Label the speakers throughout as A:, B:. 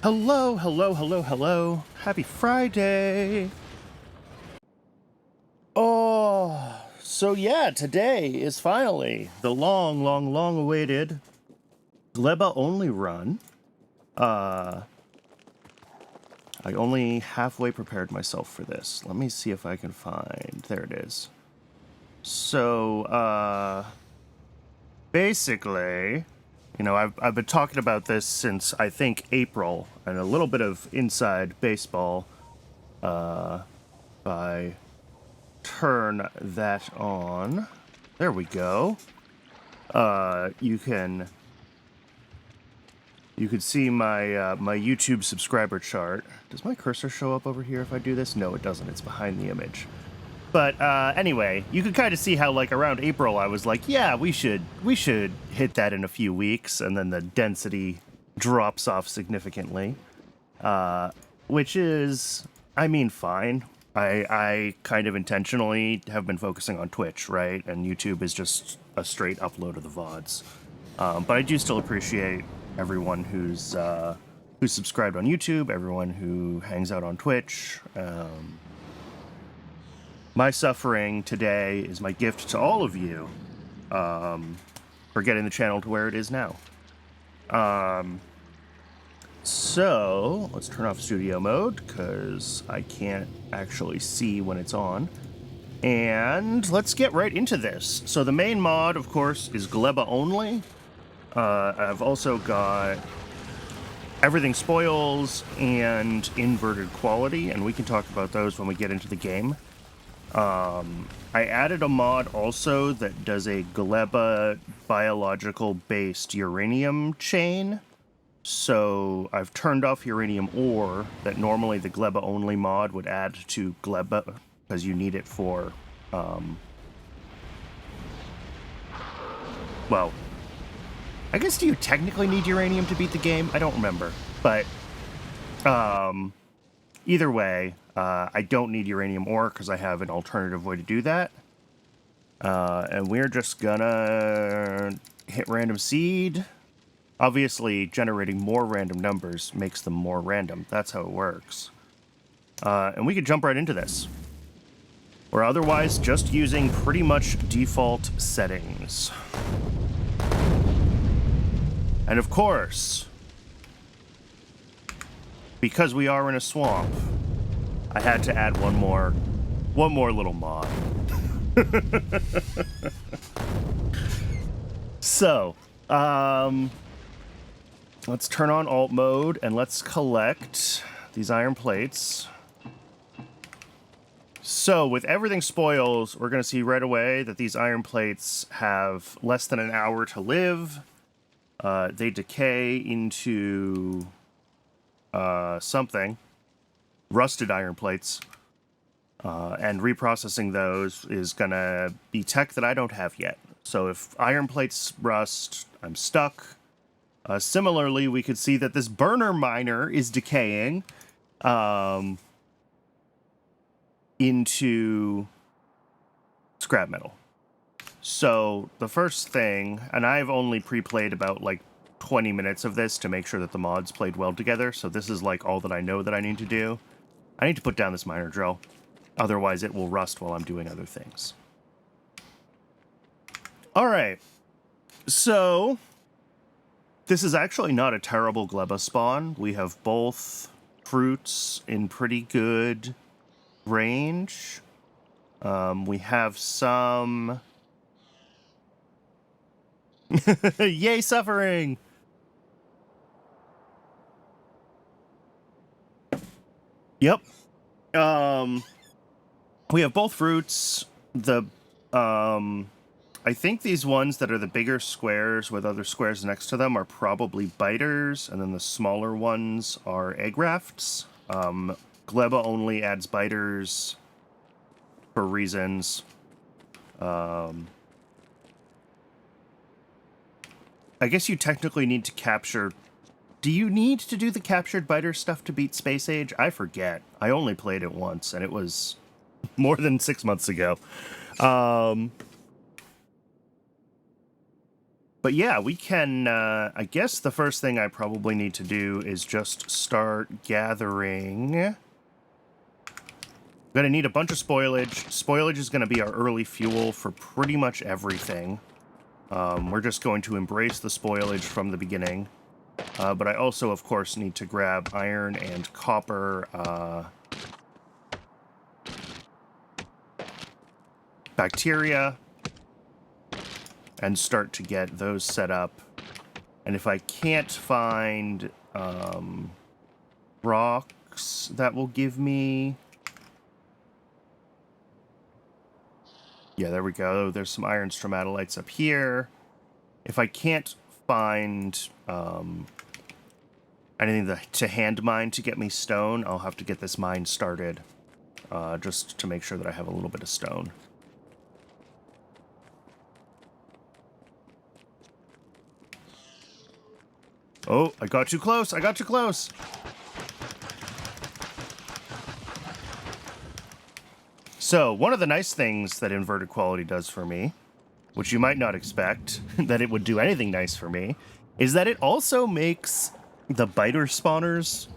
A: Hello, hello, hello, hello. Happy Friday. Oh, so yeah, today is finally the long awaited Gleba only run. I only halfway prepared myself for this. Let me see if I can find. There it is. So, basically, I've been talking about this since I think April, and a little bit of inside baseball. By turn that on. There we go. You can see my my YouTube subscriber chart. Does my cursor show up over here if I do this? No, it doesn't. It's behind the image. But anyway, you can kind of see how like around April I was like, yeah, we should hit that in a few weeks, and then the density drops off significantly, which is, I mean, fine. I kind of intentionally have been focusing on Twitch, right? And YouTube is just a straight upload of the VODs. But I do still appreciate everyone who's subscribed on YouTube, everyone who hangs out on Twitch. My suffering today is my gift to all of you for getting the channel to where it is now. So, let's turn off studio mode, because I can't actually see when it's on. And let's get right into this. So the main mod, of course, is Gleba only. I've also got everything spoils and inverted quality, and we can talk about those when we get into the game. I added a mod also that does a Gleba biological-based uranium chain. So I've turned off uranium ore that normally the Gleba only mod would add to Gleba, because you need it for, well, I guess do you technically need uranium to beat the game? I don't remember. But either way, I don't need uranium ore because I have an alternative way to do that. And we're just gonna hit random seed. Obviously, generating more random numbers makes them more random. That's how it works. And we could jump right into this. Or otherwise, just using pretty much default settings. And of course, because we are in a swamp, I had to add one more little mod. So, let's turn on alt mode and let's collect these iron plates. So with everything spoils, we're going to see right away that these iron plates have less than an hour to live. They decay into something, rusted iron plates, and reprocessing those is going to be tech that I don't have yet. So if iron plates rust, I'm stuck. Similarly, we could see that this burner miner is decaying into scrap metal. So the first thing, and I've only pre-played about like 20 minutes of this to make sure that the mods played well together, so this is like all that I know that I need to do. I need to put down this miner drill, otherwise it will rust while I'm doing other things. Alright, so this is actually not a terrible Gleba spawn. We have both fruits in pretty good range. We have some... Yay, suffering! Yep. We have both fruits. I think these ones that are the bigger squares with other squares next to them are probably biters, and then the smaller ones are egg rafts. Gleba only adds biters for reasons. I guess you technically need to capture... Do you need to do the captured biter stuff to beat Space Age? I forget. I only played it once, and it was more than 6 months ago. But yeah, we can, I guess the first thing I probably need to do is just start gathering. I'm gonna need a bunch of spoilage. Spoilage is gonna be our early fuel for pretty much everything. We're just going to embrace the spoilage from the beginning. But I also, of course, need to grab iron and copper, bacteria, and start to get those set up. And if I can't find rocks that will give me... Yeah, there we go. There's some iron stromatolites up here. If I can't find anything to hand mine to get me stone, I'll have to get this mine started just to make sure that I have a little bit of stone. Oh, I got too close. I got too close. So, one of the nice things that inverted quality does for me, which you might not expect that it would do anything nice for me, is that it also makes the biter spawners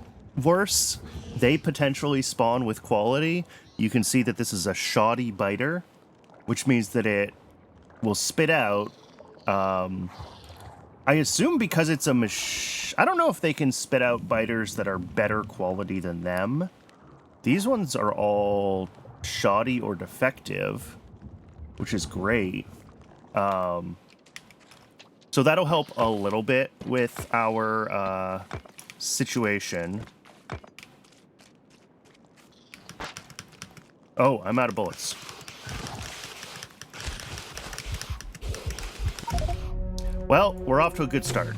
A: worse. They potentially spawn with quality. You can see that this is a shoddy biter, which means that it will spit out... I assume because it's a I don't know if they can spit out biters that are better quality than them. These ones are all shoddy or defective, which is great. So that'll help a little bit with our situation. Oh, I'm out of bullets. Well, we're off to a good start.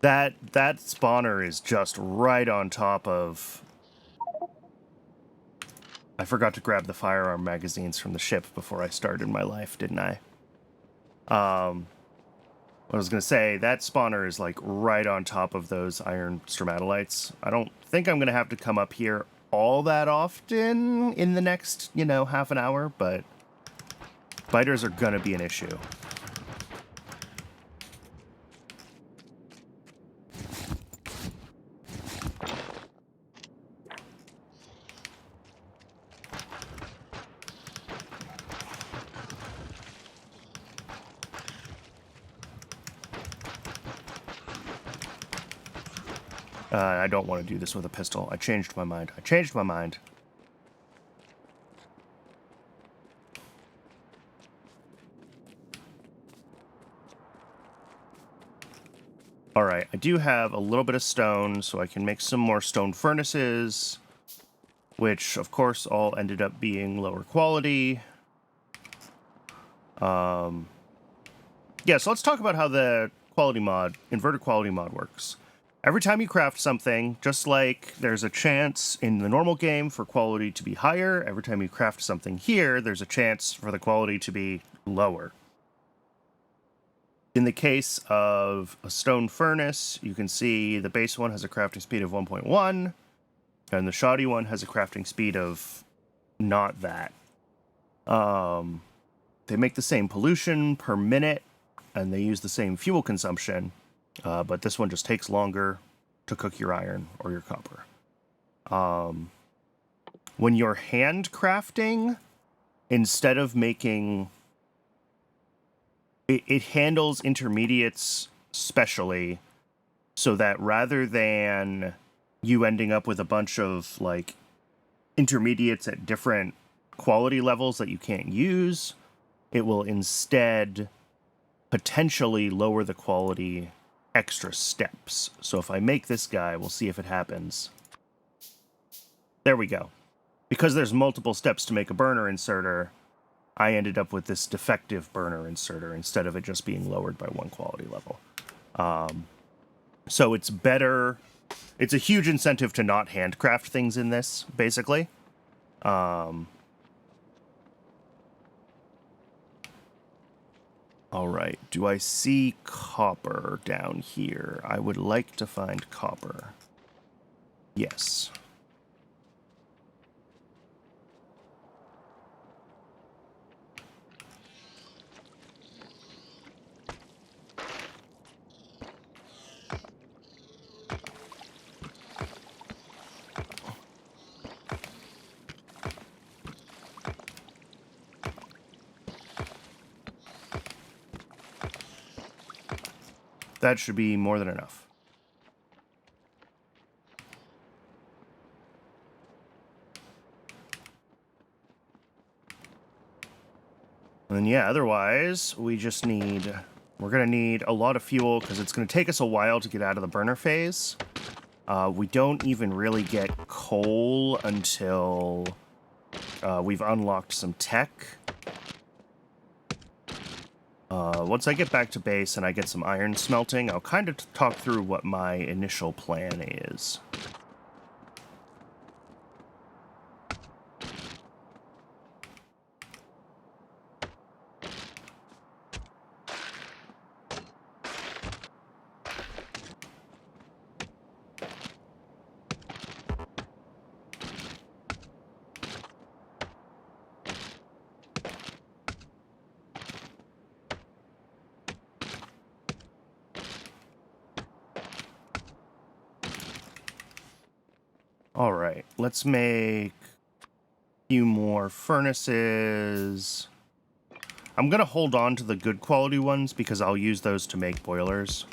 A: That spawner is just right on top of... I forgot to grab the firearm magazines from the ship before I started my life, didn't I? I was going to say, that spawner is like right on top of those iron stromatolites. I don't think I'm going to have to come up here all that often in the next, half an hour, but biters are going to be an issue. I don't want to do this with a pistol. I changed my mind. Alright, I do have a little bit of stone, so I can make some more stone furnaces, which, of course, all ended up being lower quality. Yeah, so let's talk about how the inverted quality mod works. Every time you craft something, just like there's a chance in the normal game for quality to be higher, every time you craft something here, there's a chance for the quality to be lower. In the case of a stone furnace, you can see the base one has a crafting speed of 1.1, and the shoddy one has a crafting speed of not that. They make the same pollution per minute, and they use the same fuel consumption, but this one just takes longer to cook your iron or your copper. When you're handcrafting, instead of making... It handles intermediates specially, so that rather than you ending up with a bunch of, like, intermediates at different quality levels that you can't use, it will instead potentially lower the quality extra steps. So if I make this guy, we'll see if it happens. There we go. Because there's multiple steps to make a burner inserter, I ended up with this defective burner inserter instead of it just being lowered by one quality level. So it's better. It's a huge incentive to not handcraft things in this, basically. All right. Do I see copper down here? I would like to find copper. Yes. that should be more than enough. And yeah, otherwise, we're going to need a lot of fuel because it's going to take us a while to get out of the burner phase. We don't even really get coal until we've unlocked some tech. Once I get back to base and I get some iron smelting, I'll kind of talk through what my initial plan is. All right, let's make a few more furnaces. I'm going to hold on to the good quality ones because I'll use those to make boilers.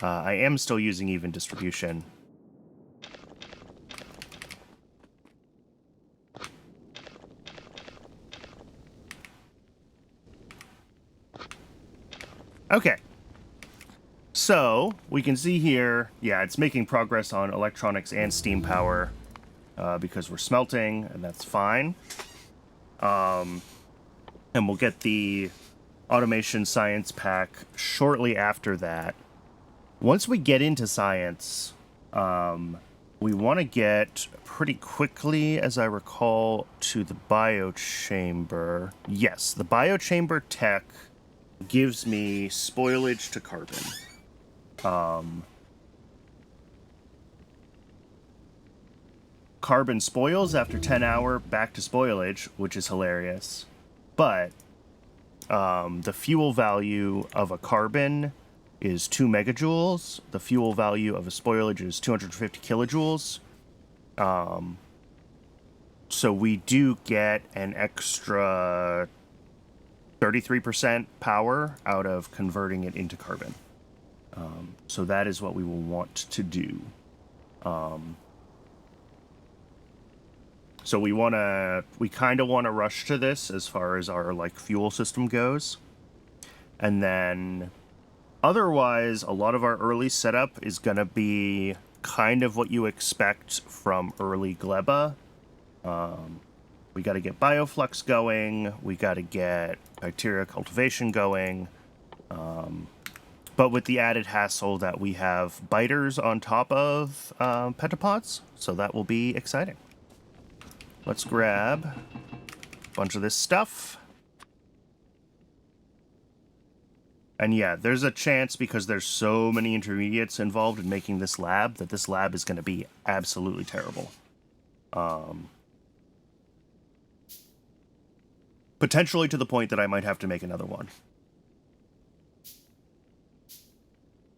A: I am still using even distribution. Okay. So, we can see here, yeah, it's making progress on electronics and steam power because we're smelting, and that's fine. And we'll get the automation science pack shortly after that. Once we get into science, we want to get pretty quickly, as I recall, to the biochamber. Yes, the biochamber tech gives me spoilage to carbon. Carbon spoils after 10 hour back to spoilage, which is hilarious. But the fuel value of a carbon is 2 megajoules. The fuel value of a spoilage is 250 kilojoules. So we do get an extra 33% power out of converting it into carbon. So that is what we will want to do. So we kind of want to rush to this as far as our like fuel system goes. And then otherwise, a lot of our early setup is going to be kind of what you expect from early Gleba. We got to get bioflux going. We got to get bacteria cultivation going. But with the added hassle that we have biters on top of petapods, so that will be exciting. Let's grab a bunch of this stuff. And yeah, there's a chance, because there's so many intermediates involved in making this lab, that this lab is going to be absolutely terrible. Potentially to the point that I might have to make another one.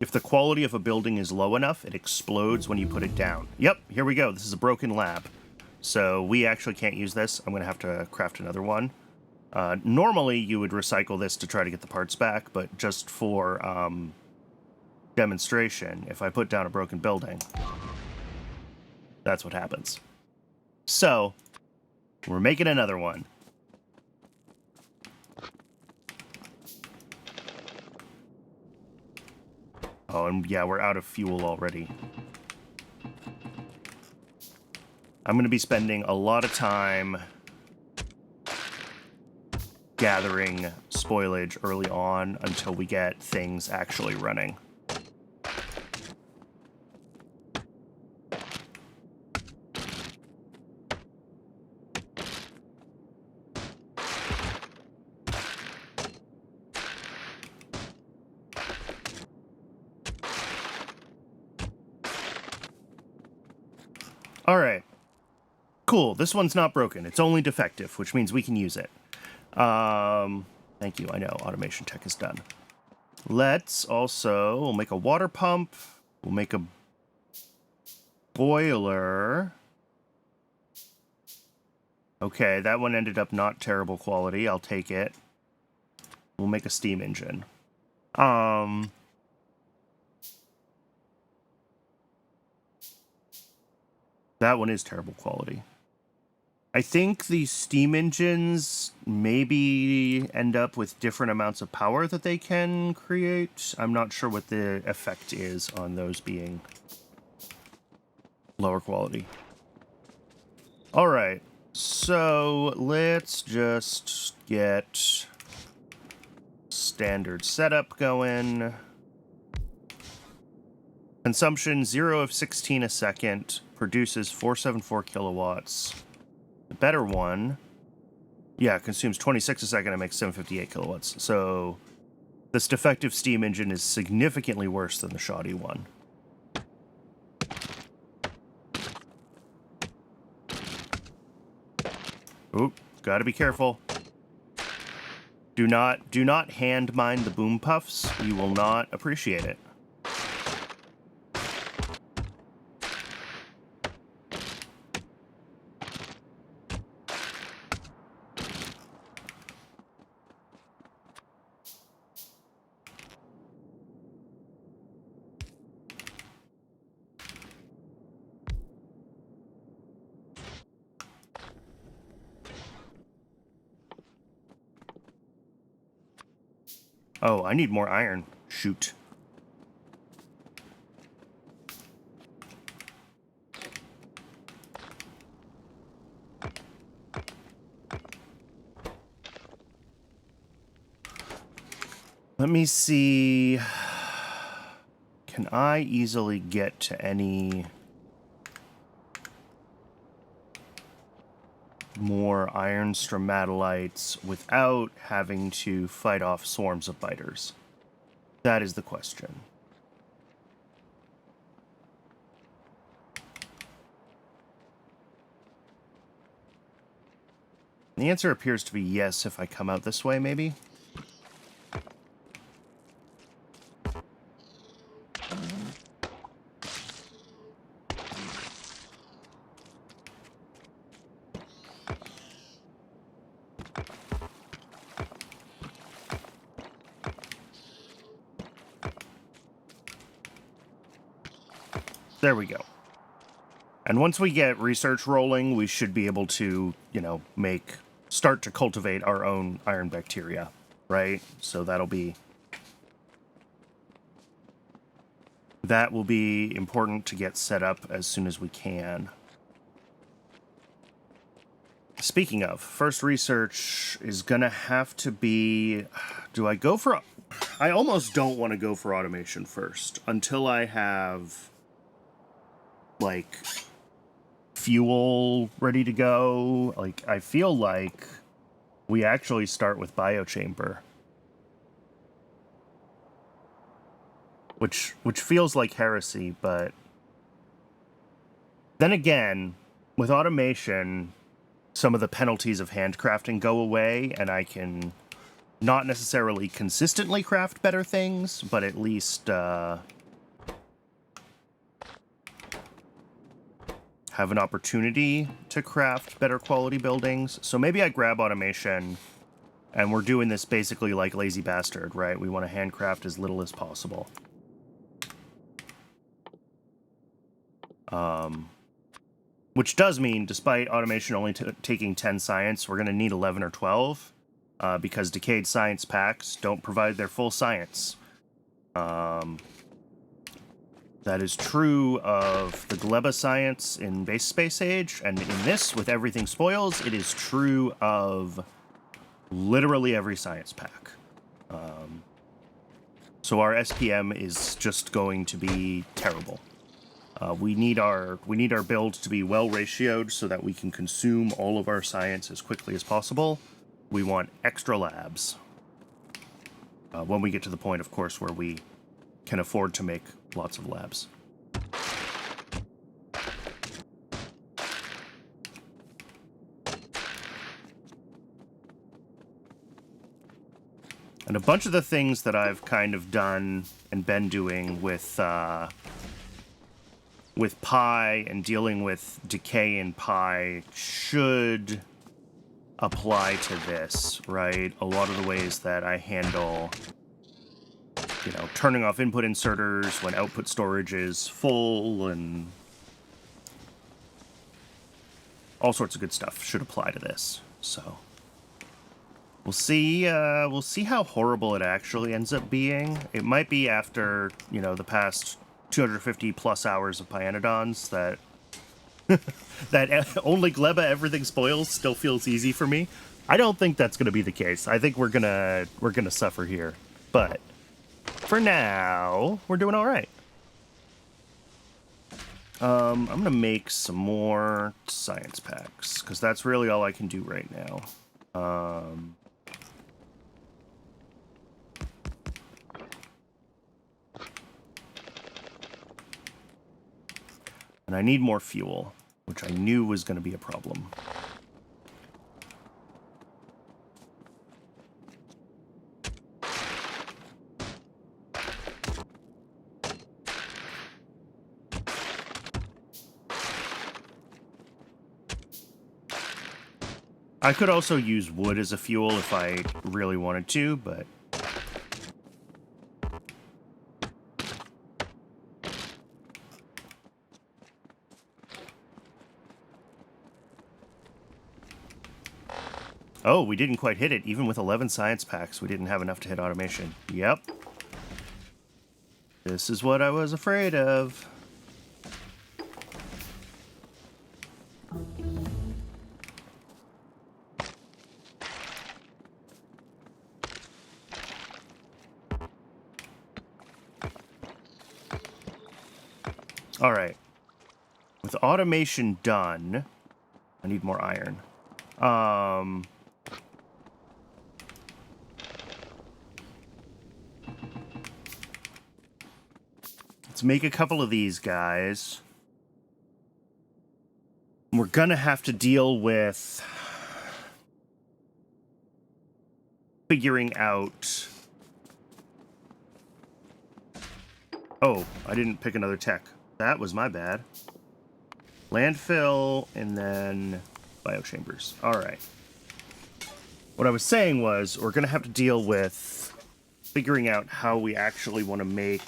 A: If the quality of a building is low enough, it explodes when you put it down. Yep, here we go. This is a broken lab. So we actually can't use this. I'm going to have to craft another one. Normally, you would recycle this to try to get the parts back, but just for demonstration, if I put down a broken building, that's what happens. So, we're making another one. Oh, and yeah, we're out of fuel already. I'm going to be spending a lot of time gathering spoilage early on until we get things actually running. All right. Cool. This one's not broken. It's only defective, which means we can use it. Thank you. I know. Automation tech is done. We'll make a water pump. We'll make a boiler. Okay, that one ended up not terrible quality. I'll take it. We'll make a steam engine. That one is terrible quality. I think these steam engines maybe end up with different amounts of power that they can create. I'm not sure what the effect is on those being lower quality. All right, so let's just get standard setup going. Consumption 0 of 16 a second, produces 474 kilowatts. The better one, yeah, consumes 26 a second and makes 758 kilowatts. So this defective steam engine is significantly worse than the shoddy one. Oop, gotta be careful. Do not hand mine the boom puffs. You will not appreciate it. Oh, I need more iron. Shoot. Let me see. Can I easily get to any more iron stromatolites without having to fight off swarms of biters? That is the question. The answer appears to be yes if I come out this way, maybe? There we go. And once we get research rolling, we should be able to, start to cultivate our own iron bacteria, right? So that will be important to get set up as soon as we can. Speaking of, first research is gonna have to be, I almost don't want to go for automation first until I have fuel ready to go. I feel like we actually start with biochamber, which feels like heresy, but then again, with automation, some of the penalties of handcrafting go away, and I can not necessarily consistently craft better things, but at least have an opportunity to craft better quality buildings. So maybe I grab automation, and we're doing this basically like Lazy Bastard, right? We want to handcraft as little as possible. Which does mean, despite automation only taking 10 science, we're going to need 11 or 12, because decayed science packs don't provide their full science. That is true of the Gleba science in Base Space Age, and in this, with everything spoils, it is true of literally every science pack. So our SPM is just going to be terrible. We need our build to be well ratioed so that we can consume all of our science as quickly as possible. We want extra labs. When we get to the point, of course, where we can afford to make lots of labs. And a bunch of the things that I've kind of done and been doing with pi and dealing with decay in pi should apply to this, right? A lot of the ways that I handle, you know, turning off input inserters when output storage is full and all sorts of good stuff should apply to this. So we'll see how horrible it actually ends up being. It might be after, you know, the past 250 plus hours of Pyanodons that that only Gleba everything spoils still feels easy for me. I don't think that's going to be the case. I think we're gonna suffer here. But for now, we're doing all right. I'm gonna make some more science packs because that's really all I can do right now. And I need more fuel, which I knew was going to be a problem. I could also use wood as a fuel if I really wanted to, but oh, we didn't quite hit it. Even with 11 science packs, we didn't have enough to hit automation. Yep. This is what I was afraid of. All right. With automation done, I need more iron. Let's make a couple of these guys. We're gonna have to deal with figuring out... Oh, I didn't pick another tech. That was my bad. Landfill, and then biochambers. All right. What I was saying was, we're gonna have to deal with figuring out how we actually want to make...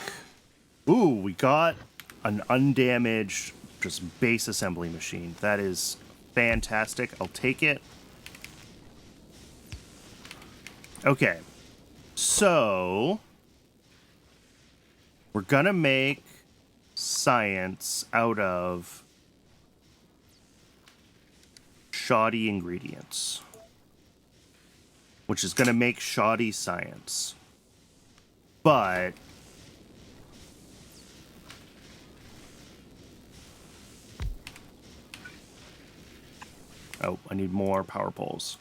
A: Ooh, we got an undamaged, just base assembly machine. That is fantastic. I'll take it. Okay. So, we're gonna make science out of shoddy ingredients, which is gonna make shoddy science. But oh, I need more power poles.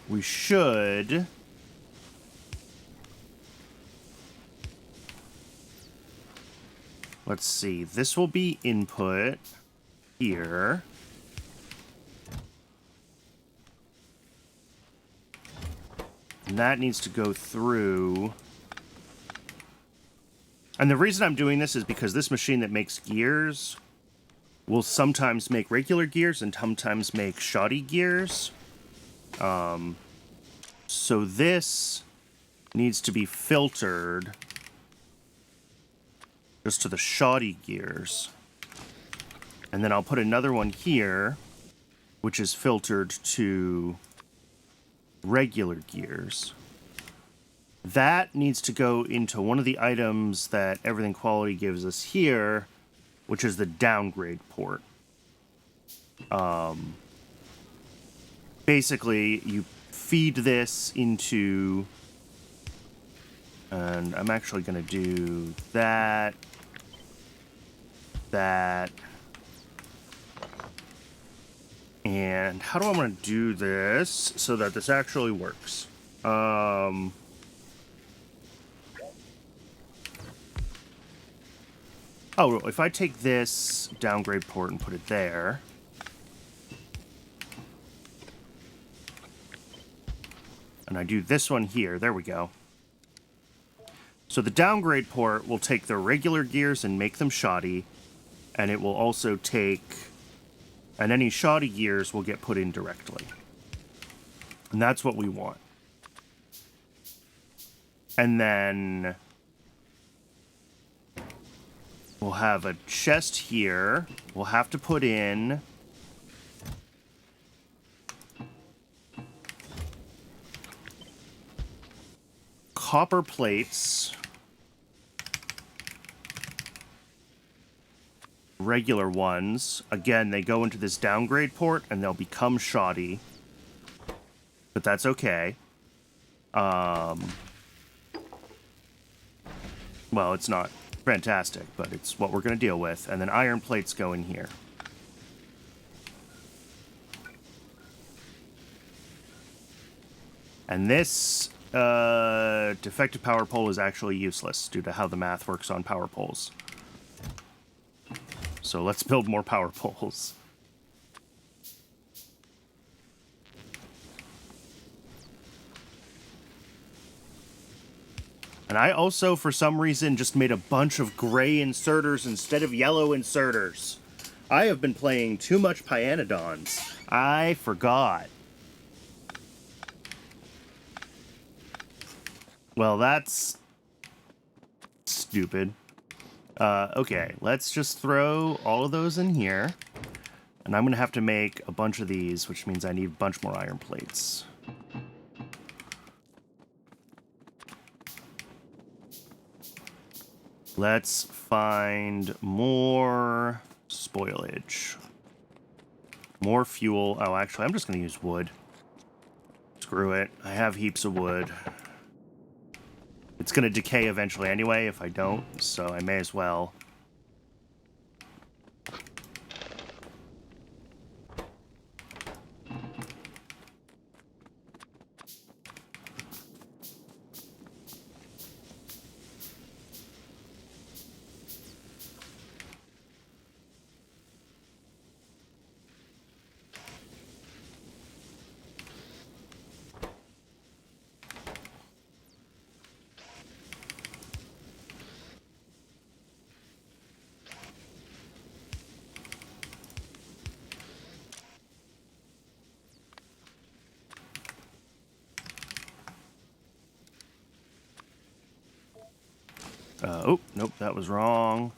A: We should... Let's see. This will be input here. And that needs to go through... And the reason I'm doing this is because this machine that makes gears will sometimes make regular gears and sometimes make shoddy gears. So this needs to be filtered just to the shoddy gears. And then I'll put another one here, which is filtered to regular gears. That needs to go into one of the items that Everything Quality gives us here, which is the downgrade port. Basically, you feed this into... And I'm actually going to do that, that, and how do I want to do this so that this actually works? Oh, if I take this downgrade port and put it there, and I do this one here, there we go. So the downgrade port will take the regular gears and make them shoddy, and it will also take... And any shoddy gears will get put in directly. And that's what we want. And then we'll have a chest here. We'll have to put in copper plates, regular ones. Again, they go into this downgrade port and they'll become shoddy, but that's okay. Well, it's not fantastic, but it's what we're going to deal with. And then iron plates go in here. And this defective power pole is actually useless due to how the math works on power poles. So let's build more power poles. And I also, for some reason, just made a bunch of gray inserters instead of yellow inserters. I have been playing too much Pyanodons. I forgot. Well, that's stupid. Okay, let's just throw all of those in here. And I'm going to have to make a bunch of these, which means I need a bunch more iron plates. Let's find more spoilage. More fuel. Oh, actually, I'm just going to use wood. Screw it. I have heaps of wood. It's going to decay eventually anyway if I don't, so I may as well. Oh, nope, that was wrong.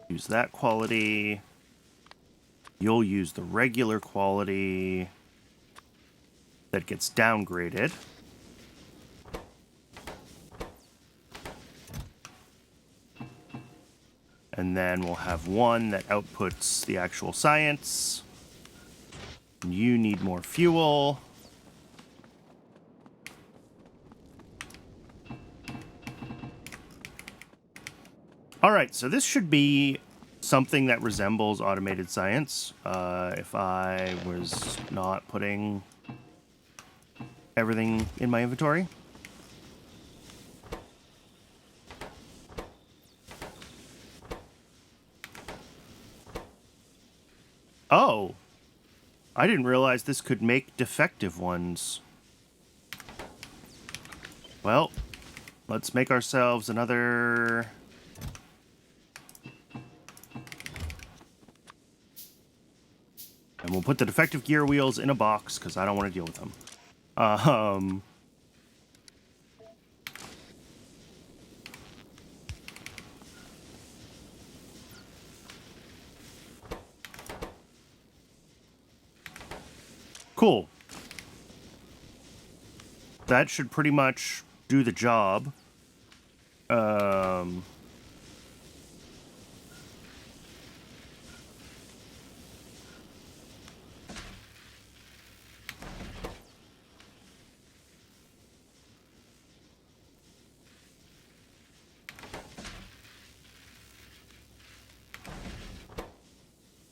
A: Use that quality. You'll use the regular quality that gets downgraded. And then we'll have one that outputs the actual science. You need more fuel. All right, so this should be something that resembles automated science. If I was not putting everything in my inventory. Oh, I didn't realize this could make defective ones. Well, let's make ourselves another... And we'll put the defective gear wheels in a box, because I don't want to deal with them. Cool. That should pretty much do the job.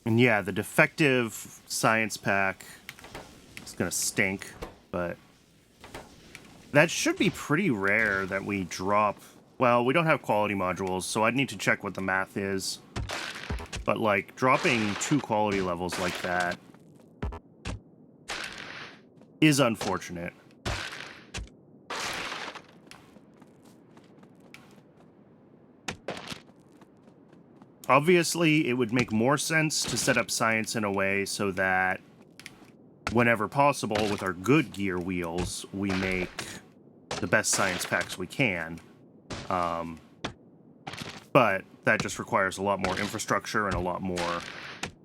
A: And yeah, the defective science pack is gonna stink, but that should be pretty rare that we drop. Well, we don't have quality modules, so I'd need to check what the math is. But like dropping 2 quality levels like that is unfortunate. Obviously, it would make more sense to set up science in a way so that whenever possible, with our good gear wheels, we make the best science packs we can. But that just requires a lot more infrastructure and a lot more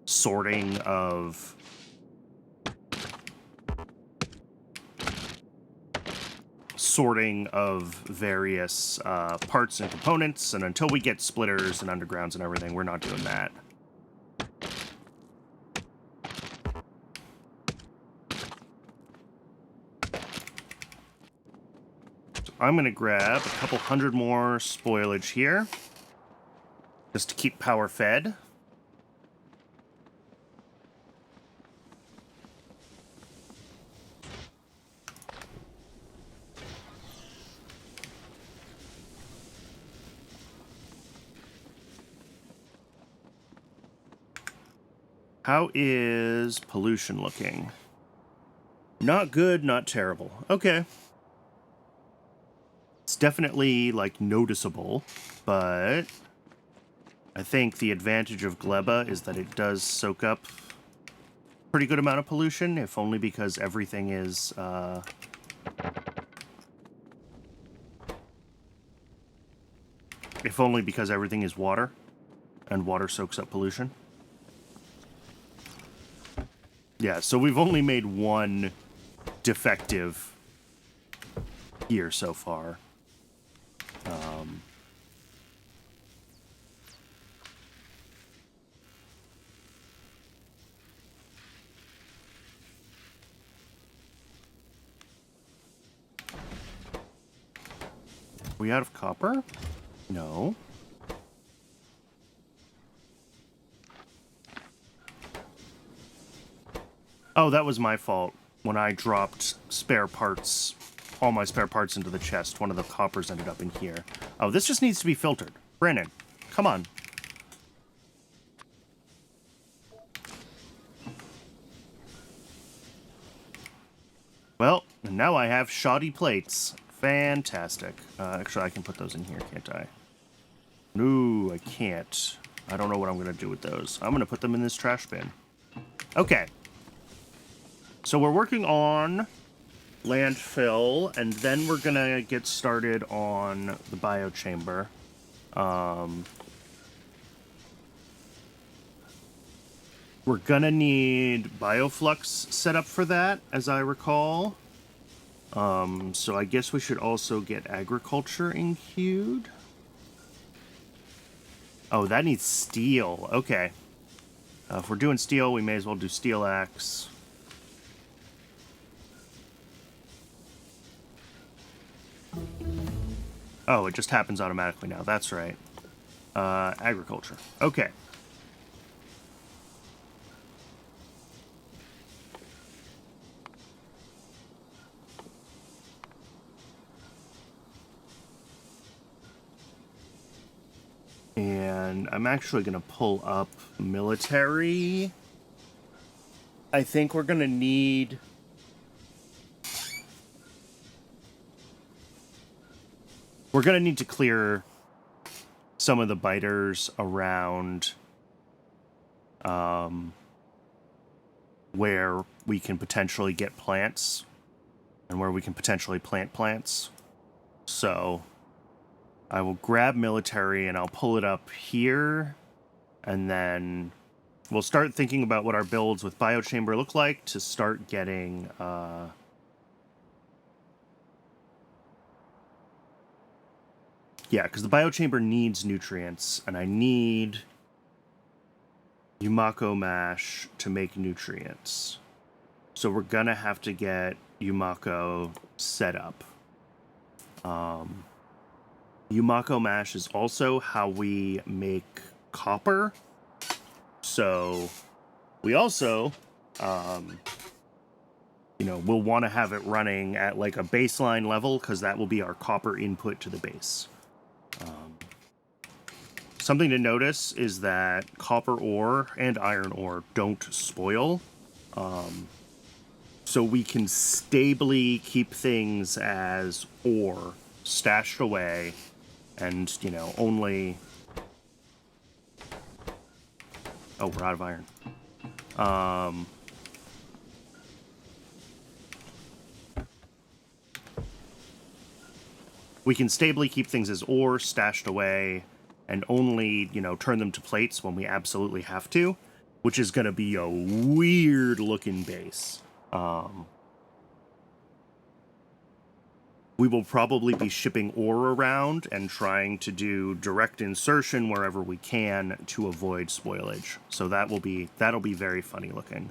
A: sorting of various parts and components, and until we get splitters and undergrounds and everything, we're not doing that. So I'm going to grab a couple hundred more spoilage here, just to keep power fed. How is pollution looking? Not good, not terrible. Okay. It's definitely, like, noticeable, but I think the advantage of Gleba is that it does soak up a pretty good amount of pollution, if only because everything is, water, and water soaks up pollution. Yeah, so we've only made one defective here so far. Are we out of copper? No. Oh, that was my fault. When I dropped spare parts, all my spare parts into the chest, one of the coppers ended up in here. Oh, this just needs to be filtered. Brandon, come on. Well, and now I have shoddy plates. Fantastic. Actually, I can put those in here, can't I? No, I can't. I don't know what I'm going to do with those. I'm going to put them in this trash bin. Okay. So we're working on landfill, and then we're going to get started on the biochamber. We're going to need bioflux set up for that, as I recall. So I guess we should also get agriculture in queued. Oh, that needs steel. Okay. If we're doing steel, we may as well do steel axe. Oh, it just happens automatically now. That's right. Agriculture. Okay. And I'm actually going to pull up military. I think we're going to need... We're going to need to clear some of the biters around where we can potentially get plants and where we can potentially plant plants. So I will grab military and I'll pull it up here, and then we'll start thinking about what our builds with biochamber look like to start getting yeah, because the biochamber needs nutrients, and I need Yumako mash to make nutrients. So we're gonna have to get Yumako set up. Yumako mash is also how we make copper. So we also, we'll want to have it running at like a baseline level, because that will be our copper input to the base. Something to notice is that copper ore and iron ore don't spoil. So we can stably keep things as ore stashed away and, only Oh, we're out of iron. We can stably keep things as ore stashed away and only, you know, turn them to plates when we absolutely have to, which is going to be a weird looking base. We will probably be shipping ore around and trying to do direct insertion wherever we can to avoid spoilage. So that'll be very funny looking.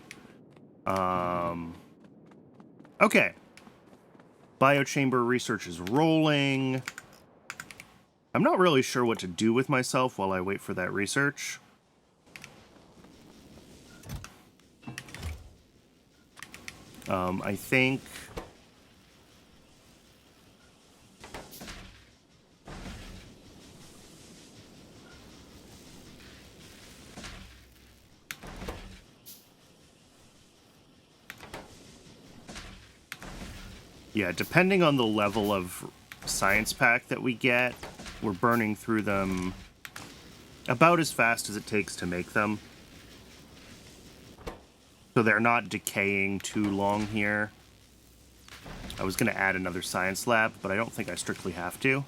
A: Okay. Biochamber research is rolling. I'm not really sure what to do with myself while I wait for that research. I think... Yeah, depending on the level of science pack that we get, we're burning through them about as fast as it takes to make them. So they're not decaying too long here. I was going to add another science lab, but I don't think I strictly have to.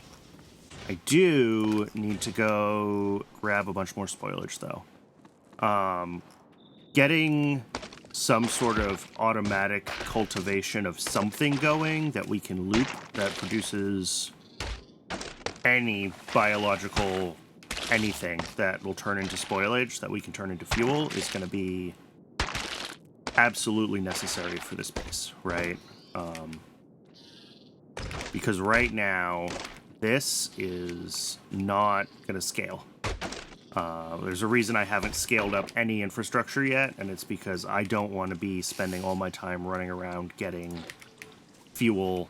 A: I do need to go grab a bunch more spoilage, though. Getting some sort of automatic cultivation of something going that we can loop that produces any biological anything that will turn into spoilage that we can turn into fuel is going to be absolutely necessary for this base, right? Because right now, this is not going to scale. There's a reason I haven't scaled up any infrastructure yet, and it's because I don't want to be spending all my time running around getting fuel.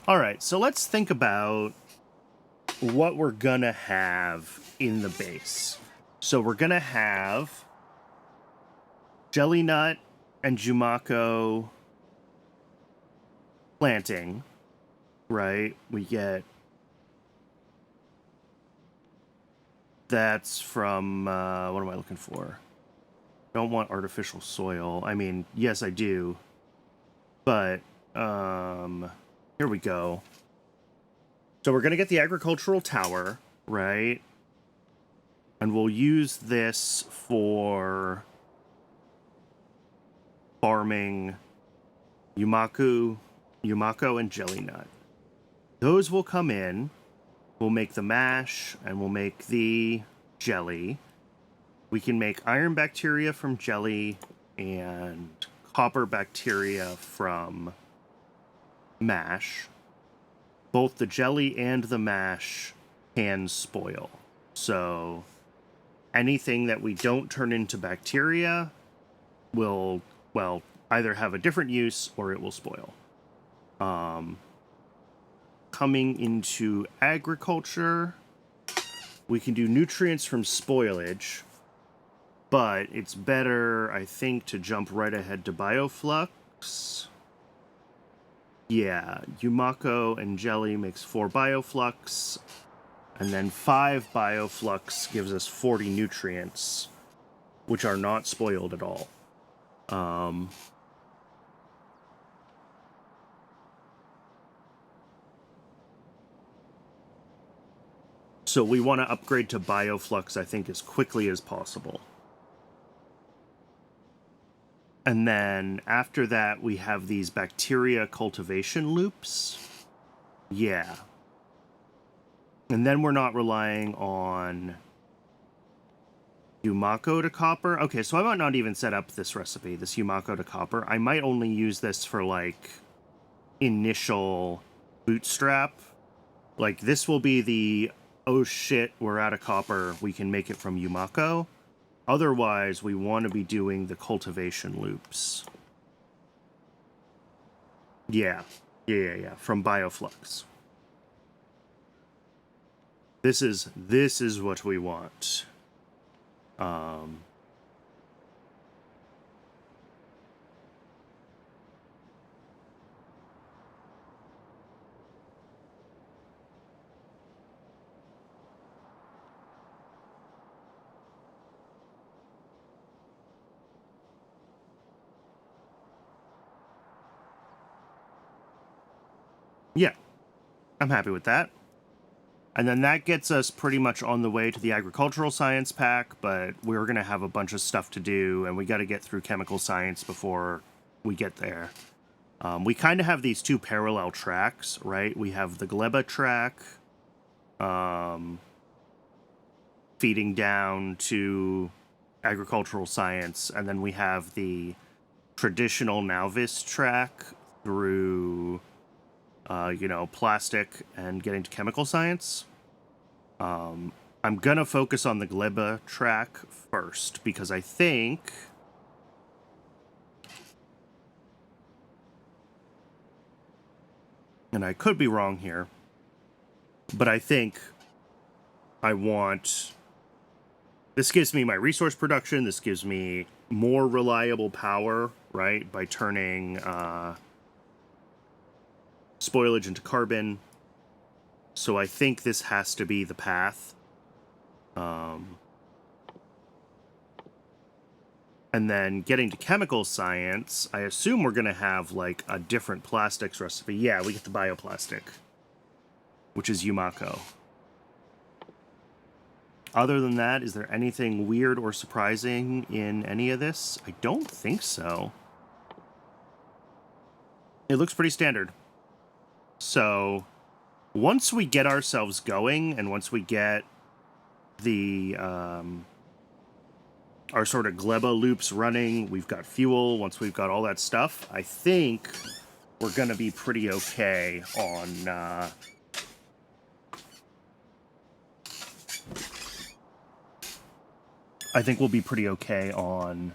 A: All right, so let's think about what we're gonna have in the base. So we're gonna have Jelly Nut and Jumako planting, right? We get... That's from, what am I looking for? Don't want artificial soil. I mean, yes, I do. But, here we go. So we're going to get the agricultural tower, right? And we'll use this for farming Yumako and Jelly Nut. Those will come in. We'll make the mash, and we'll make the jelly. We can make iron bacteria from jelly and copper bacteria from mash. Both the jelly and the mash can spoil. So anything that we don't turn into bacteria will, well, either have a different use or it will spoil. Coming into agriculture, we can do nutrients from spoilage, but it's better, I think, to jump right ahead to bioflux. Yeah, Yumako and jelly makes 4 bioflux, and then 5 bioflux gives us 40 nutrients, which are not spoiled at all. So we want to upgrade to bioflux, I think, as quickly as possible. And then after that, we have these bacteria cultivation loops. Yeah. And then we're not relying on Yumako to copper. Okay, so I might not even set up this recipe, this Yumako to copper. I might only use this for, like, initial bootstrap. Like, this will be the, oh shit, we're out of copper, we can make it from Yumako. Otherwise, we want to be doing the cultivation loops. Yeah, from bioflux. This is what we want. Yeah, I'm happy with that. And then that gets us pretty much on the way to the agricultural science pack, but we're going to have a bunch of stuff to do, and we got to get through chemical science before we get there. We kind of have these two parallel tracks, right? We have the Gleba track feeding down to agricultural science, and then we have the traditional Nauvis track through, plastic and getting to chemical science. I'm gonna focus on the Gleba track first, because I think... and I could be wrong here, but I think I want... this gives me my resource production, this gives me more reliable power, right, by turning spoilage into carbon. So I think this has to be the path. And then getting to chemical science, I assume we're going to have, like, a different plastics recipe. Yeah, we get the bioplastic, which is Yumako. Other than that, is there anything weird or surprising in any of this? I don't think so. It looks pretty standard. So, once we get ourselves going, and once we get the... our sort of Gleba loops running, we've got fuel, once we've got all that stuff, I think we're going to be pretty okay on... I think we'll be pretty okay on...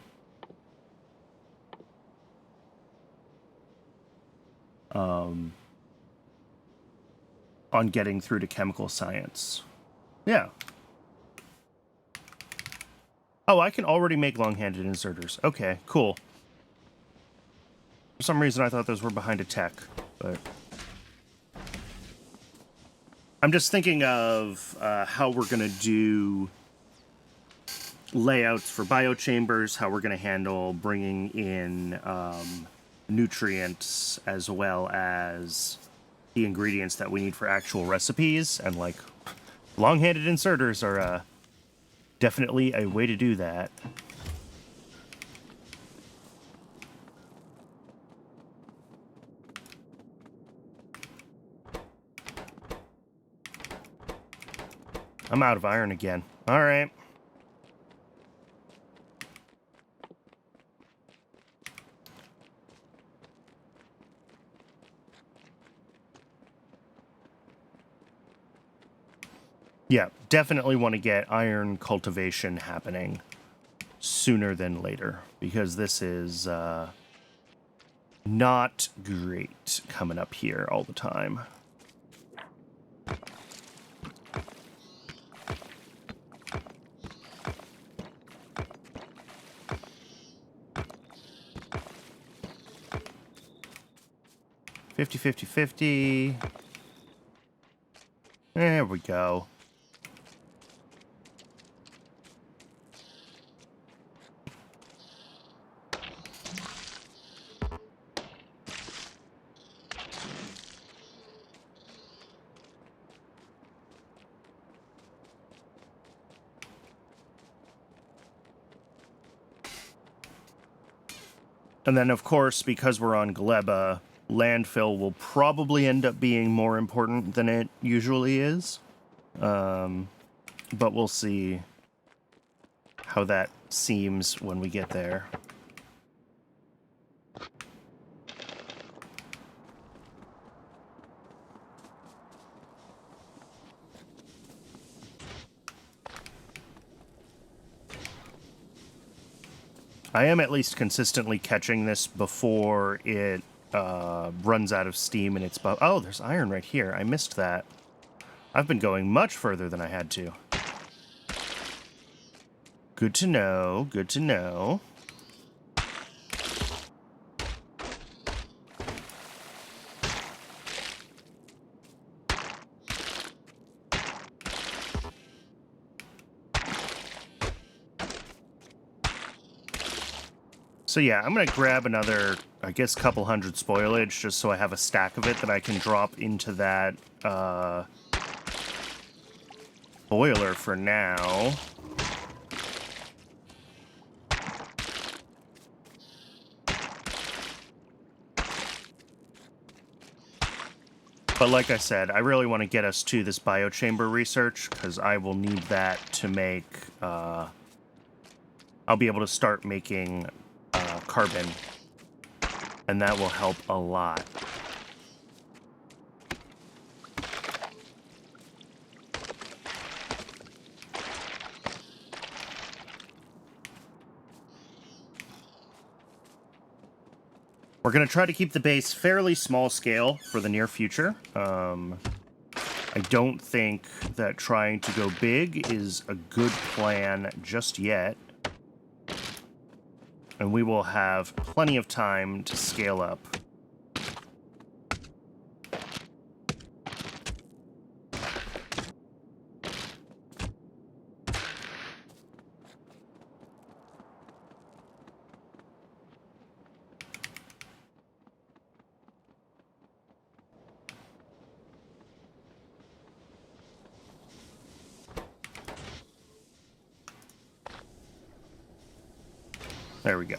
A: on getting through to chemical science. Yeah. Oh, I can already make long-handed inserters. Okay, cool. For some reason, I thought those were behind a tech, but... I'm just thinking of how we're going to do layouts for biochambers, how we're going to handle bringing in nutrients, as well as the ingredients that we need for actual recipes, and, like, long-handed inserters are definitely a way to do that. I'm out of iron again. All right. Yeah, definitely want to get iron cultivation happening sooner than later, because this is not great coming up here all the time. $50, $50, $50. There we go. And then, of course, because we're on Gleba, landfill will probably end up being more important than it usually is. But we'll see how that seems when we get there. I am at least consistently catching this before it runs out of steam and it's... oh, there's iron right here. I missed that. I've been going much further than I had to. Good to know. Good to know. So yeah, I'm gonna grab another, I guess, couple hundred spoilage just so I have a stack of it that I can drop into that boiler for now. But like I said, I really want to get us to this biochamber research, because I will need that to make, I'll be able to start making carbon, and that will help a lot. We're going to try to keep the base fairly small scale for the near future. I don't think that trying to go big is a good plan just yet. And we will have plenty of time to scale up. There we go.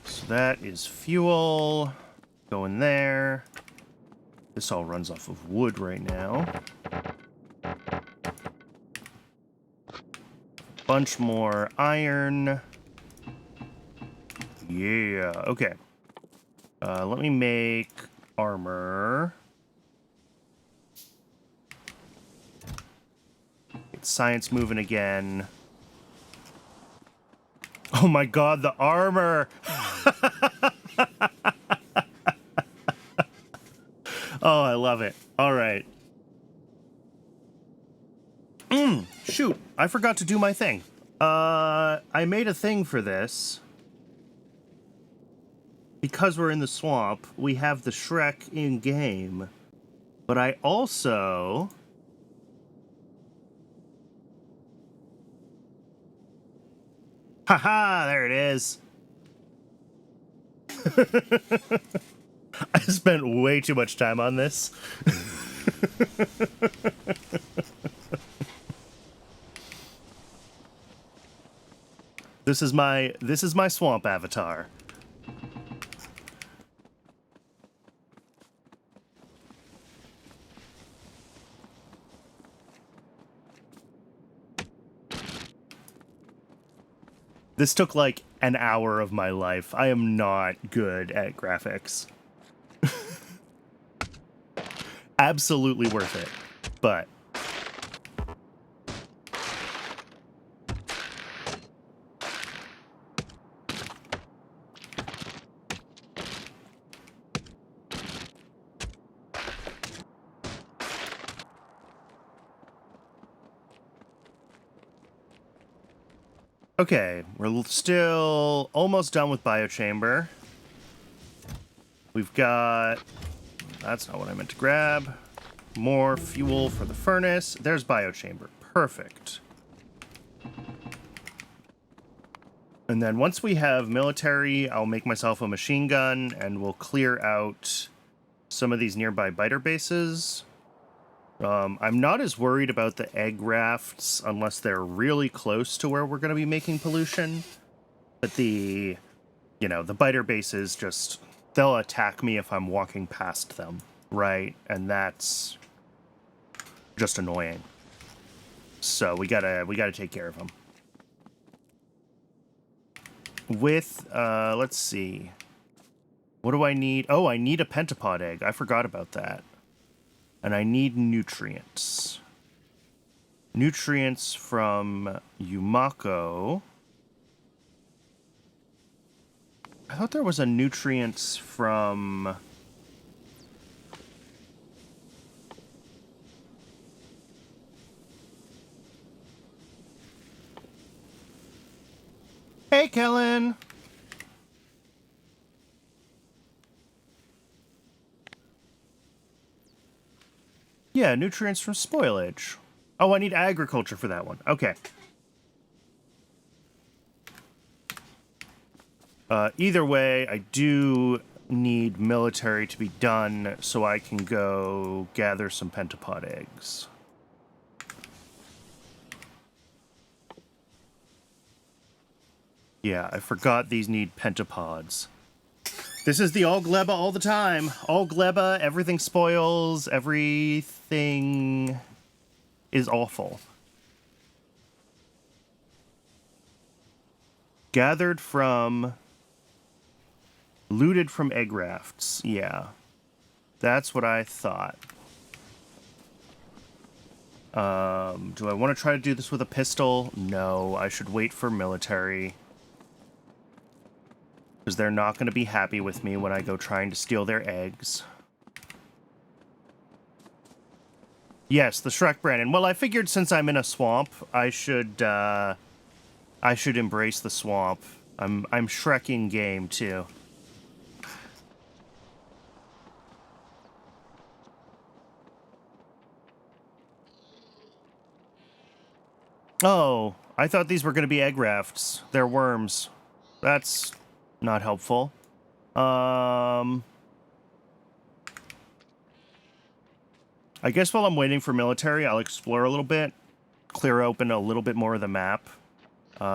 A: So that is fuel going there. This all runs off of wood right now. Bunch more iron. Yeah, okay. Let me make armor. Get science moving again. Oh my god, the armor! Oh, I love it. All right. Shoot, I forgot to do my thing. I made a thing for this. Because we're in the swamp, we have the Shrek in-game. But I also... Haha, there it is. I spent way too much time on this. This is my swamp avatar. This took like an hour of my life. I am not good at graphics. Absolutely worth it, but... Okay, we're still almost done with biochamber. We've got... That's not what I meant to grab. More fuel for the furnace. There's biochamber. Perfect. And then once we have military, I'll make myself a machine gun, and we'll clear out some of these nearby biter bases. I'm not as worried about the egg rafts unless they're really close to where we're going to be making pollution. But the biter bases just, they'll attack me if I'm walking past them, right? And that's just annoying. So we gotta take care of them. With, let's see. What do I need? Oh, I need a pentapod egg. I forgot about that. And I need nutrients. Nutrients from Yumako. I thought there was a nutrients from... Hey, Kellen! Yeah, nutrients from spoilage. Oh, I need agriculture for that one. Okay. Either way, I do need military to be done so I can go gather some pentapod eggs. Yeah, I forgot these need pentapods. This is the all Gleba all the time. All Gleba, everything spoils, everything is awful. Gathered from... Looted from egg rafts. Yeah. That's what I thought. Do I want to try to do this with a pistol? No, I should wait for military. Because they're not going to be happy with me when I go trying to steal their eggs. Yes, the Shrek Brandon. Well, I figured since I'm in a swamp, I should embrace the swamp. I'm Shrek in game too. Oh, I thought these were going to be egg rafts. They're worms. That's not helpful. I guess while I'm waiting for military, I'll explore a little bit, clear open a little bit more of the map.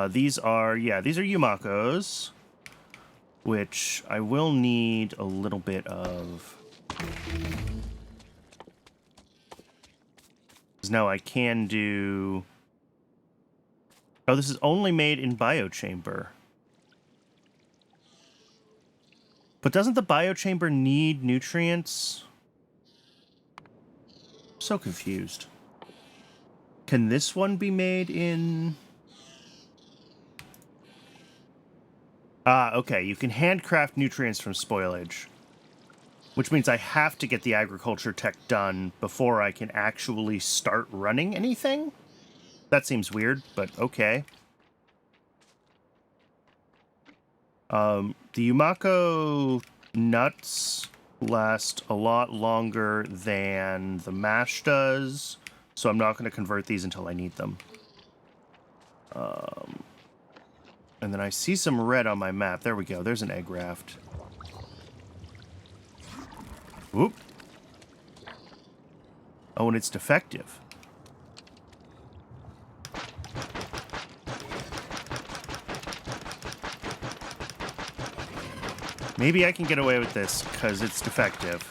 A: These are Yumakos, which I will need a little bit of. Now I can do... Oh, this is only made in biochamber. But doesn't the biochamber need nutrients? I'm so confused. Can this one be made in... Ah, okay. You can handcraft nutrients from spoilage. Which means I have to get the agriculture tech done before I can actually start running anything? That seems weird, but okay. The Yumako nuts last a lot longer than the mash does, so I'm not going to convert these until I need them. And then I see some red on my map. There we go. There's an egg raft. Whoop. Oh, and it's defective. Maybe I can get away with this, because it's defective.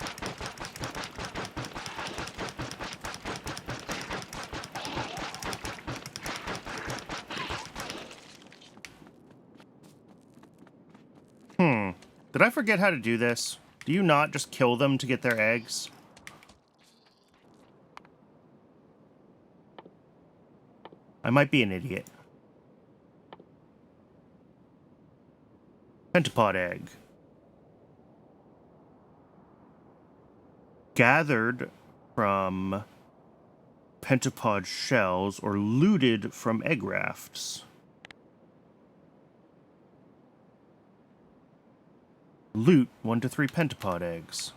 A: Did I forget how to do this? Do you not just kill them to get their eggs? I might be an idiot. Pentapod egg. Gathered from pentapod shells or looted from egg rafts. Loot 1 to 3 pentapod eggs.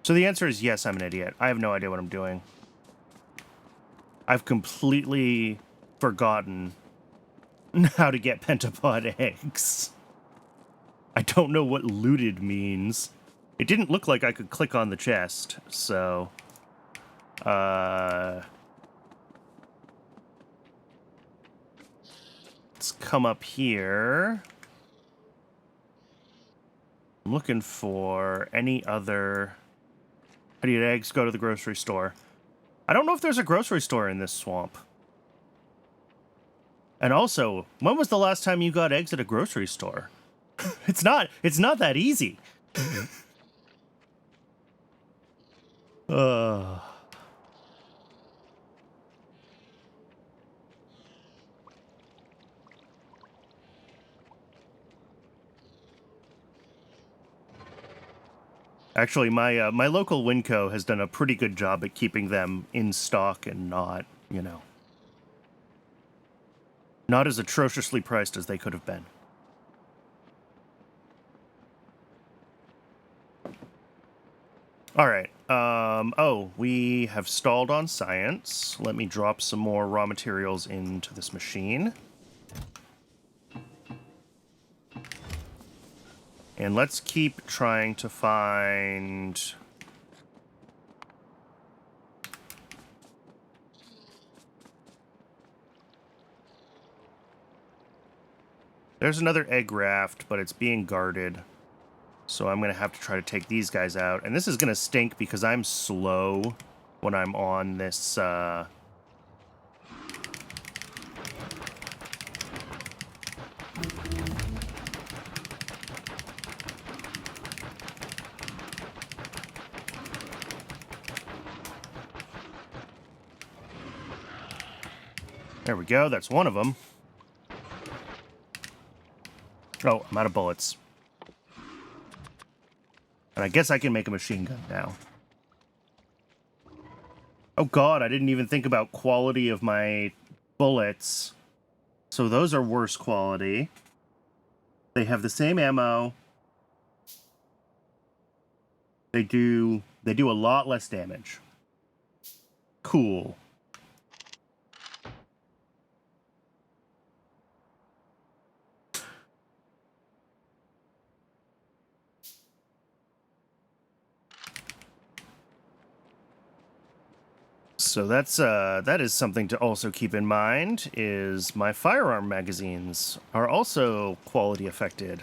A: So the answer is yes, I'm an idiot. I have no idea what I'm doing. I've completely forgotten how to get pentapod eggs. I don't know what looted means. It didn't look like I could click on the chest, so... let's come up here. I'm looking for any other... How do you get eggs? Go to the grocery store. I don't know if there's a grocery store in this swamp. And also, when was the last time you got eggs at a grocery store? It's not that easy. Actually, my local Winco has done a pretty good job at keeping them in stock and not, you know, Not as atrociously priced as they could have been. All right. Oh, we have stalled on science. Let me drop some more raw materials into this machine. And let's keep trying to find... There's another egg raft, but it's being guarded. So I'm going to have to try to take these guys out. And this is going to stink because I'm slow when I'm on this... There we go. That's one of them. Oh, I'm out of bullets. And I guess I can make a machine gun now. Oh god, I didn't even think about quality of my bullets. So those are worse quality. They have the same ammo. They do a lot less damage. Cool. So that is something to also keep in mind, is my firearm magazines are also quality affected.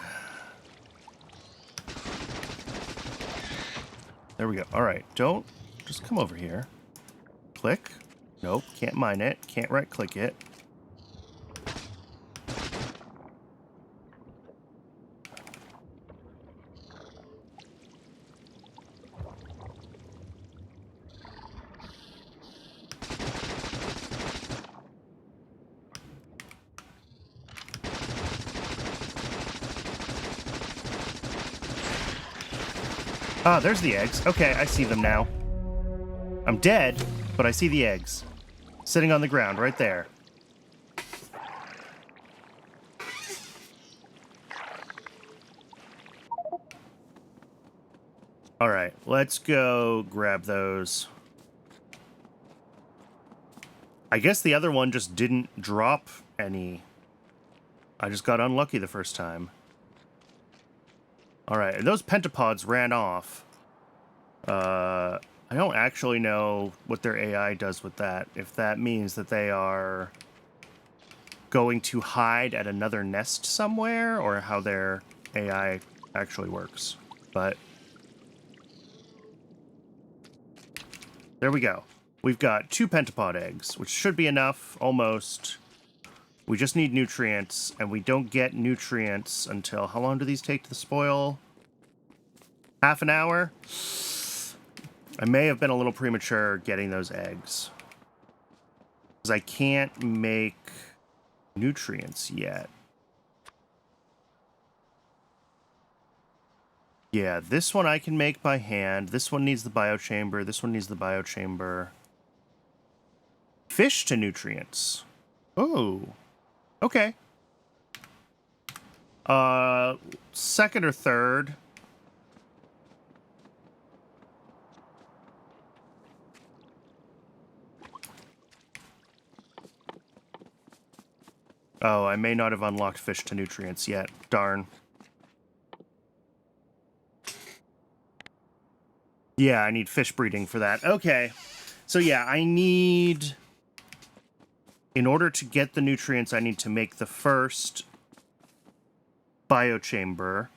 A: There we go. All right, just come over here. Click. Nope, can't mine it. Can't right-click it. Ah, there's the eggs. Okay, I see them now. I'm dead, but I see the eggs. Sitting on the ground, right there. Alright, let's go grab those. I guess the other one just didn't drop any. I just got unlucky the first time. Alright, and those pentapods ran off. I don't actually know what their AI does with that. If that means that they are going to hide at another nest somewhere, or how their AI actually works. But there we go. We've got 2 pentapod eggs, which should be enough, almost. We just need nutrients, and we don't get nutrients until... How long do these take to spoil? Half an hour? I may have been a little premature getting those eggs. Because I can't make nutrients yet. Yeah, this one I can make by hand. This one needs the biochamber. This one needs the biochamber. Fish to nutrients. Oh. Okay. Second or third. Oh, I may not have unlocked fish to nutrients yet. Darn. Yeah, I need fish breeding for that. Okay. So yeah, I need... In order to get the nutrients, I need to make the first biochamber,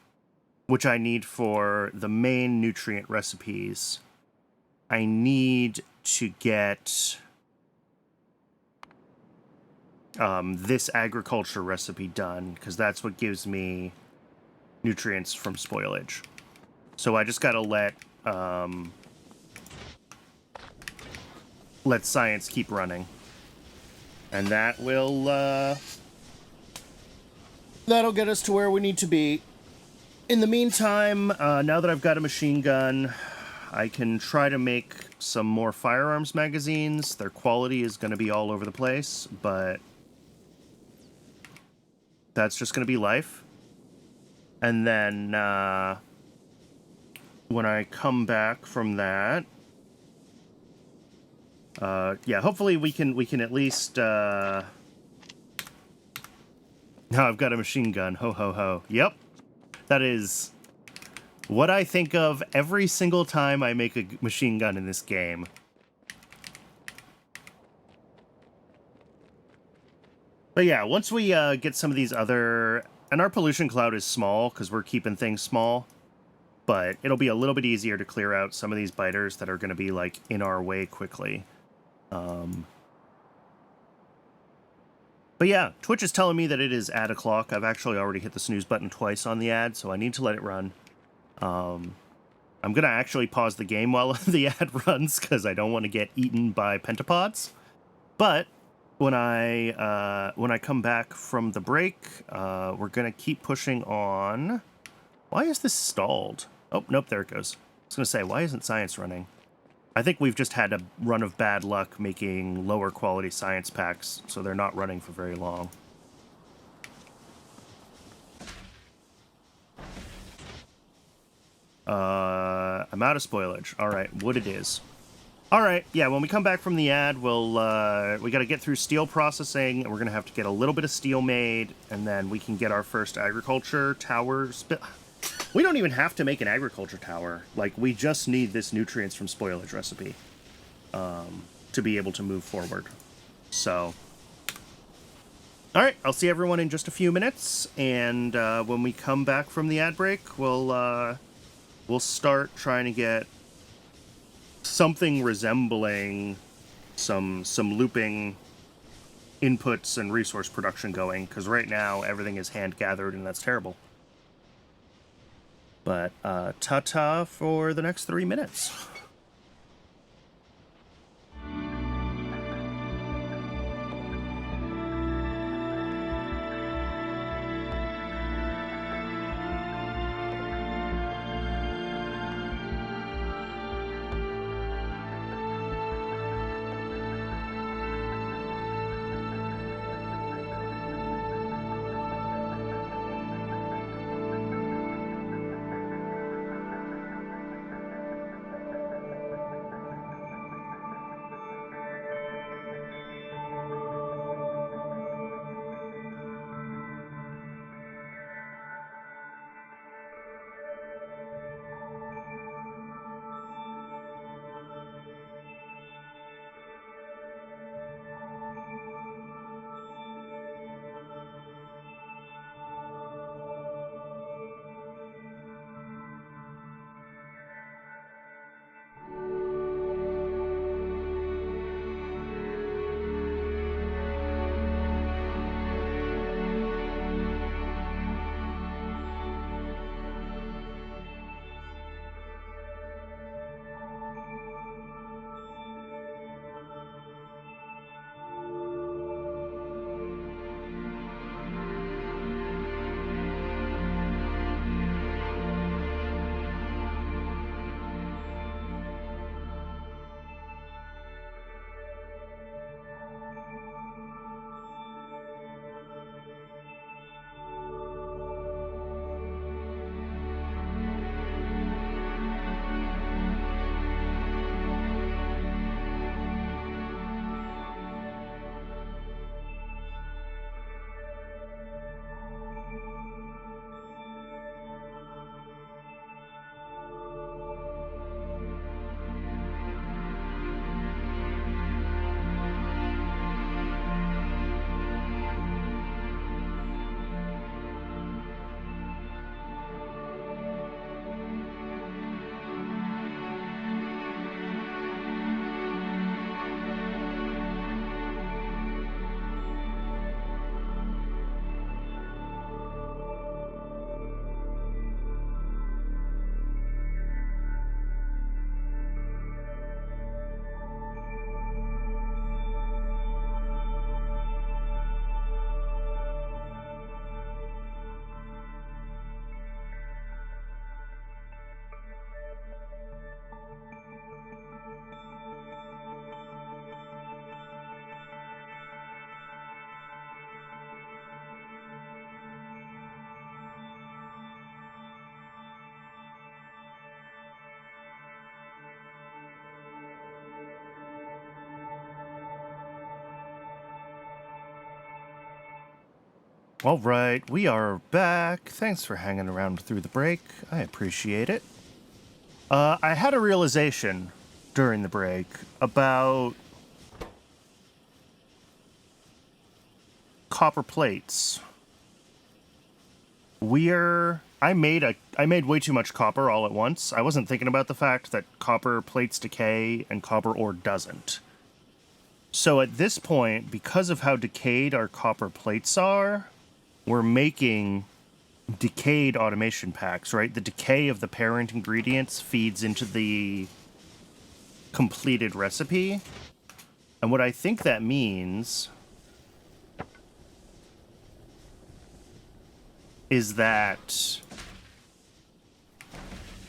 A: which I need for the main nutrient recipes. I need to get this agriculture recipe done, because that's what gives me nutrients from spoilage. So I just gotta let science keep running. And that will, that'll get us to where we need to be. In the meantime, now that I've got a machine gun, I can try to make some more firearms magazines. Their quality is going to be all over the place, but That's just going to be life. And then when I come back from that, yeah, hopefully we can at least. Now I've got a machine gun. Ho ho ho. Yep, that is what I think of every single time I make a machine gun in this game. But yeah, once we get some of these other... And our pollution cloud is small, because we're keeping things small. But it'll be a little bit easier to clear out some of these biters that are going to be, like, in our way quickly. But yeah, Twitch is telling me that it is ad o'clock. I've actually already hit the snooze button twice on the ad, so I need to let it run. I'm going to actually pause the game while the ad runs, because I don't want to get eaten by pentapods. But... when I come back from the break, we're going to keep pushing on... Why is this stalled? Oh, nope, there it goes. I was going to say, why isn't science running? I think we've just had a run of bad luck making lower quality science packs, so they're not running for very long. I'm out of spoilage. All right, wood it is. All right, yeah, when we come back from the ad, we'll, we got to get through steel processing, and we're going to have to get a little bit of steel made, and then we can get our first agriculture tower. We don't even have to make an agriculture tower. Like, we just need this nutrients from spoilage recipe to be able to move forward. So, all right, I'll see everyone in just a few minutes, and when we come back from the ad break, we'll start trying to get something resembling some looping inputs and resource production going, because right now everything is hand gathered and that's terrible. But ta-ta for the next 3 minutes. All right, we are back. Thanks for hanging around through the break. I appreciate it. I had a realization during the break about copper plates. I made way too much copper all at once. I wasn't thinking about the fact that copper plates decay and copper ore doesn't. So at this point, because of how decayed our copper plates are, we're making decayed automation packs, right? The decay of the parent ingredients feeds into the completed recipe. And what I think that means is that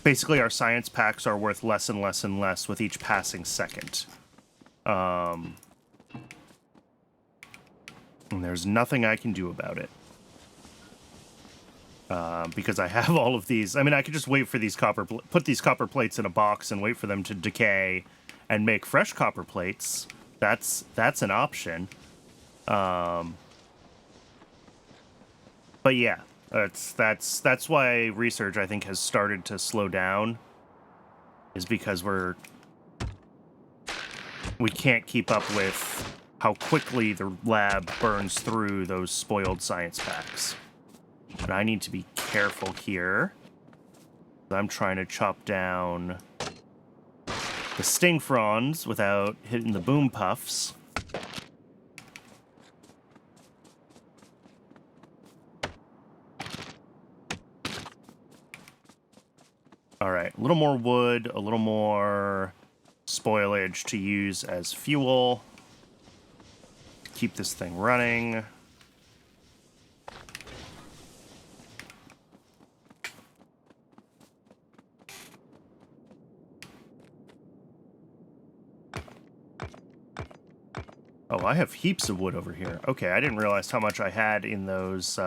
A: basically our science packs are worth less and less and less with each passing second. And there's nothing I can do about it. Because I have all of these. I mean, I could just wait for these put these copper plates in a box and wait for them to decay and make fresh copper plates. That's an option. But yeah, that's why research, I think, has started to slow down, is because we can't keep up with how quickly the lab burns through those spoiled science packs. And I need to be careful here. I'm trying to chop down the sting fronds without hitting the boom puffs. All right, a little more wood, a little more spoilage to use as fuel. Keep this thing running. Oh, I have heaps of wood over here. Okay, I didn't realize how much I had in those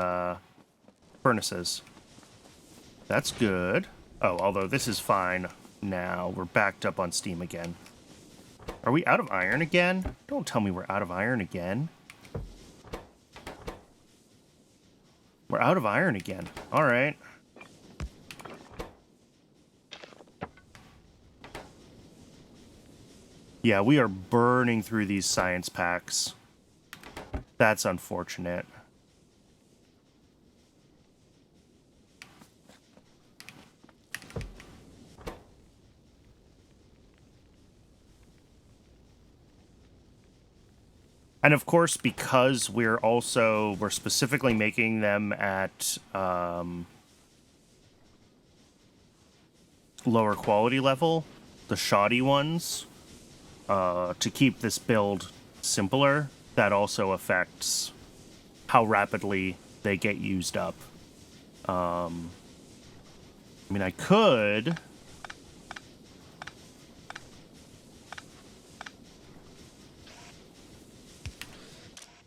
A: furnaces. That's good. Oh, although this is fine now. We're backed up on steam again. Are we out of iron again? Don't tell me we're out of iron again. We're out of iron again. All right. Yeah, we are burning through these science packs. That's unfortunate. And of course, because we're specifically making them at lower quality level, the shoddy ones, to keep this build simpler, that also affects how rapidly they get used up. I mean, I could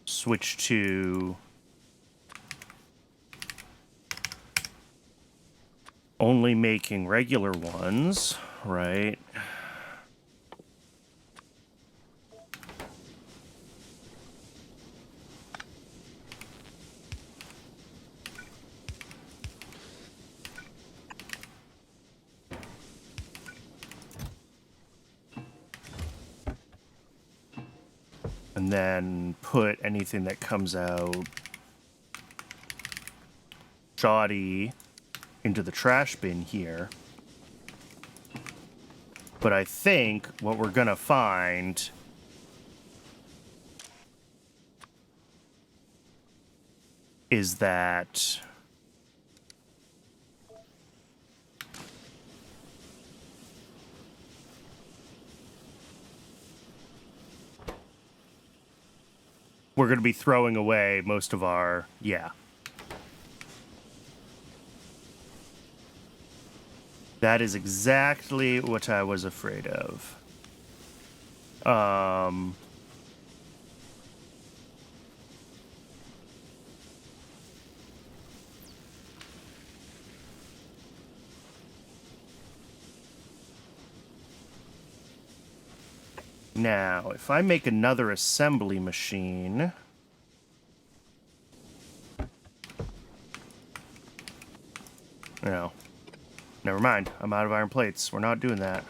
A: switch to only making regular ones, right? And then put anything that comes out shoddy into the trash bin here. But I think what we're gonna find is that we're going to be throwing away most of our, yeah. That is exactly what I was afraid of. Now, if I make another assembly machine, Never mind. I'm out of iron plates. We're not doing that.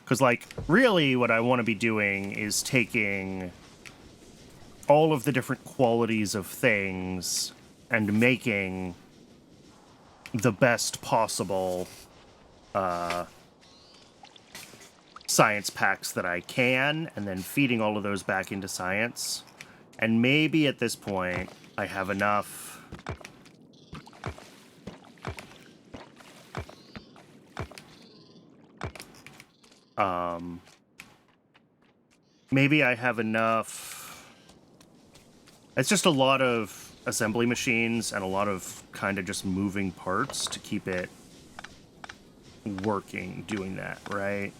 A: Because, like, really what I want to be doing is taking all of the different qualities of things and making the best possible science packs that I can, and then feeding all of those back into science. And maybe at this point, I have enough... maybe I have enough... It's just a lot of assembly machines and a lot of kind of just moving parts to keep it working, doing that, right?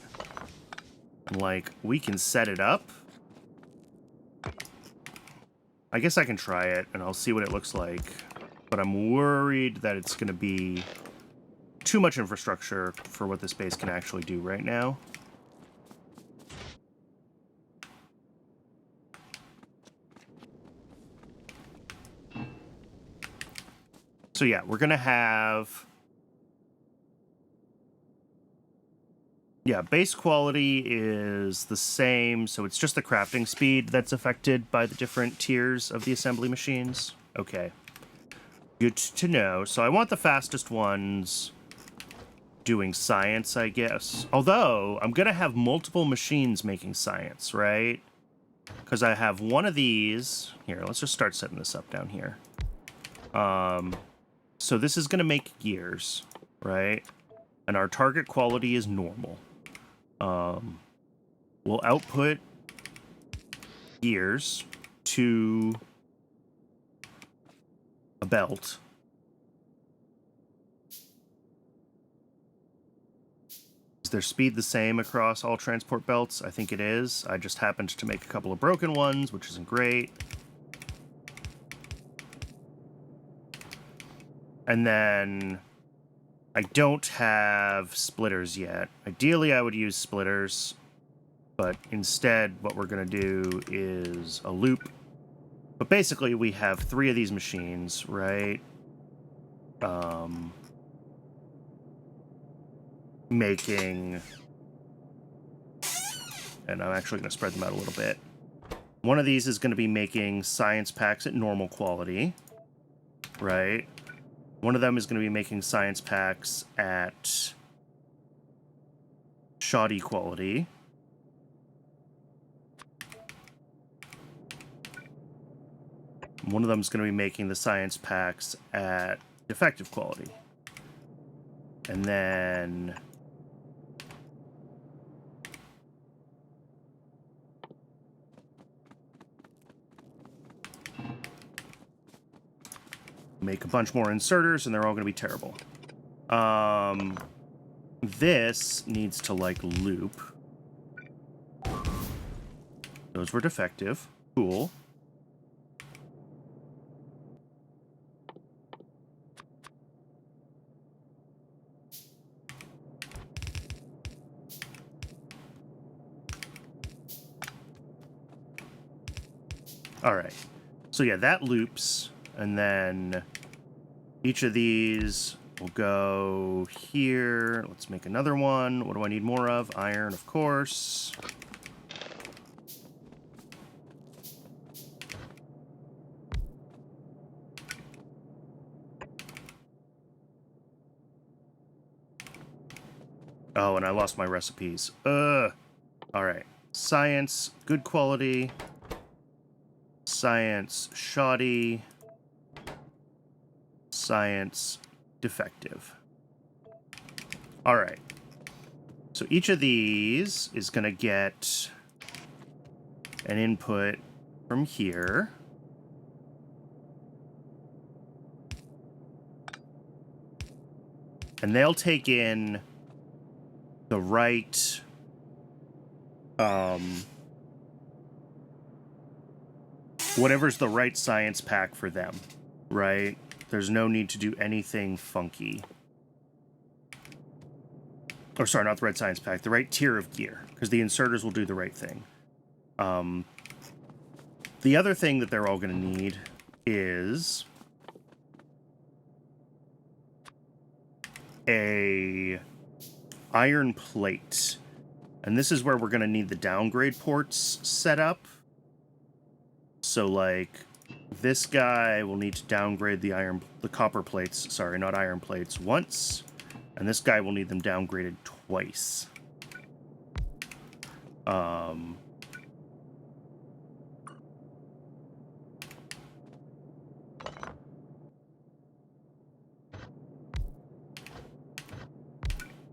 A: And, like, we can set it up. I guess I can try it, and I'll see what it looks like. But I'm worried that it's going to be too much infrastructure for what this base can actually do right now. So yeah, we're going to have... Yeah, base quality is the same, so it's just the crafting speed that's affected by the different tiers of the assembly machines. Okay. Good to know. So I want the fastest ones doing science, I guess. Although, I'm going to have multiple machines making science, right? Because I have one of these... Here, let's just start setting this up down here. So this is going to make gears, right? And our target quality is normal. We'll output gears to a belt. Is their speed the same across all transport belts? I think it is. I just happened to make a couple of broken ones, which isn't great. And then I don't have splitters yet. Ideally, I would use splitters, but instead what we're going to do is a loop. But basically, we have 3 of these machines, right? Making... And I'm actually going to spread them out a little bit. One of these is going to be making science packs at normal quality, right? One of them is going to be making science packs at shoddy quality. One of them is going to be making the science packs at defective quality. And then... make a bunch more inserters, and they're all going to be terrible. This needs to, like, loop. Those were defective. Cool. All right. So, yeah, that loops, and then each of these will go here. Let's make another one. What do I need more of? Iron, of course. Oh, and I lost my recipes. All right. Science, good quality. Science, shoddy. Science, defective. All right. So each of these is going to get an input from here. And they'll take in the right... whatever's the right science pack for them, right? There's no need to do anything funky. Or sorry, not the right science pack, the right tier of gear, because the inserters will do the right thing. The other thing that they're all going to need is a iron plate. And this is where we're going to need the downgrade ports set up. So, like, this guy will need to downgrade the copper plates, sorry, not iron plates, once. And this guy will need them downgraded twice.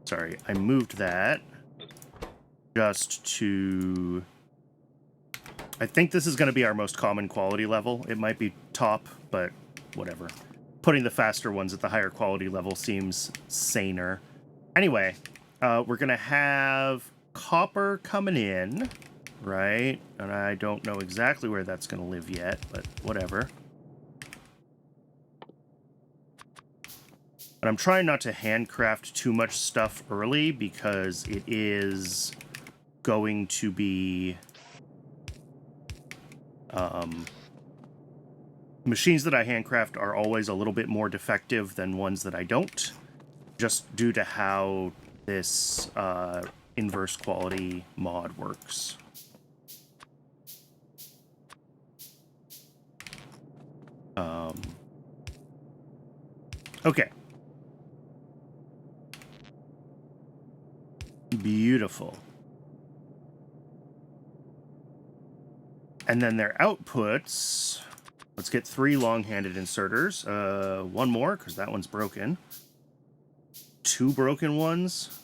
A: Sorry, I moved that just to... I think this is going to be our most common quality level. It might be top, but whatever. Putting the faster ones at the higher quality level seems saner. Anyway, we're going to have copper coming in, right? And I don't know exactly where that's going to live yet, but whatever. And I'm trying not to handcraft too much stuff early because it is going to be... machines that I handcraft are always a little bit more defective than ones that I don't, just due to how this inverse quality mod works. Okay. Beautiful. And then their outputs... Let's get 3 long-handed inserters. One more, because that one's broken. 2 broken ones.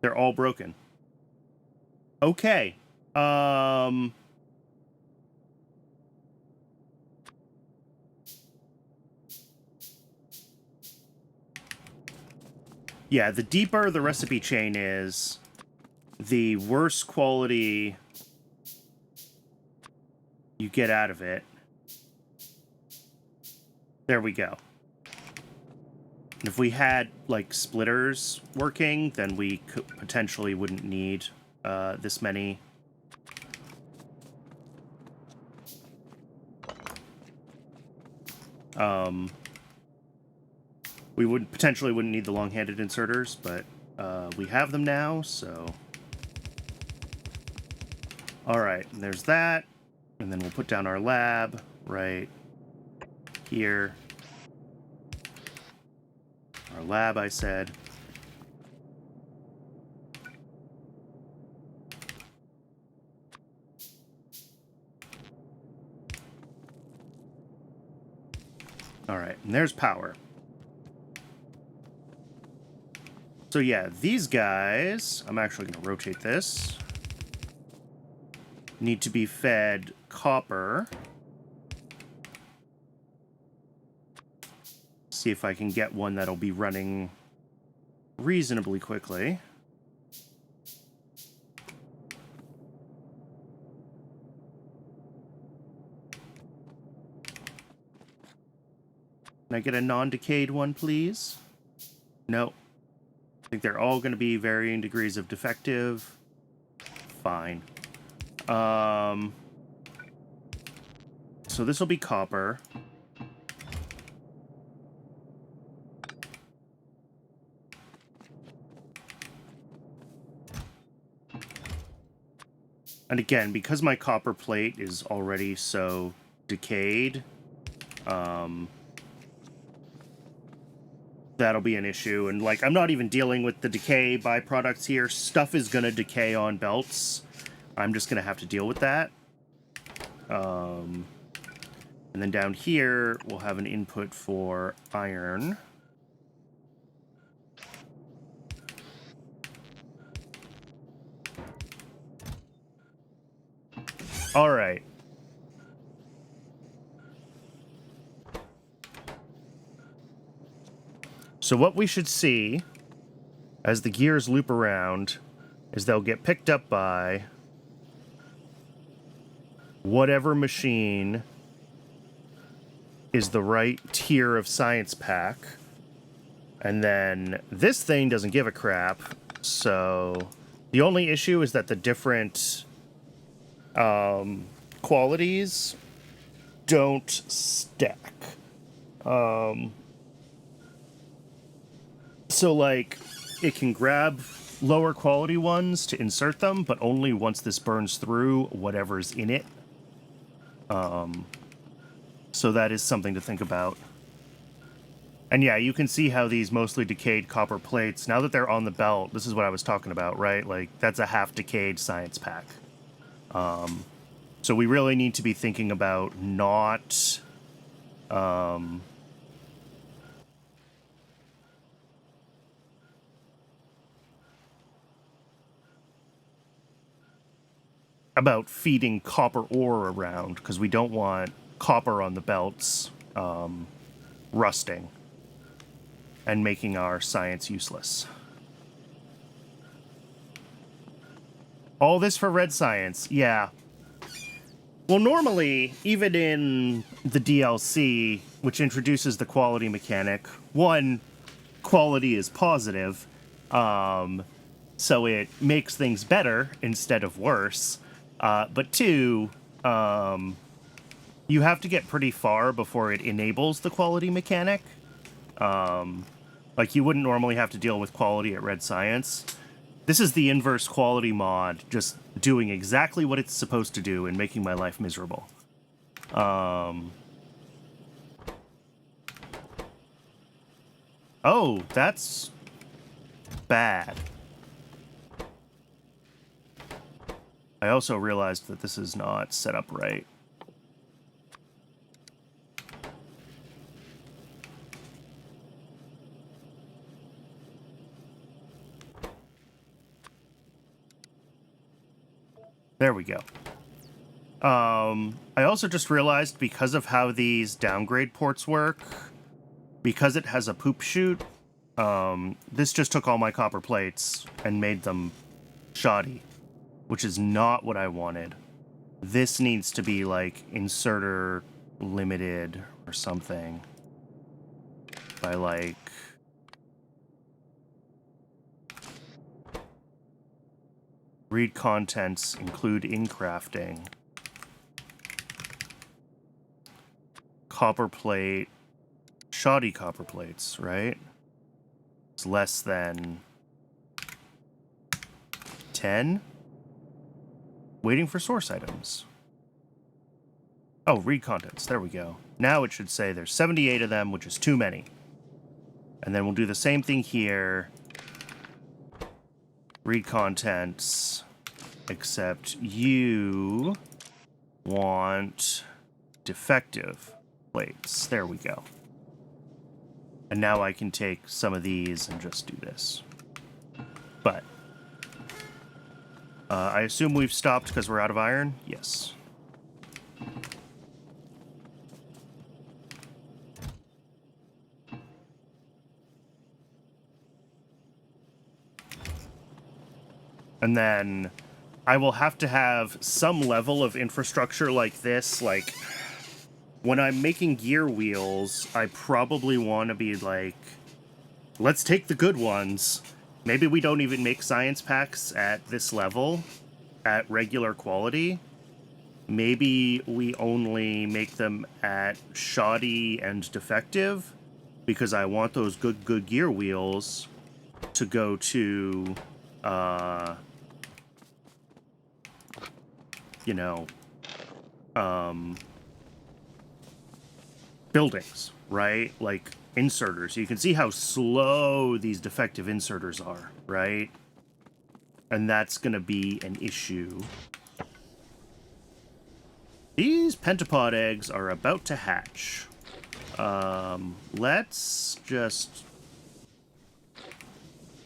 A: They're all broken. Okay. Yeah, the deeper the recipe chain is, the worse quality you get out of it. There we go. And if we had, like, splitters working, then we potentially wouldn't need this many. We potentially wouldn't need the long-handed inserters, but we have them now, so... Alright, and there's that. And then we'll put down our lab right here. Our lab, I said. Alright, and there's power. So yeah, these guys, I'm actually going to rotate this, need to be fed copper. See if I can get one that'll be running reasonably quickly. Can I get a non-decayed one, please? No. I think they're all going to be varying degrees of defective. Fine. So this will be copper. And again, because my copper plate is already so decayed, that'll be an issue. And, like, I'm not even dealing with the decay byproducts here. Stuff is going to decay on belts. I'm just going to have to deal with that. And then down here, we'll have an input for iron. All right. So what we should see as the gears loop around is they'll get picked up by whatever machine is the right tier of science pack. And then this thing doesn't give a crap, so The only issue is that the different qualities don't stack. So, like, it can grab lower quality ones to insert them, but only once this burns through whatever's in it. So that is something to think about. And yeah, you can see how these mostly decayed copper plates, now that they're on the belt, this is what I was talking about, right? Like, that's a half-decayed science pack. So we really need to be thinking about not... about feeding copper ore around, because we don't want copper on the belts rusting and making our science useless. All this for red science, yeah. Well, normally, even in the DLC, which introduces the quality mechanic, one, quality is positive, so it makes things better instead of worse. But two, you have to get pretty far before it enables the quality mechanic. Like, you wouldn't normally have to deal with quality at Red Science. This is the inverse quality mod, just doing exactly what it's supposed to do and making my life miserable. Oh, that's bad. I also realized that this is not set up right. There we go. I also just realized, because of how these downgrade ports work, because it has a poop chute, this just took all my copper plates and made them shoddy, which is not what I wanted. This needs to be, like, inserter limited or something by, like... read contents, include in crafting. Copper plate. Shoddy copper plates, right? It's less than 10. Waiting for source items. Oh, read contents. There we go. Now it should say there's 78 of them, which is too many. And then we'll do the same thing here. Read contents, except you want defective plates. There we go. And now I can take some of these and just do this. But I assume we've stopped because we're out of iron? Yes. And then I will have to have some level of infrastructure like this. Like, when I'm making gear wheels, I probably want to be like, let's take the good ones. Maybe we don't even make science packs at this level, at regular quality. Maybe we only make them at shoddy and defective, because I want those good gear wheels to go to, you know, buildings, right? Like inserters. You can see how slow these defective inserters are, right? And that's going to be an issue. These pentapod eggs are about to hatch. Let's just...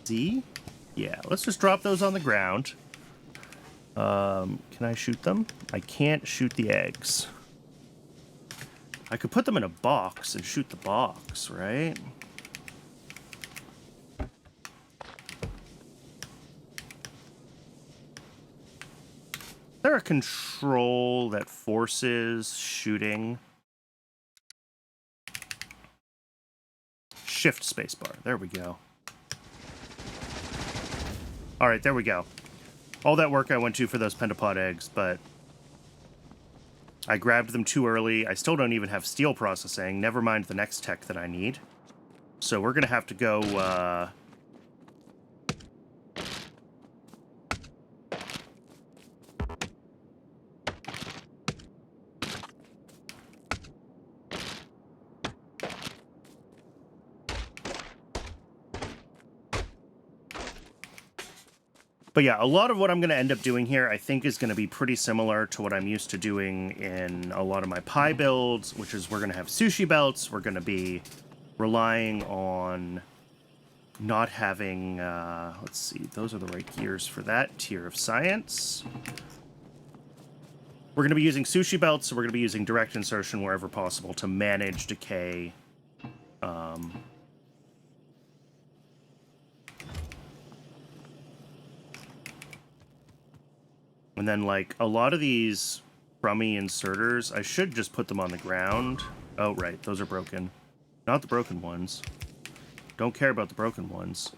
A: see? Yeah, let's just drop those on the ground. Can I shoot them? I can't shoot the eggs. I could put them in a box and shoot the box, right? Is there a control that forces shooting? Shift spacebar. There we go. All right, there we go. All that work I went to for those pentapod eggs, but I grabbed them too early. I still don't even have steel processing, never mind the next tech that I need. So we're going to have to go, But yeah, a lot of what I'm going to end up doing here, I think, is going to be pretty similar to what I'm used to doing in a lot of my pie builds, which is we're going to have sushi belts. We're going to be relying on not having, let's see, those are the right gears for that tier of science. We're going to be using sushi belts, so we're going to be using direct insertion wherever possible to manage decay. And then, like, a lot of these crummy inserters, I should just put them on the ground. Oh, right, those are broken. Not the broken ones. Don't care about the broken ones.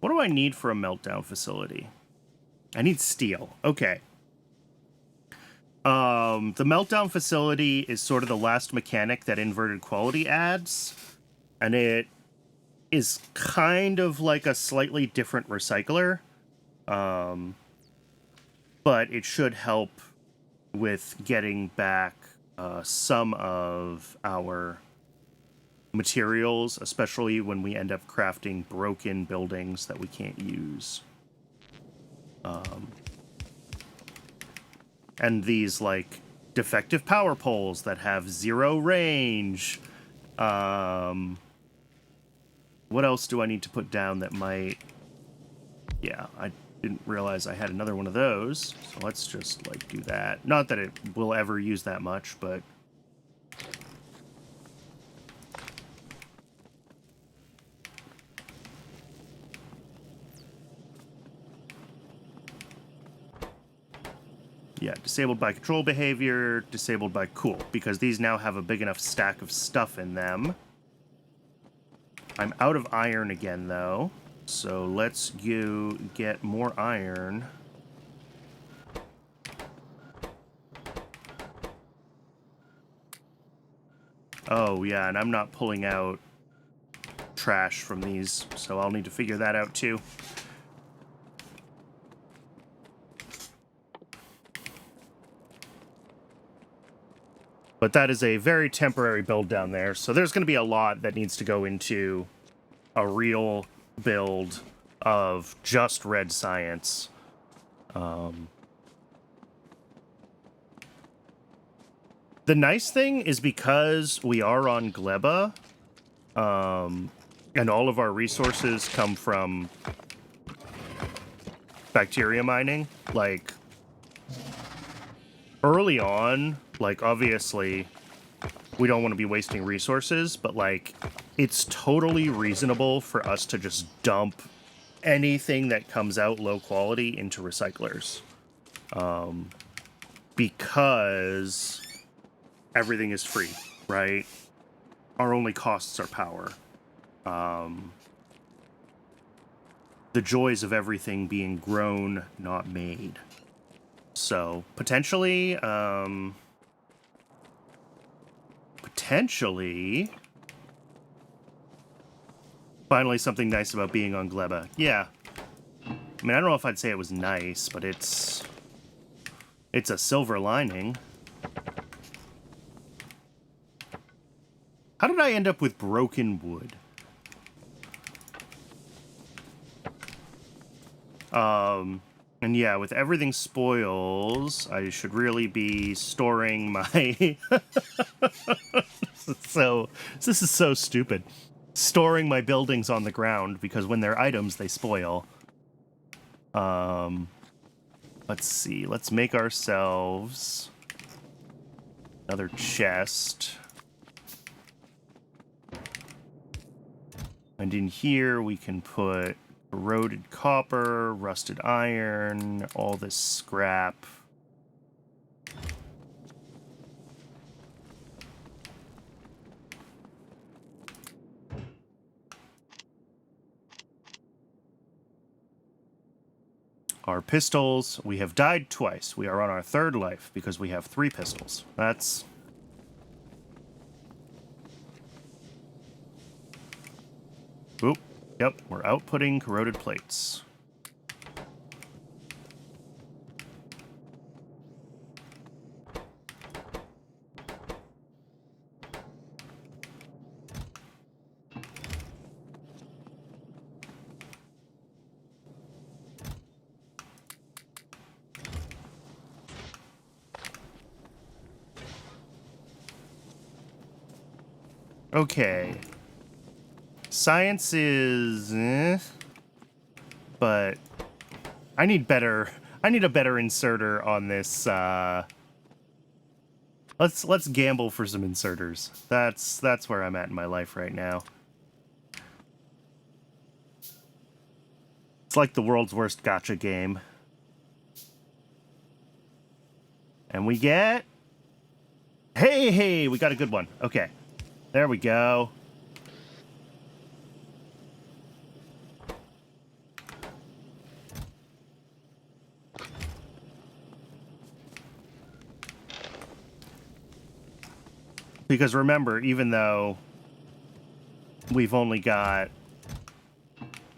A: What do I need for a meltdown facility? I need steel. Okay. The meltdown facility is sort of the last mechanic that inverted quality adds. And it is kind of like a slightly different recycler. But it should help with getting back some of our materials, especially when we end up crafting broken buildings that we can't use. And these, like, defective power poles that have 0 range. What else do I need to put down that might... Yeah, I didn't realize I had another one of those, so let's just, like, do that. Not that it will ever use that much, but... Yeah, disabled by control behavior, disabled by cool, because these now have a big enough stack of stuff in them. I'm out of iron again, though. So let's get more iron. Oh, yeah, and I'm not pulling out trash from these, so I'll need to figure that out, too. But that is a very temporary build down there, so there's going to be a lot that needs to go into a real build of just red science. The nice thing is because we are on Gleba, and all of our resources come from bacteria mining, like, early on, like, obviously, we don't want to be wasting resources, but, like, it's totally reasonable for us to just dump anything that comes out low quality into recyclers. Because everything is free, right? Our only costs are power. The joys of everything being grown, not made. So, potentially, finally something nice about being on Gleba. Yeah. I mean, I don't know if I'd say it was nice, but it's a silver lining. How did I end up with broken wood? And yeah, with everything spoils, I should really be storing my... This is so stupid. Storing my buildings on the ground, because when they're items, they spoil. Let's see. Let's make ourselves another chest. And in here, we can put corroded copper, rusted iron, all this scrap. Our pistols, we have died twice. We are on our third life because we have 3 pistols. That's... Oop. Yep, we're outputting corroded plates. Okay. Science is... but I need a better inserter on this, Let's gamble for some inserters. That's where I'm at in my life right now. It's like the world's worst gacha game. And we get... Hey, we got a good one. Okay. There we go. Because remember, even though we've only got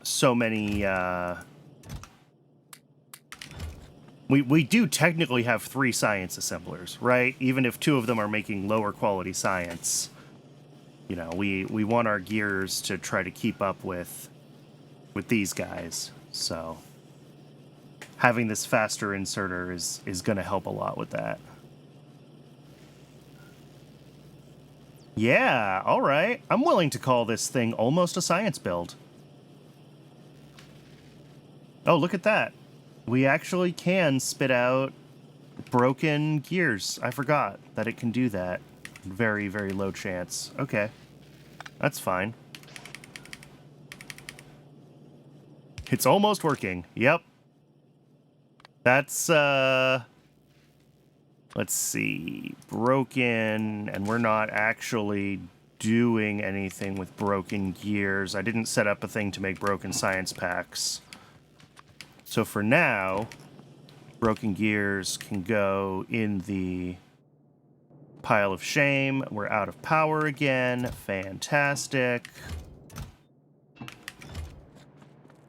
A: so many, we do technically have 3 science assemblers, right? Even if 2 of them are making lower quality science, you know, we want our gears to try to keep up with these guys. So having this faster inserter is going to help a lot with that. Yeah, all right. I'm willing to call this thing almost a science build. Oh, look at that. We actually can spit out broken gears. I forgot that it can do that. Very, very low chance. Okay. That's fine. It's almost working. Yep. That's, let's see, broken, and we're not actually doing anything with broken gears. I didn't set up a thing to make broken science packs. So for now, broken gears can go in the pile of shame. We're out of power again. Fantastic.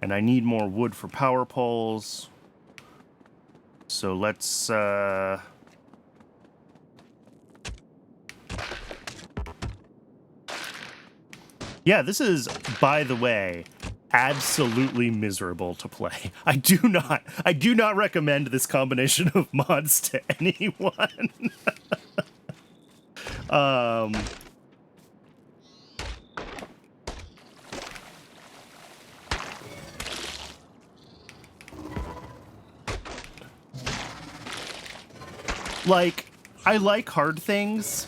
A: And I need more wood for power poles. So let's, yeah, this is, by the way, absolutely miserable to play. I do not recommend this combination of mods to anyone. Like, I like hard things,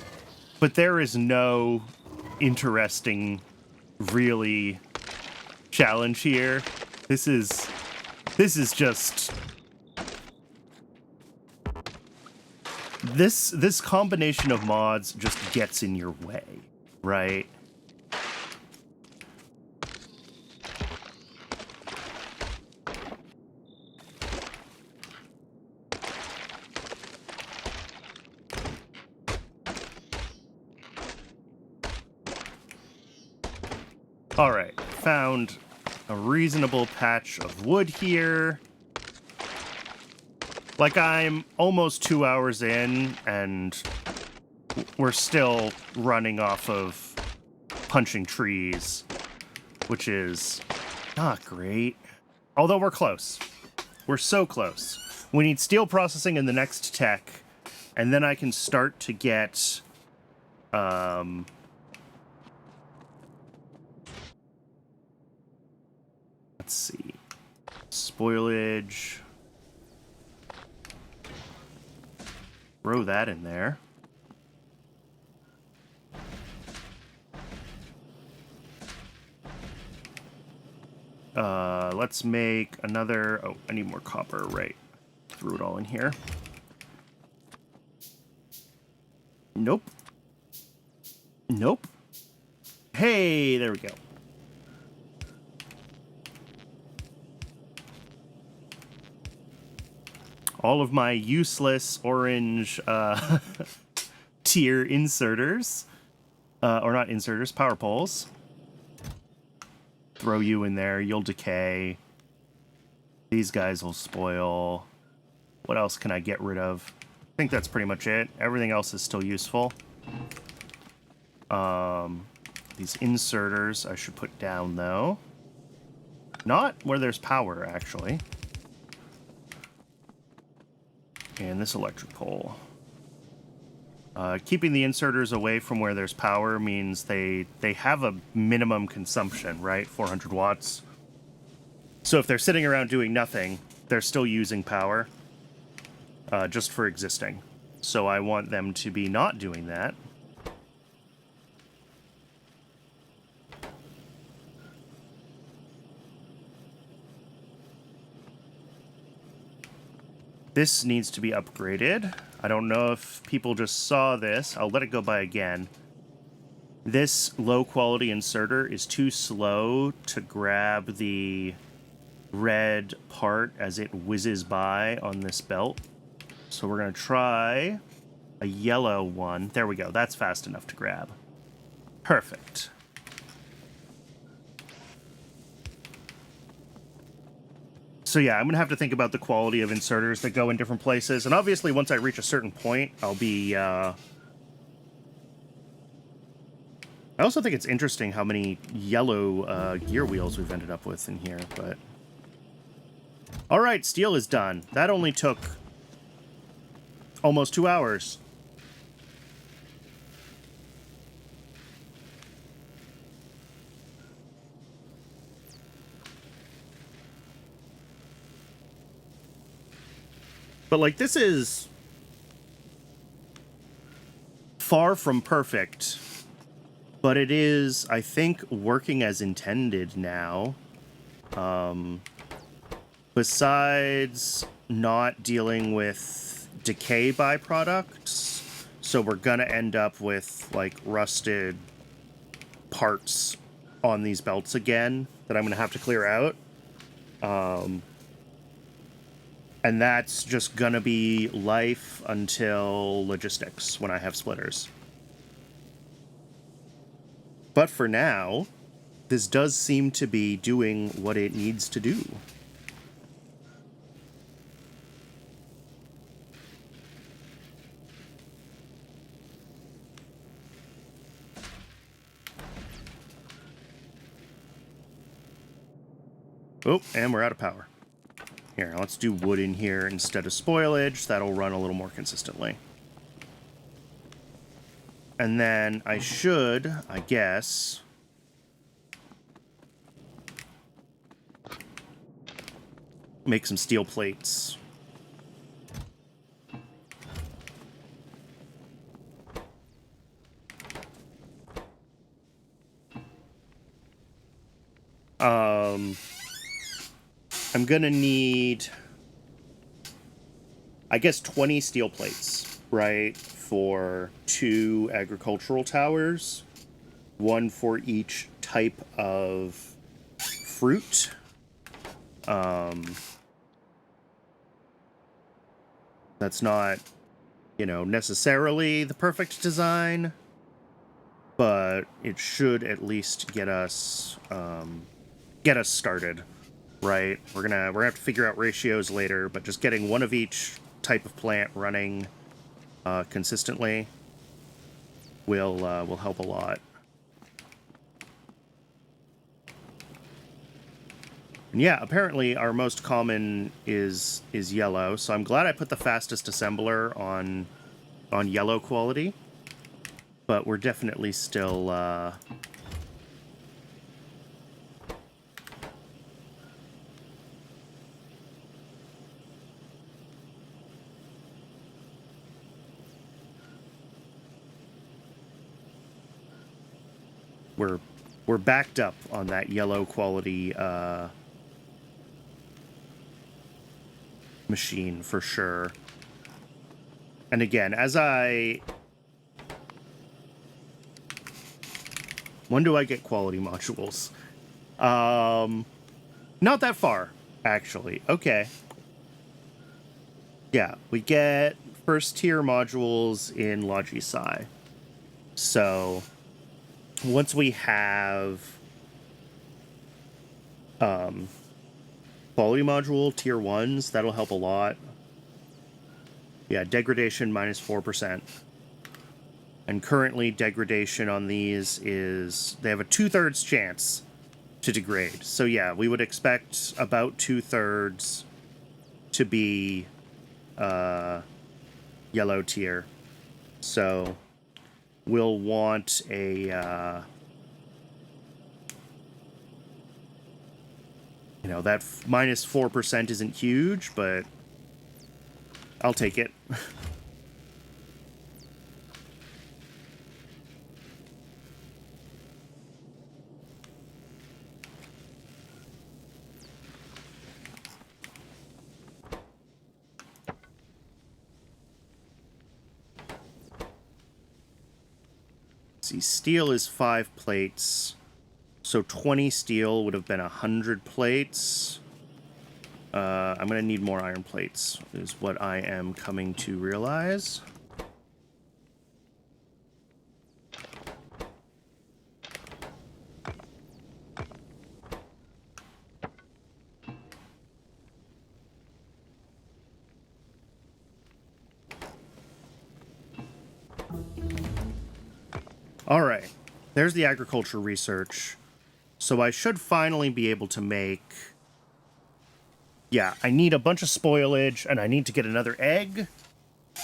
A: but there is no interesting, really challenge here. This is just this combination of mods just gets in your way, right? All right, found a reasonable patch of wood here. Like, I'm almost 2 hours in, and we're still running off of punching trees, which is not great. Although we're close. We're so close. We need steel processing in the next tech, and then I can start to get, let's see. Spoilage. Throw that in there. Let's make another... Oh, I need more copper, right. Threw it all in here. Nope. Nope. Hey, there we go. all of my useless orange tier inserters, or not inserters, power poles. Throw you in there, you'll decay. These guys will spoil. What else can I get rid of? I think that's pretty much it. Everything else is still useful. These inserters I should put down, though. Not where there's power, actually. And this electric pole. Keeping the inserters away from where there's power means they have a minimum consumption, right? 400 watts. So if they're sitting around doing nothing, they're still using power just for existing. So I want them to be not doing that. This needs to be upgraded. I don't know if people just saw this. I'll let it go by again. This low-quality inserter is too slow to grab the red part as it whizzes by on this belt. So we're going to try a yellow one. There we go. That's fast enough to grab. Perfect. So yeah, I'm going to have to think about the quality of inserters that go in different places. And obviously, once I reach a certain point, I'll be... I also think it's interesting how many yellow gear wheels we've ended up with in here, but... Alright, steel is done. That only took almost 2 hours. But, like, this is far from perfect, but it is, I think, working as intended now. Besides not dealing with decay byproducts, so we're gonna end up with, like, rusted parts on these belts again that I'm gonna have to clear out. And that's just gonna be life until logistics when I have splitters. But for now, this does seem to be doing what it needs to do. Oh, and we're out of power. Here, let's do wood in here instead of spoilage. That'll run a little more consistently. And then I should, I guess... make some steel plates. I'm gonna need, I guess, 20 steel plates, right? For 2 agricultural towers. 1 for each type of fruit. That's not, you know, necessarily the perfect design, but it should at least get us started, right? We're gonna have to figure out ratios later, but just getting 1 of each type of plant running consistently will help a lot. And yeah, apparently our most common is yellow, so I'm glad I put the fastest assembler on yellow quality. But we're definitely still we're backed up on that yellow quality machine for sure. And again, when do I get quality modules? Not that far, actually. Okay. Yeah, we get first tier modules in Logisci. So once we have quality module tier 1s, that'll help a lot. Yeah, degradation minus 4%. And currently degradation on these is, they have a 2/3 chance to degrade. So yeah, we would expect about 2/3 to be yellow tier. So we'll want a you know, that minus 4% isn't huge, but I'll take it. See, steel is 5 plates. So 20 steel would have been 100 plates. I'm going to need more iron plates, is what I am coming to realize. All right, there's the agriculture research. So I should finally be able to make... Yeah, I need a bunch of spoilage, and I need to get another egg,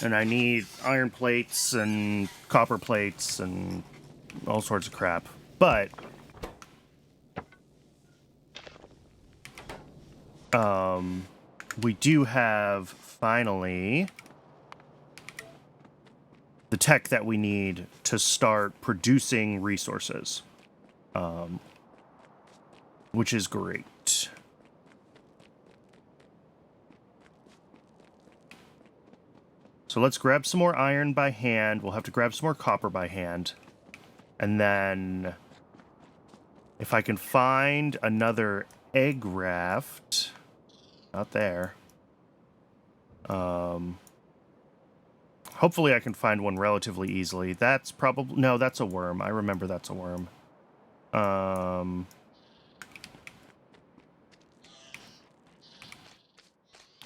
A: and I need iron plates and copper plates and all sorts of crap. But we do have, finally, the tech that we need to start producing resources, which is great. So let's grab some more iron by hand. We'll have to grab some more copper by hand. And then if I can find another egg raft, not there. Hopefully I can find one relatively easily. That's probably... No, that's a worm. I remember that's a worm.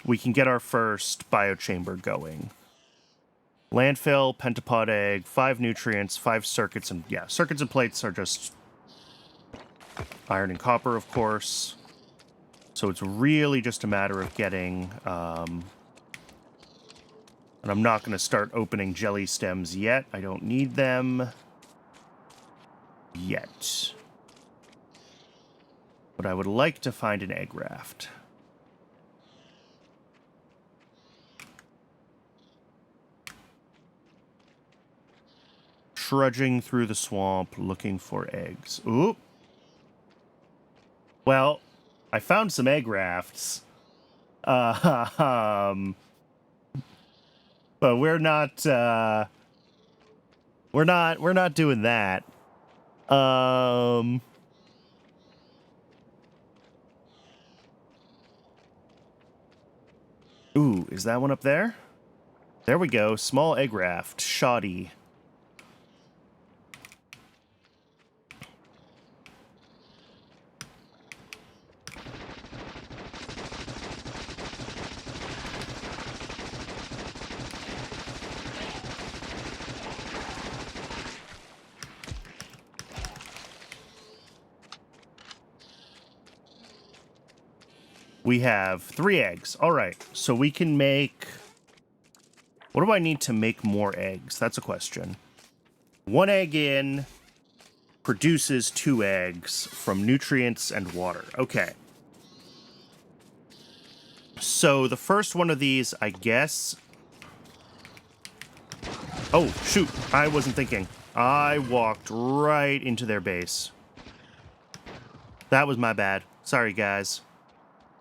A: We can get our first biochamber going. Landfill, pentapod egg, 5 nutrients, 5 circuits, and yeah, circuits and plates are just iron and copper, of course. So it's really just a matter of getting... and I'm not going to start opening jelly stems yet. I don't need them yet. But I would like to find an egg raft. Trudging through the swamp, looking for eggs. Oop. Well, I found some egg rafts. But we're not doing that. Ooh, is that one up there? There we go. Small egg raft. Shoddy. We have 3 eggs. All right, so we can make... What do I need to make more eggs? That's a question. 1 egg in produces 2 eggs from nutrients and water. Okay. So the first one of these, I guess... Oh, shoot. I wasn't thinking. I walked right into their base. That was my bad. Sorry, guys.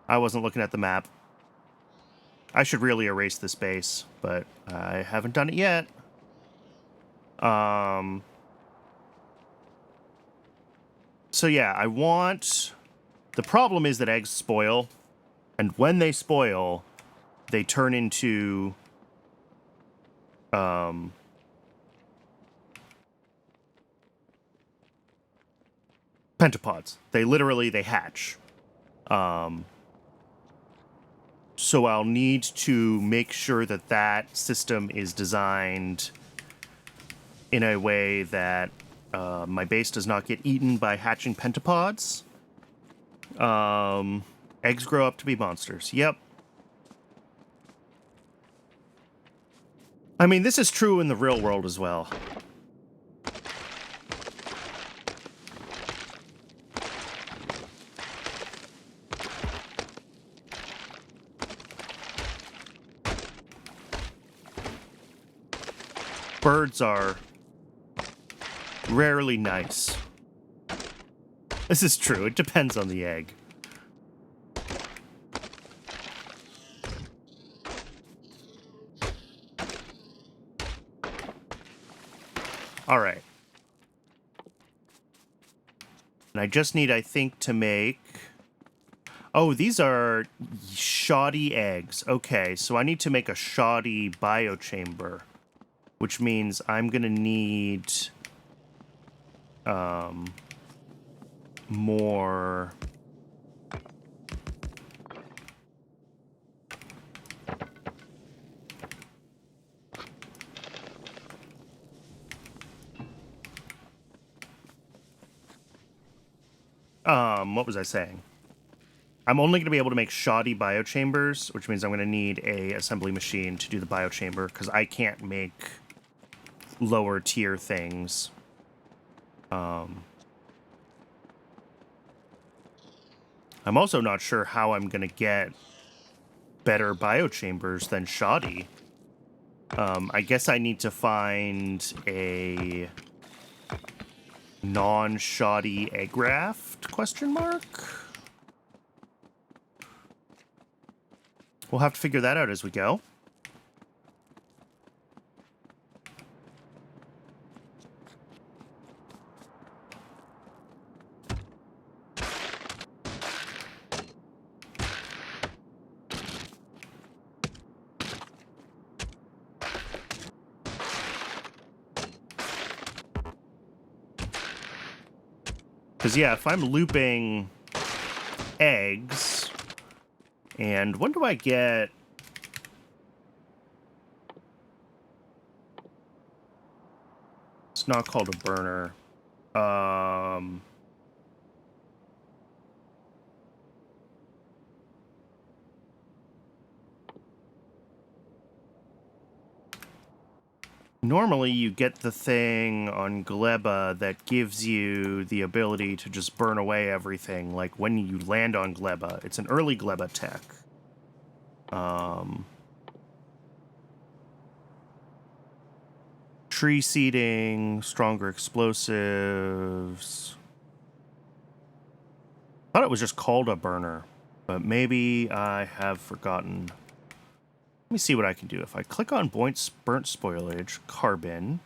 A: I wasn't looking at the map. I should really erase this base, but I haven't done it yet. So yeah, I want... The problem is that eggs spoil, and when they spoil, they turn into pentapods. They hatch. So I'll need to make sure that that system is designed in a way that my base does not get eaten by hatching pentapods. Eggs grow up to be monsters. Yep. I mean, this is true in the real world as well. Birds are rarely nice. This is true. It depends on the egg. All right. And I just need, I think, to make... Oh, these are shoddy eggs. Okay, so I need to make a shoddy biochamber, which means I'm going to need more... what was I saying? I'm only going to be able to make shoddy biochambers, which means I'm going to need a assembly machine to do the biochamber, because I can't make lower tier things. I'm also not sure how I'm going to get better biochambers than shoddy. I guess I need to find a non-shoddy egg raft, question mark? We'll have to figure that out as we go. Because, yeah, if I'm looping eggs, and when do I get... It's not called a burner. Normally you get the thing on Gleba that gives you the ability to just burn away everything, like when you land on Gleba. It's an early Gleba tech. Tree seeding, stronger explosives. I thought it was just called a burner, but maybe I have forgotten. Let me see what I can do. If I click on burnt spoilage, carbon,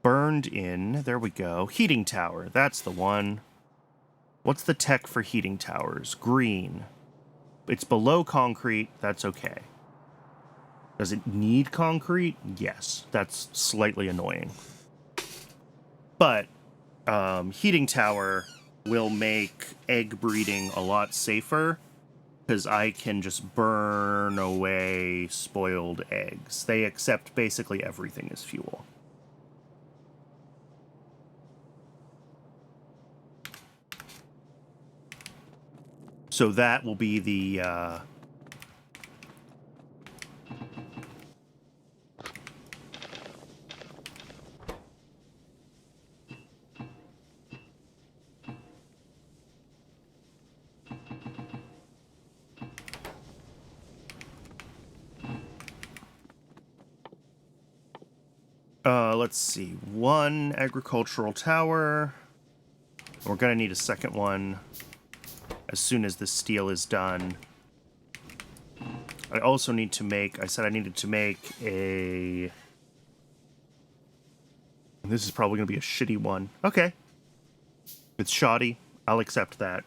A: burned in, there we go. Heating tower, that's the one. What's the tech for heating towers? Green. It's below concrete, that's okay. Does it need concrete? Yes, that's slightly annoying. But heating tower will make egg breeding a lot safer, because I can just burn away spoiled eggs. They accept basically everything as fuel. So that will be the... let's see. One agricultural tower. We're going to need a second one as soon as the steel is done. I also need to make... I said I needed to make a... This is probably going to be a shitty one. Okay. It's shoddy. I'll accept that.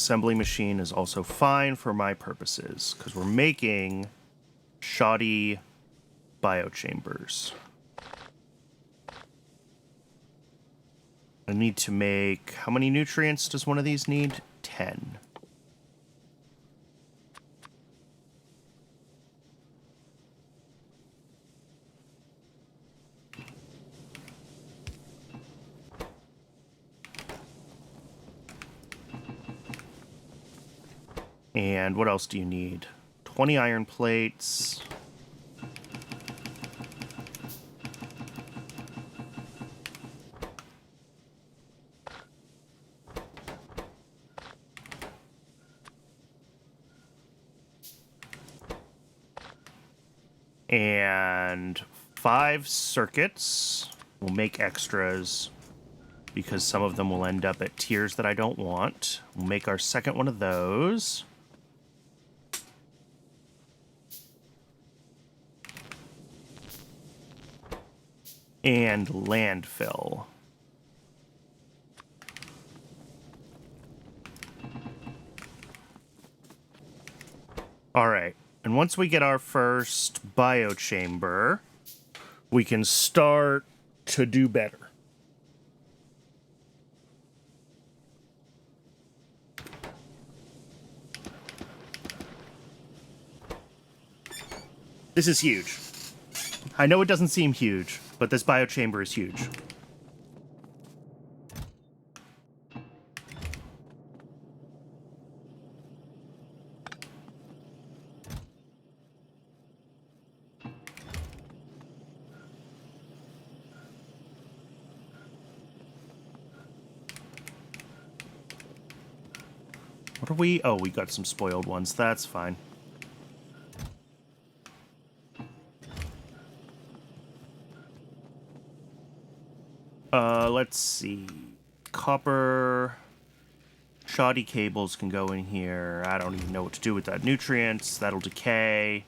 A: assembly machine is also fine for my purposes, because we're making shoddy biochambers. I need to make... How many nutrients does one of these need? 10. And what else do you need? 20 iron plates. And 5 circuits. We'll make extras because some of them will end up at tiers that I don't want. We'll make our second one of those. And landfill. All right. And once we get our first biochamber, we can start to do better. This is huge. I know it doesn't seem huge, but this biochamber is huge. What are we? Oh, we got some spoiled ones. That's fine. Let's see. Copper. Shoddy cables can go in here. I don't even know what to do with that. Nutrients. That'll decay.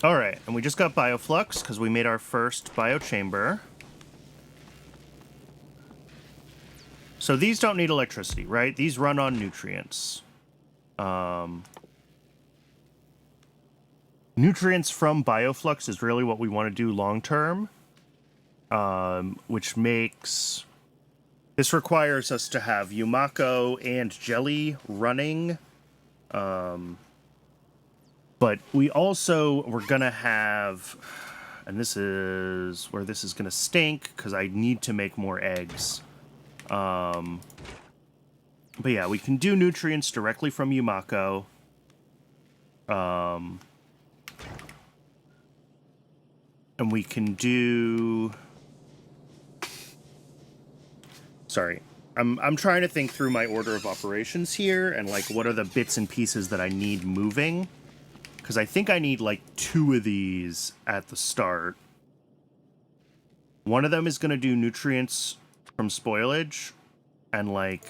A: All right, and we just got bioflux because we made our first biochamber. So these don't need electricity, right? These run on nutrients. Nutrients from bioflux is really what we want to do long term, which makes... This requires us to have Yumako and Jelly running. But we also, we're going to have, and this is where this is going to stink, because I need to make more eggs. But yeah, we can do nutrients directly from Yumako. And we can do... Sorry. I'm trying to think through my order of operations here, and like, what are the bits and pieces that I need moving? Because I think I need, like, 2 of these at the start. One of them is going to do nutrients from spoilage. And, like...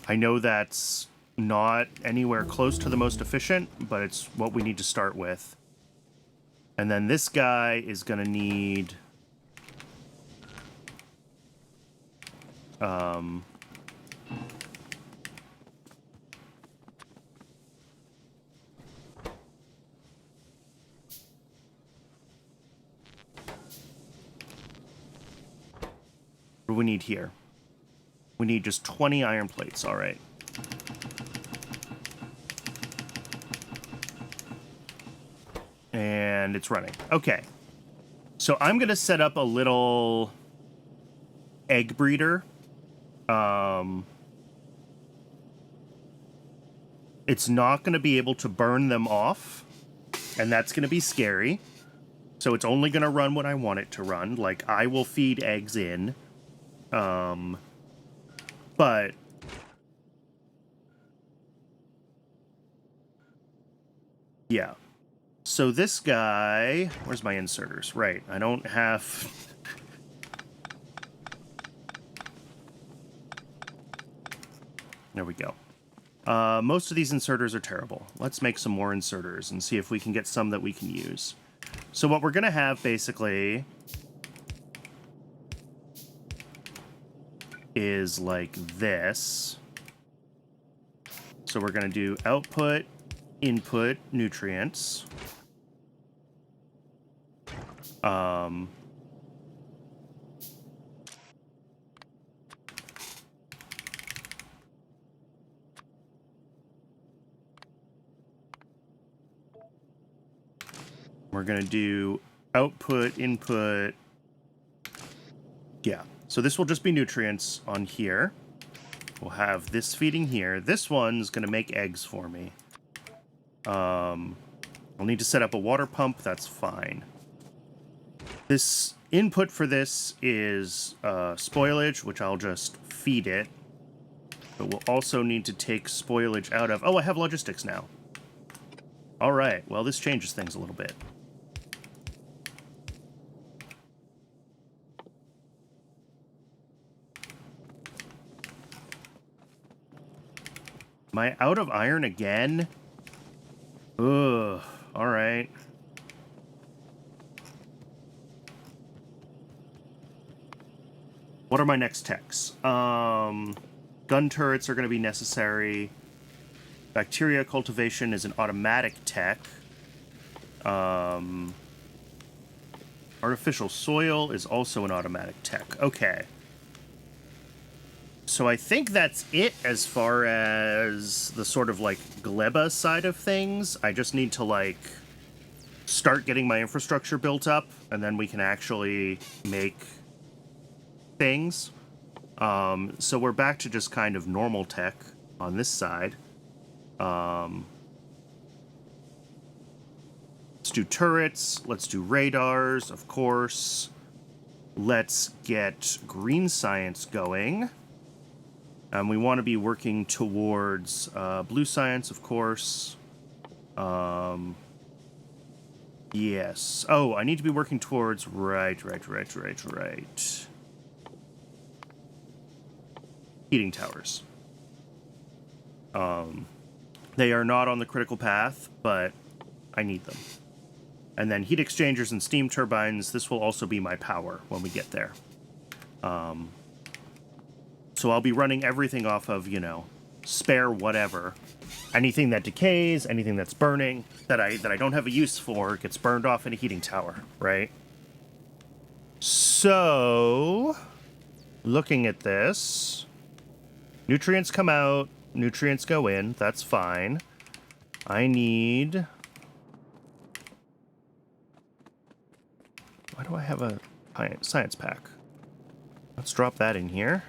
A: I know that's not anywhere close to the most efficient, but it's what we need to start with. And then this guy is going to need... What do we need here? We need just 20 iron plates, all right. And it's running. Okay. So I'm going to set up a little egg breeder. It's not going to be able to burn them off, and that's going to be scary. So it's only going to run when I want it to run. Like, I will feed eggs in. But yeah. So this guy, where's my inserters? Right. I don't have There we go. Most of these inserters are terrible. Let's make some more inserters and see if we can get some that we can use. So what we're going to have, basically, is like this. So we're going to do output, input, nutrients. We're going to do output, input. Yeah. So this will just be nutrients on here. We'll have this feeding here. This one's going to make eggs for me. I'll need to set up a water pump. That's fine. This input for this is spoilage, which I'll just feed it. But we'll also need to take spoilage out of... Oh, I have logistics now. All right. Well, this changes things a little bit. Am I out of iron again? Ugh. All right. What are my next techs? Gun turrets are going to be necessary. Bacteria cultivation is an automatic tech. Artificial soil is also an automatic tech. Okay. So I think that's it as far as the sort of, like, Gleba side of things. I just need to, like, start getting my infrastructure built up, and then we can actually make things. So we're back to just kind of normal tech on this side. Let's do turrets. Let's do radars, of course. Let's get green science going. We want to be working towards blue science, of course. Yes. Oh, I need to be working towards... Right. Heating towers. They are not on the critical path, but I need them. And then heat exchangers and steam turbines. This will also be my power when we get there. So I'll be running everything off of, you know, spare whatever. Anything that decays, anything that's burning, that I don't have a use for, gets burned off in a heating tower, right? So, looking at this, nutrients come out, nutrients go in, that's fine. I need... Why do I have a science pack? Let's drop that in here.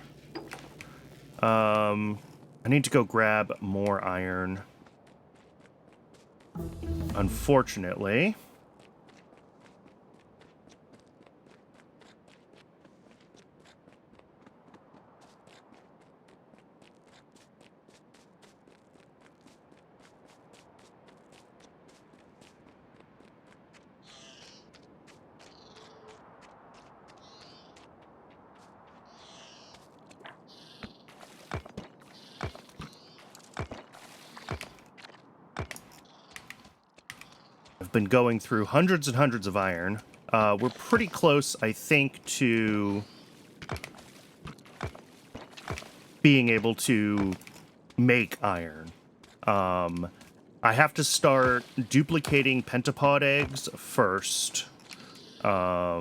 A: I need to go grab more iron. Unfortunately. Been going through hundreds and hundreds of iron. We're pretty close, I think, to being able to make iron. I have to start duplicating pentapod eggs first. And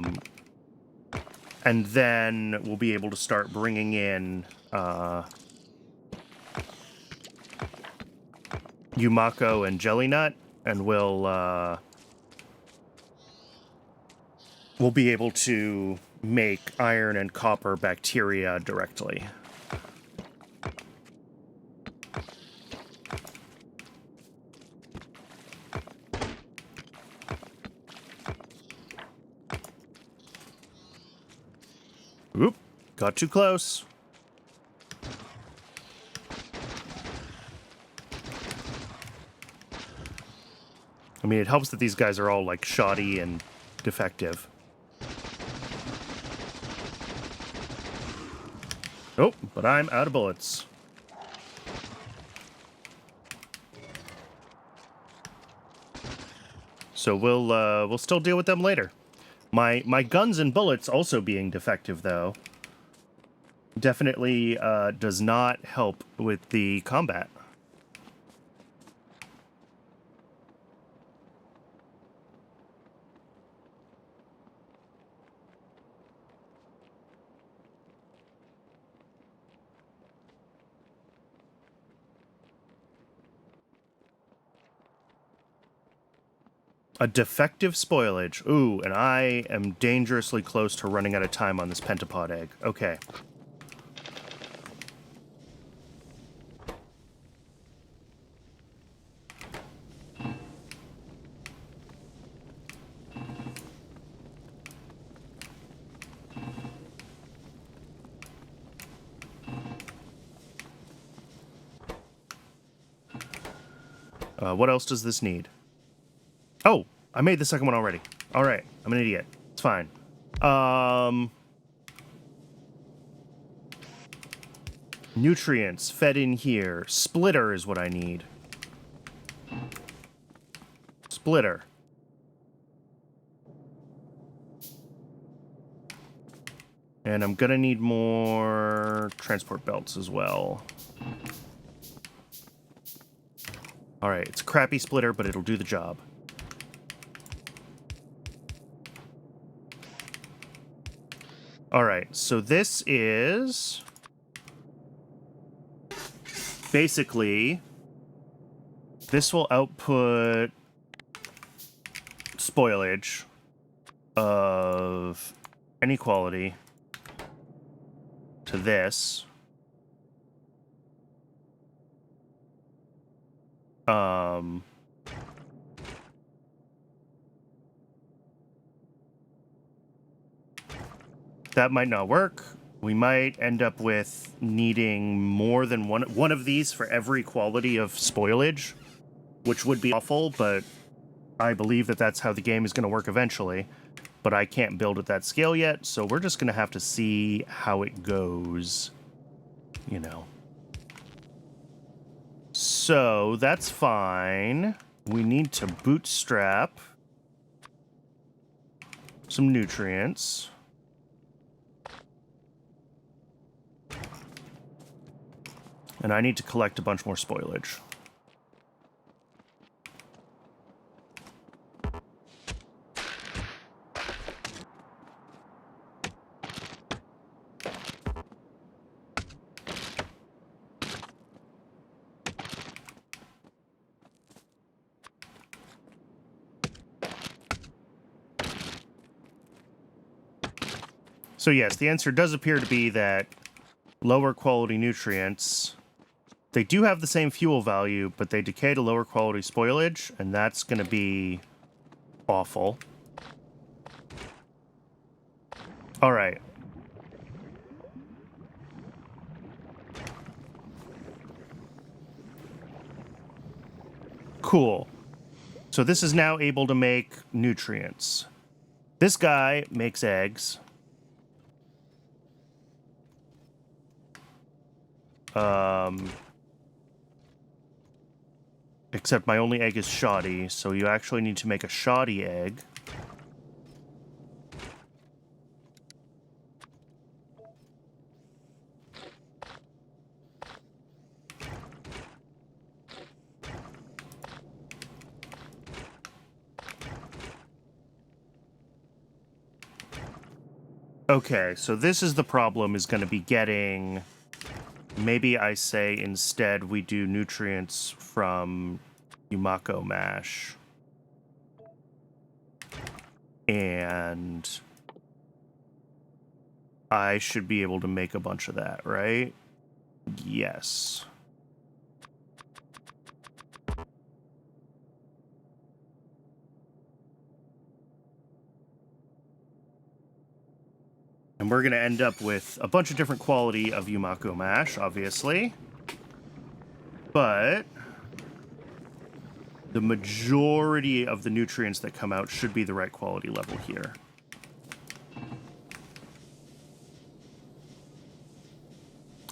A: then we'll be able to start bringing in Yumako and Jelly Nut. And we'll be able to make iron and copper bacteria directly. Oop, got too close. I mean, it helps that these guys are all, like, shoddy and defective. Oh, but I'm out of bullets. So we'll still deal with them later. My guns and bullets also being defective, though, definitely does not help with the combat. A defective spoilage. Ooh, and I am dangerously close to running out of time on this pentapod egg. Okay. What else does this need? Oh, I made the second one already. All right, I'm an idiot. It's fine. Nutrients fed in here. Splitter is what I need. Splitter. And I'm gonna need more transport belts as well. All right, it's a crappy splitter, but it'll do the job. All right, so this is basically, this will output spoilage of any quality to this. That might not work. We might end up with needing more than one of these for every quality of spoilage, which would be awful, but I believe that that's how the game is going to work eventually. But I can't build at that scale yet, so we're just going to have to see how it goes, you know. So that's fine. We need to bootstrap some nutrients. And I need to collect a bunch more spoilage. So yes, the answer does appear to be that lower quality nutrients, they do have the same fuel value, but they decay to lower quality spoilage, and that's going to be awful. All right. Cool. So this is now able to make nutrients. This guy makes eggs. Except my only egg is shoddy, so you actually need to make a shoddy egg. Okay, so this is the problem, is going to be getting... Maybe I say instead we do nutrients from Yumako mash. And I should be able to make a bunch of that, right? Yes. And we're going to end up with a bunch of different quality of Yumako mash, obviously. But the majority of the nutrients that come out should be the right quality level here.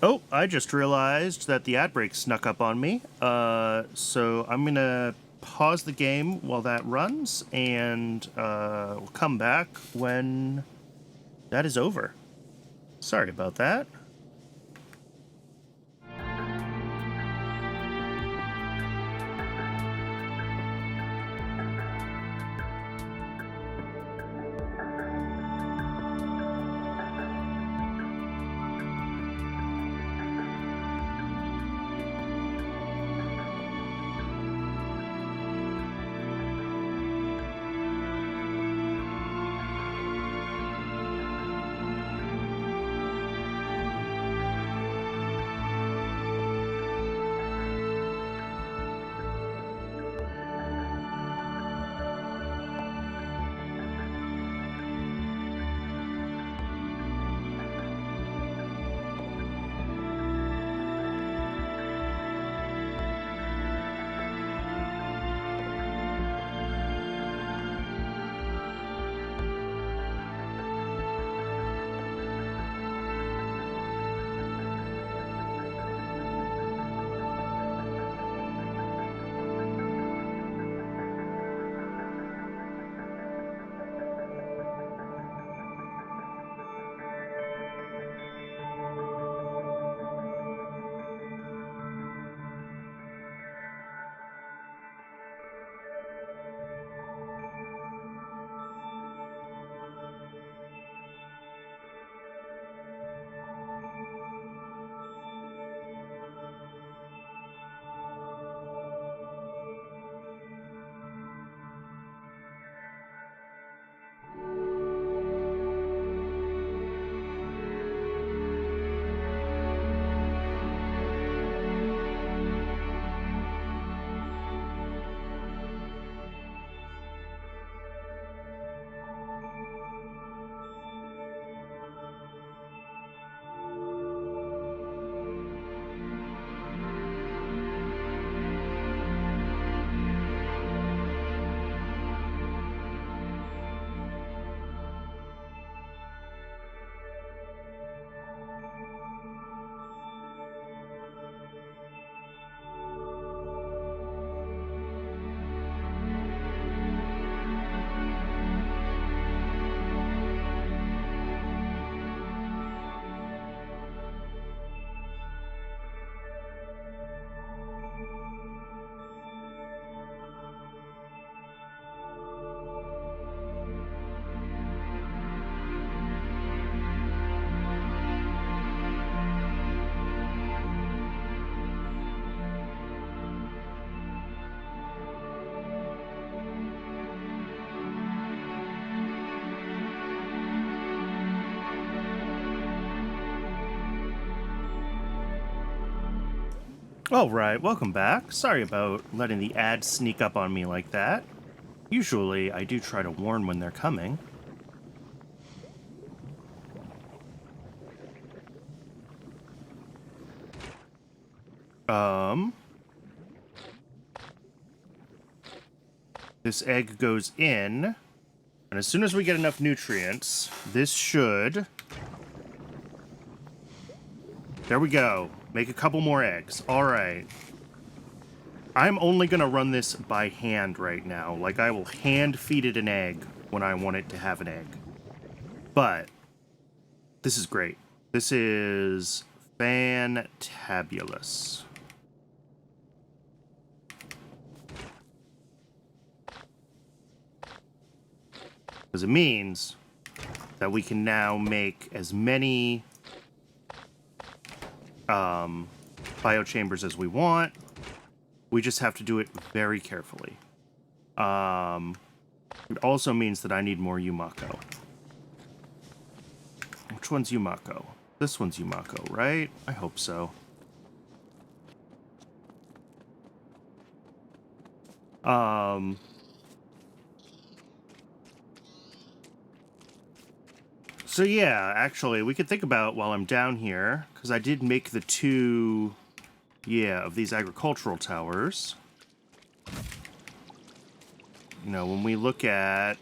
A: Oh, I just realized that the ad break snuck up on me. So I'm going to pause the game while that runs, and we'll come back when that is over. Sorry about that. All right, welcome back. Sorry about letting the ads sneak up on me like that. Usually, I do try to warn when they're coming. This egg goes in, and as soon as we get enough nutrients, this should... There we go. Make a couple more eggs. All right. I'm only going to run this by hand right now. Like, I will hand feed it an egg when I want it to have an egg. But this is great. This is fantabulous. Because it means that we can now make as many biochambers as we want. We just have to do it very carefully. It also means that I need more Yumako. Which one's Yumako? This one's Yumako, right? I hope so. So yeah, actually, we could think about while I'm down here, because I did make the two, of these agricultural towers. You know, when we look at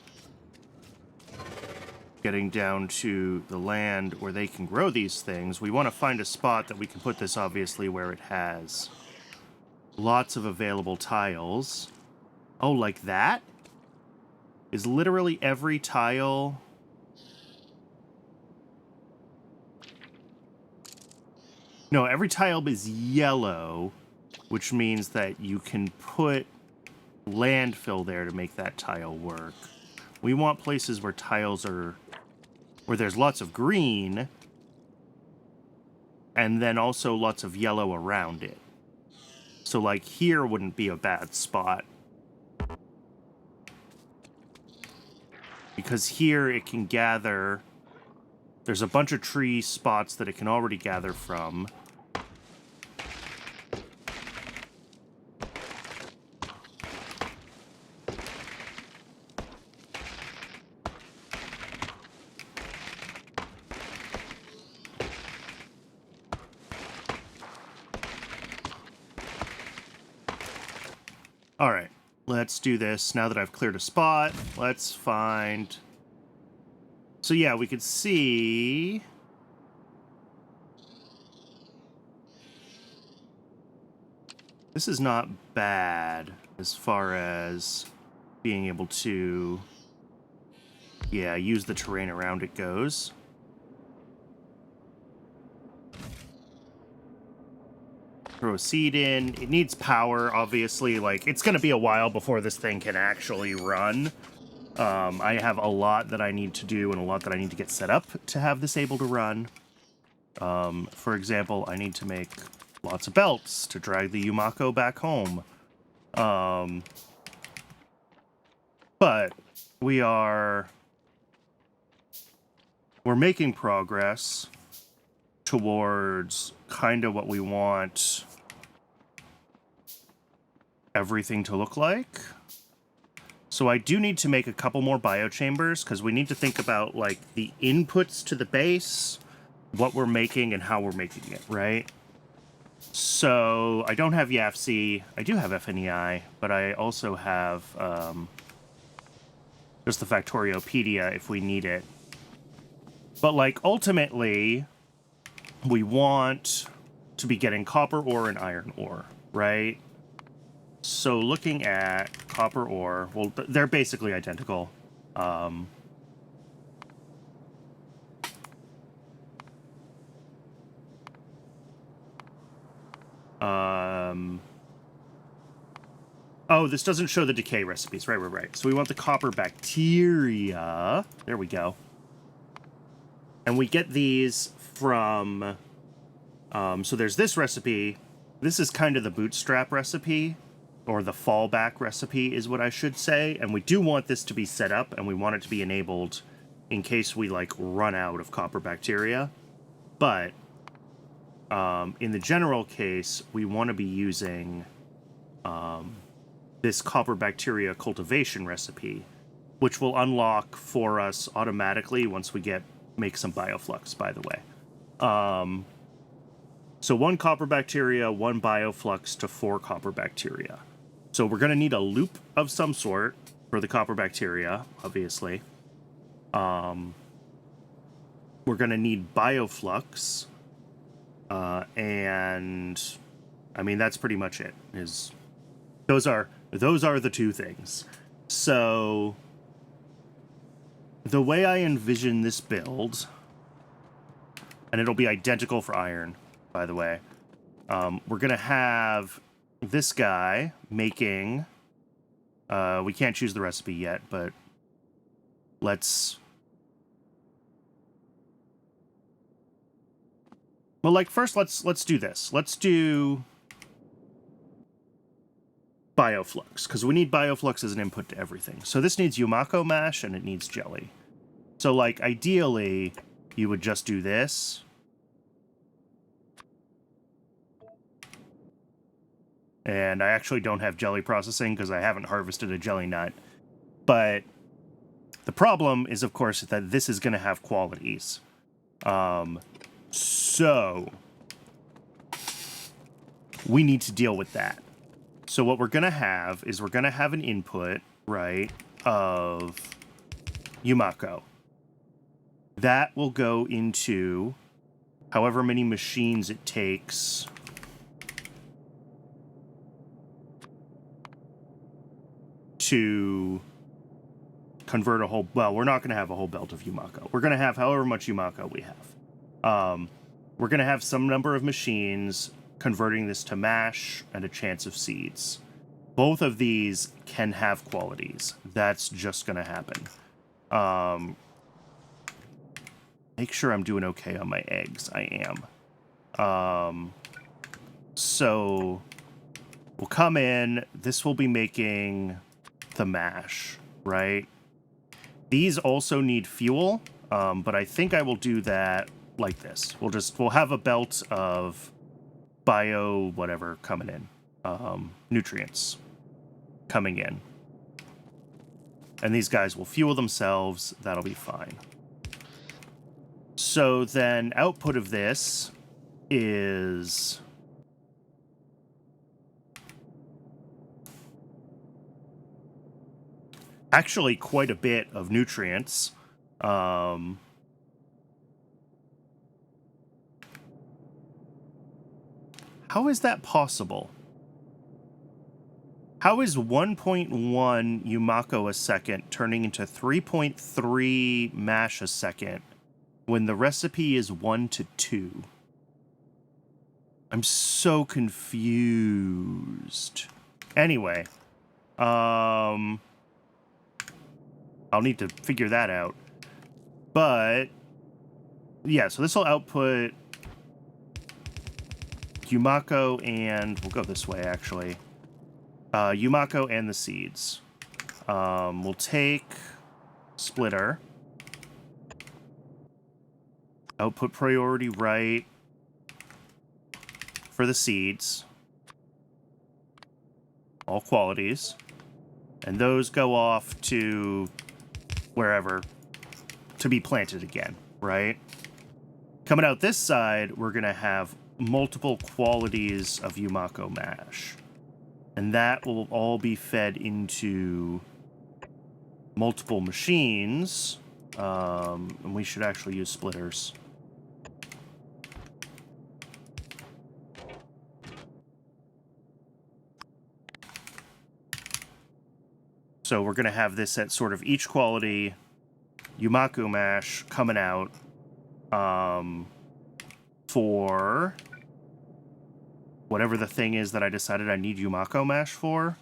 A: getting down to the land where they can grow these things, we want to find a spot that we can put this, obviously, where it has lots of available tiles. Oh, like that? Is literally every tile... No, every tile is yellow, which means that you can put landfill there to make that tile work. We want places where tiles are... where there's lots of green, and then also lots of yellow around it. So, like, here wouldn't be a bad spot. Because here it can gather... There's a bunch of tree spots that it can already gather from. Alright, let's do this. Now that I've cleared a spot, let's find... So yeah, we could see... This is not bad as far as being able to, yeah, use the terrain around it goes. Throw a seed in. It needs power, obviously. Like, it's going to be a while before this thing can actually run. I have a lot that I need to do and a lot that I need to get set up to have this able to run. For example, I need to make lots of belts to drag the Yumako back home. But we're making progress towards kind of what we want everything to look like. So I do need to make a couple more biochambers because we need to think about like the inputs to the base, what we're making and how we're making it, right? So I don't have YAFC. I do have FNEI, but I also have just the Factoriopedia if we need it. But like ultimately, we want to be getting copper ore and iron ore, right? So looking at copper ore, well, they're basically identical. Oh, this doesn't show the decay recipes. Right. So we want the copper bacteria. There we go. And we get these from... so there's this recipe. This is kind of the bootstrap recipe. Or the fallback recipe is what I should say. And we do want this to be set up, and we want it to be enabled in case we, like, run out of copper bacteria. But in the general case, we want to be using this copper bacteria cultivation recipe, which will unlock for us automatically once we make some bioflux, by the way. So 1 copper bacteria, 1 bioflux to 4 copper bacteria. So we're going to need a loop of some sort for the copper bacteria, obviously. We're going to need bioflux. And I mean, that's pretty much it. Those are the two things. So the way I envision this build, and it'll be identical for iron, by the way, we're going to have this guy making... we can't choose the recipe yet, but let's... Well, like, first, let's do this. Let's do bioflux, because we need bioflux as an input to everything. So this needs Yumako mash, and it needs jelly. So, like, ideally, you would just do this. And I actually don't have jelly processing because I haven't harvested a jelly nut. But the problem is, of course, that this is going to have qualities. So we need to deal with that. So what we're going to have is we're going to have an input, right, of Yumako. That will go into however many machines it takes to convert a whole... Well, we're not going to have a whole belt of Yumako. We're going to have however much Yumako we have. We're going to have some number of machines converting this to mash and a chance of seeds. Both of these can have qualities. That's just going to happen. Make sure I'm doing okay on my eggs. I am. So we'll come in. This will be making the mash, right? These also need fuel, but I think I will do that like this. We'll have a belt of bio whatever coming in. Nutrients coming in. And these guys will fuel themselves. That'll be fine. So then output of this is actually quite a bit of nutrients. How is that possible? How is 1.1 Yumako a second turning into 3.3 mash a second when the recipe is 1 to 2? I'm so confused. Anyway, I'll need to figure that out. But yeah, so this will output Yumako and we'll go this way actually. Yumako and the seeds. We'll take splitter. Output priority right for the seeds. All qualities. And those go off to wherever to be planted again, right? Coming out this side, we're going to have multiple qualities of Yumako mash. And that will all be fed into multiple machines. And we should actually use splitters. So we're going to have this at sort of each quality Yumako mash coming out for whatever the thing is that I decided I need Yumako mash for.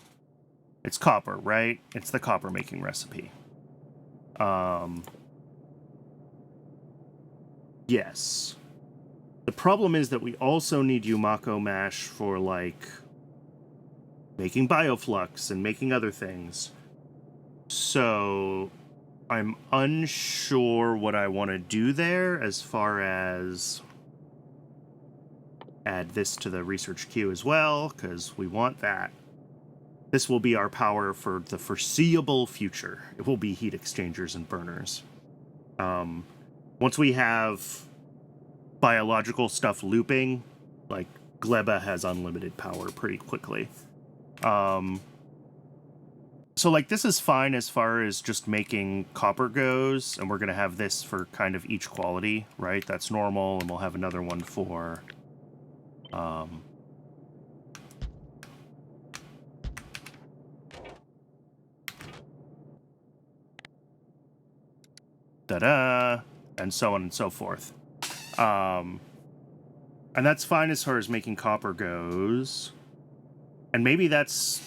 A: It's copper, right? It's the copper making recipe. Yes. The problem is that we also need Yumako mash for, like, making bioflux and making other things. So I'm unsure what I want to do there as far as add this to the research queue as well, because we want that. This will be our power for the foreseeable future. It will be heat exchangers and burners. Once we have biological stuff looping, like, Gleba has unlimited power pretty quickly. So, like, this is fine as far as just making copper goes, and we're going to have this for kind of each quality, right? That's normal, and we'll have another one for... da-da, and so on and so forth. And that's fine as far as making copper goes. And maybe that's...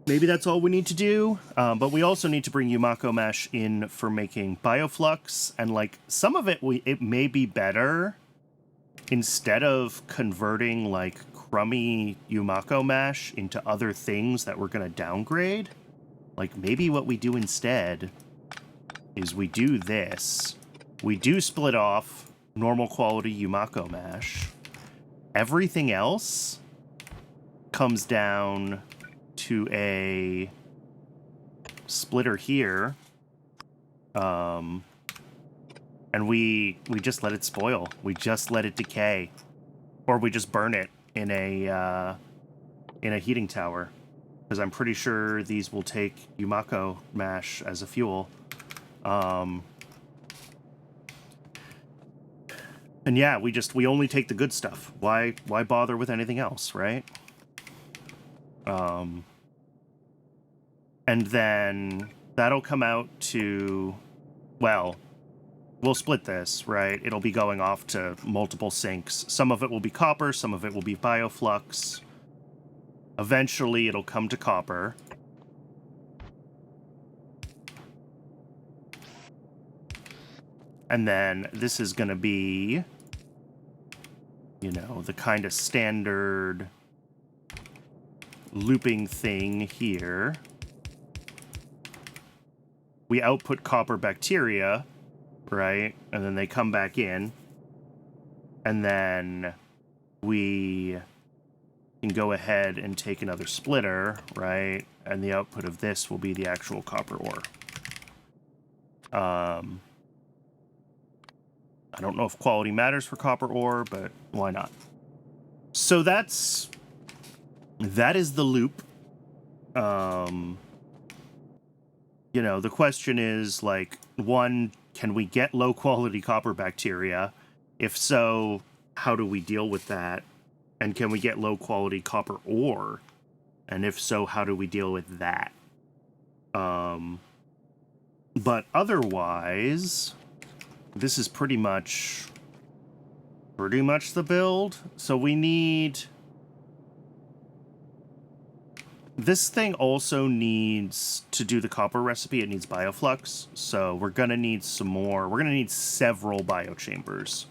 A: Maybe that's all we need to do, but we also need to bring Yumako mash in for making bioflux, and, like, some of it may be better instead of converting, like, crummy Yumako mash into other things that we're going to downgrade. Like, maybe what we do instead is we do this. We do split off normal quality Yumako mash. Everything else comes down to a splitter here, and we just let it spoil. We just let it decay, or we just burn it in a heating tower, because I'm pretty sure these will take Yumako mash as a fuel. And yeah, we only take the good stuff. Why bother with anything else, right? And then that'll come out to, well, we'll split this, right? It'll be going off to multiple sinks. Some of it will be copper, some of it will be bioflux. Eventually, it'll come to copper. And then this is going to be, you know, the kind of standard looping thing here. We output copper bacteria, right? And then they come back in. And then we can go ahead and take another splitter, right? And the output of this will be the actual copper ore. I don't know if quality matters for copper ore, but why not? So that is the loop. You know, the question is, like, one, can we get low quality copper bacteria? If so, how do we deal with that? And can we get low quality copper ore? And if so, how do we deal with that? But otherwise, this is pretty much the build. So we need... This thing also needs, to do the copper recipe, it needs bioflux. So we're going to need some more. We're going to need several biochambers.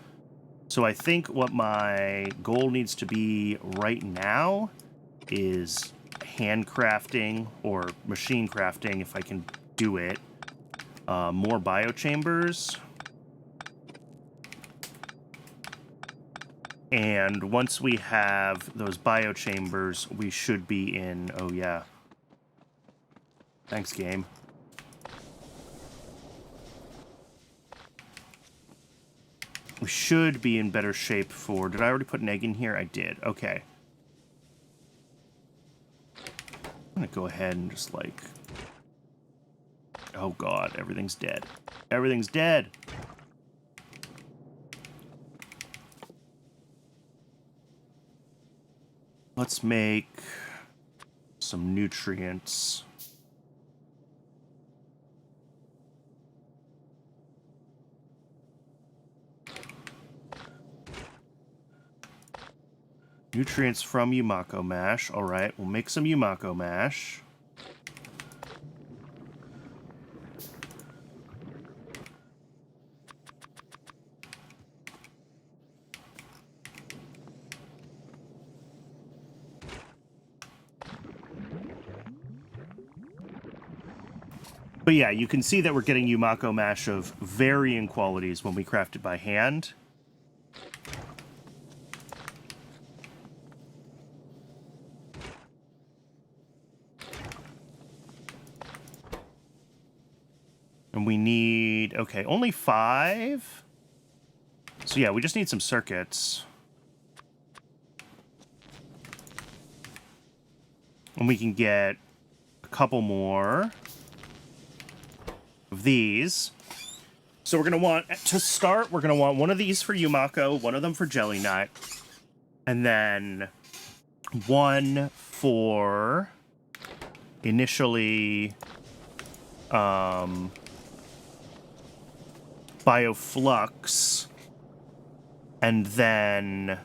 A: So I think what my goal needs to be right now is handcrafting or machine crafting, if I can do it, more biochambers. And once we have those biochambers, we should be in... Oh, yeah. Thanks, game. We should be in better shape for... Did I already put an egg in here? I did. Okay. I'm gonna go ahead and just, like... Oh, God. Everything's dead. Everything's dead! Let's make some nutrients. Nutrients from Yumako mash. All right, we'll make some Yumako mash. But yeah, you can see that we're getting Yumako mash of varying qualities when we craft it by hand. And we need... Okay, only 5? So yeah, we just need some circuits. And we can get a couple more of these. So we're going to want, to start, we're going to want one of these for Yumako, one of them for Jelly Nut, and then one for initially bioflux, and then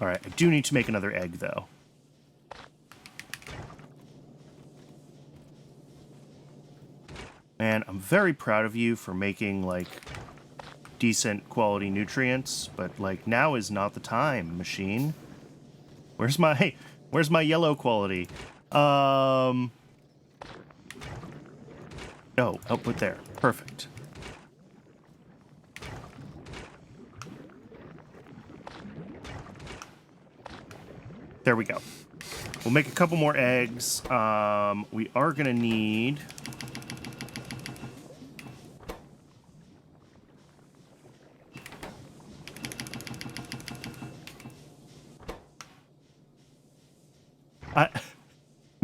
A: all right, I do need to make another egg, though. And I'm very proud of you for making, like, decent quality nutrients, but, like, now is not the time, machine. Where's my yellow quality? Oh, output there. Perfect. There we go. We'll make a couple more eggs. We are gonna need...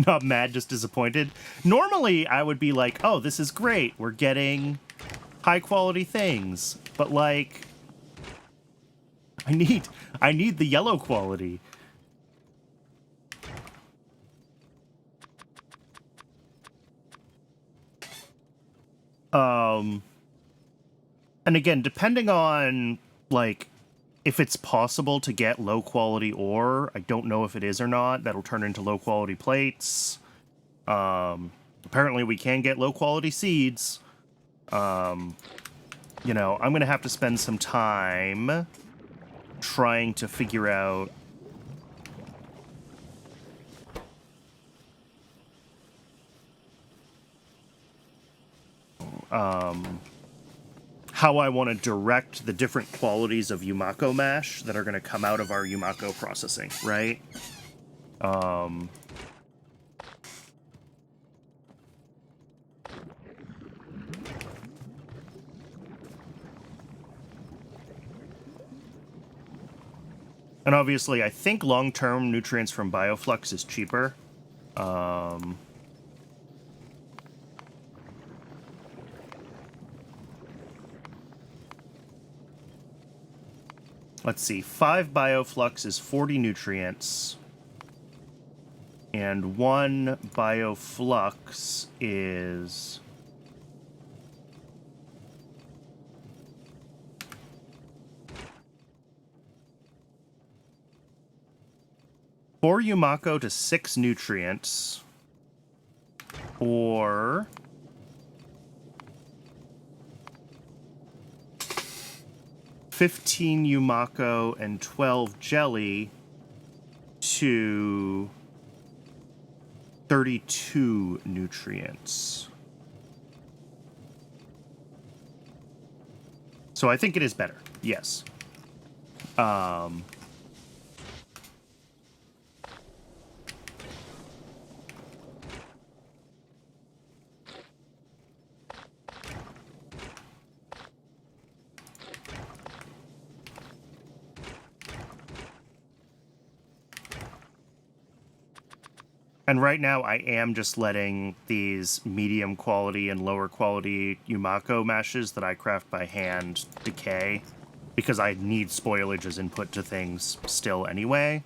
A: Not mad, just disappointed. Normally, I would be like, oh, this is great. We're getting high-quality things. But, like, I need the yellow quality. And again, depending on, like, if it's possible to get low-quality ore, I don't know if it is or not. That'll turn into low-quality plates. Apparently we can get low-quality seeds. You know, I'm going to have to spend some time trying to figure out how I want to direct the different qualities of Yumako mash that are going to come out of our Yumako processing, right? And obviously, I think long-term nutrients from Bioflux is cheaper. Let's see, 5 Bioflux is 40 nutrients. And 1 Bioflux is... Four Yumako to 6 nutrients, or 15 Yumako and 12 jelly to 32 nutrients. So I think it is better, yes. And right now, I am just letting these medium quality and lower quality Yumako mashes that I craft by hand decay, because I need spoilage as input to things still anyway.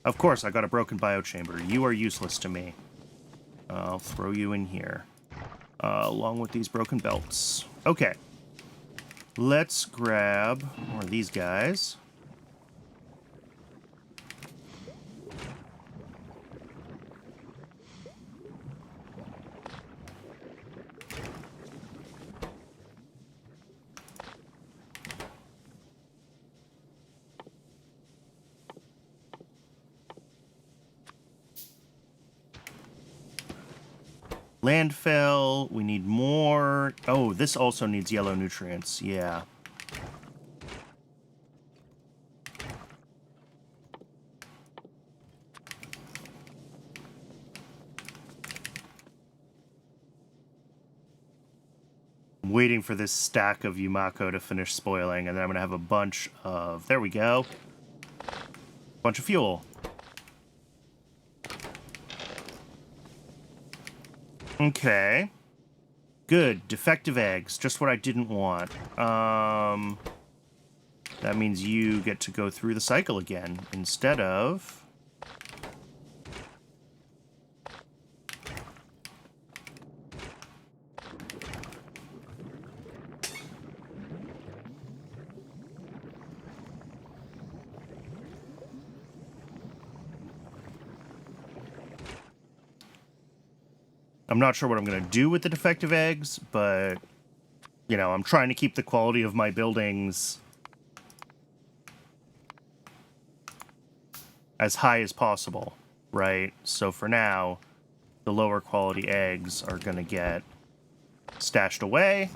A: Of course, I got a broken biochamber. You are useless to me. I'll throw you in here, along with these broken belts. Okay. Let's grab more of these guys. Landfill, we need more. Oh, this also needs yellow nutrients, yeah. I'm waiting for this stack of Yumako to finish spoiling, and then I'm going to have a bunch of... There we go. Bunch of fuel. Okay. Good. Defective eggs. Just what I didn't want. That means you get to go through the cycle again instead of... I'm not sure what I'm going to do with the defective eggs, but, you know, I'm trying to keep the quality of my buildings as high as possible, right? So for now, the lower quality eggs are going to get stashed away,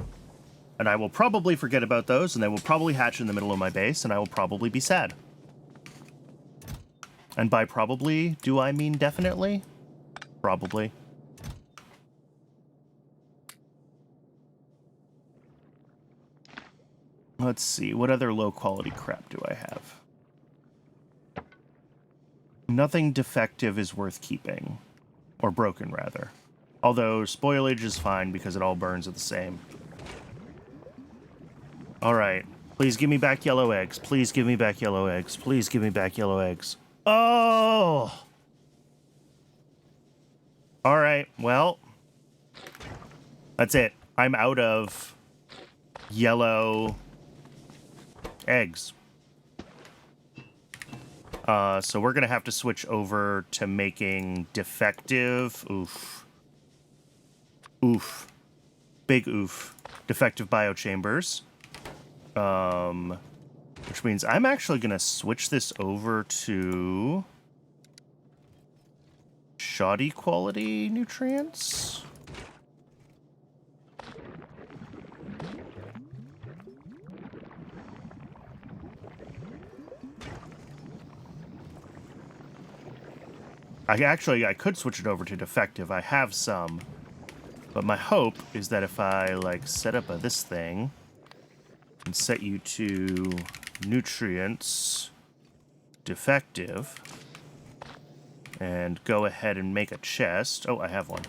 A: and I will probably forget about those, and they will probably hatch in the middle of my base, and I will probably be sad. And by probably, do I mean definitely? Probably. Let's see, what other low-quality crap do I have? Nothing defective is worth keeping. Or broken, rather. Although spoilage is fine because it all burns at the same. Alright. Please give me back yellow eggs. Please give me back yellow eggs. Please give me back yellow eggs. Oh! Alright, well. That's it. I'm out of yellow eggs. So we're going to have to switch over to making defective. Oof. Oof. Big oof. Defective biochambers. Which means I'm actually going to switch this over to shoddy quality nutrients. I could switch it over to defective. I have some. But my hope is that if I, like, set up this thing and set you to nutrients defective and go ahead and make a chest. Oh, I have one.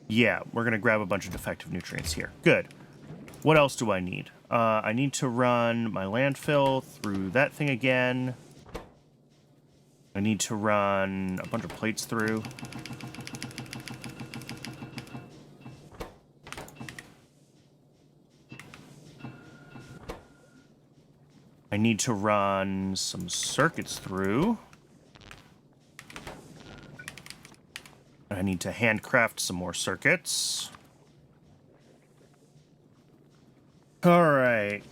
A: Yeah, we're going to grab a bunch of defective nutrients here. Good. What else do I need? I need to run my landfill through that thing again. I need to run a bunch of plates through. I need to run some circuits through. I need to handcraft some more circuits. All right.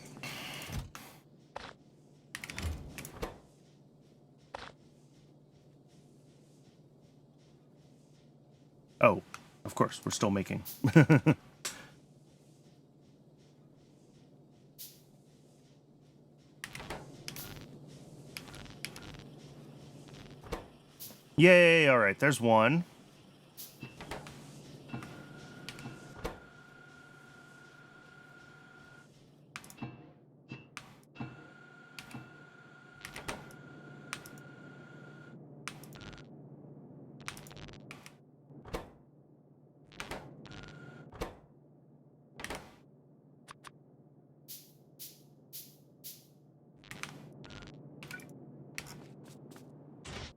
A: Oh, of course, we're still making. Yay, all right, there's one.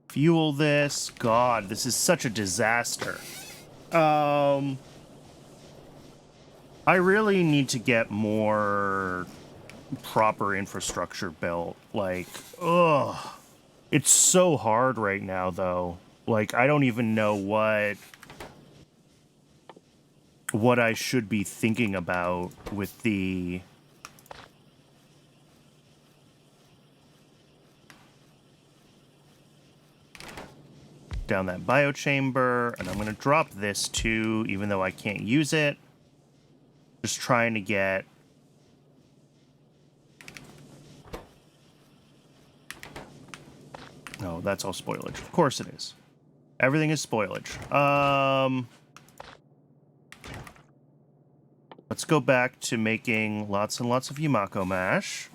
A: Fuel this. God, this is such a disaster. I really need to get more proper infrastructure built. Like, ugh. It's so hard right now, though. Like, I don't even know what I should be thinking about with the... down that biochamber, and I'm going to drop this too, even though I can't use it. Just trying to get... Oh, that's all spoilage. Of course it is. Everything is spoilage. Let's go back to making lots and lots of Yumako mash.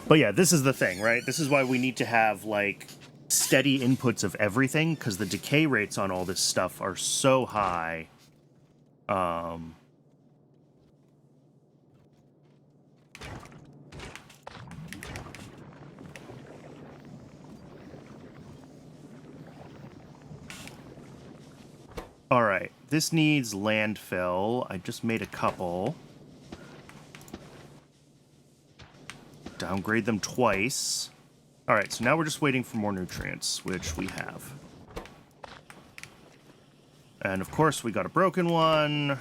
A: But yeah, this is the thing, right? This is why we need to have, like, steady inputs of everything, because the decay rates on all this stuff are so high. All right, this needs landfill. I just made a couple. Downgrade them twice. All right, so now we're just waiting for more nutrients, which we have. And of course, we got a broken one.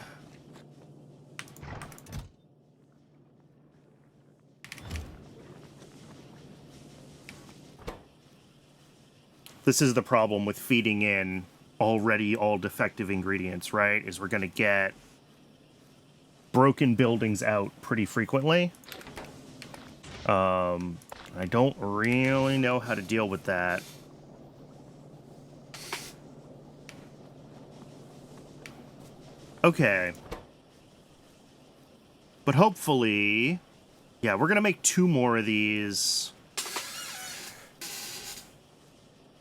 A: This is the problem with feeding in already all defective ingredients, right? Is we're going to get broken buildings out pretty frequently. I don't really know how to deal with that. Okay. But hopefully... Yeah, we're gonna make 2 more of these.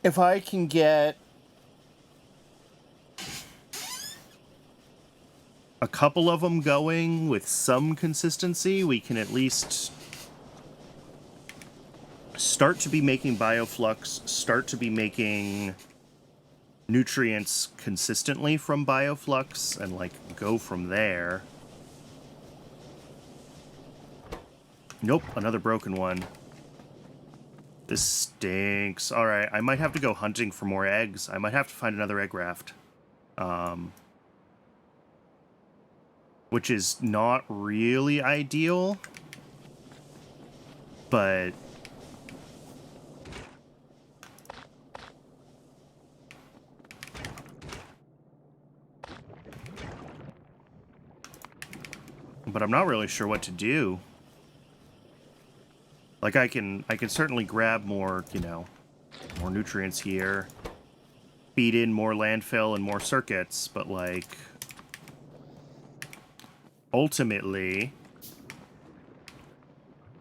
A: If I can get a couple of them going with some consistency, we can at least start to be making bioflux, start to be making nutrients consistently from bioflux, and, like, go from there. Nope, another broken one. This stinks. Alright, I might have to go hunting for more eggs. I might have to find another egg raft. Which is not really ideal. But... But I'm not really sure what to do. Like, I can certainly grab more, you know, more nutrients here. Feed in more landfill and more circuits, but, like... Ultimately...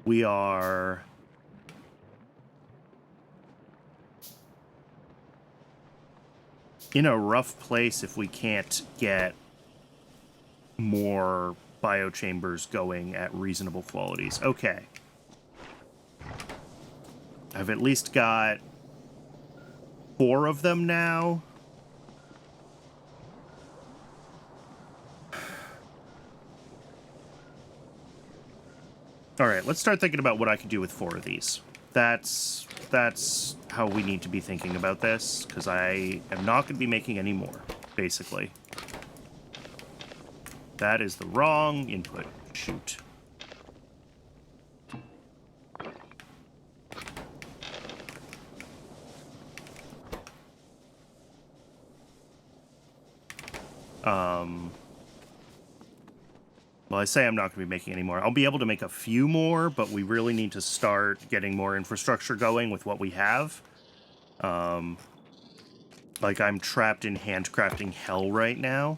A: We are... in a rough place if we can't get more biochambers going at reasonable qualities. Okay. I've at least got 4 of them now. Alright, let's start thinking about what I can do with 4 of these. That's how we need to be thinking about this, because I am not going to be making any more, basically. That is the wrong input. Shoot. Well, I say I'm not going to be making any more. I'll be able to make a few more, but we really need to start getting more infrastructure going with what we have. Like, I'm trapped in handcrafting hell right now.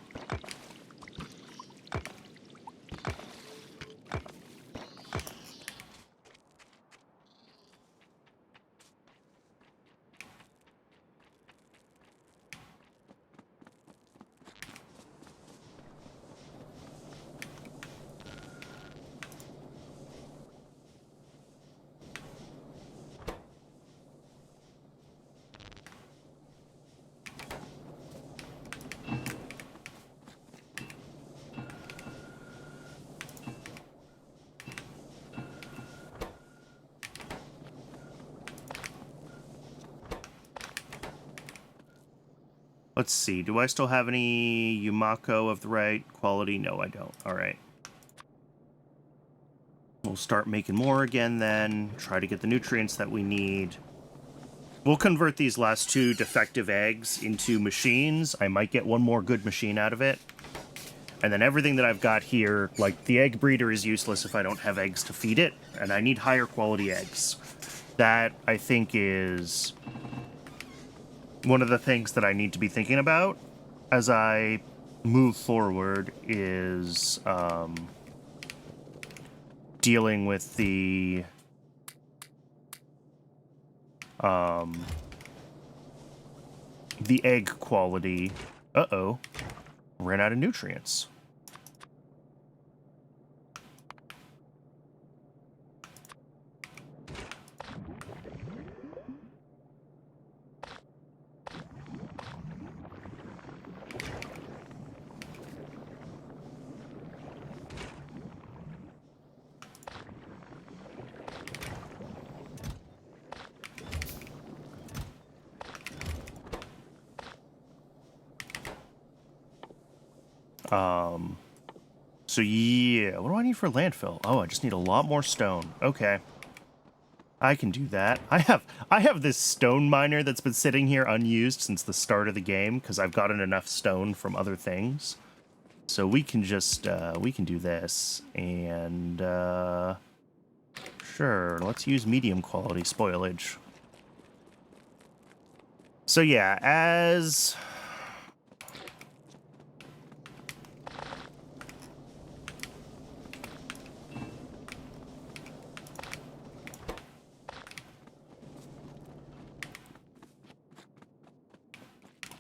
A: Let's see, do I still have any Yumako of the right quality? No, I don't. Alright. We'll start making more again then, try to get the nutrients that we need. We'll convert these last 2 defective eggs into machines. I might get one more good machine out of it. And then everything that I've got here, like, the egg breeder is useless if I don't have eggs to feed it, and I need higher quality eggs. That, I think, is one of the things that I need to be thinking about as I move forward is dealing with the egg quality. Uh-oh. Ran out of nutrients. So yeah, what do I need for landfill? Oh, I just need a lot more stone. Okay. I can do that. I have this stone miner that's been sitting here unused since the start of the game because I've gotten enough stone from other things. So we can just we can do this and sure, let's use medium quality spoilage. So yeah, as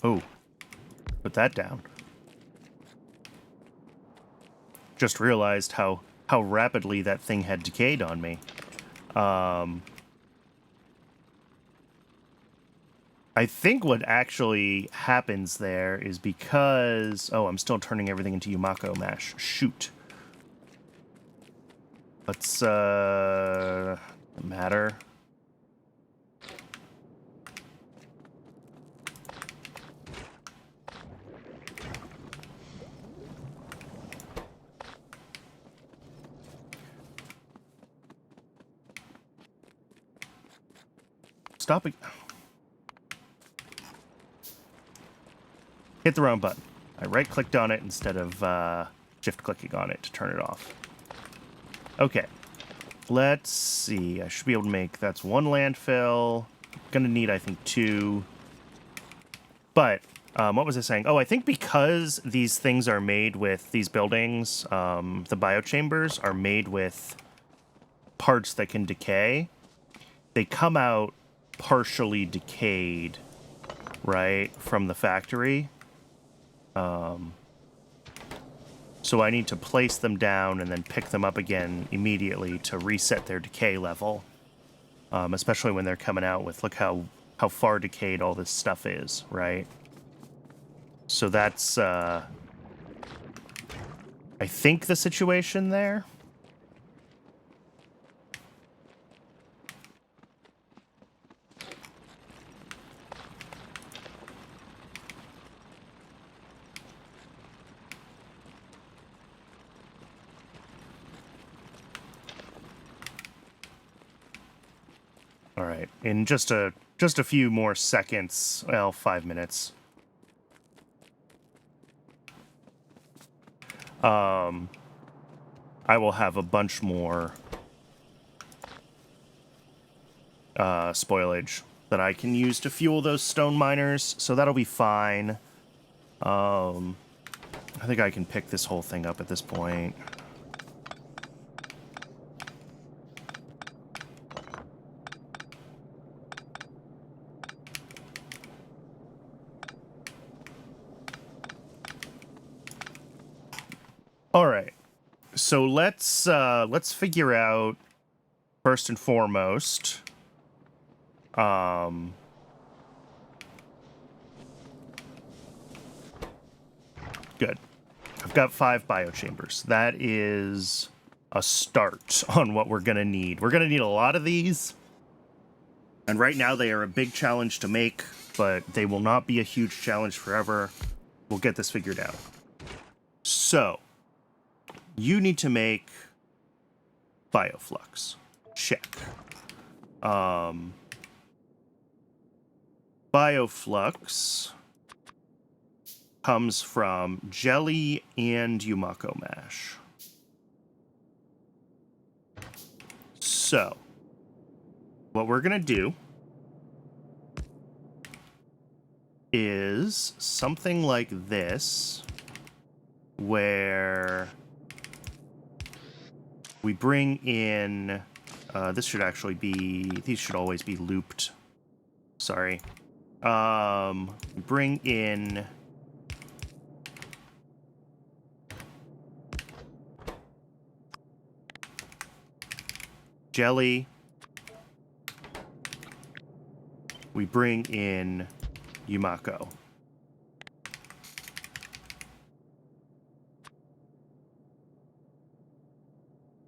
A: Oh, put that down. Just realized how rapidly that thing had decayed on me. I think what actually happens there is because... Oh, I'm still turning everything into Yumako mash. Shoot. Let's, matter. Stop it. Hit the wrong button. I right-clicked on it instead of shift-clicking on it to turn it off. Okay. Let's see. I should be able to make... That's one landfill. Gonna need, I think, 2. But, what was I saying? Oh, I think because these things are made with... These buildings, the biochambers, are made with parts that can decay. They come out partially decayed, right, from the factory. So I need to place them down and then pick them up again immediately to reset their decay level. Especially when they're coming out with, look how far decayed all this stuff is, right? So that's, I think the situation there. All right, in just a few more seconds, well, 5 minutes. I will have a bunch more spoilage that I can use to fuel those stone miners, so that'll be fine. I think I can pick this whole thing up at this point. All right, so let's figure out first and foremost. Good. I've got 5 biochambers. That is a start on what we're gonna need. We're gonna need a lot of these, and right now they are a big challenge to make, but they will not be a huge challenge forever. We'll get this figured out. So, you need to make bioflux. Check. Bioflux comes from jelly and Yumako mash. So, what we're gonna do is something like this, where we bring in, this should actually be, these should always be looped. Sorry. Bring in jelly. We bring in Yumako.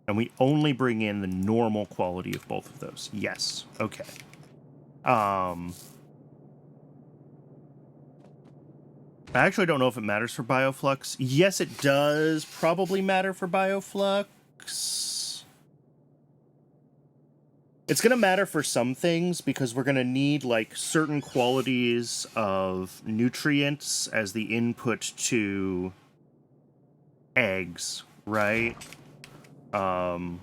A: And we only bring in the normal quality of both of those. Yes. Okay. I actually don't know if it matters for Bioflux. Yes, it does probably matter for Bioflux. It's going to matter for some things because we're going to need, like, certain qualities of nutrients as the input to eggs, right? And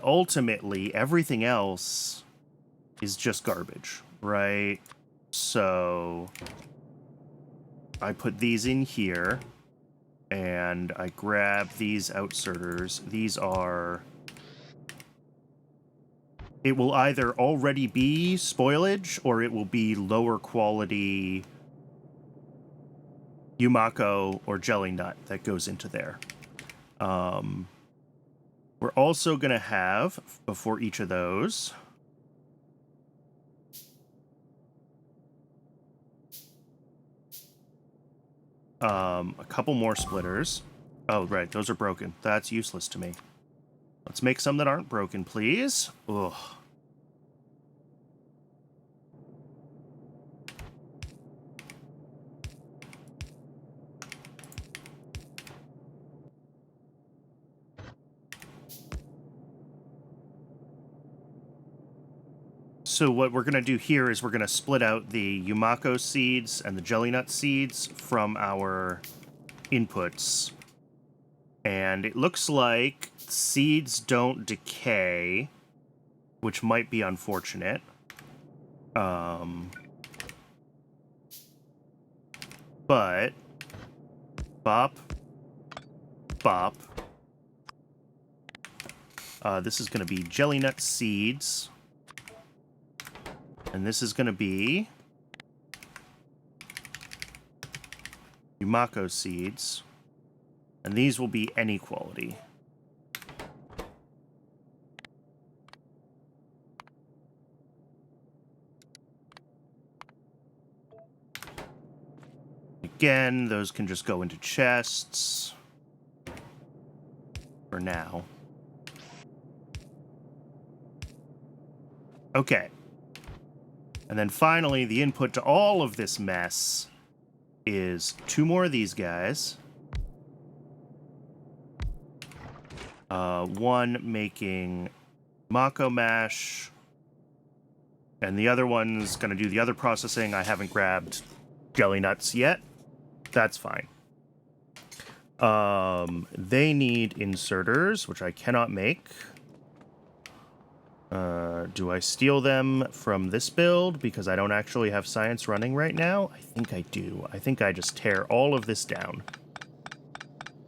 A: ultimately, everything else is just garbage, right? So I put these in here, and I grab these outserters. These are... It will either already be spoilage, or it will be lower quality Yumako or jelly nut that goes into there. We're also going to have, before each of those, a couple more splitters. Oh, right, those are broken. That's useless to me. Let's make some that aren't broken, please. Ugh. So what we're going to do here is we're going to split out the Yumako seeds and the jelly nut seeds from our inputs. And it looks like seeds don't decay, which might be unfortunate. But bop, bop. This is going to be jelly nut seeds. And this is going to be Yumako seeds. And these will be any quality. Again, those can just go into chests for now. Okay. And then finally, the input to all of this mess is 2 more of these guys. One making Mako mash, and the other one's going to do the other processing. I haven't grabbed jelly nuts yet. That's fine. They need inserters, which I cannot make. Do I steal them from this build because I don't actually have science running right now? I think I do. I think I just tear all of this down.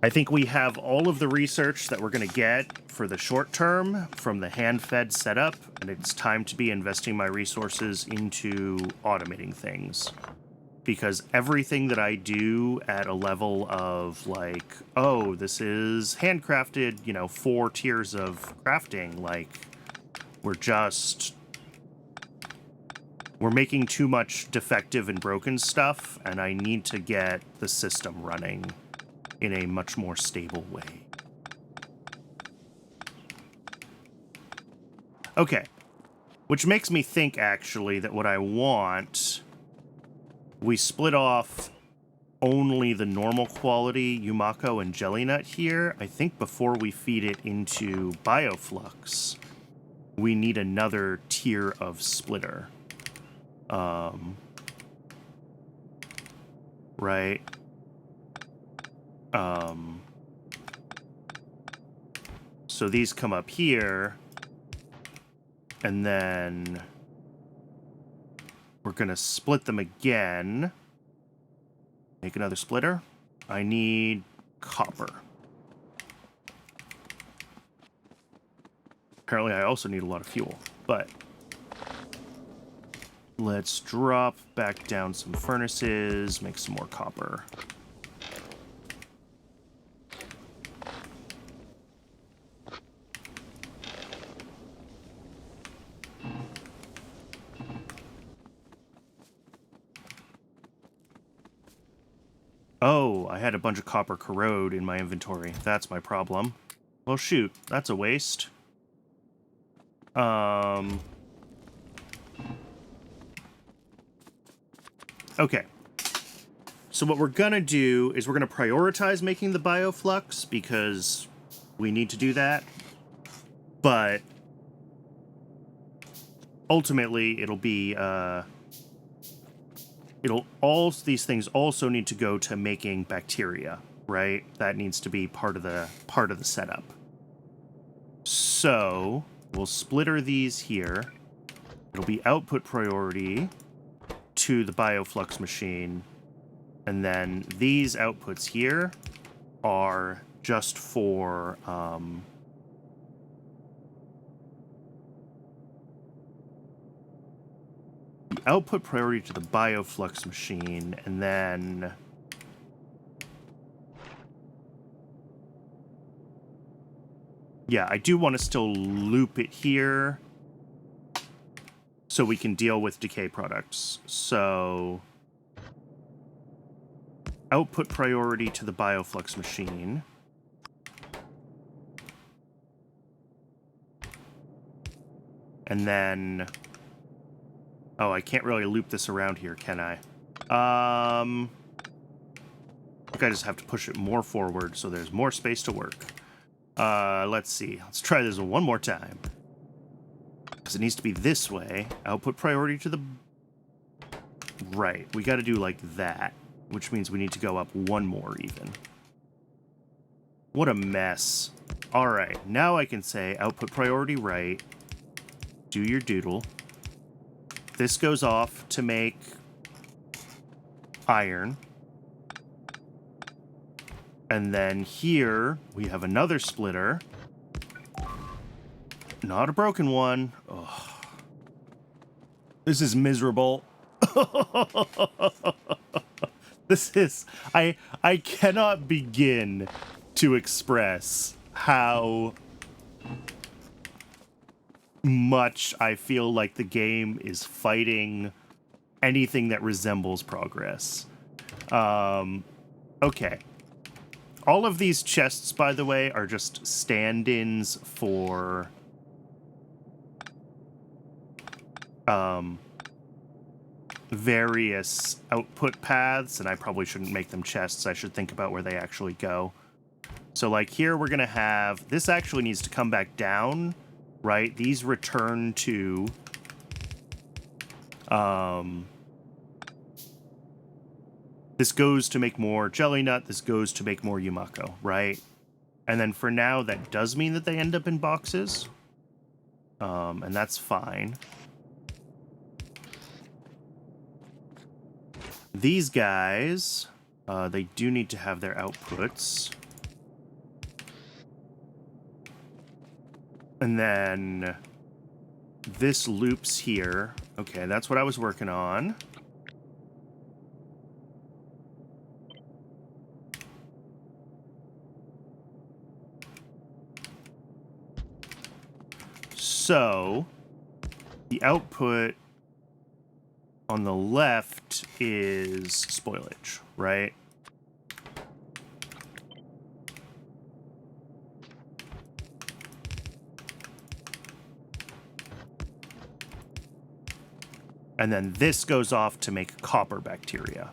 A: I think we have all of the research that we're going to get for the short term from the hand-fed setup, and it's time to be investing my resources into automating things. Because everything that I do at a level of, like, oh, this is handcrafted, you know, 4 tiers of crafting, like, we're making too much defective and broken stuff, and I need to get the system running in a much more stable way. Okay. Which makes me think, actually, that what I want... We split off only the normal quality Yumako and jelly nut here. I think before we feed it into Bioflux, we need another tier of splitter. Right. So these come up here, and then we're gonna split them again. Make another splitter. I need copper. Apparently I also need a lot of fuel, but let's drop back down some furnaces, make some more copper. Oh, I had a bunch of copper corrode in my inventory. That's my problem. Well, shoot, that's a waste. Okay. So what we're gonna do is we're gonna prioritize making the bioflux because we need to do that. But ultimately, it'll be all these things also need to go to making bacteria, right? That needs to be part of the setup. So we'll splitter these here. It'll be output priority to the bioflux machine, and then these outputs here are just for output priority to the bioflux machine, and then Yeah, I do want to still loop it here so we can deal with decay products. So output priority to the bioflux machine. And then... Oh, I can't really loop this around here, can I? I think I just have to push it more forward so there's more space to work. Let's see. Let's try this one more time. Because it needs to be this way. Output priority to the... Right. We got to do like that. Which means we need to go up one more even. What a mess. Alright. Now I can say output priority right. Do your doodle. This goes off to make iron. And then here, we have another splitter. Not a broken one. Ugh. This is miserable. This is... I cannot begin to express how much I feel like the game is fighting anything that resembles progress. Okay. All of these chests, by the way, are just stand-ins for various output paths, and I probably shouldn't make them chests. I should think about where they actually go. So, like, here we're going to have... This actually needs to come back down, right? These return to... This goes to make more jelly nut. This goes to make more Yumako, right? And then for now, that does mean that they end up in boxes. And that's fine. These guys, they do need to have their outputs. And then this loops here. Okay, that's what I was working on. So, the output on the left is spoilage, right? And then this goes off to make copper bacteria.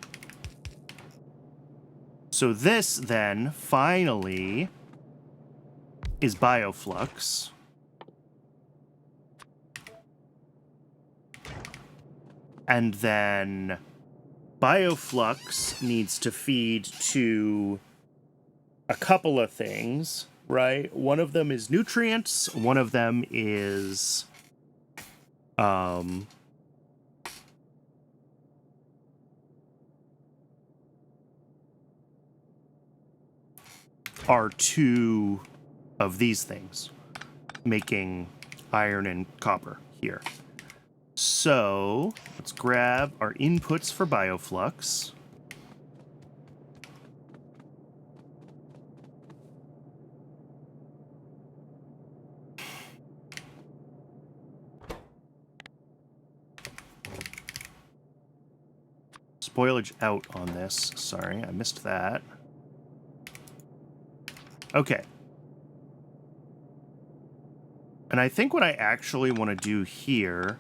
A: So this then, finally, is bioflux. And then bioflux needs to feed to a couple of things, right? One of them is nutrients. One of them is are two of these things, making iron and copper here. So, let's grab our inputs for bioflux. Spoilage out on this. Sorry, I missed that. Okay. And I think what I actually want to do here,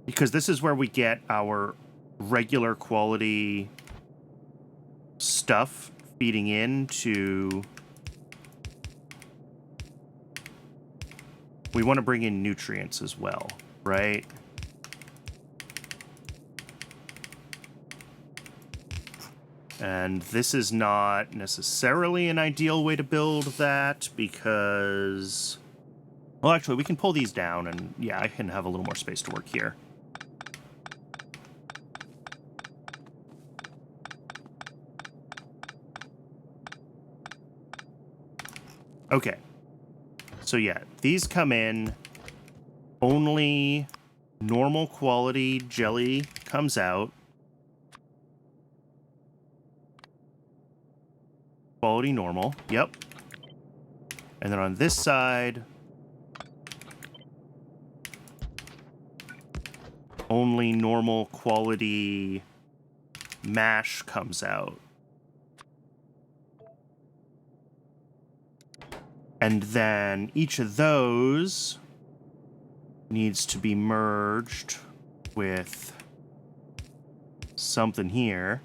A: because this is where we get our regular quality stuff feeding into... We want to bring in nutrients as well, right? And this is not necessarily an ideal way to build that because... Well, actually, we can pull these down and, yeah, I can have a little more space to work here. Okay. So, yeah, these come in. Only normal quality jelly comes out. Quality normal. Yep. And then on this side, only normal quality mash comes out. And then each of those needs to be merged with something here.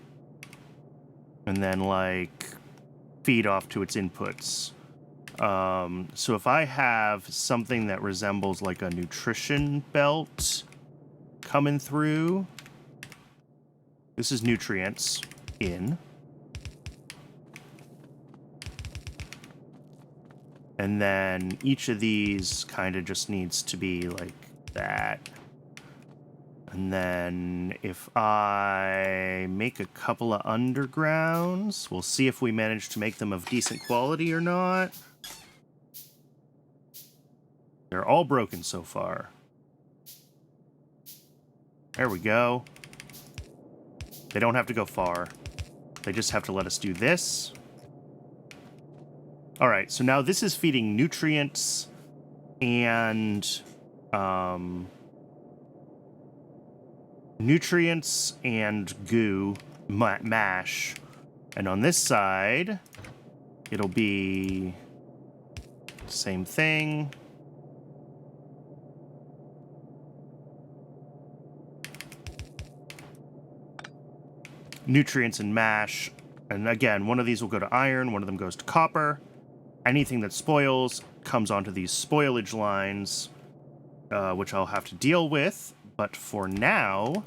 A: And then, like, feed off to its inputs. So if I have something that resembles like a nutrition belt coming through, this is nutrients in. And then each of these kind of just needs to be like that. And then if I make a couple of undergrounds, we'll see if we manage to make them of decent quality or not. They're all broken so far. There we go. They don't have to go far. They just have to let us do this. All right, so now this is feeding nutrients and goo mash. And on this side, it'll be same thing. Nutrients and mash. And again, one of these will go to iron, one of them goes to copper. Anything that spoils comes onto these spoilage lines, which I'll have to deal with. But for now,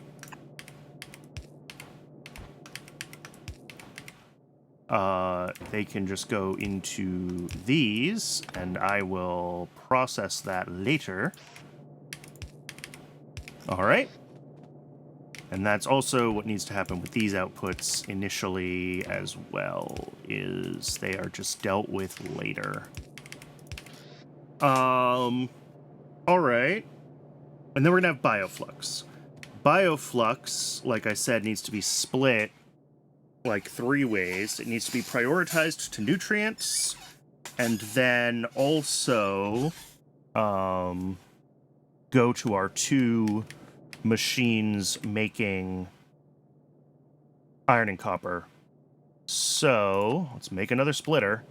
A: they can just go into these, and I will process that later. All right. And that's also what needs to happen with these outputs initially as well, is they are just dealt with later. All right. And then we're going to have bioflux. Bioflux, like I said, needs to be split like 3 ways. It needs to be prioritized to nutrients, and then also go to our 2 machines making iron and copper. So let's make another splitter.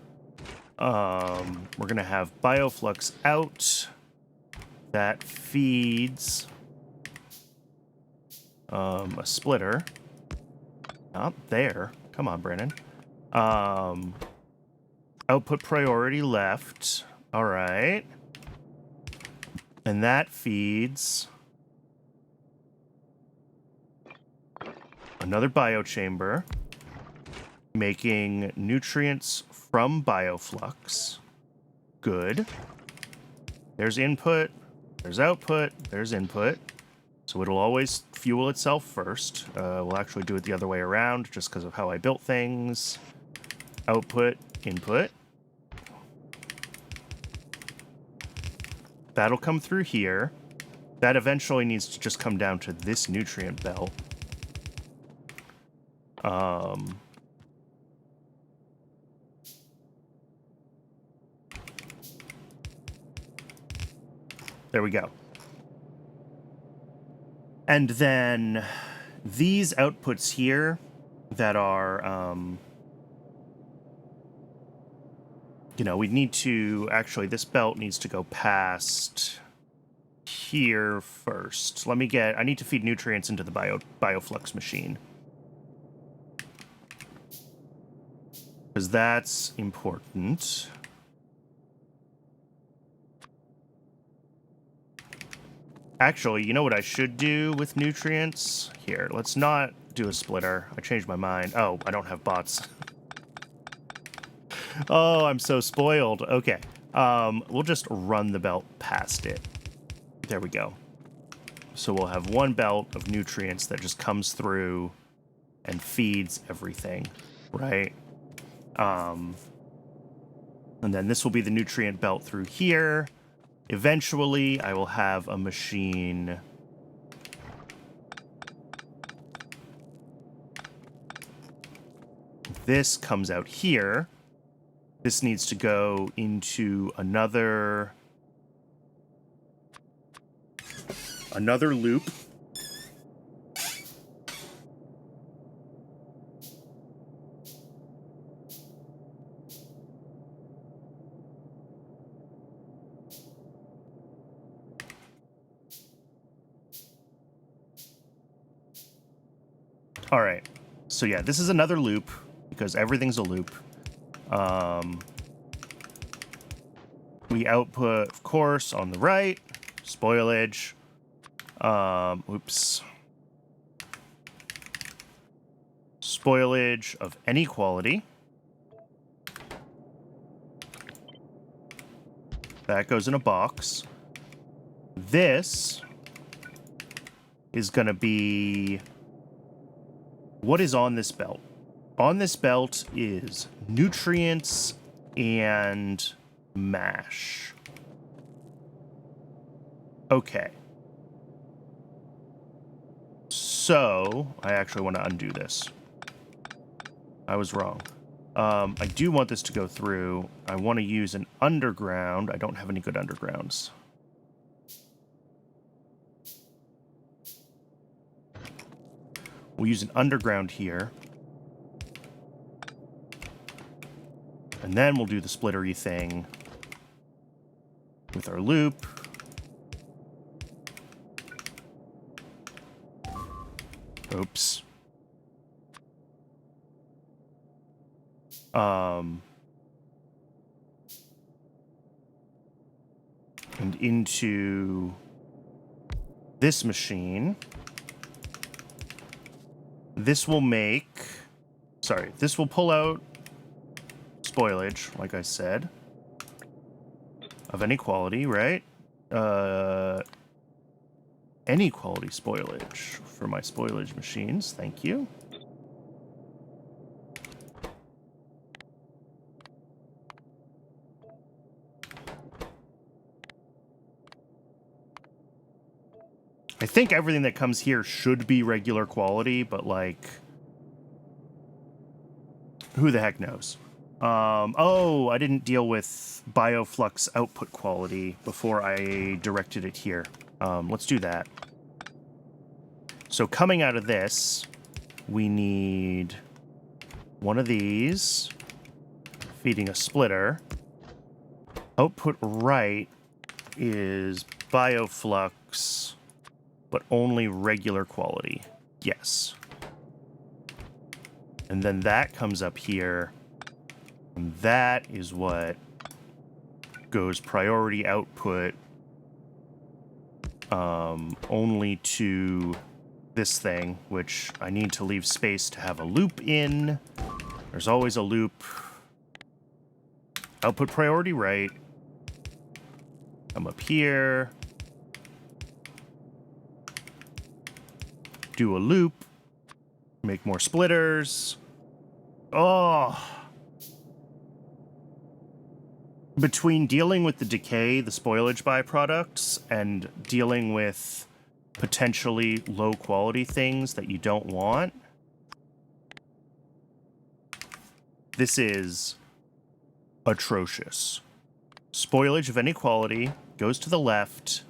A: We're gonna have bioflux out that feeds a splitter. Not there. Come on, Brennan. Output priority left. All right. And that feeds another biochamber, making nutrients from bioflux. Good. There's input, there's output, there's input. So it'll always fuel itself first. We'll actually do it the other way around just because of how I built things. Output, input. That'll come through here. That eventually needs to just come down to this nutrient belt. There we go. And then these outputs here that are, you know, we need to, actually, this belt needs to go past here first. I need to feed nutrients into the bioflux machine. Because that's important. Actually, you know what I should do with nutrients? Here, let's not do a splitter. I changed my mind. Oh, I don't have bots. Oh, I'm so spoiled. Okay. We'll just run the belt past it. There we go. So we'll have one belt of nutrients that just comes through and feeds everything, right? And then this will be the nutrient belt through here. Eventually, I will have a machine this comes out here, This needs to go into another loop. All right. So yeah, this is another loop because everything's a loop. We output, of course, on the right, spoilage. Oops. Spoilage of any quality. That goes in a box. This is going to be... What is on this belt? On this belt is nutrients and mash. Okay. So, I actually want to undo this. I was wrong. I do want this to go through. I want to use an underground. I don't have any good undergrounds. We'll use an underground here. And then we'll do the splittery thing with our loop. Oops. And into this machine. This will make... Sorry, this will pull out spoilage, like I said, of any quality, right? Any quality spoilage for my spoilage machines. Thank you. I think everything that comes here should be regular quality, but, like, who the heck knows? Oh, I didn't deal with bioflux output quality before I directed it here. Let's do that. So coming out of this, we need one of these, feeding a splitter. Output right is bioflux, but only regular quality. Yes. And then that comes up here. And that is what goes priority output only to this thing, which I need to leave space to have a loop in. There's always a loop. Output priority right. Come up here. Do a loop. Make more splitters. Oh. Between dealing with the decay, the spoilage byproducts, and dealing with potentially low quality things that you don't want, this is atrocious. Spoilage of any quality goes to the left.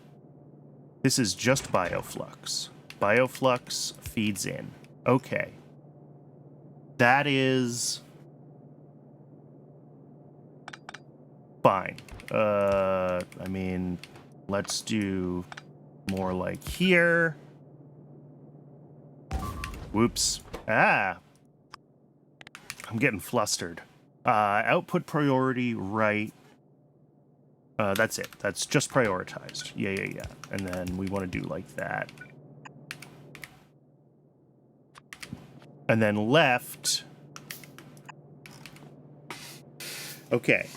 A: This is just bioflux. Bioflux feeds in. Okay. That is fine. I mean, let's do more like here. Whoops. Ah. I'm getting flustered. Output priority right. That's it. That's just prioritized. Yeah. And then we want to do like that. And then left. Okay.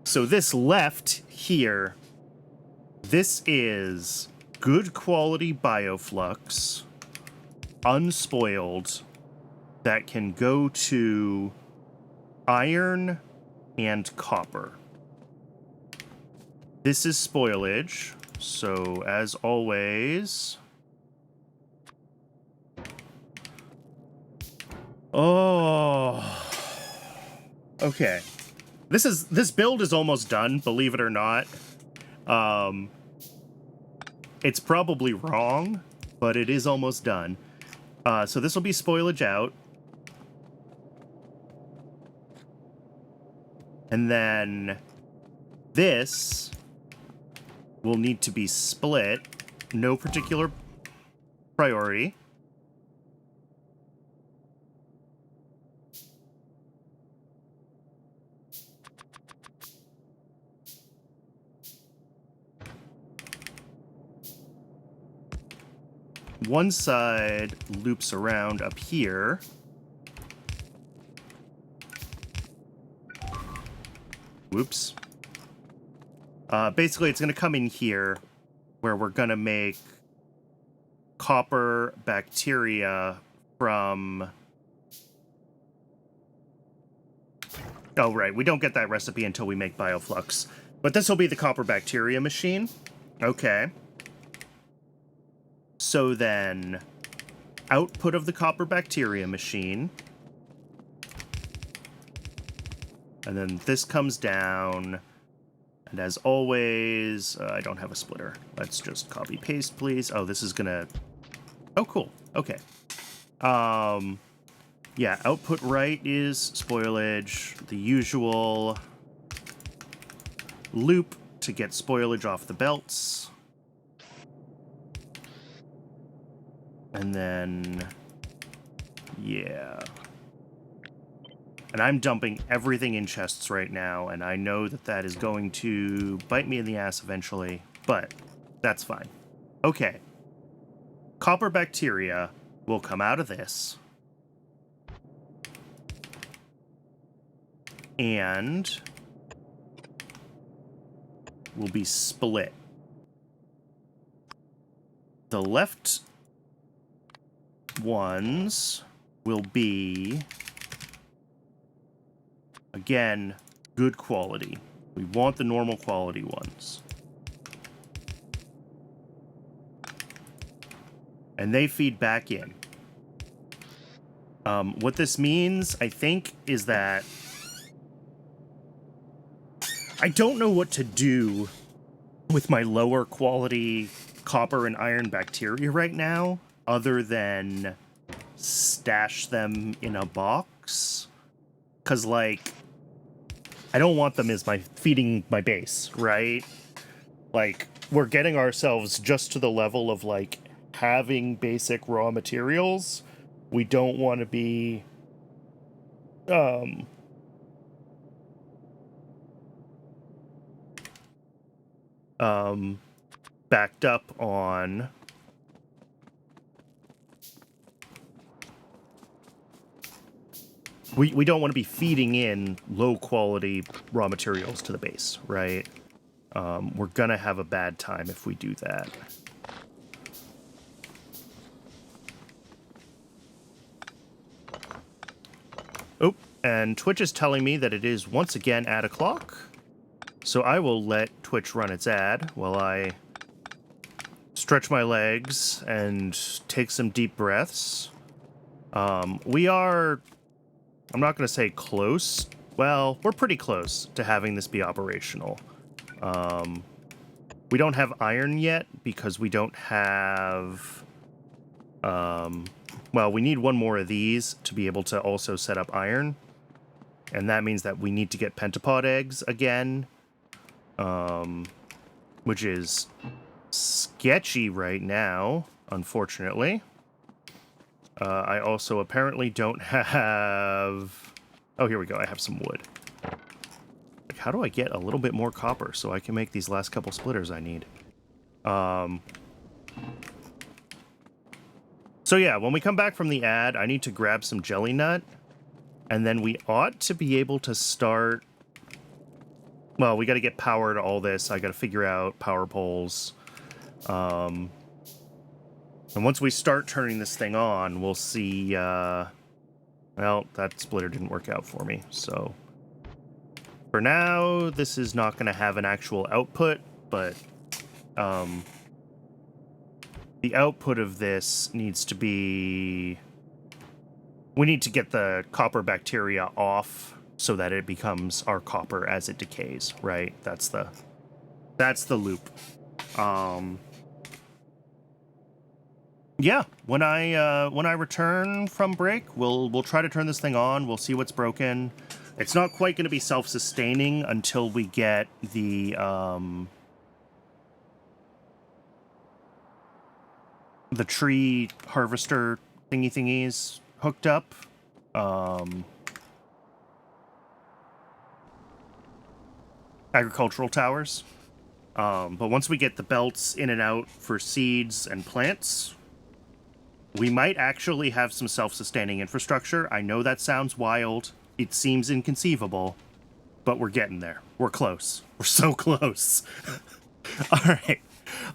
A: So this left here, this is good quality bioflux, unspoiled, that can go to iron and copper. This is spoilage, so as always... Oh. Okay. This build is almost done, believe it or not. It's probably wrong, but it is almost done. So this will be spoilage out. And then this will need to be split. No particular priority. One side loops around up here. Whoops. Basically, it's going to come in here where we're going to make copper bacteria from... Oh, right. We don't get that recipe until we make bioflux. But this will be the copper bacteria machine. Okay. So then, output of the copper bacteria machine. And then this comes down. And as always, I don't have a splitter. Let's just copy paste, please. Oh, this is gonna... Oh, cool. Okay. Yeah, output right is spoilage. The usual loop to get spoilage off the belts. And then... Yeah. And I'm dumping everything in chests right now, and I know that that is going to bite me in the ass eventually, but that's fine. Okay. Copper bacteria will come out of this. And will be split. The left ones will be... Again, good quality. We want the normal quality ones. And they feed back in. What this means, I think, is that I don't know what to do with my lower quality copper and iron bacteria right now, other than stash them in a box. 'Cause, like, I don't want them as feeding my base, right? Like, we're getting ourselves just to the level of, like, having basic raw materials. We don't want to be, backed up on... We don't want to be feeding in low-quality raw materials to the base, right? We're gonna have a bad time if we do that. Oh, and Twitch is telling me that it is once again ad o'clock. So I will let Twitch run its ad while I stretch my legs and take some deep breaths. We are... I'm not going to say close. Well, we're pretty close to having this be operational. We don't have iron yet because we don't have... well, we need one more of these to be able to also set up iron. And that means that we need to get pentapod eggs again. Which is sketchy right now, unfortunately. I also apparently don't have... Oh, here we go. I have some wood. Like, how do I get a little bit more copper so I can make these last couple splitters I need? So yeah, when we come back from the ad, I need to grab some jelly nut. And then we ought to be able to start... Well, we got to get power to all this. I got to figure out power poles. And once we start turning this thing on, we'll see, well, that splitter didn't work out for me, so... For now, this is not going to have an actual output, but, the output of this needs to be... We need to get the copper bacteria off so that it becomes our copper as it decays, right? That's the loop. Yeah, when I return from break, we'll try to turn this thing on. We'll see what's broken. It's not quite going to be self-sustaining until we get the tree harvester thingies hooked up. Agricultural towers. But once we get the belts in and out for seeds and plants, we might actually have some self-sustaining infrastructure. I know that sounds wild. It seems inconceivable, but we're getting there. We're close. We're so close. All right.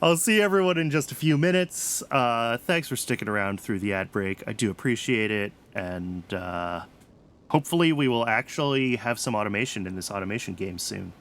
A: I'll see everyone in just a few minutes. Thanks for sticking around through the ad break. I do appreciate it. And hopefully we will actually have some automation in this automation game soon.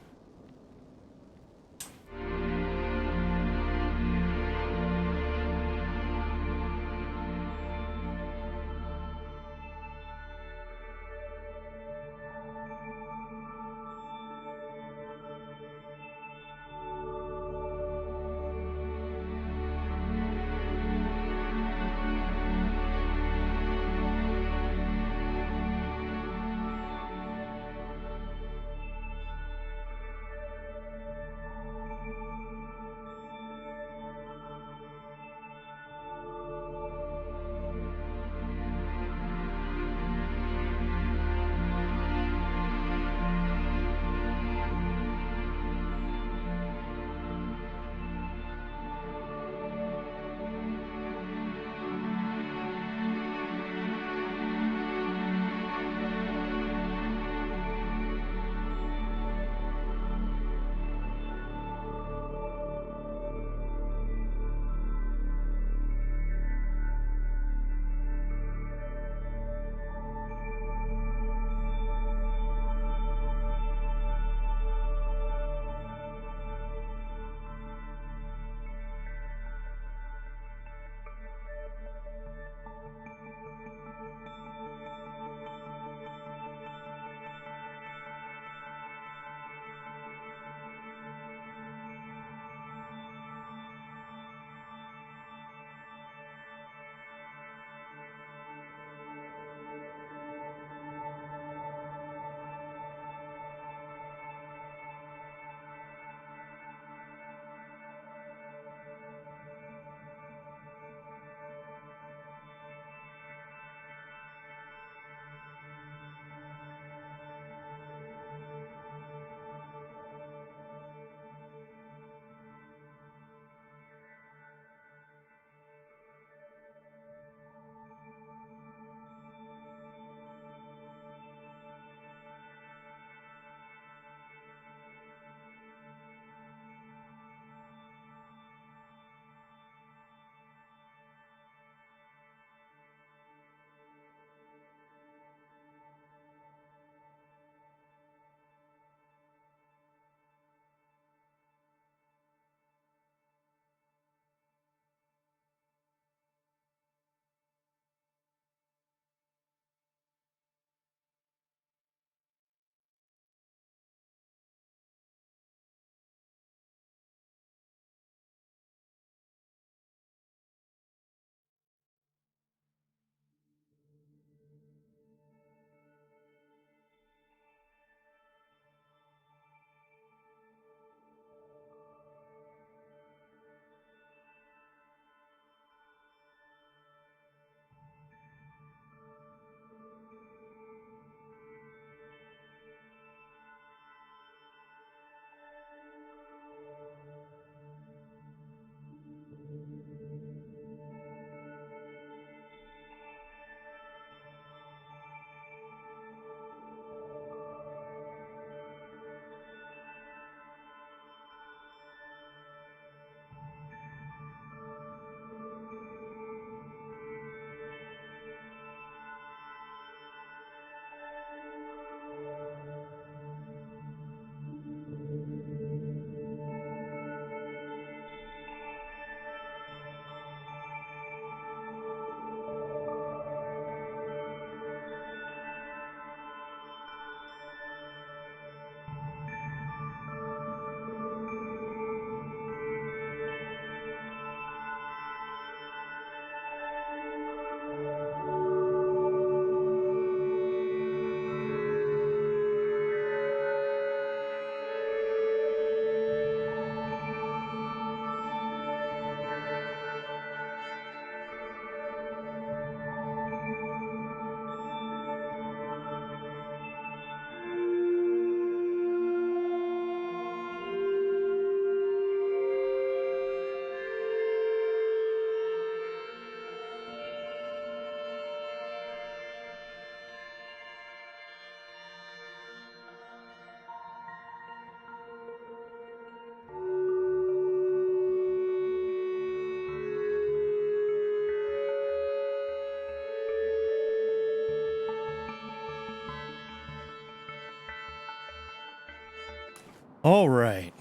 A: All right,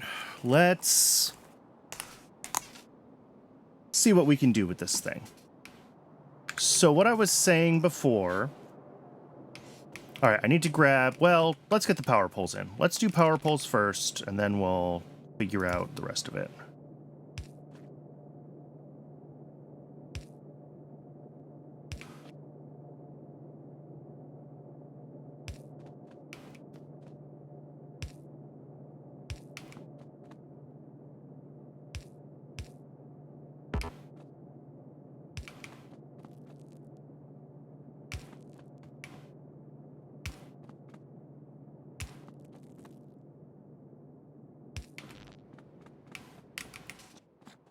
A: let's see what we can do with this thing. So what I was saying before... All right, I need to grab... Well, let's get the power poles in. Let's do power poles first, and then we'll figure out the rest of it.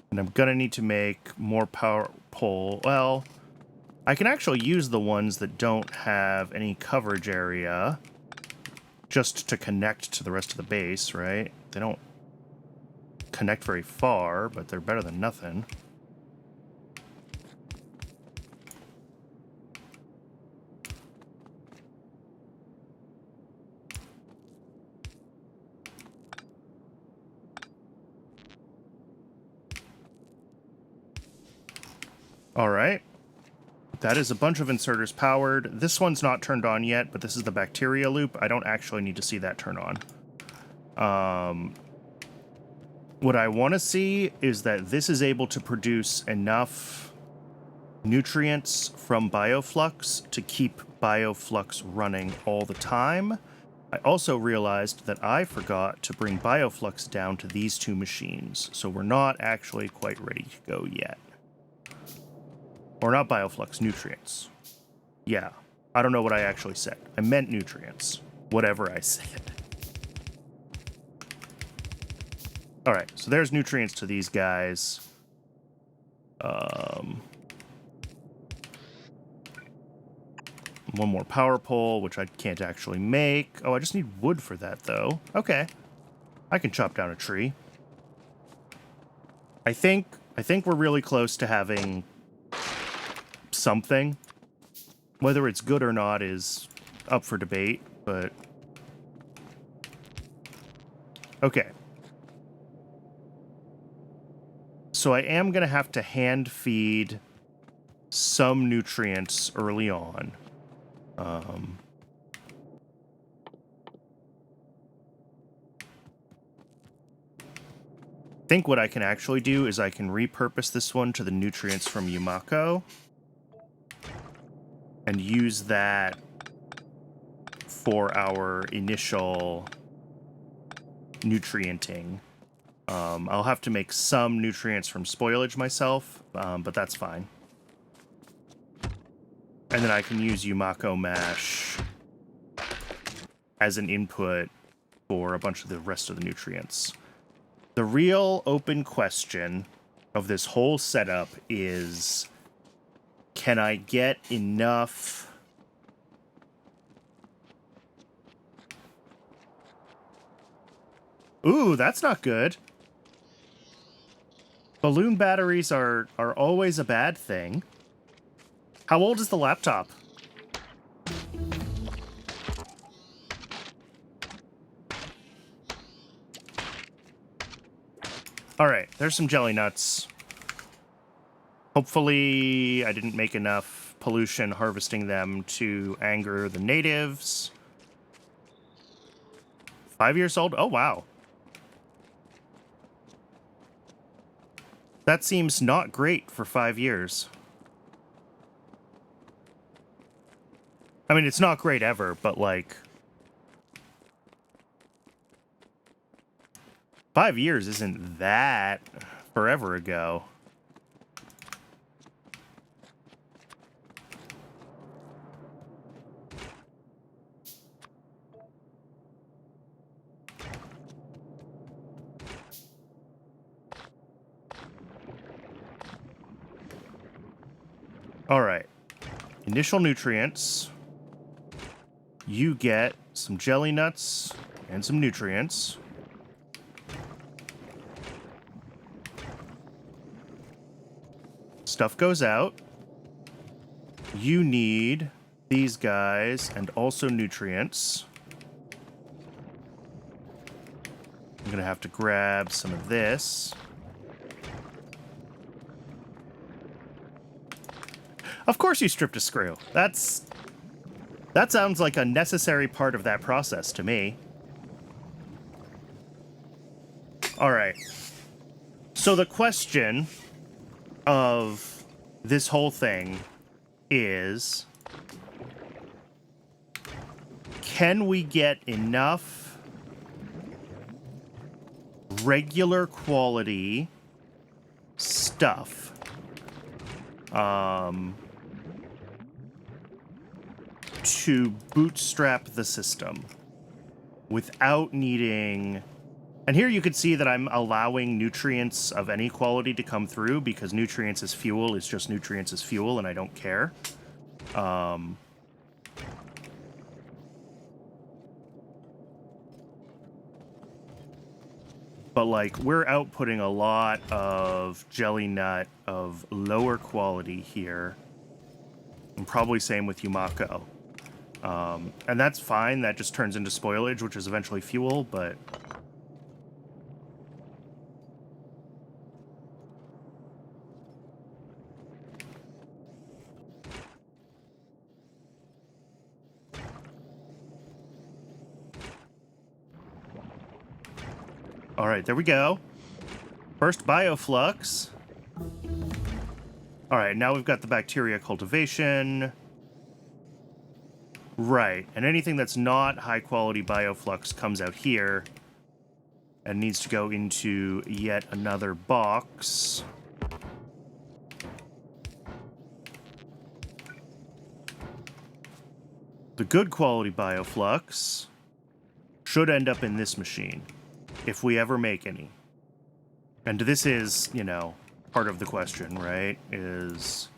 A: And I'm gonna need to make more power pole. Well, I can actually use the ones that don't have any coverage area just to connect to the rest of the base, right? They don't connect very far, but they're better than nothing. All right. That is a bunch of inserters powered. This one's not turned on yet, but this is the bacteria loop. I don't actually need to see that turn on. What I want to see is that this is able to produce enough nutrients from Bioflux to keep Bioflux running all the time. I also realized that I forgot to bring Bioflux down to these two machines, so we're not actually quite ready to go yet. Or not Bioflux, nutrients. Yeah, I don't know what I actually said. I meant nutrients. Whatever I said. All right, so there's nutrients to these guys. One more power pole, which I can't actually make. Oh, I just need wood for that, though. Okay. I can chop down a tree. I think we're really close to having something. Whether it's good or not is up for debate, but... Okay. So I am going to have to hand feed some nutrients early on. I think what I can actually do is I can repurpose this one to the nutrients from Yumako and use that for our initial nutrienting. I'll have to make some nutrients from spoilage myself, but that's fine. And then I can use Yumako Mash as an input for a bunch of the rest of the nutrients. The real open question of this whole setup is, can I get enough... Ooh, that's not good. Balloon batteries are always a bad thing. How old is the laptop? All right, there's some jelly nuts. Hopefully I didn't make enough pollution harvesting them to anger the natives. 5 years old? Oh, wow. That seems not great for 5 years. I mean, it's not great ever, but like... 5 years isn't that forever ago. All right. Initial nutrients. You get some jelly nuts and some nutrients. Stuff goes out. You need these guys and also nutrients. I'm gonna have to grab some of this. Of course you stripped a screw. That sounds like a necessary part of that process to me. All right. So the question of this whole thing is, can we get enough regular quality stuff to bootstrap the system without needing... And here you can see that I'm allowing nutrients of any quality to come through, because nutrients as fuel is just nutrients as fuel, and I don't care. But, like, we're outputting a lot of jelly nut of lower quality here. And probably same with Yumako. And that's fine. That just turns into spoilage, which is eventually fuel, but... All right, there we go. First bioflux. All right, now we've got the bacteria cultivation. Right, and anything that's not high-quality bioflux comes out here and needs to go into yet another box. The good quality bioflux should end up in this machine, if we ever make any. And this is, you know, part of the question, right? Is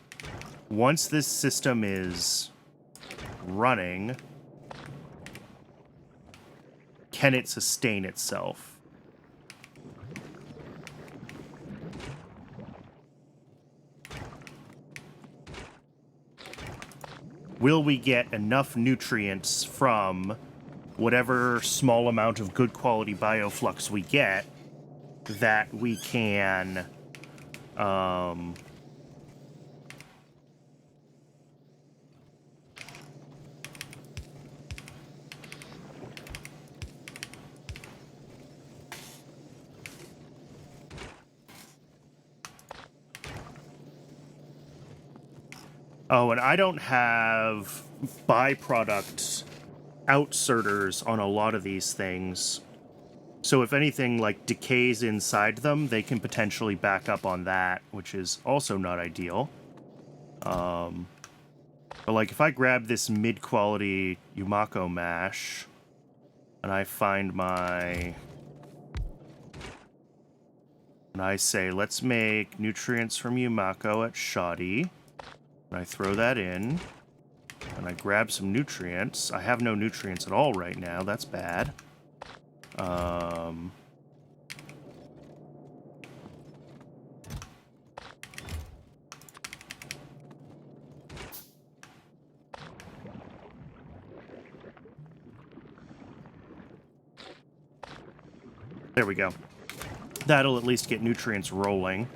A: once this system is running, can it sustain itself? Will we get enough nutrients from whatever small amount of good quality bioflux we get that we can Oh, and I don't have byproduct outserters on a lot of these things. So if anything, like, decays inside them, they can potentially back up on that, which is also not ideal. But, like, if I grab this mid-quality Yumako mash, and I find my... And I say, let's make nutrients from Yumako at shoddy. And I throw that in. And I grab some nutrients. I have no nutrients at all right now. That's bad. There we go. That'll at least get nutrients rolling.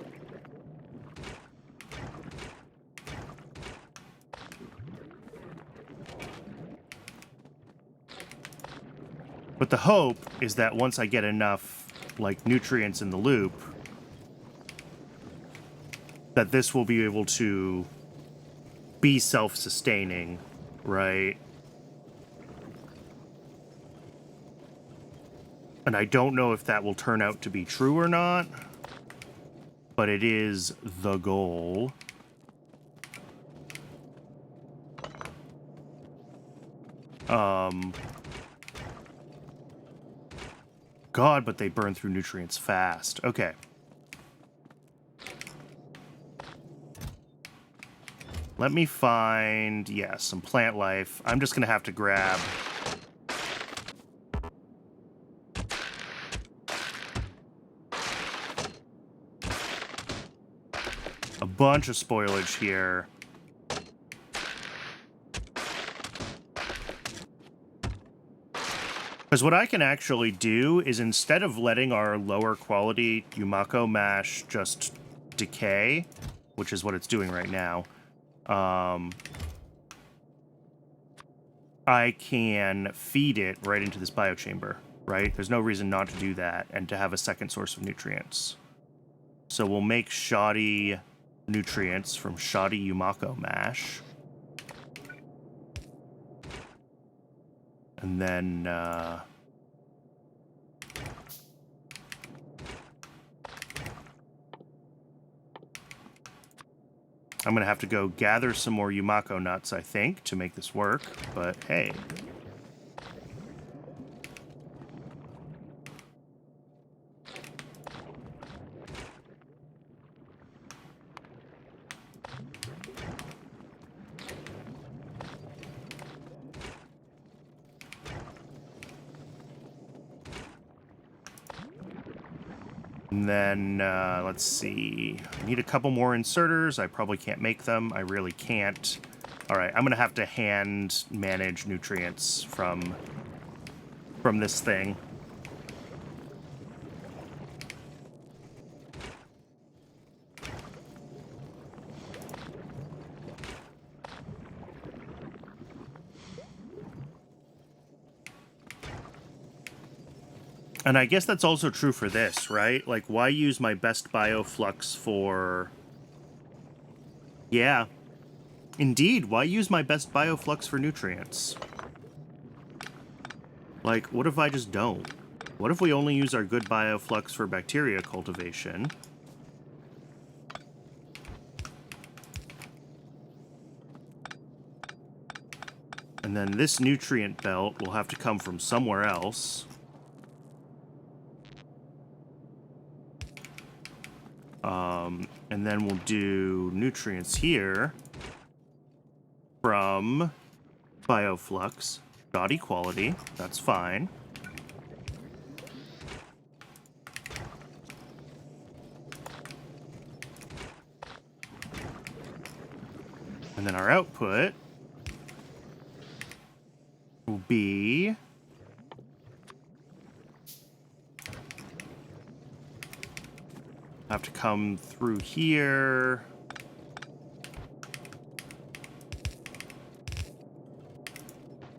A: But the hope is that once I get enough, like, nutrients in the loop, that this will be able to be self-sustaining, right? And I don't know if that will turn out to be true or not, but it is the goal. God, but they burn through nutrients fast. Okay. Let me find, yeah, some plant life. I'm just going to have to grab... a bunch of spoilage here. Because what I can actually do is instead of letting our lower quality Yumako mash just decay, which is what it's doing right now, I can feed it right into this biochamber, right? There's no reason not to do that and to have a second source of nutrients. So we'll make shoddy nutrients from shoddy Yumako mash. And then, I'm going to have to go gather some more Yumako nuts, I think, to make this work. But hey. And then, let's see. I need a couple more inserters. I probably can't make them. I really can't. All right, I'm going to have to hand manage nutrients from this thing. And I guess that's also true for this, right? Like, why use my best bioflux for... Yeah. Indeed, why use my best bioflux for nutrients? Like, what if I just don't? What if we only use our good bioflux for bacteria cultivation? And then this nutrient belt will have to come from somewhere else. And then we'll do nutrients here from bioflux, shoddy quality, that's fine. And then our output will be have to come through here.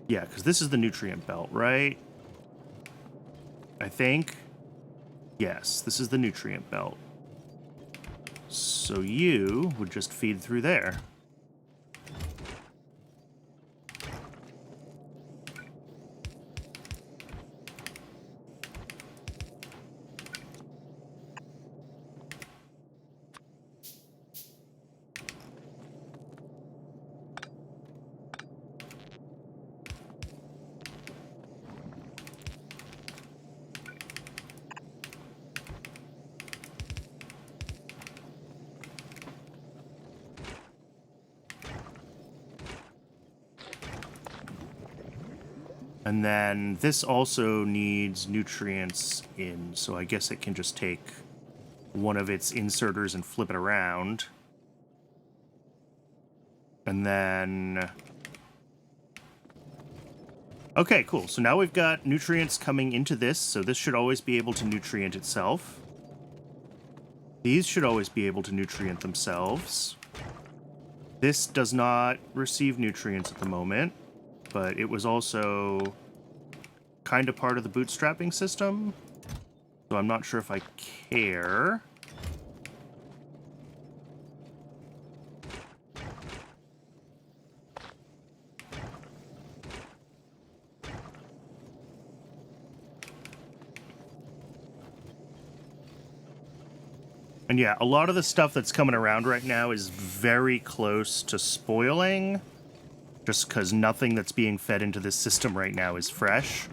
A: Yeah, because this is the nutrient belt, right? I think. Yes, this is the nutrient belt. So you would just feed through there. And then this also needs nutrients in, so I guess it can just take one of its inserters and flip it around. And then... Okay, cool. So now we've got nutrients coming into this, so this should always be able to nutrient itself. These should always be able to nutrient themselves. This does not receive nutrients at the moment, but it was also kind of part of the bootstrapping system, so I'm not sure if I care. And yeah, a lot of the stuff that's coming around right now is very close to spoiling, just because nothing that's being fed into this system right now is fresh.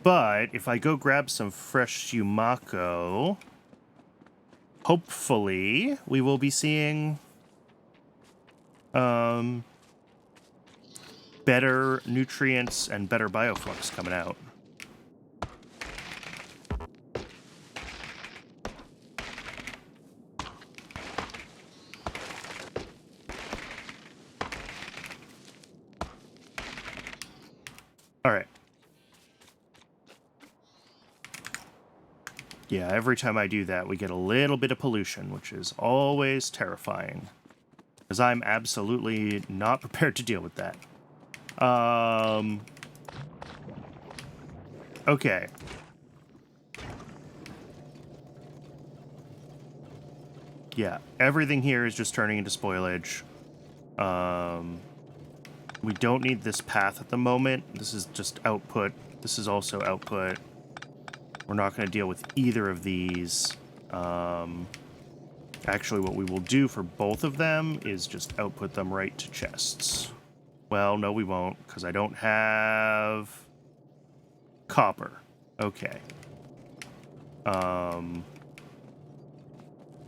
A: But if I go grab some fresh Yumako, hopefully we will be seeing better nutrients and better bioflux coming out. All right, Yeah, every time I do that, we get a little bit of pollution, which is always terrifying. Because I'm absolutely not prepared to deal with that. Okay. Yeah, everything here is just turning into spoilage. We don't need this path at the moment. This is just output. This is also output. We're not going to deal with either of these. Actually, what we will do for both of them is just output them right to chests. Well, no, we won't, because I don't have copper. Okay. Oh,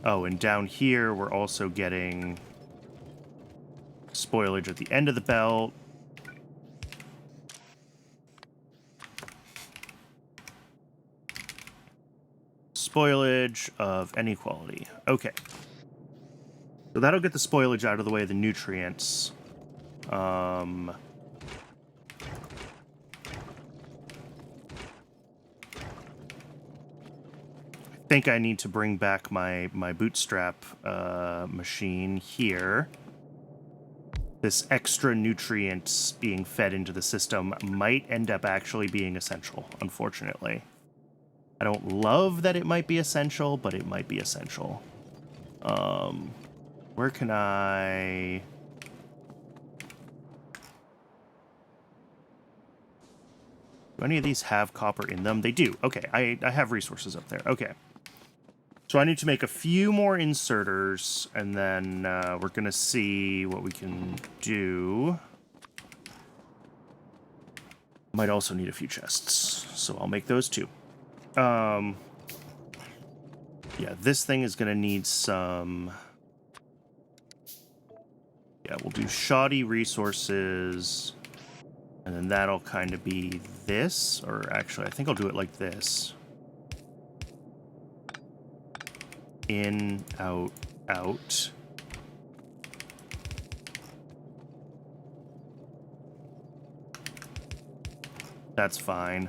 A: and down here, we're also getting spoilage at the end of the belt. Spoilage of any quality. Okay. So that'll get the spoilage out of the way of the nutrients. I think I need to bring back my bootstrap machine here. This extra nutrients being fed into the system might end up actually being essential, unfortunately. I don't love that it might be essential, but it might be essential. Where can I... Do any of these have copper in them? They do. Okay, I have resources up there. Okay. So I need to make a few more inserters, and then we're going to see what we can do. Might also need a few chests, so I'll make those too. Yeah, this thing is going to need some... Yeah, we'll do shoddy resources, and then that'll kind of be this, or actually, I think I'll do it like this. In, out, out. That's fine.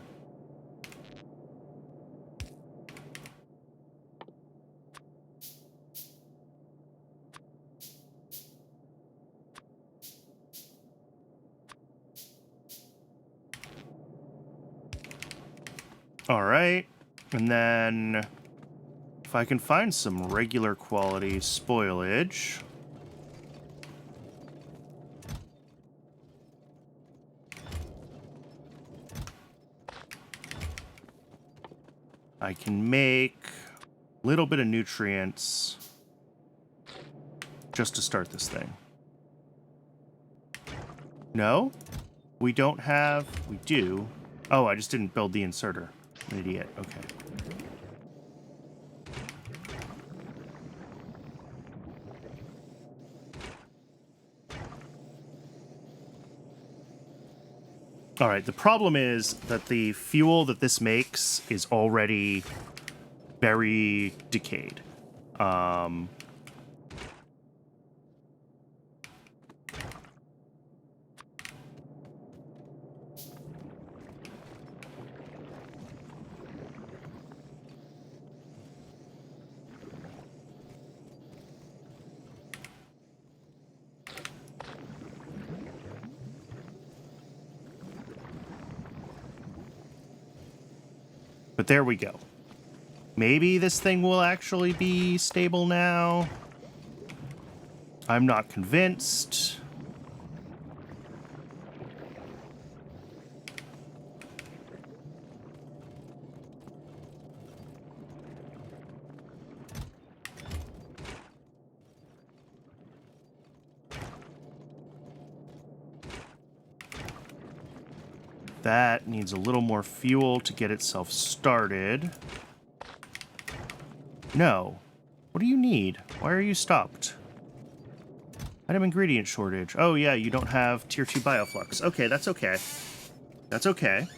A: All right, and then if I can find some regular quality spoilage. I can make a little bit of nutrients just to start this thing. No? We don't have... We do. Oh, I just didn't build the inserter. I'm an idiot. Okay. All right, the problem is that the fuel that this makes is already very decayed. But there we go. Maybe this thing will actually be stable now. I'm not convinced. That needs a little more fuel to get itself started. No. What do you need? Why are you stopped? Item ingredient shortage. Oh yeah, you don't have tier 2 bioflux. Okay, that's okay. That's okay.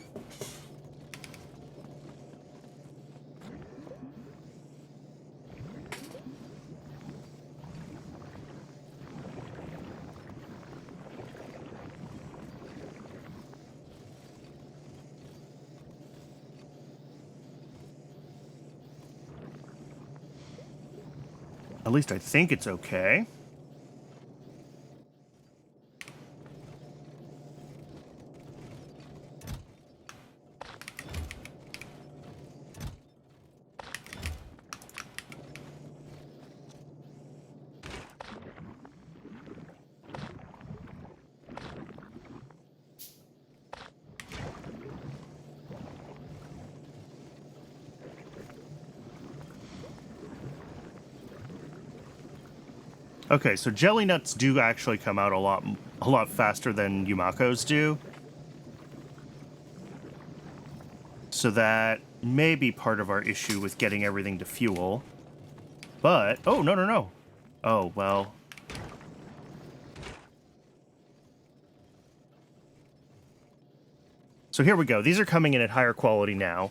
A: At least I think it's okay. Okay, so jelly nuts do actually come out a lot faster than Yumakos do. So that may be part of our issue with getting everything to fuel. But, oh, no. Oh, well. So here we go. These are coming in at higher quality now.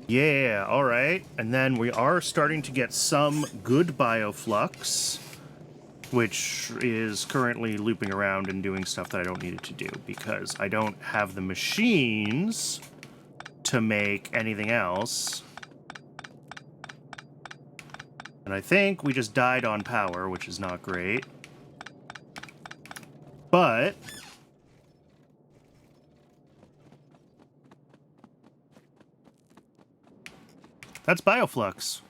A: Yeah, all right. And then we are starting to get some good bioflux, which is currently looping around and doing stuff that I don't need it to do because I don't have the machines to make anything else. And I think we just died on power, which is not great. But that's bioflux.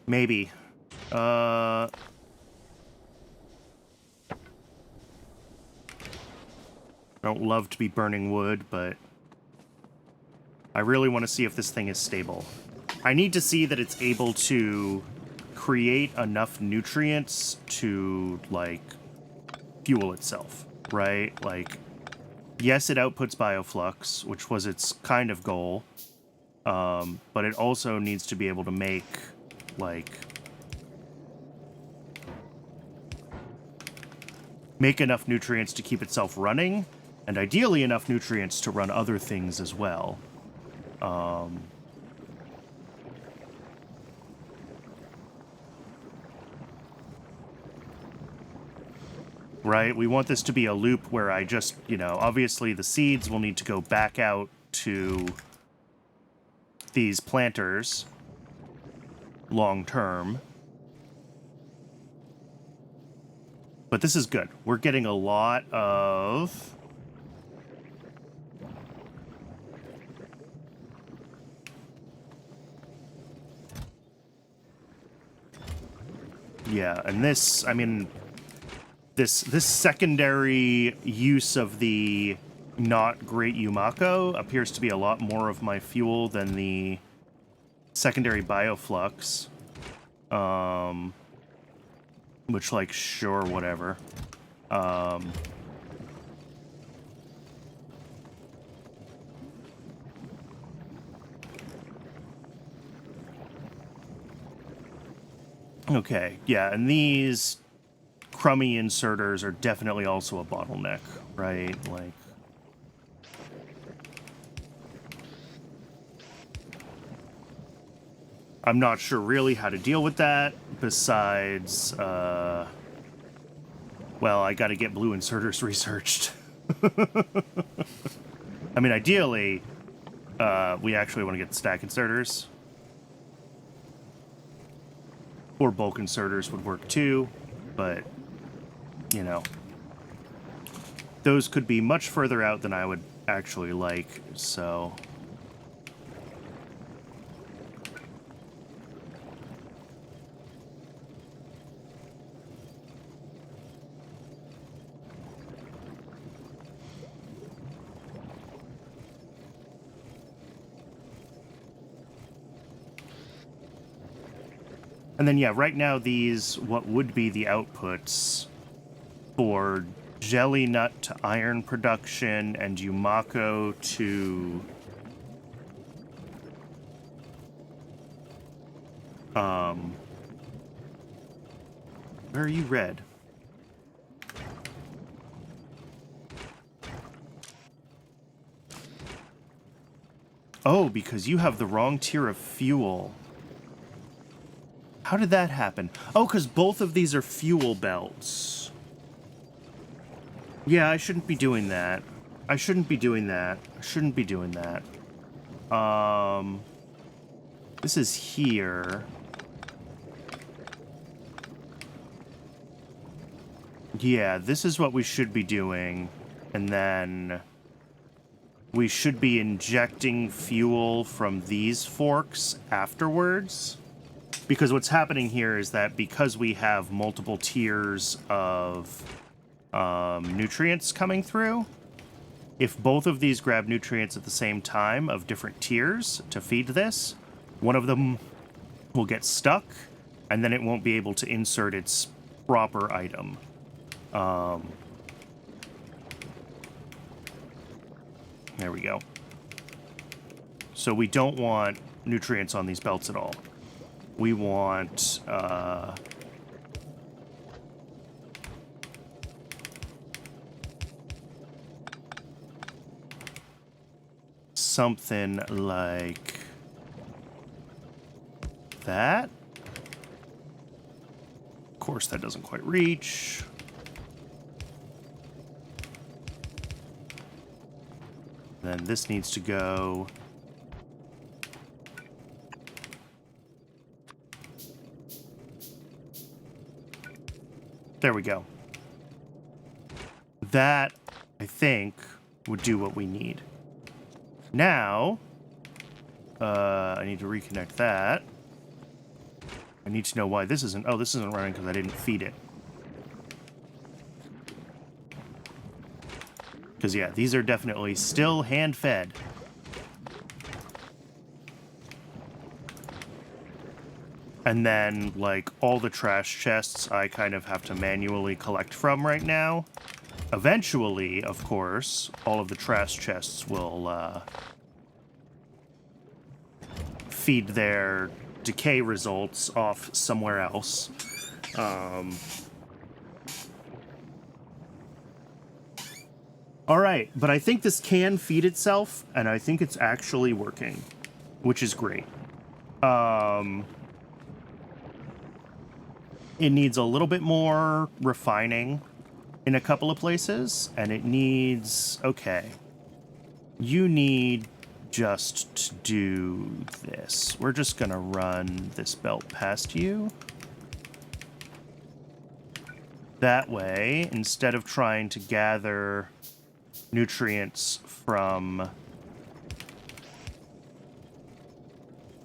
A: Maybe. I don't love to be burning wood, but I really want to see if this thing is stable. I need to see that it's able to create enough nutrients to, like, fuel itself, right? Like, yes, it outputs bioflux, which was its kind of goal. But it also needs to be able to make, like, enough nutrients to keep itself running, and ideally enough nutrients to run other things as well. Right? We want this to be a loop where I just, obviously the seeds will need to go back out to these planters long term. But this is good. We're getting a lot of... Yeah, and this, I mean, this secondary use of the not great Yumako appears to be a lot more of my fuel than the secondary bioflux. Which, like, sure, whatever. Okay, yeah, and these crummy inserters are definitely also a bottleneck, right? Like... I'm not sure really how to deal with that, besides, well, I gotta get blue inserters researched. I mean, ideally, we actually want to get stack inserters. Or bulk inserters would work too, but, those could be much further out than I would actually like, so... And then, yeah, right now these, what would be the outputs for jelly nut to iron production and Yumako to... Where are you red? Oh, because you have the wrong tier of fuel. How did that happen? Oh, because both of these are fuel belts. Yeah, I shouldn't be doing that. I shouldn't be doing that. I shouldn't be doing that. This is here. Yeah, this is what we should be doing. And then we should be injecting fuel from these forks afterwards. Because what's happening here is that because we have multiple tiers of nutrients coming through, if both of these grab nutrients at the same time of different tiers to feed this, one of them will get stuck, and then it won't be able to insert its proper item. There we go. So we don't want nutrients on these belts at all. We want something like that. Of course, that doesn't quite reach. Then this needs to go. There we go. That, I think, would do what we need. Now, I need to reconnect that. I need to know why this isn't... Oh, this isn't running because I didn't feed it. Because, yeah, these are definitely still hand-fed. And then, like, all the trash chests I kind of have to manually collect from right now. Eventually, of course, all of the trash chests will feed their decay results off somewhere else. All right, but I think this can feed itself, and I think it's actually working, which is great. It needs a little bit more refining in a couple of places, and it needs... Okay. You need just to do this. We're just gonna run this belt past you. That way, instead of trying to gather nutrients from...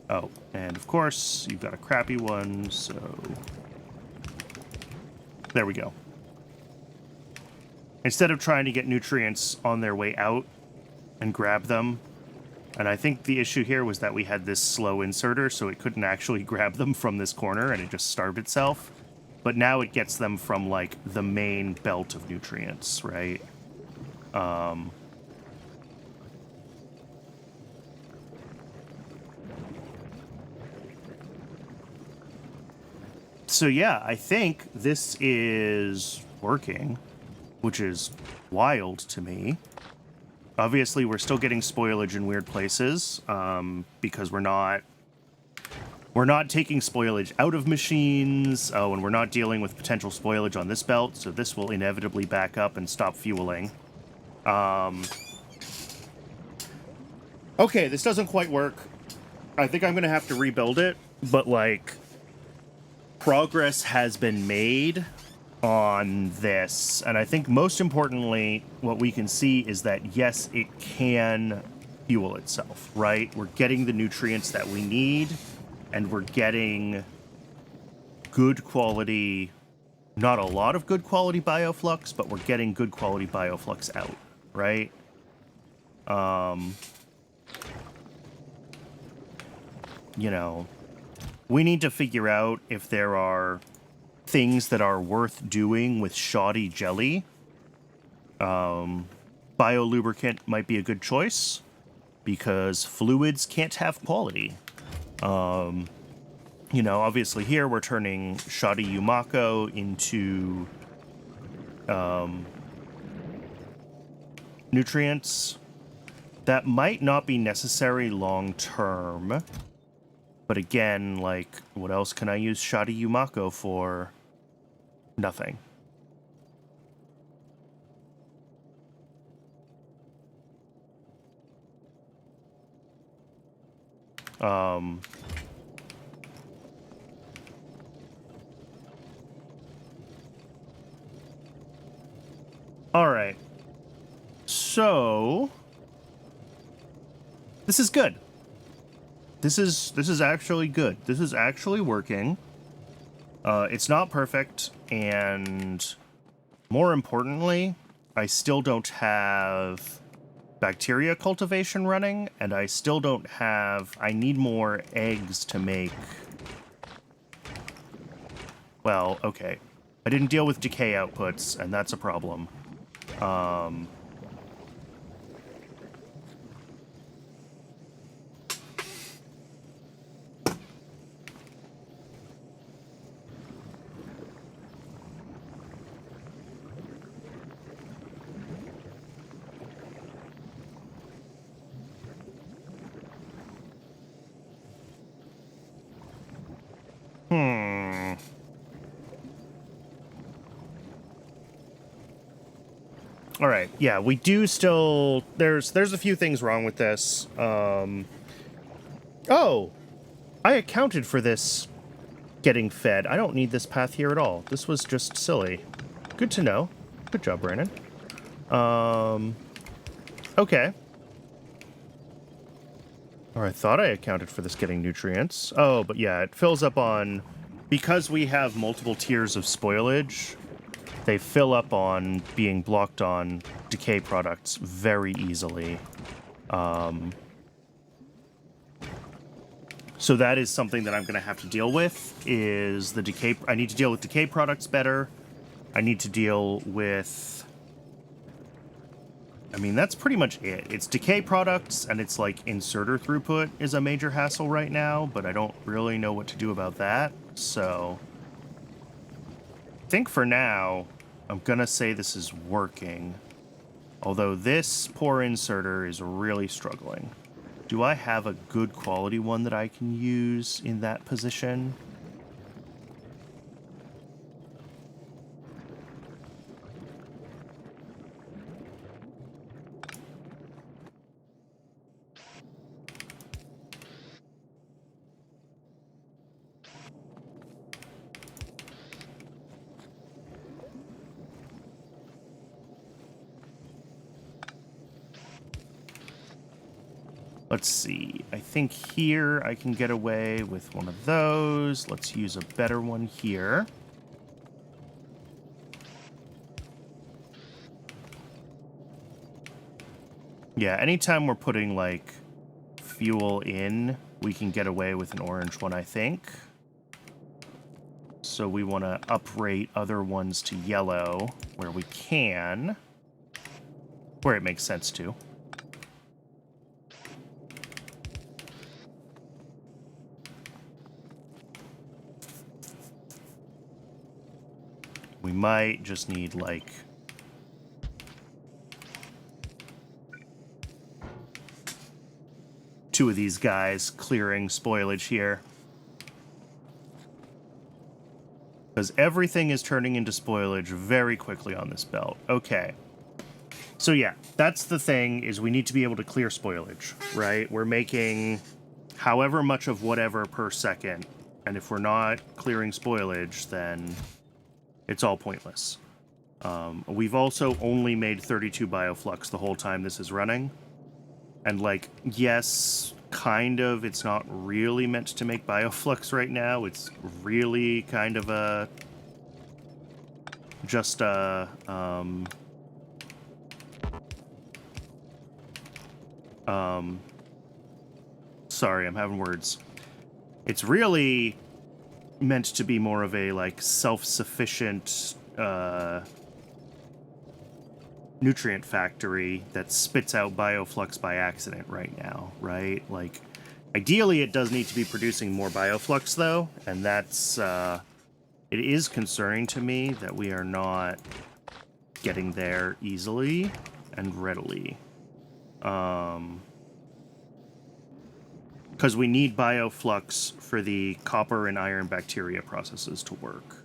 A: Oh, and of course, you've got a crappy one, so... There we go. Instead of trying to get nutrients on their way out and grab them, and I think the issue here was that we had this slow inserter, so it couldn't actually grab them from this corner, and it just starved itself. But now it gets them from, like, the main belt of nutrients, right? So yeah, I think this is working, which is wild to me. Obviously, we're still getting spoilage in weird places, because we're not taking spoilage out of machines. Oh, and we're not dealing with potential spoilage on this belt, so this will inevitably back up and stop fueling. Okay, this doesn't quite work. I think I'm gonna have to rebuild it, but, like, progress has been made on this, and I think most importantly, what we can see is that, yes, it can fuel itself, right? We're getting the nutrients that we need, and we're getting good quality, not a lot of good quality bioflux, but we're getting good quality bioflux out, right? You know, we need to figure out if there are things that are worth doing with shoddy jelly. Biolubricant might be a good choice, because fluids can't have quality. You know, obviously here we're turning shoddy Yumako into nutrients. That might not be necessary long term. But again, like, what else can I use shoddy Yumako for? Nothing. All right. So this is good. This is actually good. This is actually working. It's not perfect, and more importantly, I still don't have bacteria cultivation running, and I still don't have... I need more eggs to make... Well, okay. I didn't deal with decay outputs, and that's a problem. All right, yeah, we do still... There's a few things wrong with this. Oh! I accounted for this getting fed. I don't need this path here at all. This was just silly. Good to know. Good job, Brandon. Okay. Or I thought I accounted for this getting nutrients. Oh, but yeah, it fills up on... Because we have multiple tiers of spoilage, they fill up on being blocked on decay products very easily. So that is something that I'm going to have to deal with, is the decay... I need to deal with decay products better. I need to deal with... I mean, that's pretty much it. It's decay products, and it's like inserter throughput is a major hassle right now, but I don't really know what to do about that. So I think for now, I'm going to say this is working. Although this poor inserter is really struggling. Do I have a good quality one that I can use in that position? Let's see. I think here I can get away with one of those. Let's use a better one here. Yeah, anytime we're putting, like, fuel in, we can get away with an orange one, I think. So we want to uprate other ones to yellow where we can. Where it makes sense to. We might just need, like... two of these guys clearing spoilage here. Because everything is turning into spoilage very quickly on this belt. Okay. So yeah, that's the thing, is we need to be able to clear spoilage, right? We're making however much of whatever per second. And if we're not clearing spoilage, then it's all pointless. We've also only made 32 bioflux the whole time this is running. And, like, yes, kind of, it's not really meant to make bioflux right now. It's really kind of a... just a... sorry, I'm having words. It's really meant to be more of a, like, self-sufficient, nutrient factory that spits out bioflux by accident right now, right? Like, Ideally, it does need to be producing more bioflux, though, and that's, it is concerning to me that we are not getting there easily and readily. Because we need bioflux for the copper and iron bacteria processes to work.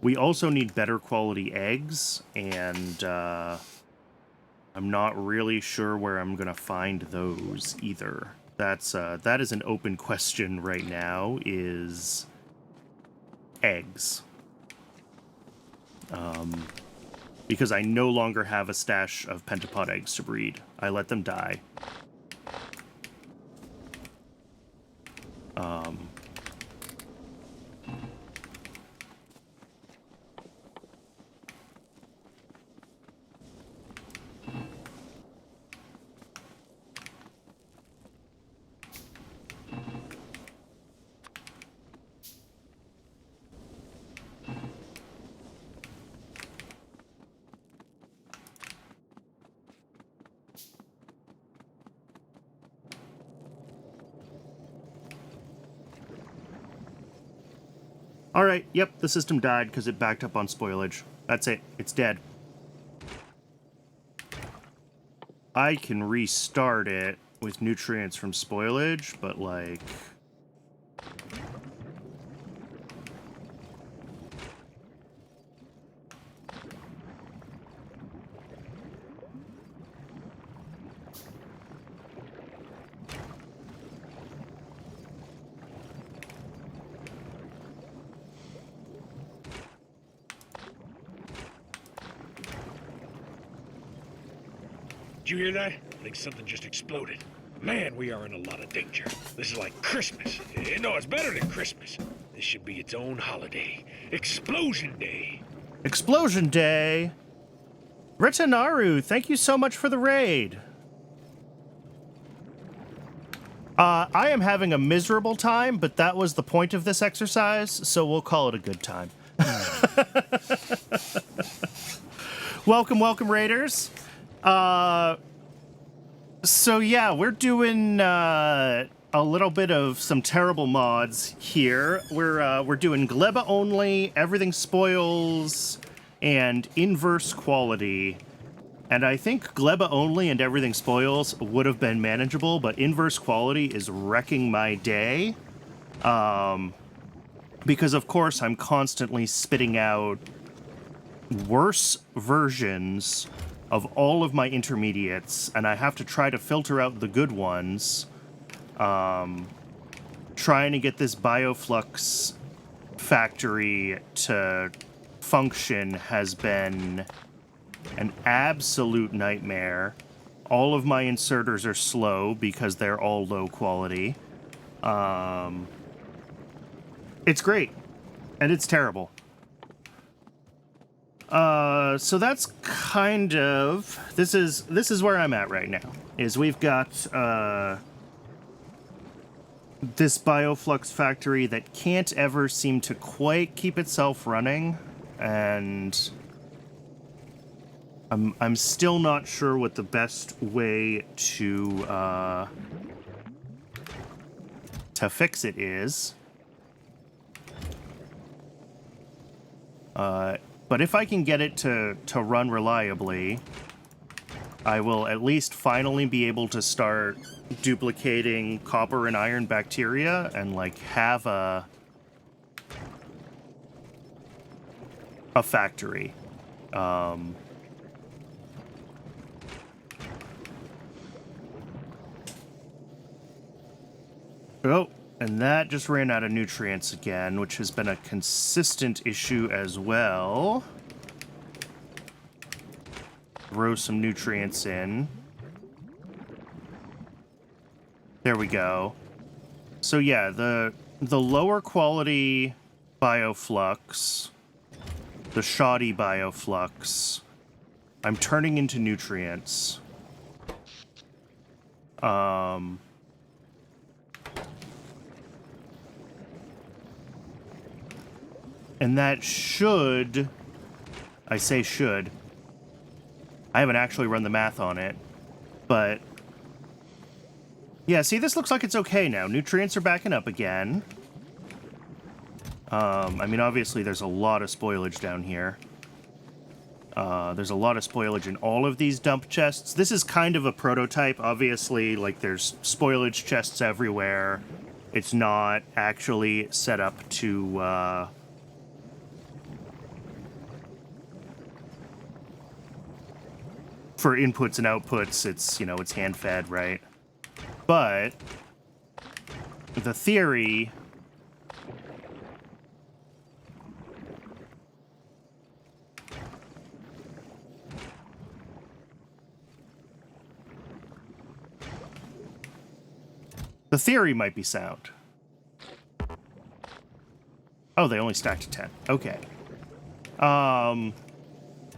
A: We also need better quality eggs, and I'm not really sure where I'm gonna find those either. That is an open question right now, is eggs. Because I no longer have a stash of pentapod eggs to breed. I let them die. Alright, yep, the system died because it backed up on spoilage. That's it. It's dead. I can restart it with nutrients from spoilage, but, like...
B: Did you hear that? I think something just exploded. Man, we are in a lot of danger. This is like Christmas. No, it's better than Christmas. This should be its own holiday. Explosion Day.
A: Explosion Day! Retanaru, thank you so much for the raid. I am having a miserable time, but that was the point of this exercise, so we'll call it a good time. Welcome, welcome, raiders. So yeah, we're doing a little bit of some terrible mods here. We're doing Gleba only, everything spoils, and inverse quality. And I think Gleba only and everything spoils would have been manageable, but inverse quality is wrecking my day. Because of course I'm constantly spitting out worse versions of all of my intermediates, and I have to try to filter out the good ones. Trying to get this bioflux factory to function has been an absolute nightmare. All of my inserters are slow because they're all low quality. It's great, and it's terrible. So that's kind of, this is where I'm at right now, is we've got, this bioflux factory that can't ever seem to quite keep itself running, and I'm still not sure what the best way to fix it is. But if I can get it to run reliably, I will at least finally be able to start duplicating copper and iron bacteria and, like, have a factory. Oh, and that just ran out of nutrients again, which has been a consistent issue as well. Throw some nutrients in. There we go. So yeah, the lower quality bioflux, the shoddy bioflux, I'm turning into nutrients. And that should I say should. I haven't actually run the math on it, but... Yeah, see, this looks like it's okay now. Nutrients are backing up again. I mean, obviously, there's a lot of spoilage down here. There's a lot of spoilage in all of these dump chests. This is kind of a prototype, obviously. Like, there's spoilage chests everywhere. It's not actually set up to, for inputs and outputs. It's, you know, it's hand-fed, right? But the theory... The theory might be sound. Oh, they only stacked to 10. Okay. And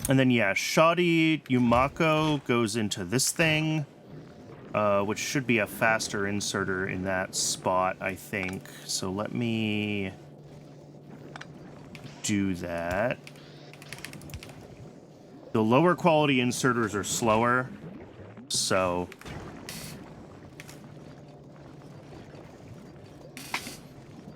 A: then, yeah, Shoddy Yumako goes into this thing, which should be a faster inserter in that spot, I think. So let me do that. The lower quality inserters are slower, so...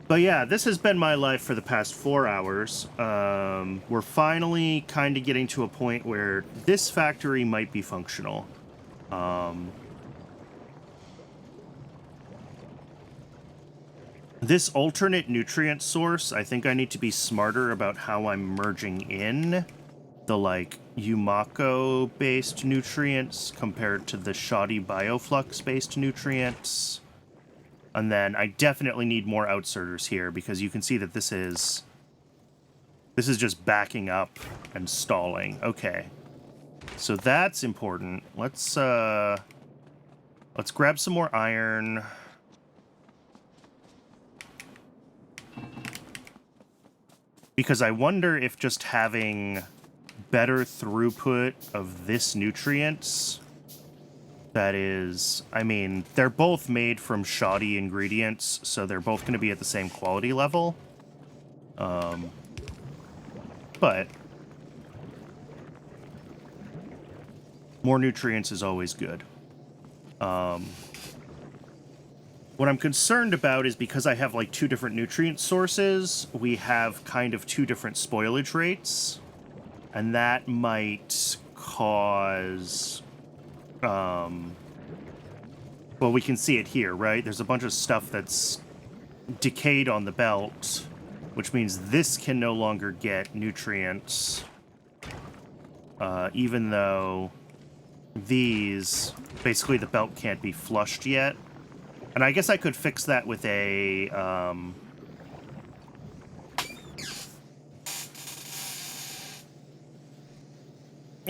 A: But yeah, this has been my life for the past 4 hours. We're finally kind of getting to a point where this factory might be functional. This alternate nutrient source, I think I need to be smarter about how I'm merging in the, like, Yumako-based nutrients compared to the Shoddy Bioflux-based nutrients. And then I definitely need more outserters here because you can see that this is just backing up and stalling. Okay. So that's important. Let's grab some more iron. Because I wonder if just having better throughput of this nutrients... That is, I mean, they're both made from shoddy ingredients, so they're both going to be at the same quality level. But more nutrients is always good. What I'm concerned about is because I have like 2 different nutrient sources, we have kind of 2 different spoilage rates, and that might cause... well, we can see it here, right? There's a bunch of stuff that's decayed on the belt, which means this can no longer get nutrients, even though these, basically the belt can't be flushed yet. And I guess I could fix that with a, oh,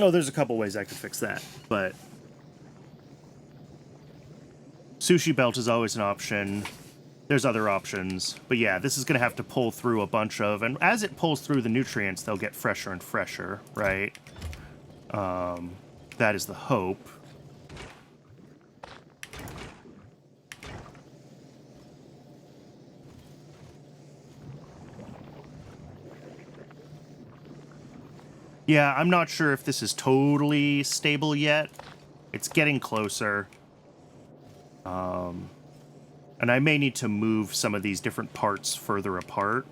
A: there's a couple ways I could fix that, but... Sushi belt is always an option. There's other options. But yeah, this is going to have to pull through a bunch of... And as it pulls through the nutrients, they'll get fresher and fresher, right? That is the hope. Yeah, I'm not sure if this is totally stable yet. It's getting closer. And I may need to move some of these different parts further apart.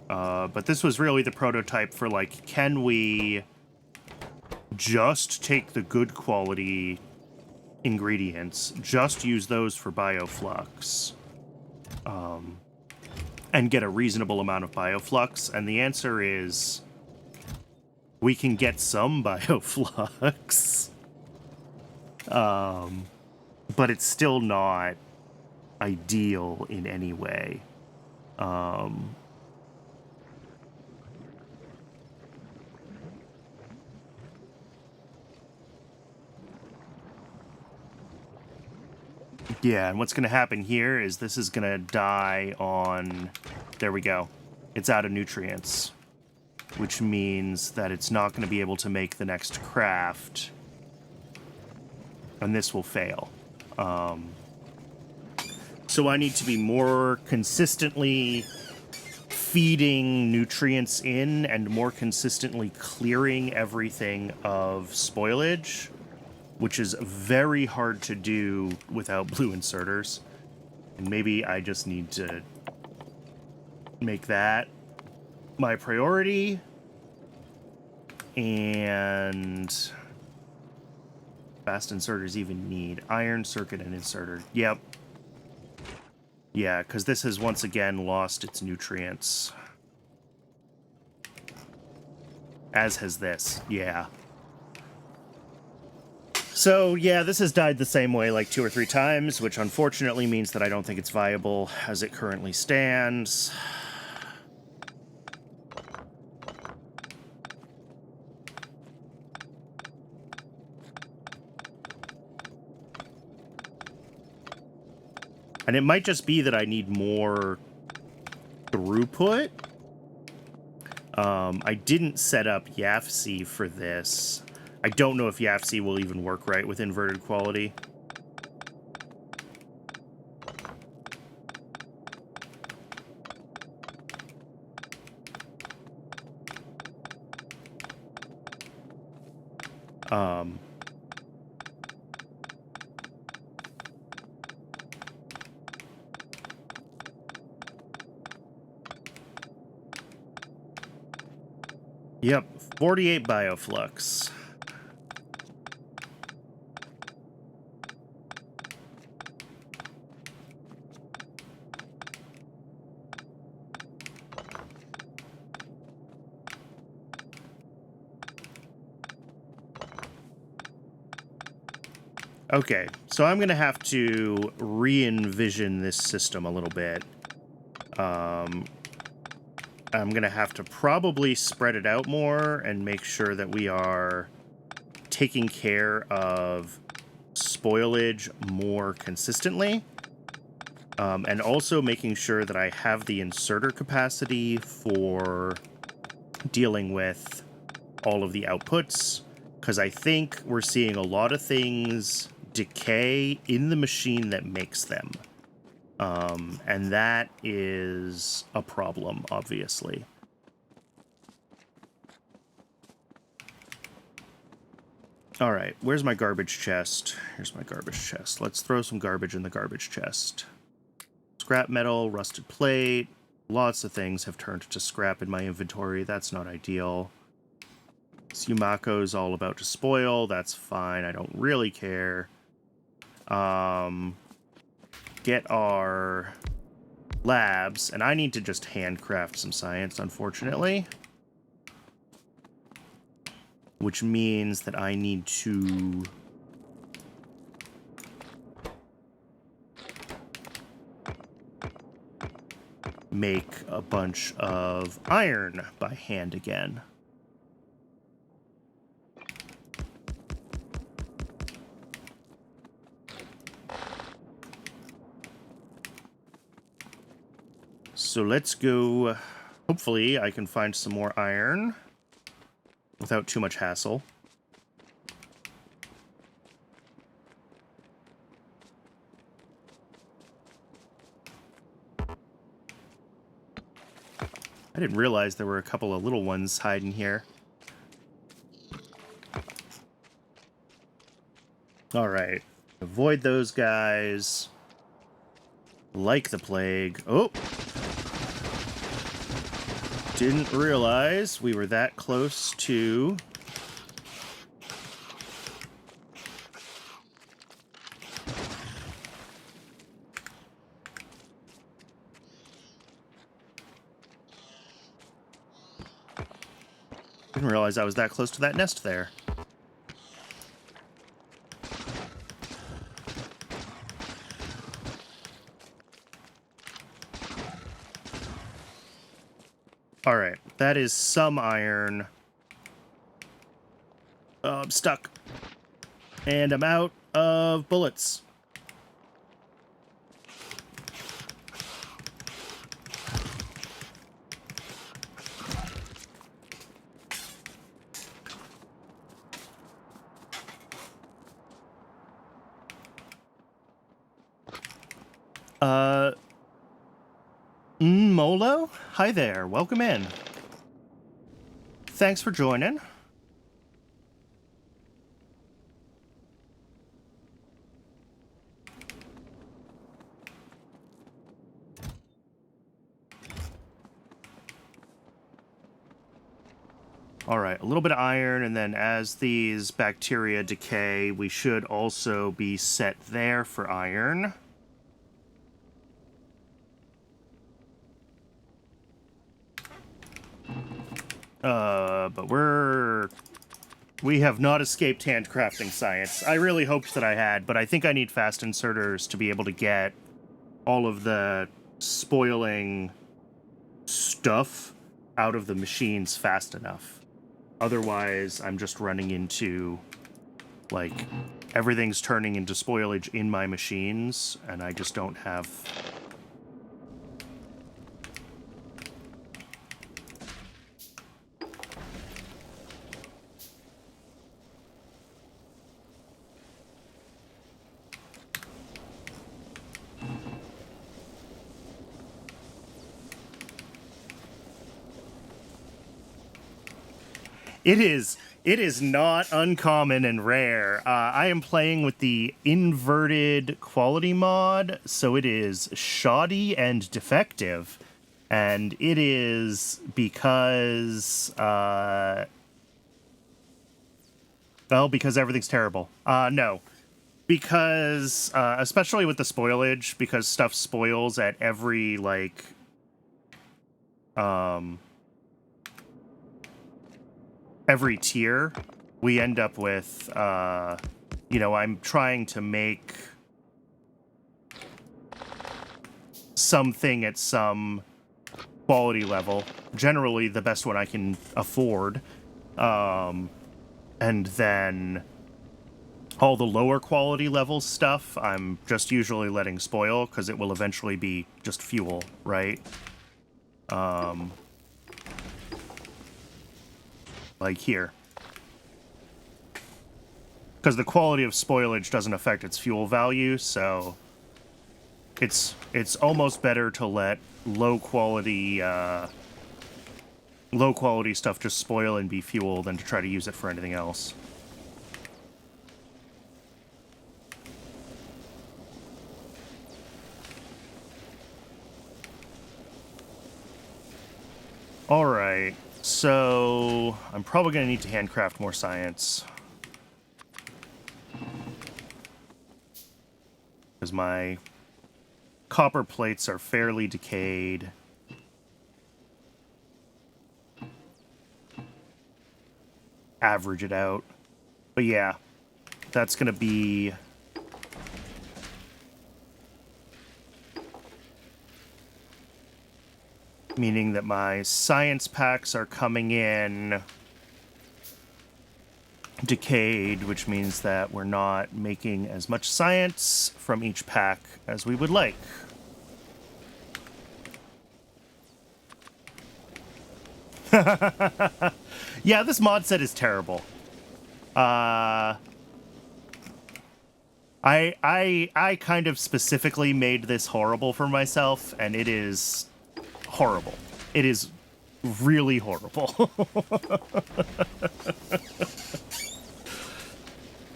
A: But this was really the prototype for, like, can we just take the good quality ingredients, just use those for bioflux, and get a reasonable amount of bioflux? And the answer is we can get some bioflux. But it's still not ideal in any way. Yeah, and what's going to happen here is this is going to die on... There we go. It's out of nutrients, which means that it's not going to be able to make the next craft, and this will fail. So I need to be more consistently feeding nutrients in and more consistently clearing everything of spoilage, which is very hard to do without blue inserters. And maybe I just need to make that my priority. And fast inserters even need iron circuit and inserter. Yep. Yeah, because this has once again lost its nutrients. As has this, yeah. So, yeah, this has died the same way like 2 or 3 times, which unfortunately means that I don't think it's viable as it currently stands. And it might just be that I need more throughput. I didn't set up YAFC for this. I don't know if YAFC will even work right with inverted quality. Yep, 48 bioflux. Okay, so I'm going to have to re-envision this system a little bit. I'm going to have to probably spread it out more and make sure that we are taking care of spoilage more consistently. And also making sure that I have the inserter capacity for dealing with all of the outputs, because I think we're seeing a lot of things decay in the machine that makes them. And that is a problem, obviously. All right, where's my garbage chest? Here's my garbage chest. Let's throw some garbage in the garbage chest. Scrap metal, rusted plate. Lots of things have turned to scrap in my inventory. That's not ideal. Sumako's all about to spoil. That's fine. I don't really care. Get our labs, and I need to just handcraft some science, unfortunately. Which means that I need to make a bunch of iron by hand again. So let's go. Hopefully I can find some more iron without too much hassle. I didn't realize there were a couple of little ones hiding here. All right. Avoid those guys. Like the plague. Oh! Didn't realize we were that close to... Didn't realize I was that close to that nest there. Alright, that is some iron. I'm stuck. And I'm out of bullets. Molo? Hi there, welcome in. Thanks for joining. All right, a little bit of iron, and then as these bacteria decay, we should also be set there for iron. But we have not escaped handcrafting science. I really hoped that I had, but I think I need fast inserters to be able to get all of the spoiling stuff out of the machines fast enough. Otherwise, I'm just running into, like, everything's turning into spoilage in my machines, and I just don't have... It is not uncommon and rare. I am playing with the inverted quality mod, so it is shoddy and defective. And it is because, because everything's terrible. No. Because, especially with the spoilage, because stuff spoils at every, like, every tier, we end up with, you know, I'm trying to make something at some quality level, generally the best one I can afford, and then all the lower quality level stuff, I'm just usually letting spoil, because it will eventually be just fuel, right? Like here. Because the quality of spoilage doesn't affect its fuel value, so it's almost better to let low quality stuff just spoil and be fuel than to try to use it for anything else. Alright, so I'm probably going to need to handcraft more science. Because my copper plates are fairly decayed. Average it out. But yeah, that's going to be... meaning that my science packs are coming in decayed, which means that we're not making as much science from each pack as we would like. Yeah, this mod set is terrible. I kind of specifically made this horrible for myself, and it is horrible. It is really horrible.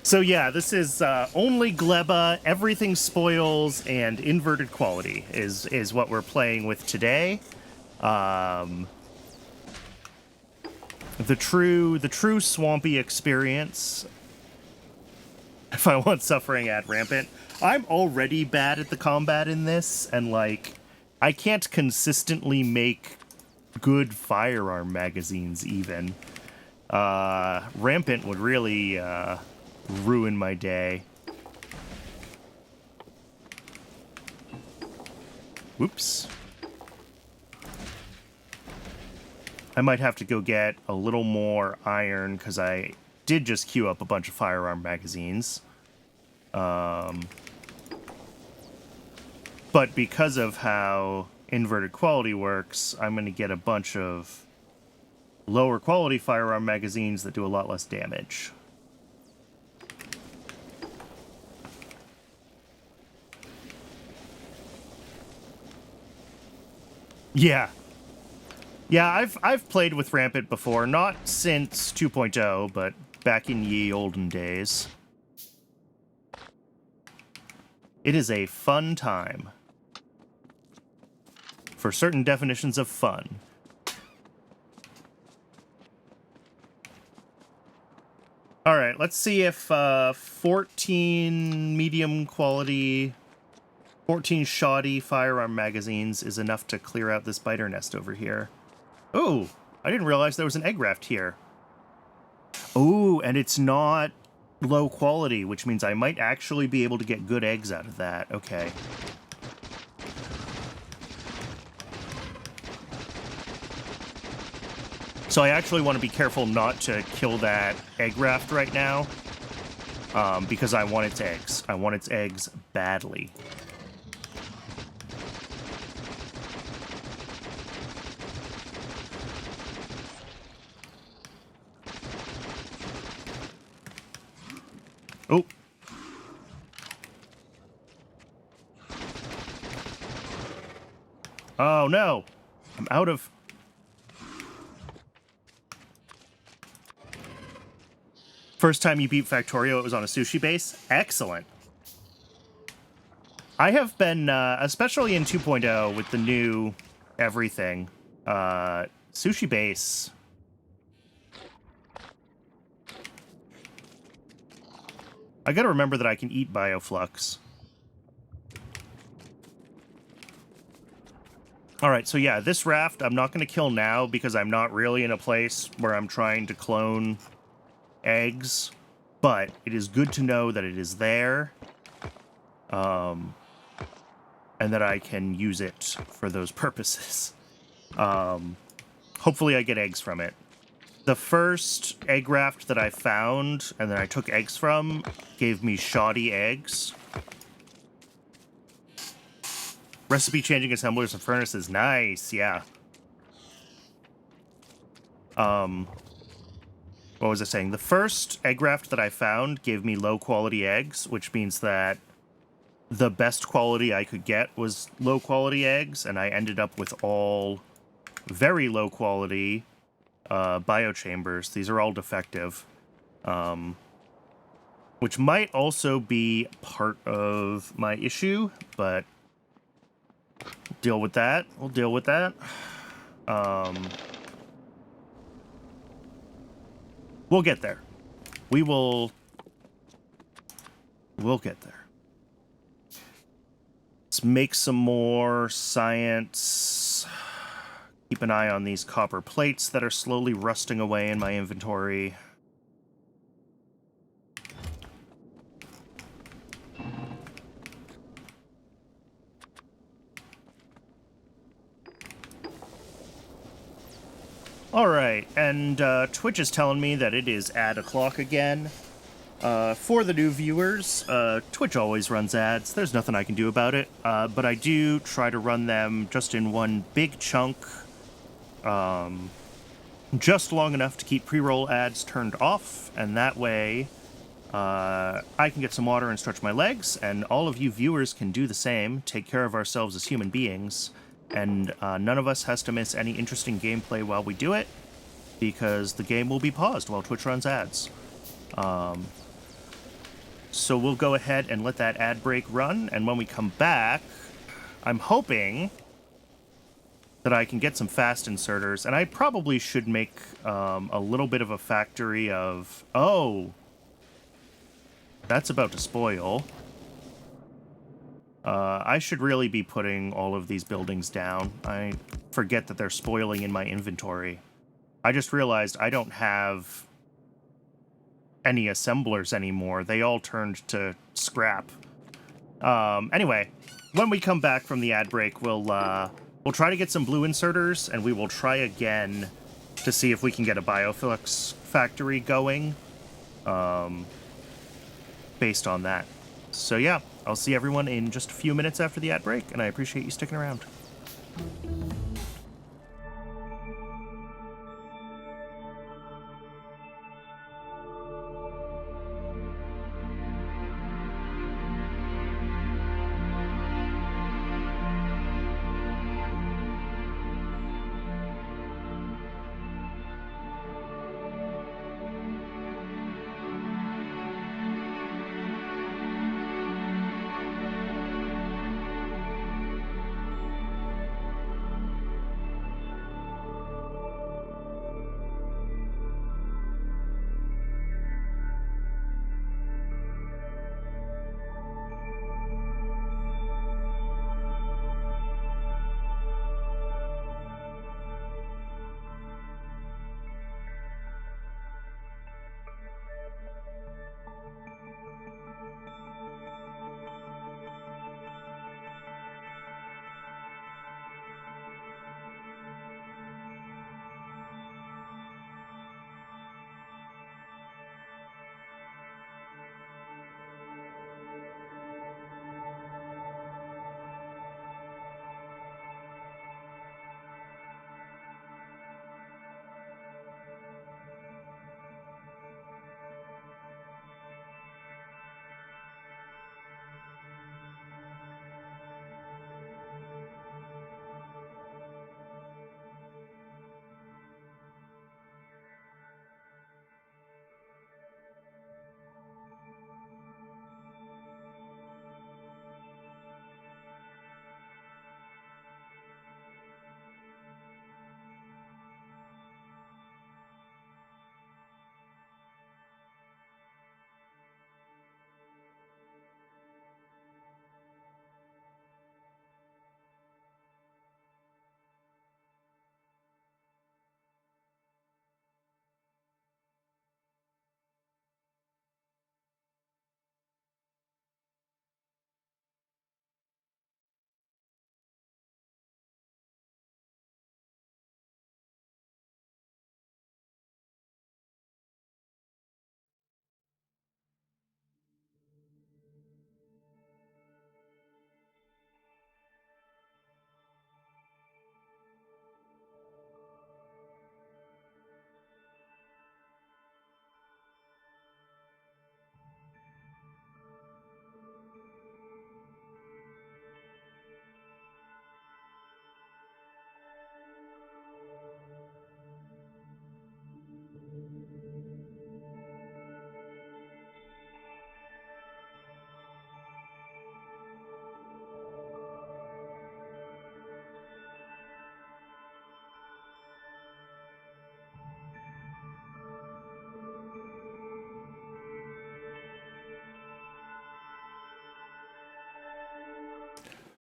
A: So yeah, this is only Gleba, everything spoils, and inverted quality is what we're playing with today. The true swampy experience. If I want suffering at rampant, I'm already bad at the combat in this, and like I can't consistently make good firearm magazines even. Rampant would really ruin my day. Whoops. I might have to go get a little more iron, because I did just queue up a bunch of firearm magazines. But because of how inverted quality works, I'm going to get a bunch of lower quality firearm magazines that do a lot less damage. Yeah. Yeah, I've played with Rampant before, not since 2.0, but back in ye olden days. It is a fun time. For certain definitions of fun. Alright, let's see if 14 medium quality, 14 shoddy firearm magazines is enough to clear out this biter nest over here. Oh, I didn't realize there was an egg raft here. Oh, and it's not low quality, which means I might actually be able to get good eggs out of that. Okay. So I actually want to be careful not to kill that egg raft right now, because I want its eggs. I want its eggs badly. Oh. Oh no. I'm out of... First time you beat Factorio, it was on a sushi base? Excellent. I have been, especially in 2.0 with the new everything, sushi base. I gotta remember that I can eat Bioflux. Alright, so yeah, this raft I'm not gonna kill now because I'm not really in a place where I'm trying to clone eggs, but it is good to know that it is there, and that I can use it for those purposes. Hopefully I get eggs from it. The first egg raft that I found and then I took eggs from gave me shoddy eggs. Recipe changing assemblers and furnaces. Nice, yeah. What was I saying? The first egg raft that I found gave me low quality eggs, which means that the best quality I could get was low quality eggs, and I ended up with all very low quality biochambers. These are all defective, which might also be part of my issue, but deal with that. We'll deal with that. We'll get there. We'll get there. Let's make some more science. Keep an eye on these copper plates that are slowly rusting away in my inventory. Alright, and Twitch is telling me that it is ad o'clock again. For the new viewers, Twitch always runs ads. There's nothing I can do about it, but I do try to run them just in one big chunk, just long enough to keep pre-roll ads turned off, and that way I can get some water and stretch my legs, and all of you viewers can do the same, take care of ourselves as human beings, and none of us has to miss any interesting gameplay while we do it, because the game will be paused while Twitch runs ads. So we'll go ahead and let that ad break run, and when we come back, I'm hoping that I can get some fast inserters, and I probably should make a little bit of a factory of... Oh! That's about to spoil. I should really be putting all of these buildings down. I forget that they're spoiling in my inventory. I just realized I don't have any assemblers anymore. They all turned to scrap. Anyway, when we come back from the ad break, we'll try to get some blue inserters, and we will try again to see if we can get a Bioflux factory going, based on that. So yeah, I'll see everyone in just a few minutes after the ad break, and I appreciate you sticking around.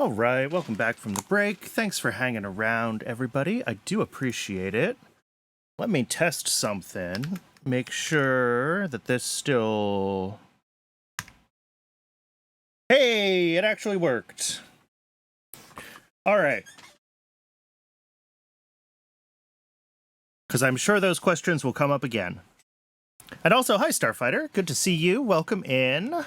A: All right, welcome back from the break. Thanks for hanging around, everybody. I do appreciate it. Let me test something. Make sure that this still... Hey, it actually worked. All right. Because I'm sure those questions will come up again. And also, hi, Starfighter. Good to see you. Welcome in.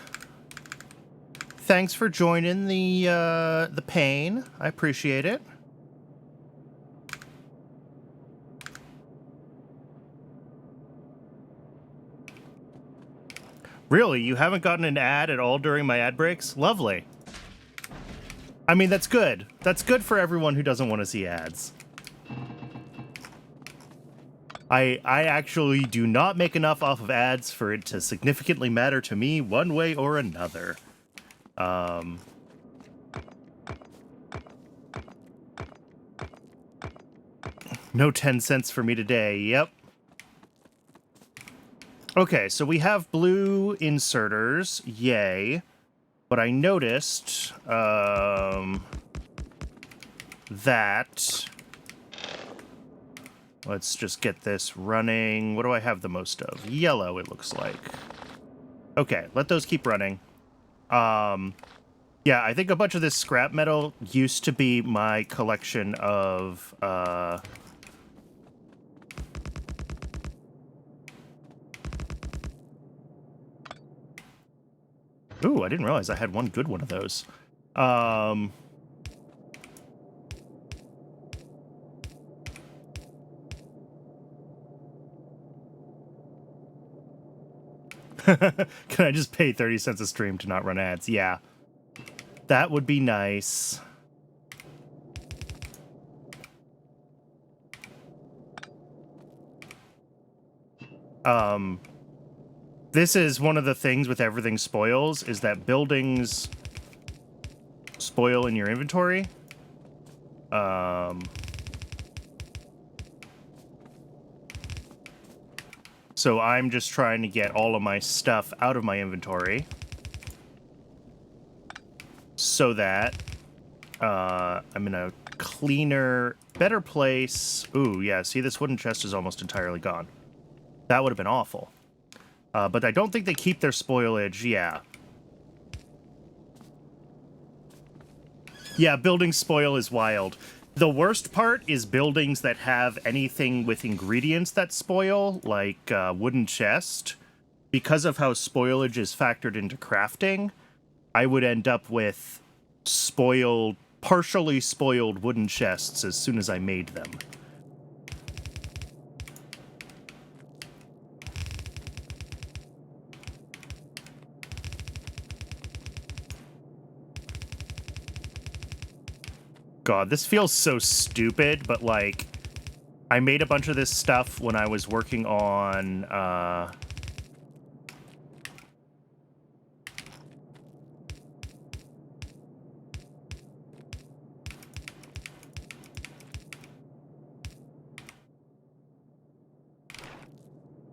A: Thanks for joining the pain. I appreciate it. Really? You haven't gotten an ad at all during my ad breaks? Lovely. I mean, that's good. That's good for everyone who doesn't want to see ads. I actually do not make enough off of ads for it to significantly matter to me one way or another. No 10 cents for me today. Yep. Okay, so we have blue inserters. Yay. But I noticed that... Let's just get this running. What do I have the most of? Yellow, it looks like. Okay, let those keep running. Yeah, I think a bunch of this scrap metal used to be my collection of, Ooh, I didn't realize I had one good one of those. Can I just pay 30 cents a stream to not run ads? Yeah. That would be nice. This is one of the things with everything spoils, is that buildings spoil in your inventory. So I'm just trying to get all of my stuff out of my inventory so that I'm in a cleaner, better place. Ooh, yeah, see, this wooden chest is almost entirely gone. That would have been awful. But I don't think they keep their spoilage, yeah. Yeah, building spoil is wild. The worst part is buildings that have anything with ingredients that spoil, like wooden chest. Because of how spoilage is factored into crafting, I would end up with spoiled, partially spoiled wooden chests as soon as I made them. God, this feels so stupid, but, like, I made a bunch of this stuff when I was working on,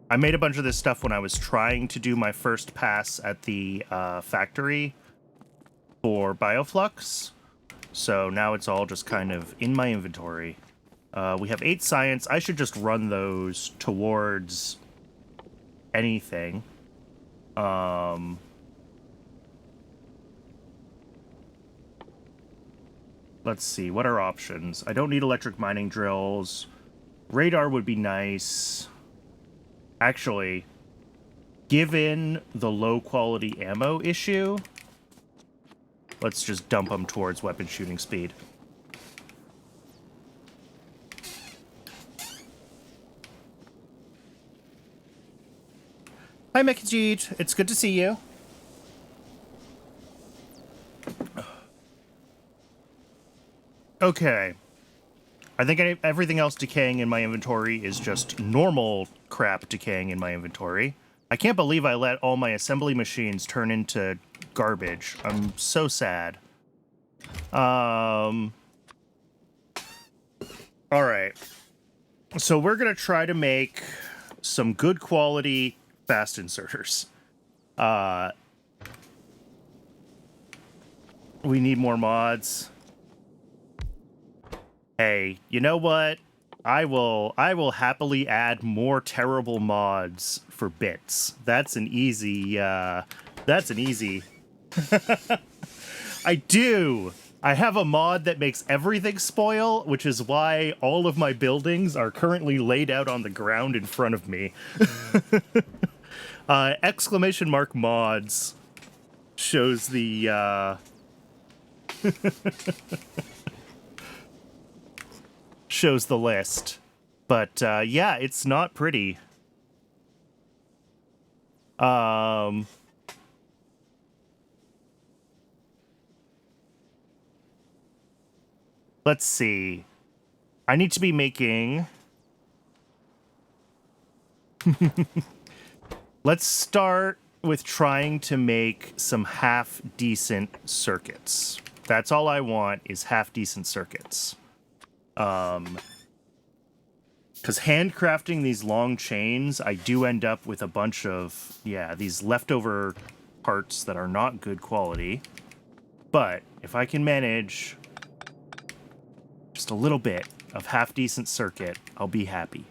A: I made a bunch of this stuff when I was trying to do my first pass at the factory for Bioflux. So now it's all just kind of in my inventory. We have 8 science. I should just run those towards anything. Let's see. What are options? I don't need electric mining drills. Radar would be nice. Actually, given the low-quality ammo issue... Let's just dump them towards weapon shooting speed. Hi, Mekajit. It's good to see you. Okay. I think everything else decaying in my inventory is just normal crap decaying in my inventory. I can't believe I let all my assembly machines turn into garbage. I'm so sad. All right. So we're going to try to make some good quality fast inserters. We need more mods. Hey, you know what? I will happily add more terrible mods for bits. That's an easy I do. I have a mod that makes everything spoil, which is why all of my buildings are currently laid out on the ground in front of me. Exclamation mark mods shows the shows the list. But yeah, it's not pretty. Let's see. I need to be making... Let's start with trying to make some half-decent circuits. That's all I want, is half-decent circuits. Because handcrafting these long chains, I do end up with a bunch of, these leftover parts that are not good quality. But if I can manage just a little bit of half-decent circuit, I'll be happy.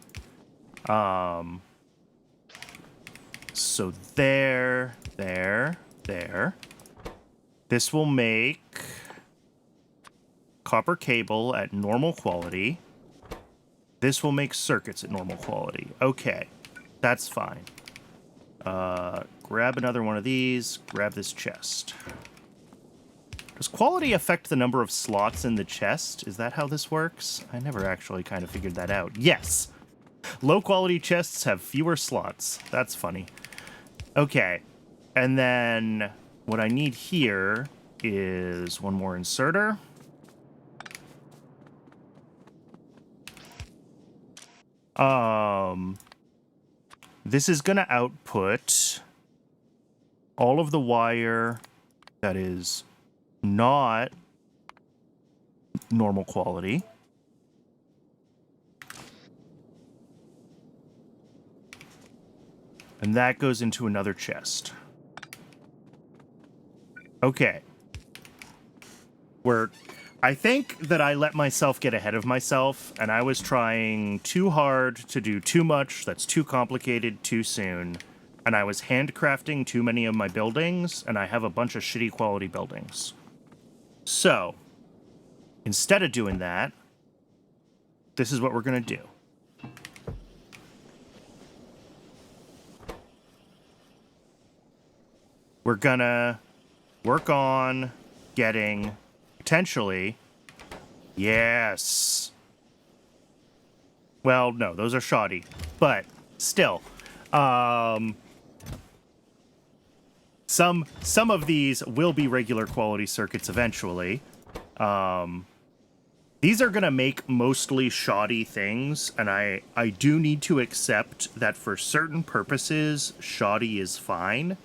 A: So there. This will make copper cable at normal quality. This will make circuits at normal quality. Okay, that's fine. Grab another one of these. Grab this chest. Does quality affect the number of slots in the chest? Is that how this works? I never actually kind of figured that out. Yes! Low quality chests have fewer slots. That's funny. Okay. And then what I need here is one more inserter. This is going to output all of the wire that is not normal quality. And that goes into another chest. Okay. I think that I let myself get ahead of myself, and I was trying too hard to do too much that's too complicated too soon. And I was handcrafting too many of my buildings, and I have a bunch of shitty quality buildings. So, instead of doing that, this is what we're going to do. We're gonna work on getting, potentially, yes. Well, no, those are shoddy, but still, some of these will be regular quality circuits eventually. These are gonna make mostly shoddy things, and I do need to accept that for certain purposes, shoddy is fine.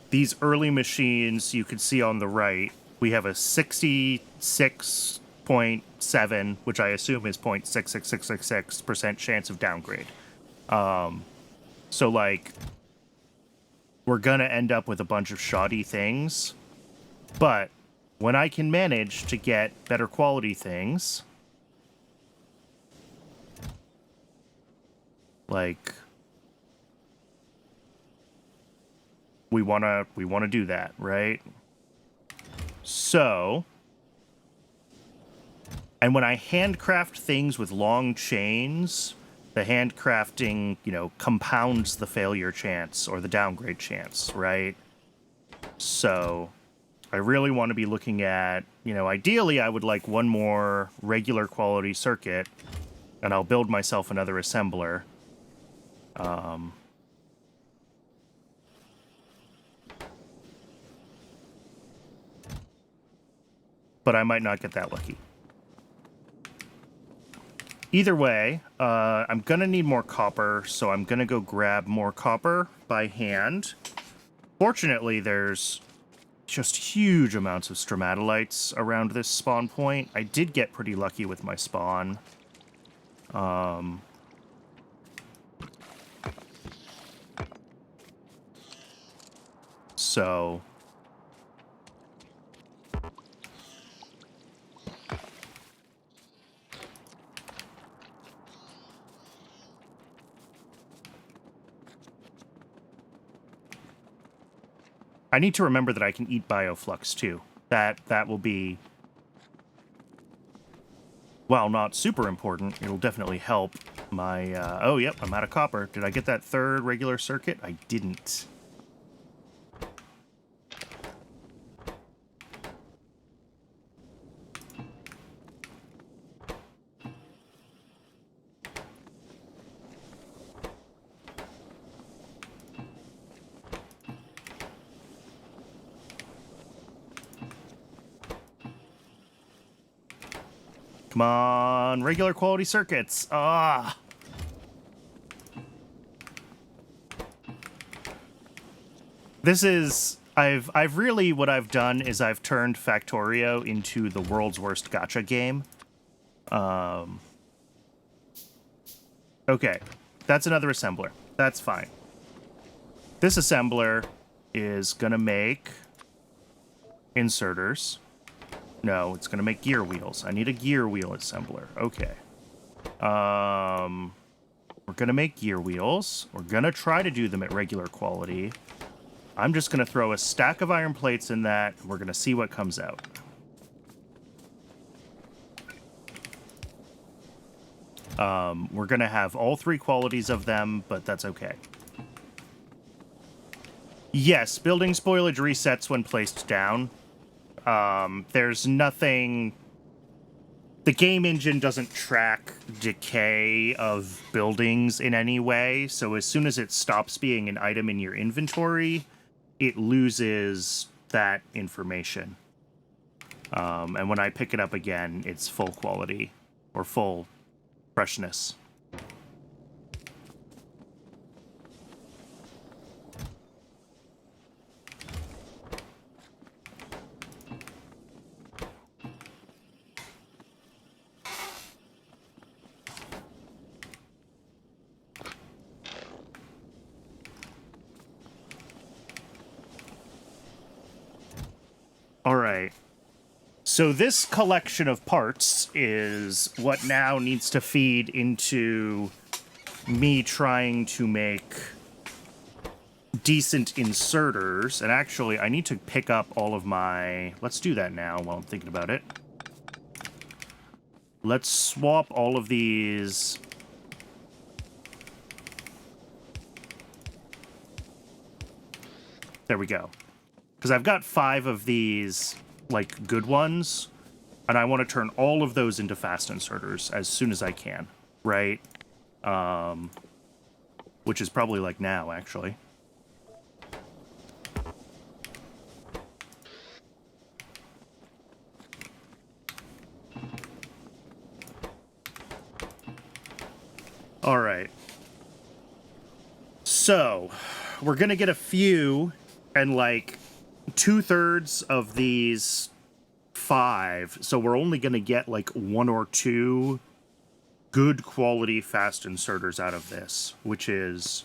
A: These early machines, you can see on the right, we have a 66.7, which I assume is 0.66666% chance of downgrade. So, like, we're gonna end up with a bunch of shoddy things, but when I can manage to get better quality things, like... We wanna do that, right? So, and when I handcraft things with long chains, the handcrafting, compounds the failure chance or the downgrade chance, right? So, I really want to be looking at, ideally I would like one more regular quality circuit, and I'll build myself another assembler. But I might not get that lucky. Either way, I'm going to need more copper, so I'm going to go grab more copper by hand. Fortunately, there's just huge amounts of stromatolites around this spawn point. I did get pretty lucky with my spawn. So... I need to remember that I can eat bioflux too. That will be, while not super important, it'll definitely help my, oh, yep, I'm out of copper. Did I get that third regular circuit? I didn't. Come on, regular quality circuits. Ah. This is, I've really, what I've done is I've turned Factorio into the world's worst gacha game. Okay, that's another assembler. That's fine. This assembler is gonna make inserters. No, it's gonna make gear wheels. I need a gear wheel assembler. Okay. We're gonna make gear wheels. We're gonna try to do them at regular quality. I'm just gonna throw a stack of iron plates in that. We're gonna see what comes out. We're gonna have all three qualities of them, but that's okay. Yes, building spoilage resets when placed down. There's nothing... The game engine doesn't track decay of buildings in any way, so as soon as it stops being an item in your inventory, it loses that information. And when I pick it up again, it's full quality, or full freshness. All right. So this collection of parts is what now needs to feed into me trying to make decent inserters. And actually, I need to pick up all of my... Let's do that now while I'm thinking about it. Let's swap all of these... There we go. Because I've got 5 of these, like, good ones, and I want to turn all of those into fast inserters as soon as I can, right? Which is probably, like, now, actually. All right. So, we're going to get a few, and, like... 2/3 of these 5, so we're only going to get like 1 or 2 good quality fast inserters out of this, which is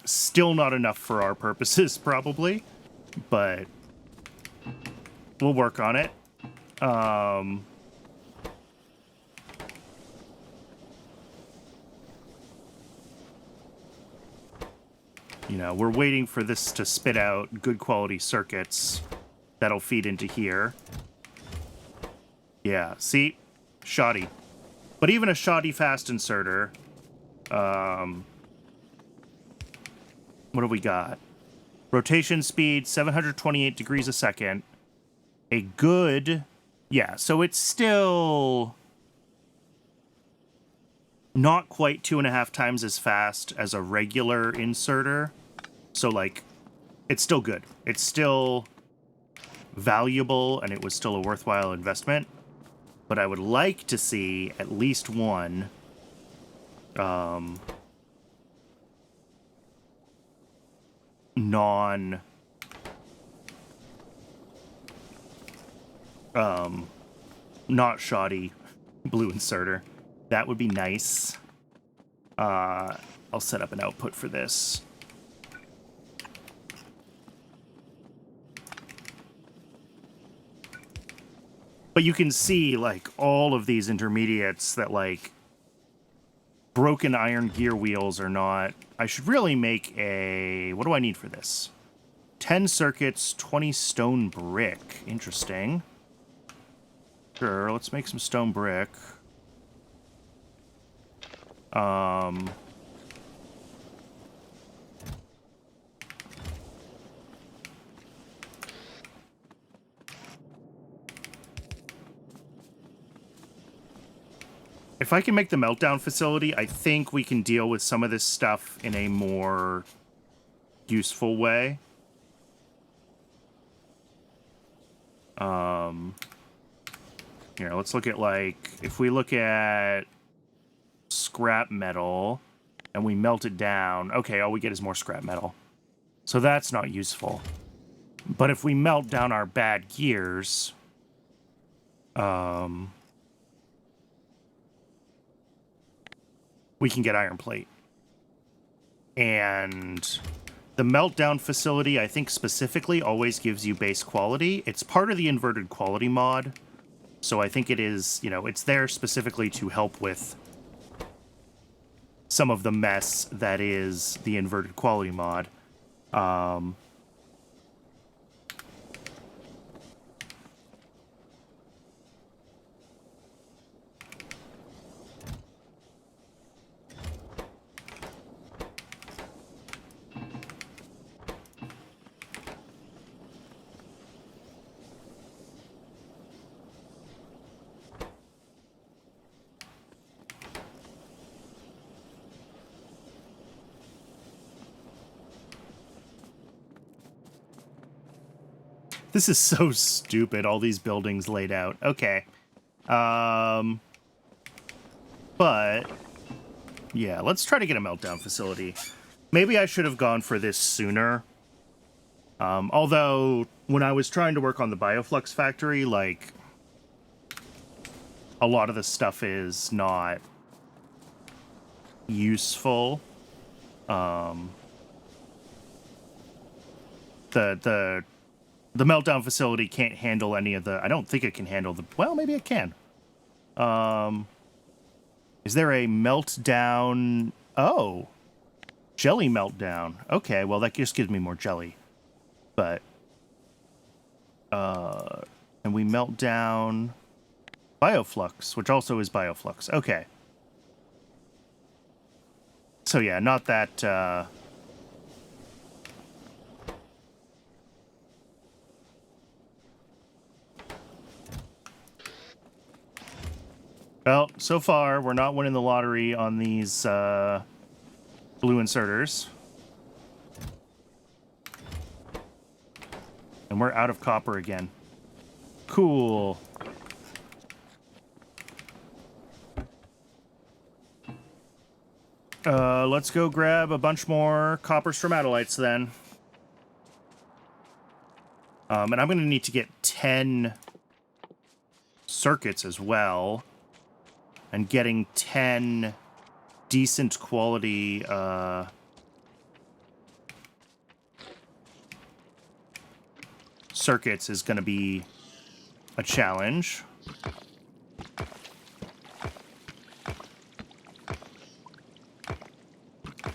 A: still not enough for our purposes, probably, but we'll work on it. You know, we're waiting for this to spit out good quality circuits that'll feed into here. Yeah, see? Shoddy. But even a shoddy fast inserter, what do we got? Rotation speed, 728 degrees a second. A good... Yeah, so it's still... not quite 2.5 times as fast as a regular inserter. So, like, it's still good. It's still valuable, and it was still a worthwhile investment. But I would like to see at least one not shoddy blue inserter. That would be nice. I'll set up an output for this. But you can see, like, all of these intermediates that, like, broken iron gear wheels are not... I should really make a... What do I need for this? 10 circuits, 20 stone brick. Interesting. Sure, let's make some stone brick. If I can make the meltdown facility, I think we can deal with some of this stuff in a more useful way. Here, let's look at, like, if we look at scrap metal and we melt it down, okay, all we get is more scrap metal. So that's not useful. But if we melt down our bad gears, we can get iron plate. And the meltdown facility, I think specifically, always gives you base quality. It's part of the inverted quality mod. So I think it is, you know, it's there specifically to help with some of the mess that is the inverted quality mod. This is so stupid, all these buildings laid out. Okay. But, yeah, let's try to get a meltdown facility. Maybe I should have gone for this sooner. Although, when I was trying to work on the Bioflux factory, like, a lot of the stuff is not useful. The meltdown facility can't handle any of the... I don't think it can handle the... Well, maybe it can. Is there a meltdown... Oh. Jelly meltdown. Okay, well, that just gives me more jelly. But... and we melt down... Bioflux, which also is Bioflux. Okay. So, yeah, not that... Well, so far, we're not winning the lottery on these blue inserters. And we're out of copper again. Cool. Let's go grab a bunch more copper stromatolites then. And I'm going to need to get 10 circuits as well. And getting 10 decent quality circuits is going to be a challenge.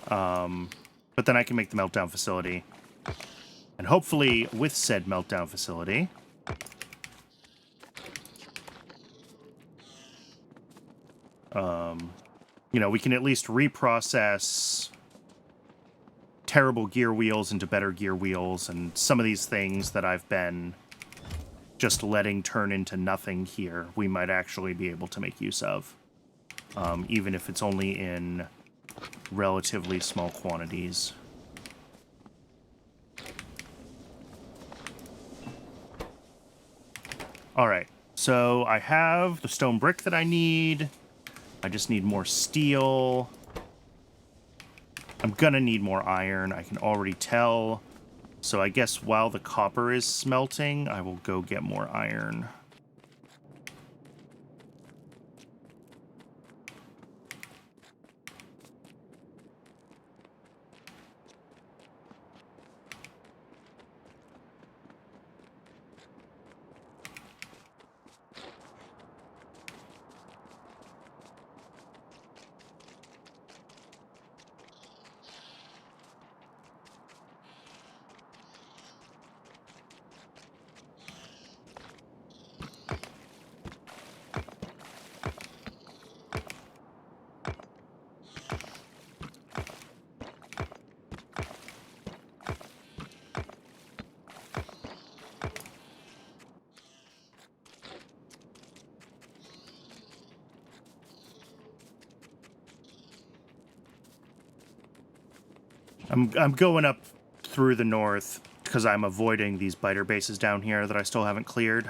A: But then I can make the meltdown facility. And hopefully with said meltdown facility... you know, we can at least reprocess terrible gear wheels into better gear wheels, and some of these things that I've been just letting turn into nothing here, we might actually be able to make use of, even if it's only in relatively small quantities. All right, so I have the stone brick that I need. I just need more steel. I'm gonna need more iron, I can already tell. So I guess while the copper is smelting, I will go get more iron. I'm going up through the north because I'm avoiding these biter bases down here that I still haven't cleared.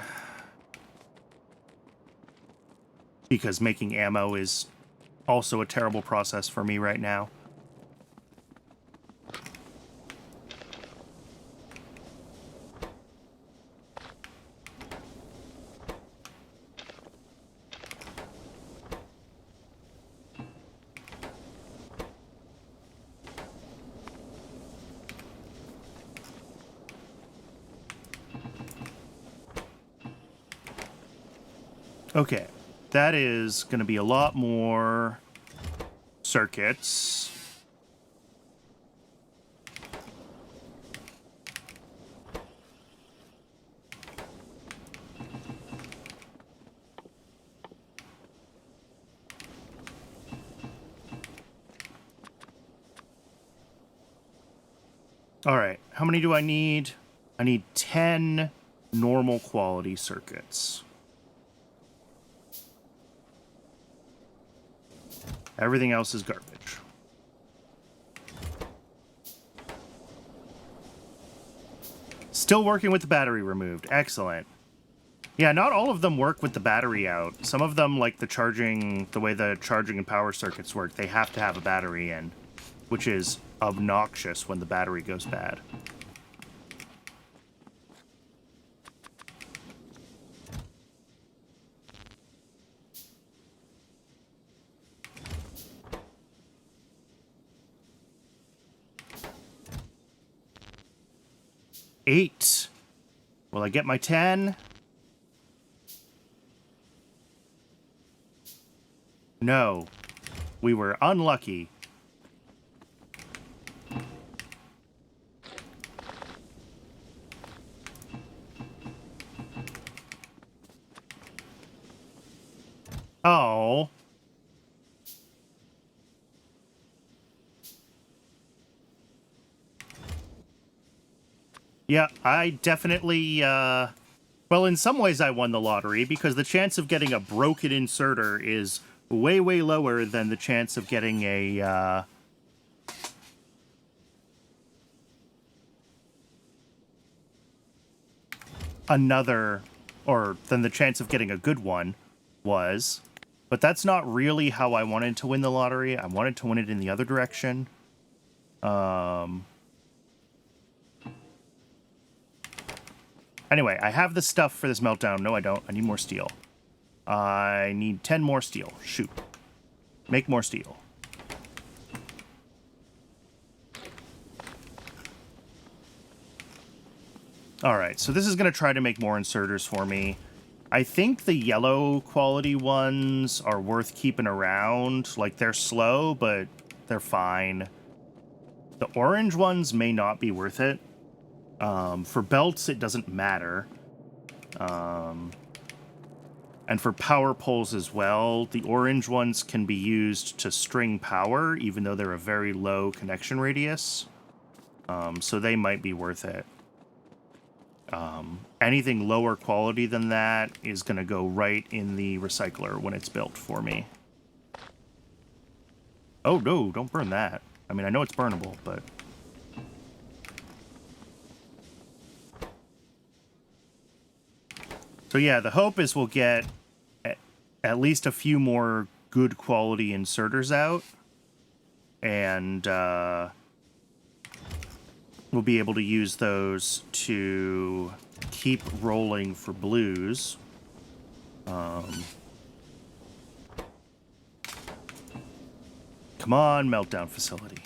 A: Because making ammo is also a terrible process for me right now. Okay, that is going to be a lot more circuits. All right, how many do I need? I need 10 normal quality circuits. Everything else is garbage. Still working with the battery removed. Excellent. Yeah, not all of them work with the battery out. Some of them, like the way the charging and power circuits work, they have to have a battery in, which is obnoxious when the battery goes bad. Eight. Will I get my 10? No. We were unlucky. Oh. Yeah, I definitely, well, in some ways I won the lottery, because the chance of getting a broken inserter is way, way lower than the chance of getting a, or than the chance of getting a good one was. But that's not really how I wanted to win the lottery. I wanted to win it in the other direction. Anyway, I have the stuff for this meltdown. No, I don't. I need more steel. I need 10 more steel. Shoot. Make more steel. Alright, so this is going to try to make more inserters for me. I think the yellow quality ones are worth keeping around. Like, they're slow, but they're fine. The orange ones may not be worth it. For belts, it doesn't matter. And for power poles as well, the orange ones can be used to string power, even though they're a very low connection radius. So they might be worth it. Anything lower quality than that is going to go right in the recycler when it's built for me. Oh, no, don't burn that. I mean, I know it's burnable, but... So yeah, the hope is we'll get at least a few more good quality inserters out, and we'll be able to use those to keep rolling for blues. Come on, meltdown facility.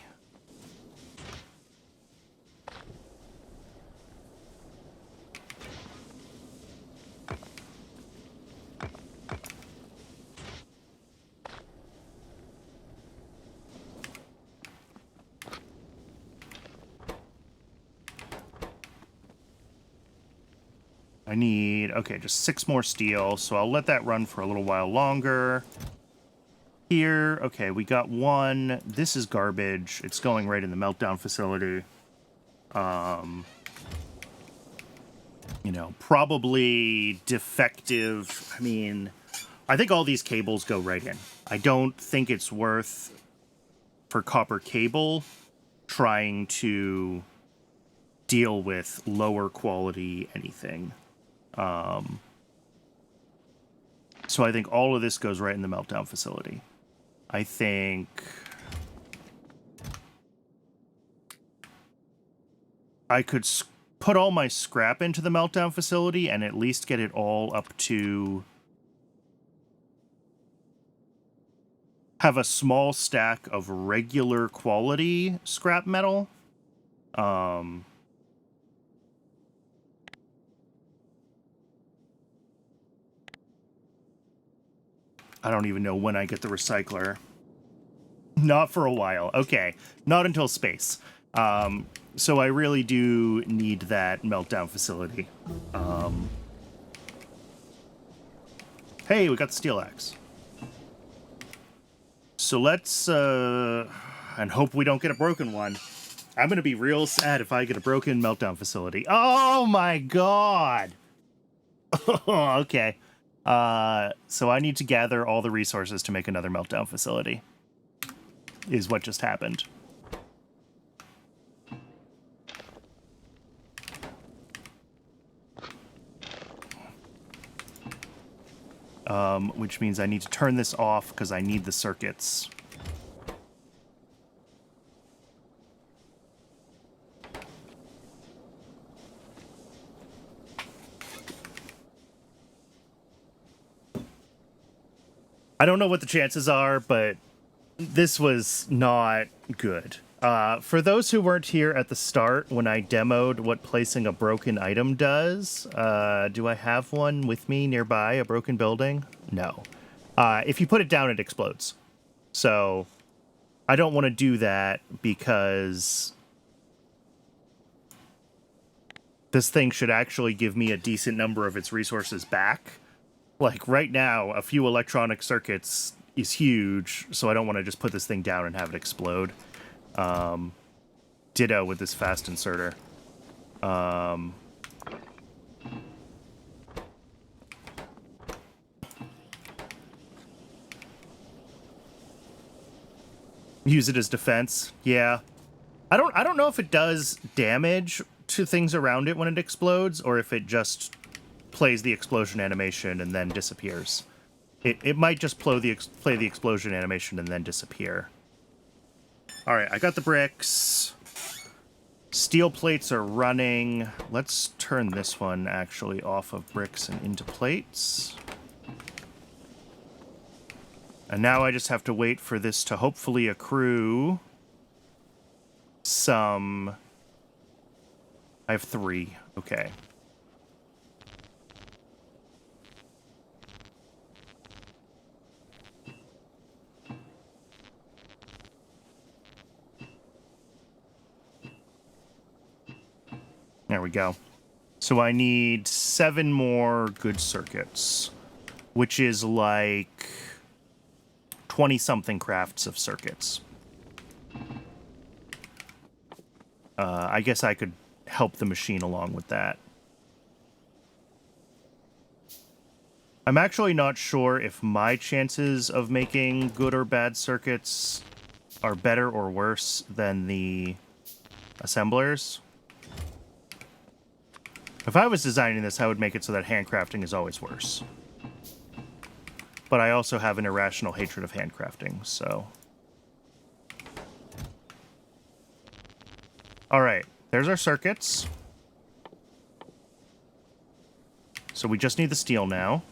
A: I need, okay, just 6 more steel, so I'll let that run for a little while longer. Here, okay, we got 1. This is garbage. It's going right in the meltdown facility. You know, probably defective. I mean, I think all these cables go right in. I don't think it's worth, for copper cable, trying to deal with lower quality anything. So I think all of this goes right in the meltdown facility. I think I could put all my scrap into the meltdown facility and at least get it all up to have a small stack of regular quality scrap metal. I don't even know when I get the recycler. Not for a while. Okay. Not until space. So I really do need that meltdown facility. Hey, we got the steel axe. So let's, and hope we don't get a broken one. I'm going to be real sad if I get a broken meltdown facility. Oh my god! Okay. So I need to gather all the resources to make another meltdown facility. Is what just happened. Which means I need to turn this off because I need the circuits. I don't know what the chances are, but this was not good. For those who weren't here at the start when I demoed what placing a broken item does, do I have one with me nearby, a broken building? No. If you put it down, it explodes. So I don't want to do that because this thing should actually give me a decent number of its resources back. Like, right now, a few electronic circuits is huge, so I don't want to just put this thing down and have it explode. Ditto with this fast inserter. Use it as defense. Yeah. I don't know if it does damage to things around it when it explodes, or if it just plays the explosion animation and then disappears. It might just play the explosion animation and then disappear. All right, I got the bricks. Steel plates are running. Let's turn this one actually off of bricks and into plates. And now I just have to wait for this to hopefully accrue some... I have 3. Okay. There we go. So I need 7 more good circuits, which is like 20-something crafts of circuits. I guess I could help the machine along with that. I'm actually not sure if my chances of making good or bad circuits are better or worse than the assemblers. If I was designing this, I would make it so that handcrafting is always worse. But I also have an irrational hatred of handcrafting, so... Alright, there's our circuits. So we just need the steel now.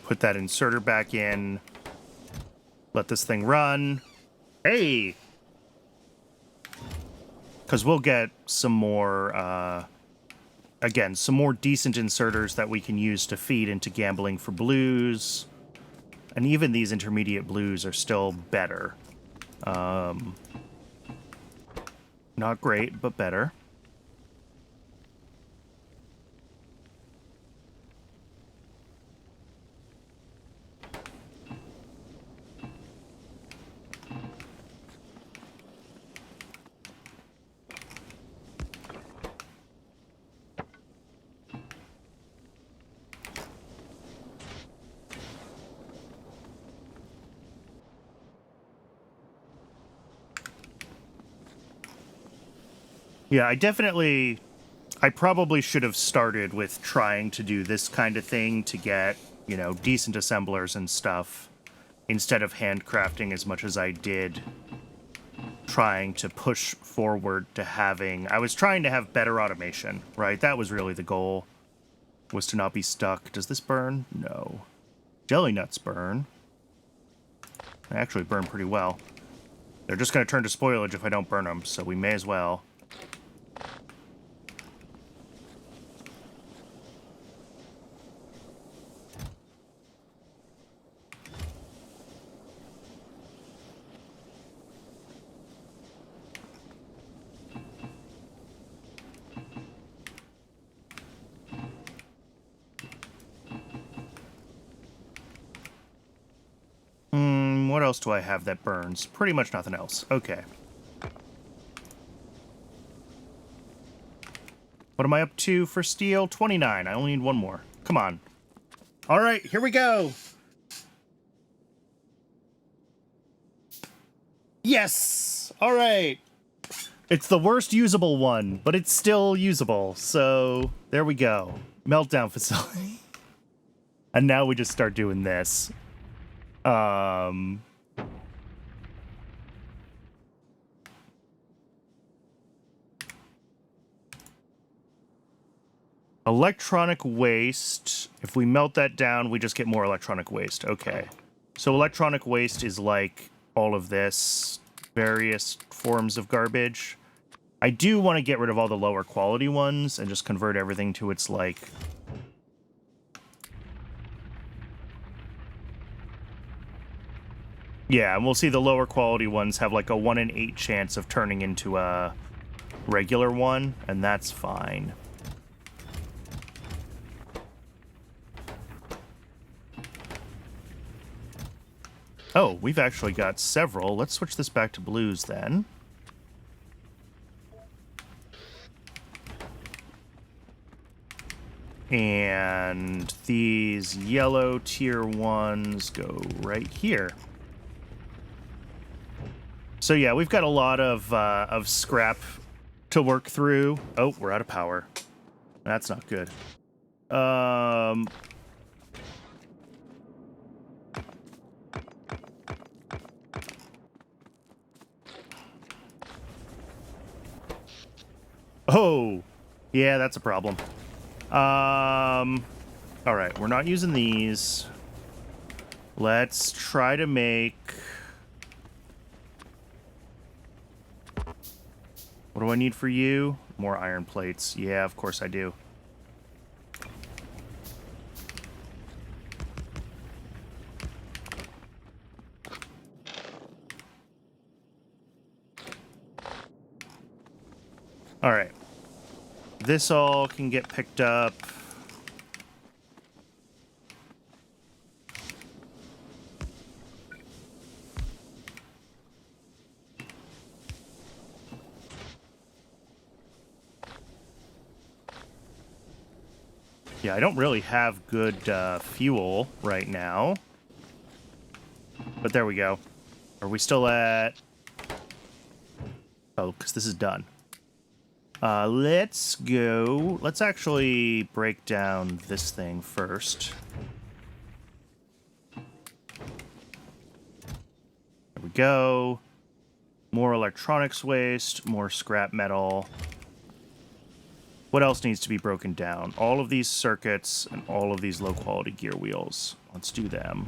A: Put that inserter back in. Let this thing run. Hey! Because we'll get some more, again, some more decent inserters that we can use to feed into gambling for blues. And even these intermediate blues are still better. Not great, but better. Yeah, I probably should have started with trying to do this kind of thing to get, you know, decent assemblers and stuff, instead of handcrafting as much as I did trying to push forward to having... I was trying to have better automation, right? That was really the goal, was to not be stuck. Does this burn? No. Jelly nuts burn. They actually burn pretty well. They're just going to turn to spoilage if I don't burn them, so we may as well. What else do I have that burns? Pretty much nothing else. Okay. What am I up to for steel? 29. I only need one more. Come on. All right, here we go. Yes! All right. It's the worst usable one, but it's still usable. So there we go. Meltdown facility. And now we just start doing this. Electronic waste. If we melt that down, we just get more electronic waste. Okay. So electronic waste is like all of this, various forms of garbage. I do want to get rid of all the lower quality ones and just convert everything to its, like... Yeah, and we'll see the lower quality ones have like a 1 in 8 chance of turning into a regular one, and that's fine. Oh, we've actually got several. Let's switch this back to blues then. And these yellow tier 1s go right here. So yeah, we've got a lot of scrap to work through. Oh, we're out of power. That's not good. Oh, yeah, that's a problem. All right, we're not using these. Let's try to make... What do I need for you? More iron plates. Yeah, of course I do. All right. This all can get picked up. Yeah, I don't really have good fuel right now. But there we go. Are we still at... Oh, because this is done. Let's go... Let's actually break down this thing first. There we go. More electronics waste, more scrap metal. What else needs to be broken down? All of these circuits and all of these low-quality gear wheels. Let's do them.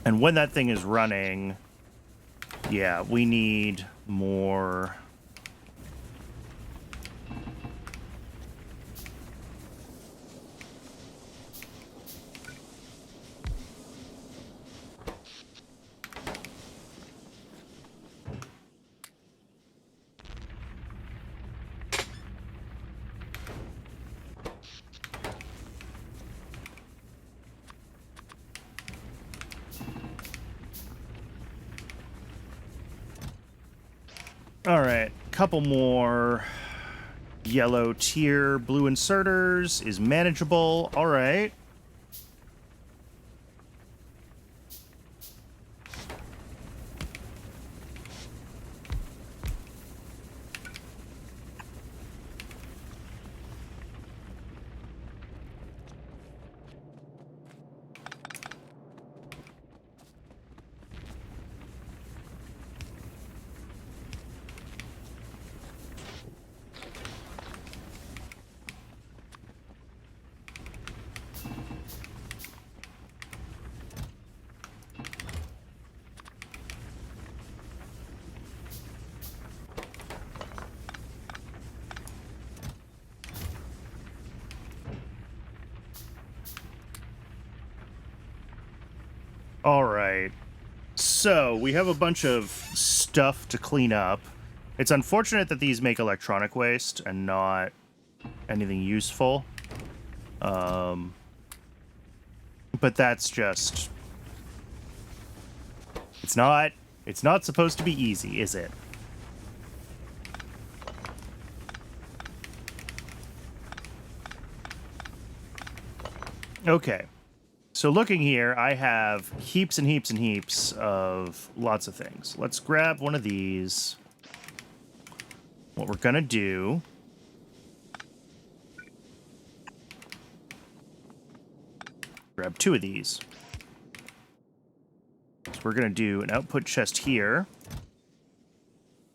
A: And when that thing is running, yeah, we need more... All right, couple more yellow tier blue inserters is manageable. All right. All right. So, we have a bunch of stuff to clean up. It's unfortunate that these make electronic waste and not anything useful. But that's just... It's not supposed to be easy, is it? Okay. So looking here, I have heaps and heaps and heaps of lots of things. Let's grab one of these. What we're gonna do... Grab 2 of these. So we're gonna do an output chest here,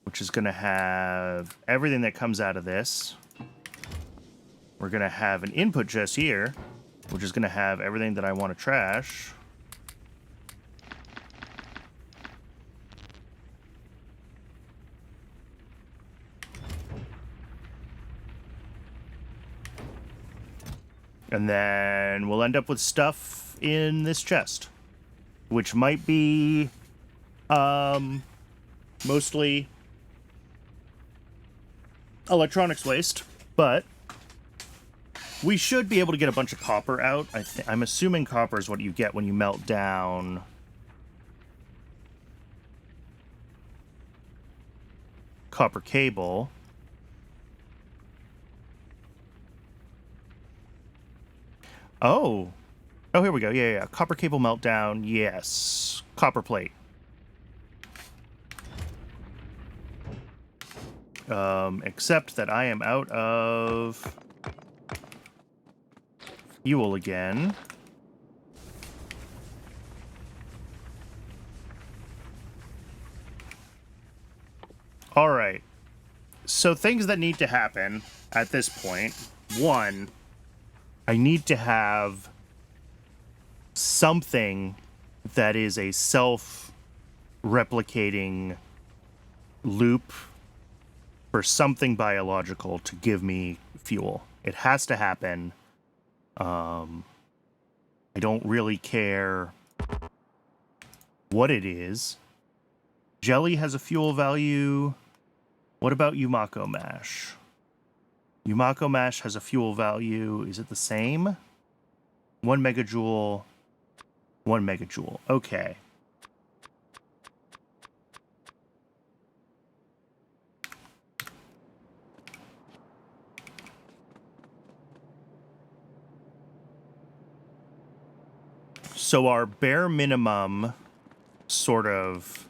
A: which is gonna have everything that comes out of this. We're gonna have an input chest here, which is gonna have everything that I want to trash. And then we'll end up with stuff in this chest, which might be mostly electronics waste, but we should be able to get a bunch of copper out. I'm assuming copper is what you get when you melt down copper cable. Oh, here we go. Yeah. Copper cable meltdown. Yes. Copper plate. Except that I am out of fuel again. All right. So things that need to happen at this point. One, I need to have something that is a self-replicating loop for something biological to give me fuel. It has to happen. I don't really care what it is. Jelly has a fuel value. What about Yumako Mash? Yumako Mash has a fuel value. Is it the same? 1 megajoule. 1 megajoule. Okay. So our bare minimum sort of...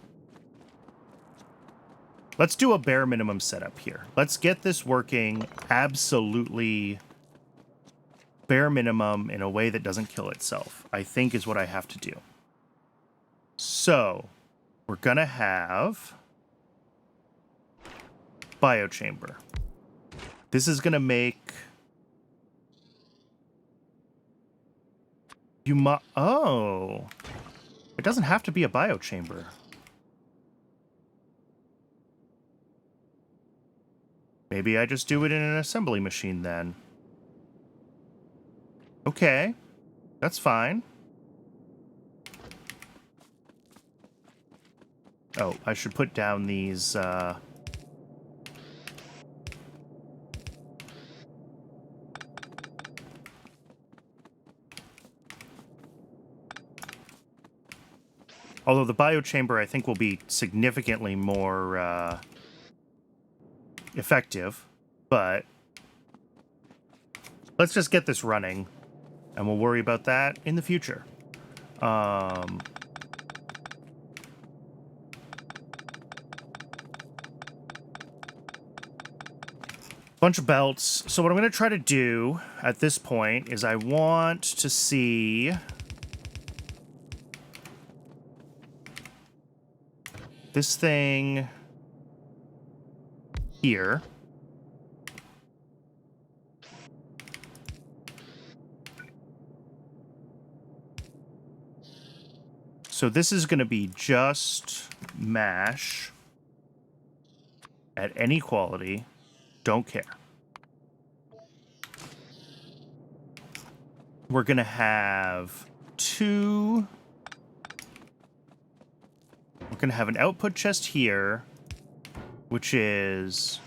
A: Let's do a bare minimum setup here. Let's get this working absolutely bare minimum in a way that doesn't kill itself, I think is what I have to do. So, we're gonna have biochamber. This is gonna make oh, it doesn't have to be a biochamber. Maybe I just do it in an assembly machine then. Okay, that's fine. Oh, I should put down these, although the biochamber, I think, will be significantly more, effective, but let's just get this running, and we'll worry about that in the future. Bunch of belts. So what I'm going to try to do at this point is I want to see this thing here. So this is going to be just mash at any quality. Don't care. We're going to have 2 we're going to have an output chest here, which is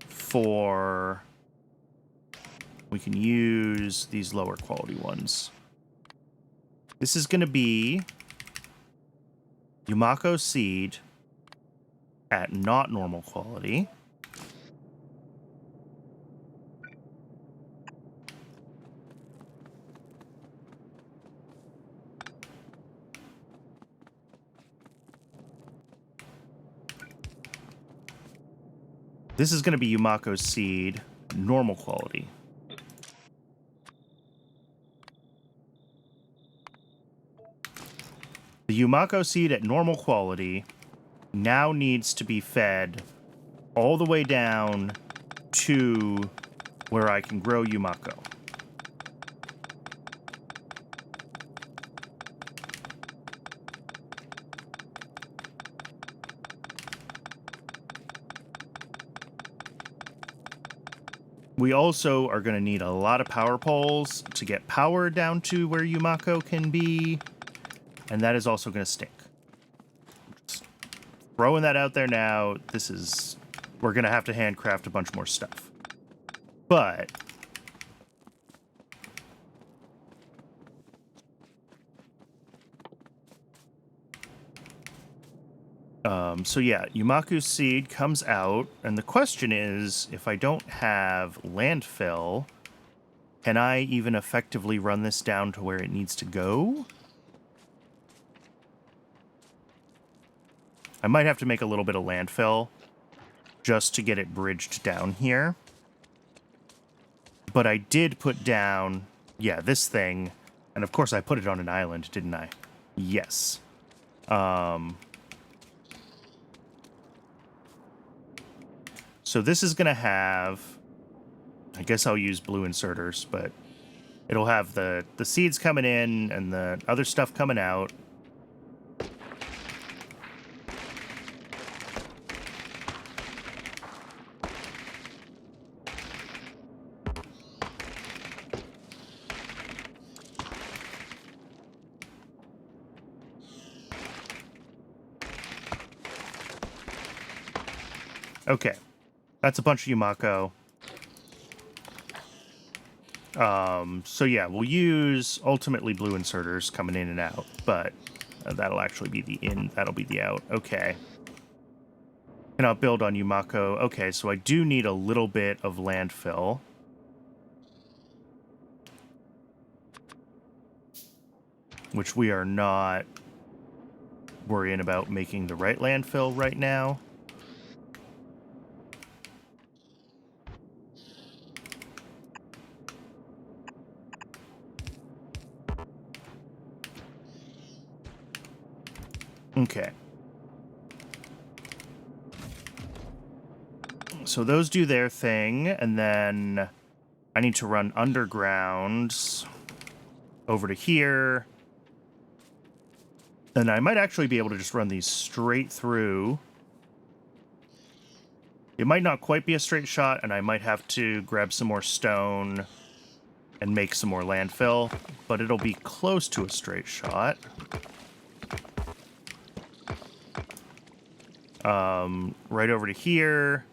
A: for... We can use these lower quality ones. This is going to be Yumako seed at not normal quality. This is going to be Yumako seed, normal quality. The Yumako seed at normal quality now needs to be fed all the way down to where I can grow Yumako. We also are going to need a lot of power poles to get power down to where Yumako can be, and that is also going to stink. Just throwing that out there now. We're going to have to handcraft a bunch more stuff. But so yeah, Yumaku's seed comes out, and the question is, if I don't have landfill, can I even effectively run this down to where it needs to go? I might have to make a little bit of landfill just to get it bridged down here. But I did put down, yeah, this thing, and of course I put it on an island, didn't I? Yes. So this is going to have, I guess I'll use blue inserters, but it'll have the seeds coming in and the other stuff coming out. Okay. That's a bunch of Yumako. So yeah, we'll use ultimately blue inserters coming in and out, but that'll actually be the in, that'll be the out. Okay. And I'll build on Yumako. Okay, so I do need a little bit of landfill. Which we are not worrying about making the right landfill right now. Okay. So those do their thing, and then I need to run underground over to here. And I might actually be able to just run these straight through. It might not quite be a straight shot, and I might have to grab some more stone and make some more landfill, but it'll be close to a straight shot. Right over to here.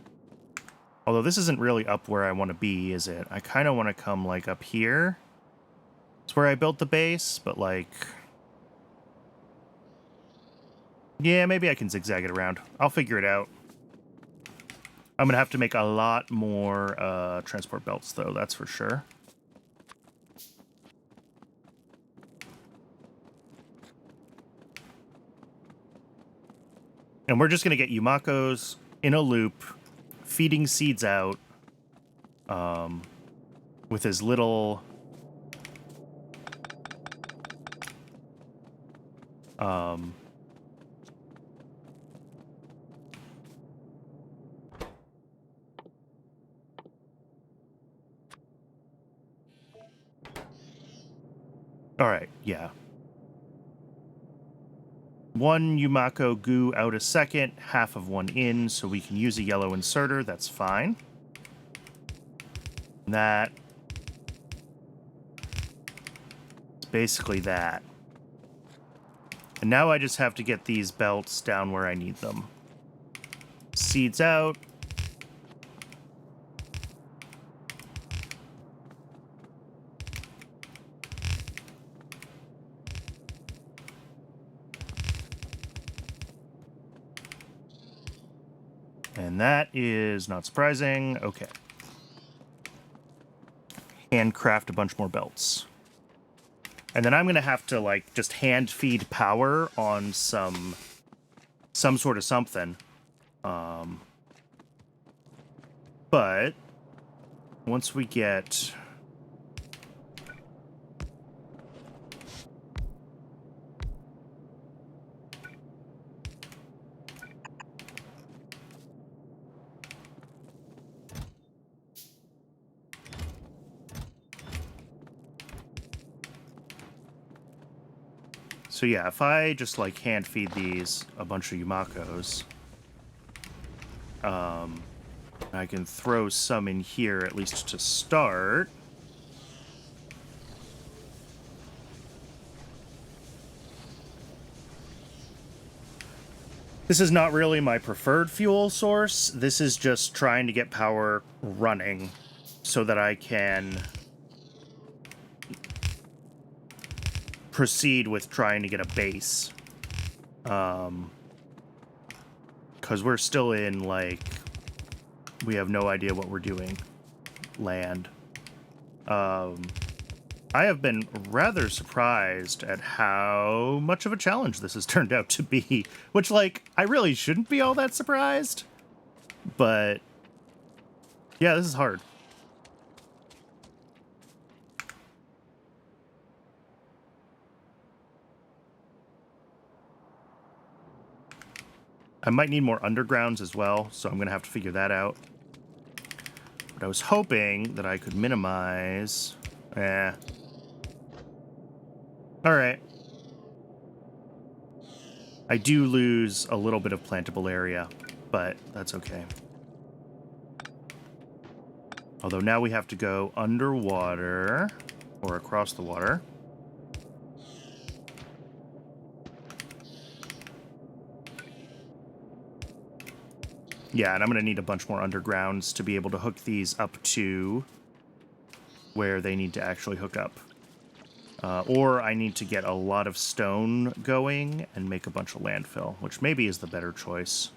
A: Although this isn't really up where I want to be, is it? I kind of want to come, like, up here. It's where I built the base, but, like... Yeah, maybe I can zigzag it around. I'll figure it out. I'm going to have to make a lot more transport belts, though, that's for sure. And we're just going to get Yumakos in a loop, feeding seeds out, with as little... Alright, yeah. One Yumako goo out a second, half of one in, so we can use a yellow inserter, that's fine. That... It's basically that. And now I just have to get these belts down where I need them. Seeds out. And that is not surprising. Okay. Handcraft a bunch more belts. And then I'm going to have to, like, just hand feed power on some sort of something. But once we get... So yeah, if I just, like, hand feed these a bunch of Yumakos, I can throw some in here, at least to start. This is not really my preferred fuel source. This is just trying to get power running so that I can proceed with trying to get a base. Because we're still in, like, we have no idea what we're doing. Land. I have been rather surprised at how much of a challenge this has turned out to be. Which, like, I really shouldn't be all that surprised. But, yeah, this is hard. I might need more undergrounds as well, so I'm going to have to figure that out. But I was hoping that I could minimize... Alright. I do lose a little bit of plantable area, but that's okay. Although now we have to go underwater, or across the water. Yeah, and I'm going to need a bunch more undergrounds to be able to hook these up to where they need to actually hook up. Or I need to get a lot of stone going and make a bunch of landfill, which maybe is the better choice.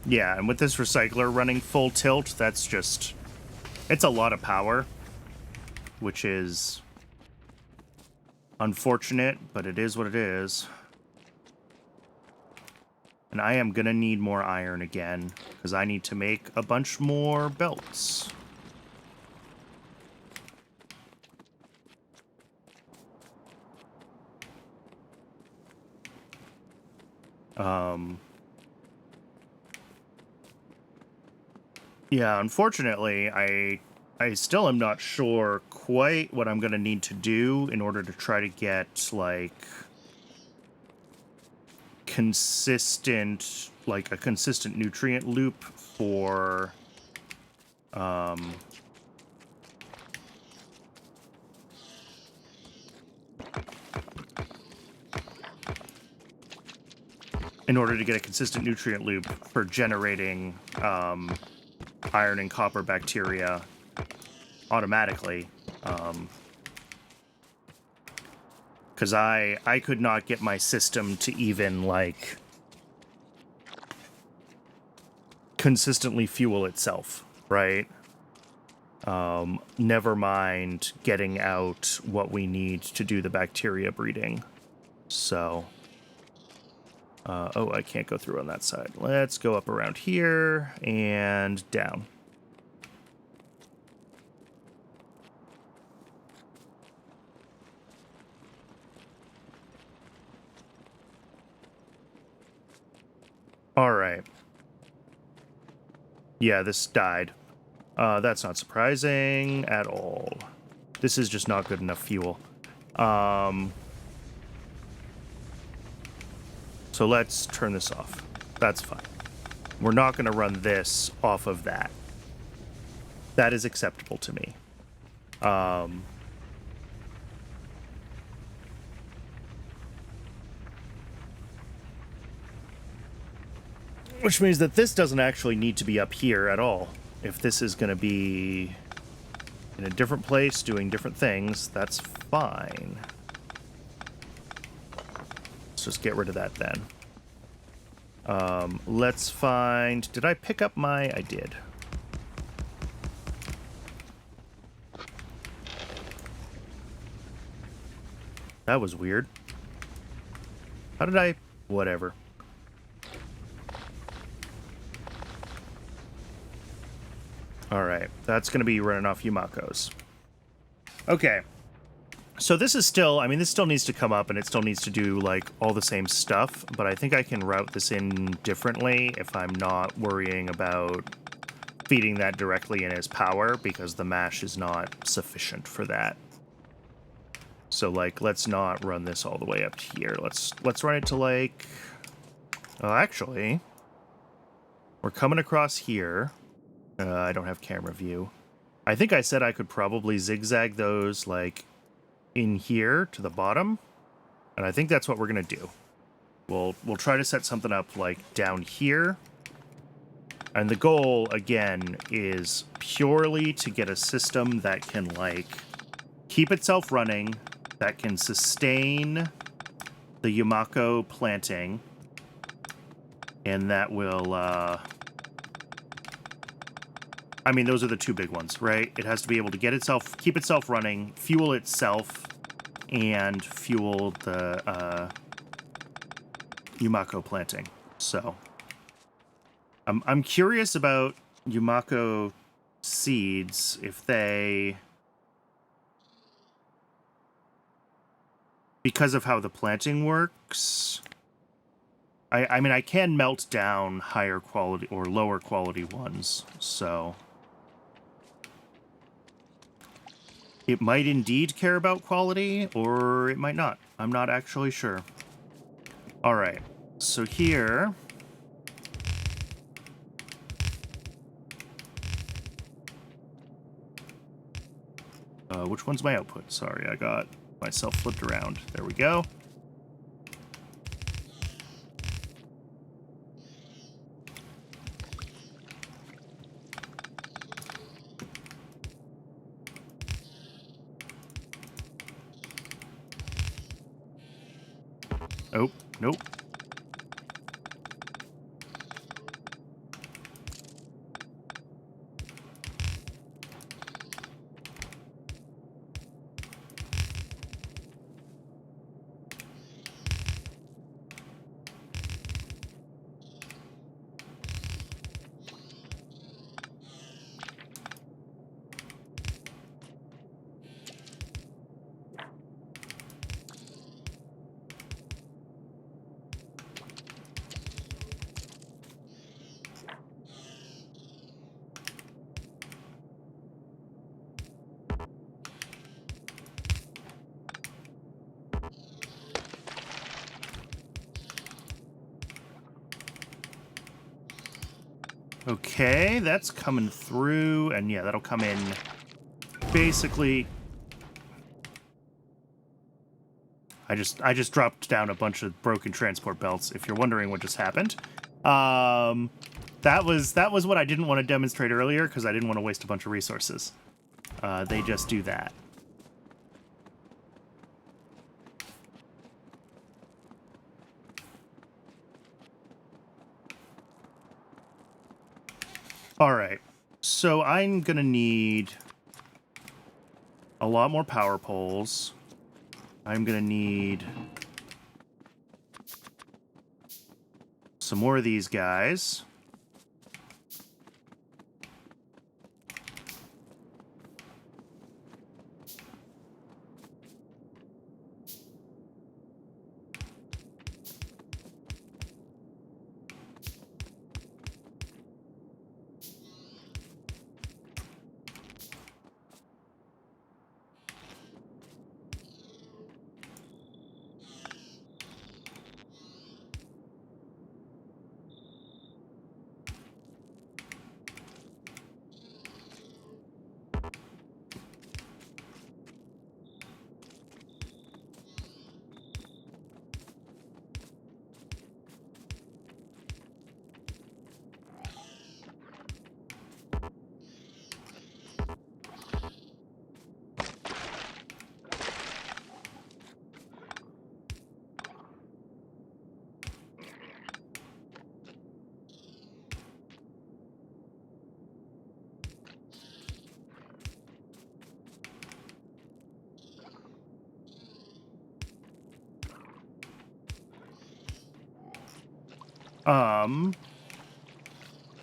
A: Yeah, and with this recycler running full tilt, that's just... It's a lot of power, which is unfortunate, but it is what it is. And I am gonna need more iron again, because I need to make a bunch more belts. Yeah, unfortunately, I still am not sure quite what I'm gonna need to do in order to try to get, like, consistent, like, a consistent nutrient loop for, in order to get a consistent nutrient loop for generating, iron and copper bacteria automatically, because I could not get my system to even, like, consistently fuel itself, right? Never mind getting out what we need to do the bacteria breeding. So, oh, I can't go through on that side. Let's go up around here and down. All right. Yeah, this died. That's not surprising at all. This is just not good enough fuel. So let's turn this off. That's fine. We're not going to run this off of that. That is acceptable to me. Which means that this doesn't actually need to be up here at all. If this is going to be in a different place doing different things, that's fine. Let's just get rid of that then. Let's find... Did I pick up my... I did. That was weird. How did I... Whatever. Alright, that's going to be running off Yumako's. Okay. So this is still... I mean, this still needs to come up, and it still needs to do, like, all the same stuff, but I think I can route this in differently if I'm not worrying about feeding that directly in as power, because the mash is not sufficient for that. So, like, let's not run this all the way up here. Let's run it to, like... Oh, actually... We're coming across here. I don't have camera view. I think I said I could probably zigzag those, like, in here to the bottom. And I think that's what we're going to do. We'll try to set something up, like, down here. And the goal, again, is purely to get a system that can, like, keep itself running, that can sustain the Yumako planting, and that will, I mean, those are the two big ones, right? It has to be able to get itself, keep itself running, fuel itself, and fuel the Yumako planting. So, I'm curious about Yumako seeds, if they... Because of how the planting works... I mean, I can melt down higher quality or lower quality ones, so... It might indeed care about quality, or it might not. I'm not actually sure. Alright, so here... which one's my output? Sorry, I got myself flipped around. There we go. Oh, nope. Okay, that's coming through, and yeah, that'll come in basically... I just dropped down a bunch of broken transport belts, if you're wondering what just happened. That was what I didn't want to demonstrate earlier, because I didn't want to waste a bunch of resources. They just do that. Alright, so I'm gonna need a lot more power poles. I'm gonna need some more of these guys.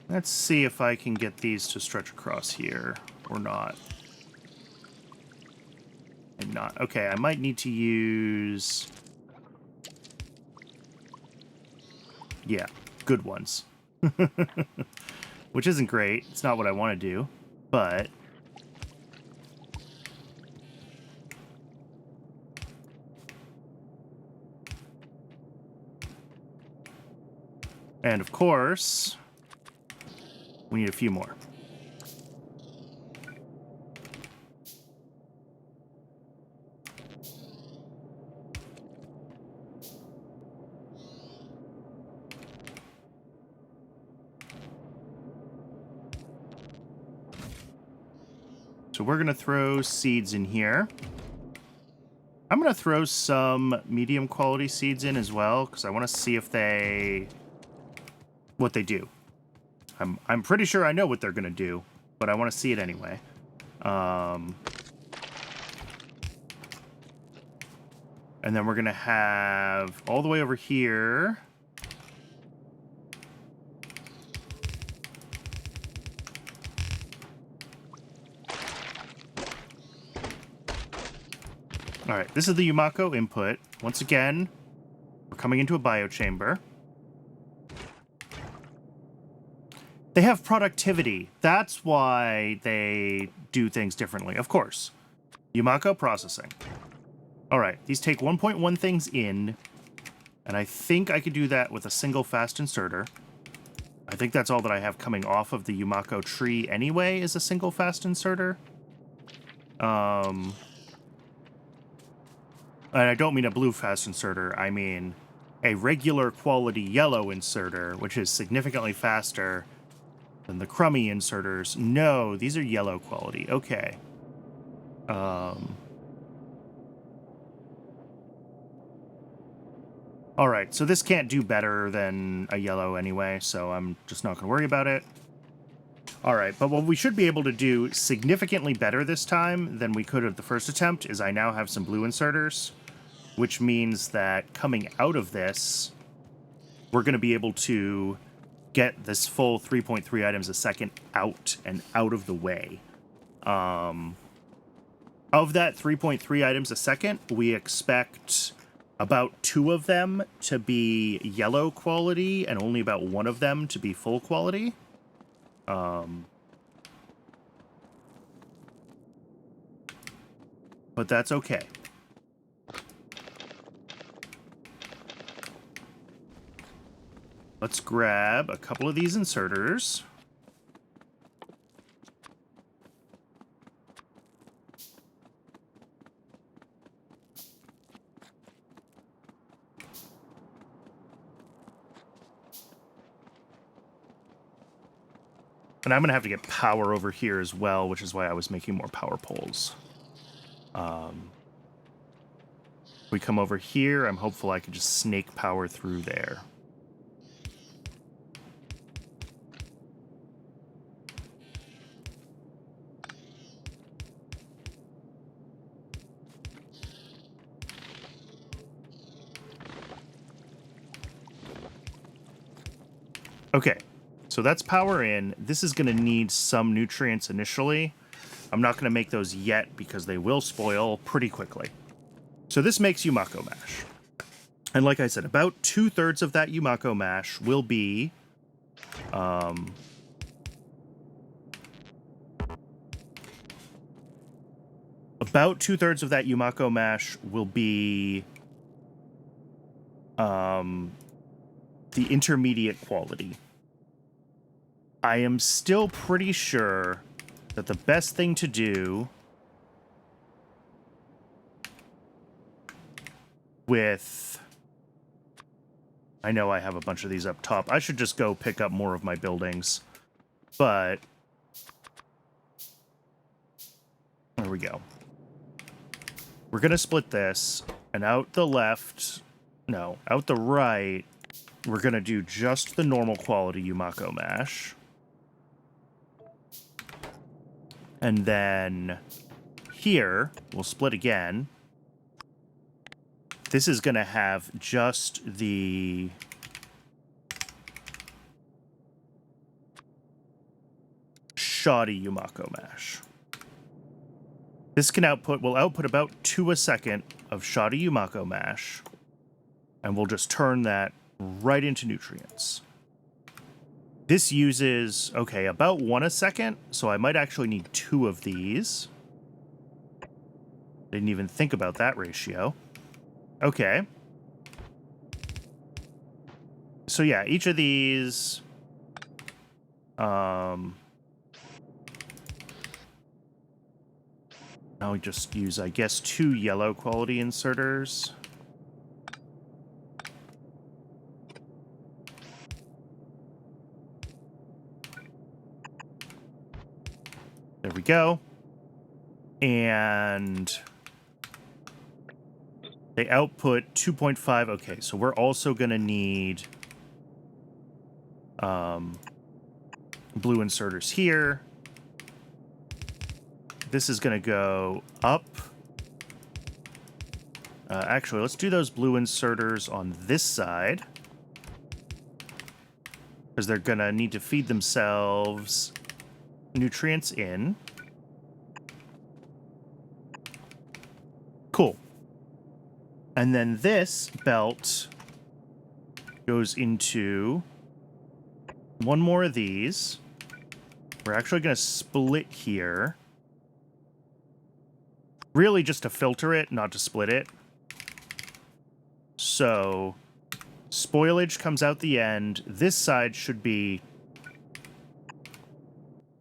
A: Let's see if I can get these to stretch across here or not. And not. Okay, I might need to use... Yeah, good ones. Which isn't great. It's not what I want to do, but... And of course, we need a few more. So we're going to throw seeds in here. I'm going to throw some medium quality seeds in as well, because I want to see if they... what they do. I'm pretty sure I know what they're going to do, but I want to see it anyway. And then we're going to have all the way over here... All right, this is the Yumako input. Once again, we're coming into a biochamber. They have productivity. That's why they do things differently. Of course. Yumako processing. All right, these take 1.1 things in, and I think I could do that with a single fast inserter. I think that's all that I have coming off of the Yumako tree anyway, is a single fast inserter. And I don't mean a blue fast inserter, I mean a regular quality yellow inserter, which is significantly faster than the crummy inserters. No, these are yellow quality. Okay. Alright, so this can't do better than a yellow anyway, so I'm just not going to worry about it. Alright, but what we should be able to do significantly better this time than we could at the first attempt is I now have some blue inserters, which means that coming out of this, we're going to be able to get this full 3.3 items a second out and out of the way. Of that 3.3 items a second, we expect about 2 of them to be yellow quality and only about 1 of them to be full quality. But that's okay. Let's grab a couple of these inserters. And I'm going to have to get power over here as well, which is why I was making more power poles. We come over here, I'm hopeful I can just snake power through there. Okay, so that's power in. This is going to need some nutrients initially. I'm not going to make those yet because they will spoil pretty quickly. So this makes Yumako mash. And like I said, about 2/3 of that Yumako mash will be... about 2/3 of that Yumako mash will be... the intermediate quality. I am still pretty sure that the best thing to do with... I know I have a bunch of these up top. I should just go pick up more of my buildings. But... there we go. We're going to split this, and out the left... no, out the right, we're going to do just the normal quality Yumako mash. And then here, we'll split again. This is going to have just the shoddy Yumako mash. This will output about 2 a second of shoddy Yumako mash, and we'll just turn that right into nutrients. This uses, okay, about 1 a second, so I might actually need 2 of these. Didn't even think about that ratio. Okay. So yeah, each of these... I'll just use, I guess, 2 yellow quality inserters. There we go. And they output 2.5. Okay, so we're also going to need blue inserters here. This is going to go up. Actually, let's do those blue inserters on this side, because they're going to need to feed themselves nutrients in. Cool. And then this belt goes into one more of these. We're actually going to split here. Really just to filter it, not to split it. So, spoilage comes out the end. This side should be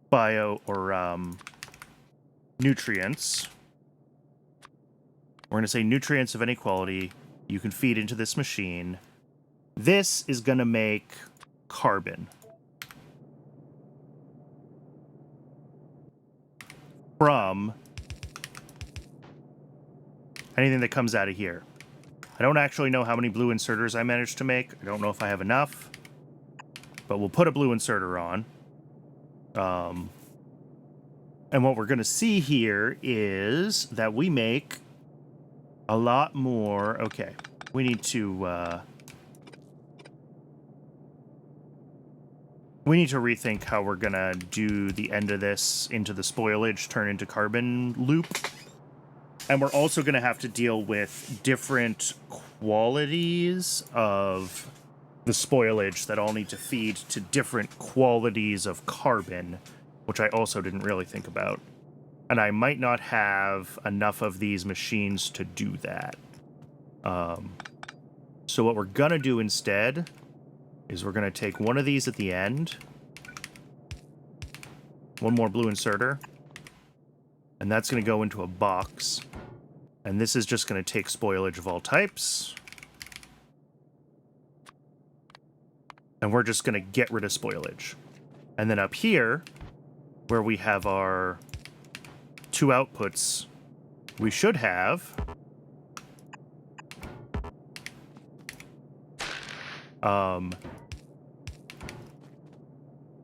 A: bio or nutrients. We're going to say nutrients of any quality you can feed into this machine. This is going to make carbon. From anything that comes out of here. I don't actually know how many blue inserters I managed to make. I don't know if I have enough. But we'll put a blue inserter on. And what we're going to see here is that we make a lot more. Okay, we need to rethink how we're going to do the end of this into the spoilage, turn into carbon loop. And we're also going to have to deal with different qualities of the spoilage that all need to feed to different qualities of carbon, which I also didn't really think about. And I might not have enough of these machines to do that. So what we're going to do instead is we're going to take one of these at the end. One more blue inserter. And that's going to go into a box. And this is just going to take spoilage of all types. And we're just going to get rid of spoilage. And then up here, where we have our 2 outputs, we should have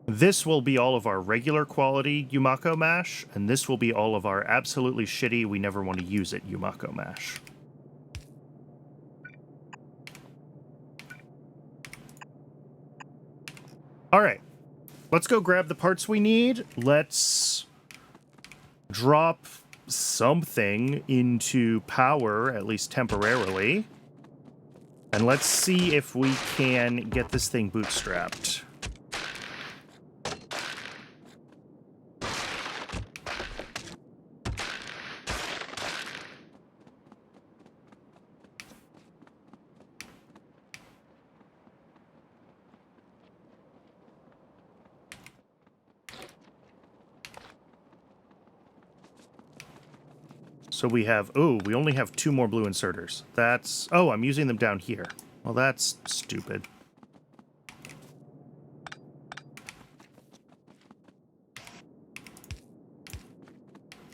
A: this will be all of our regular quality Yumako mash, and this will be all of our absolutely shitty, we never want to use it Yumako mash. Alright, let's go grab the parts we need. Let's drop something into power, at least temporarily. And let's see if we can get this thing bootstrapped. So we have, we only have 2 more blue inserters. That's, I'm using them down here. Well, that's stupid.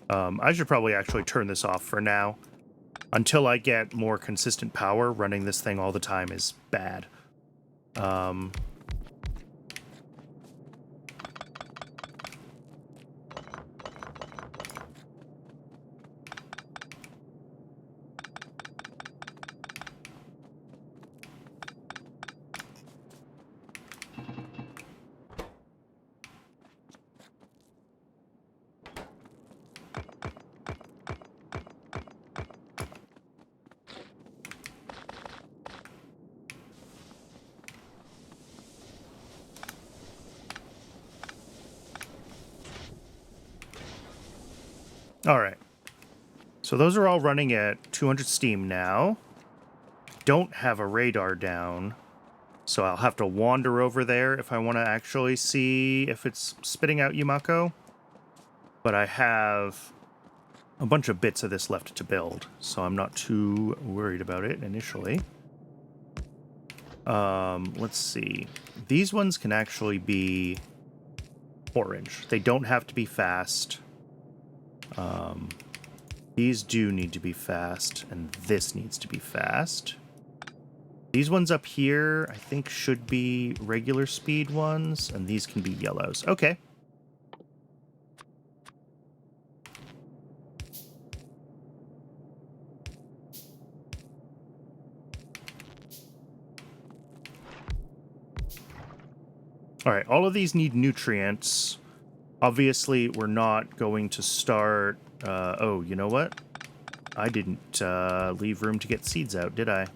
A: I should probably actually turn this off for now. Until I get more consistent power, running this thing all the time is bad. All right. So those are all running at 200 steam now. Don't have a radar down, so I'll have to wander over there if I want to actually see if it's spitting out Yumako. But I have a bunch of bits of this left to build, so I'm not too worried about it initially. Let's see. These ones can actually be orange. They don't have to be fast. These do need to be fast, and this needs to be fast. These ones up here, I think, should be regular speed ones, and these can be yellows. Okay. All right, all of these need nutrients. Obviously, we're not going to start... oh, you know what? I didn't leave room to get seeds out, did I?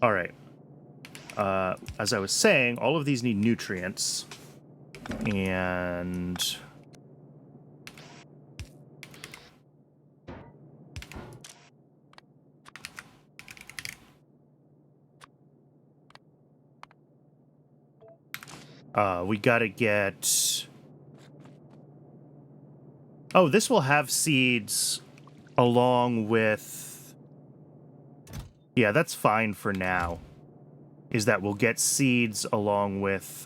A: All right. As I was saying, all of these need nutrients. And... we gotta get... Oh, this will have seeds along with... Yeah, that's fine for now. Is that we'll get seeds along with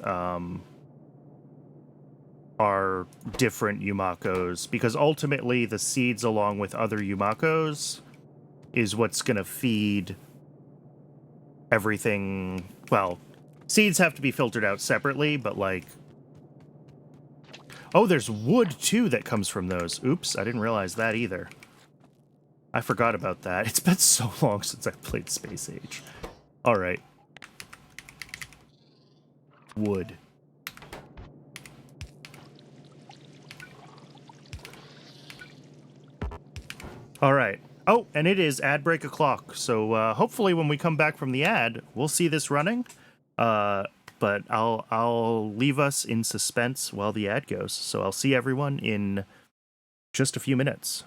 A: our different Yumakos. Because ultimately, the seeds along with other Yumakos is what's gonna feed everything... Well, seeds have to be filtered out separately, but like... Oh, there's wood, too, that comes from those. Oops, I didn't realize that either. I forgot about that. It's been so long since I played Space Age. Alright. Wood. Alright. Oh, and it is ad break o'clock, so hopefully when we come back from the ad, we'll see this running. But I'll leave us in suspense while the ad goes. So I'll see everyone in just a few minutes.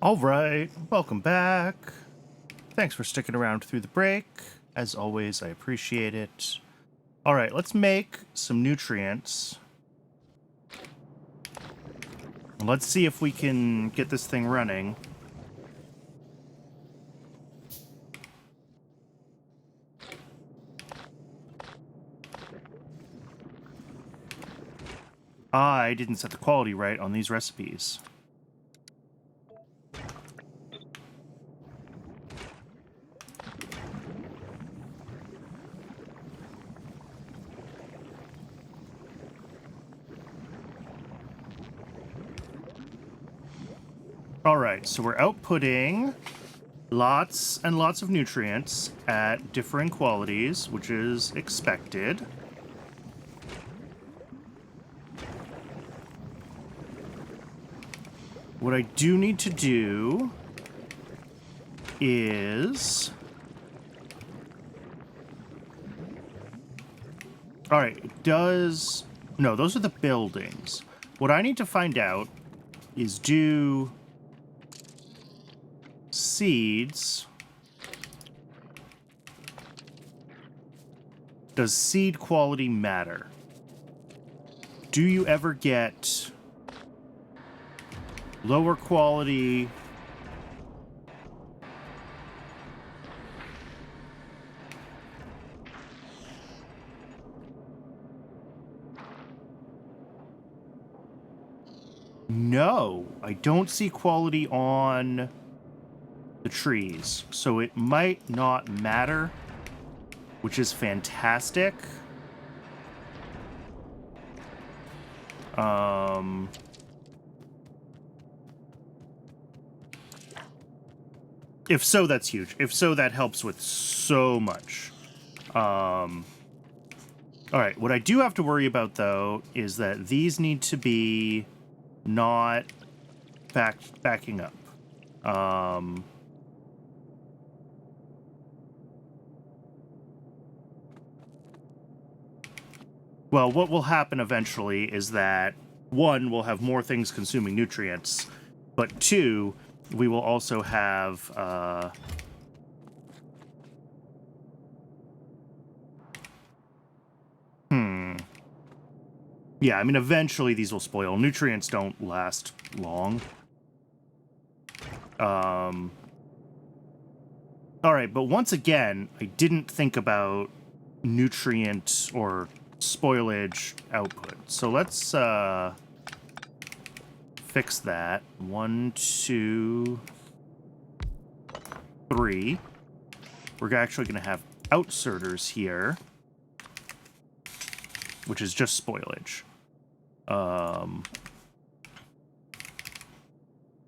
A: All right, welcome back. Thanks for sticking around through the break. As always, I appreciate it. All right, let's make some nutrients. Let's see if we can get this thing running. I didn't set the quality right on these recipes. All right, so we're outputting lots and lots of nutrients at differing qualities, which is expected. What I do need to do is... All right, it does... No, those are the buildings. What I need to find out is do seeds... Does seed quality matter? Do you ever get lower quality... No, I don't see quality on the trees, so it might not matter, which is fantastic. If so, that's huge. If so, that helps with so much. All right, what I do have to worry about, though, is that these need to be not backing up. Well, what will happen eventually is that, one, we'll have more things consuming nutrients, but two, we will also have... Yeah, I mean, eventually these will spoil. Nutrients don't last long. All right, but once again, I didn't think about nutrient or spoilage output. So let's fix that. 1, 2, 3. We're actually going to have outserters here, which is just spoilage.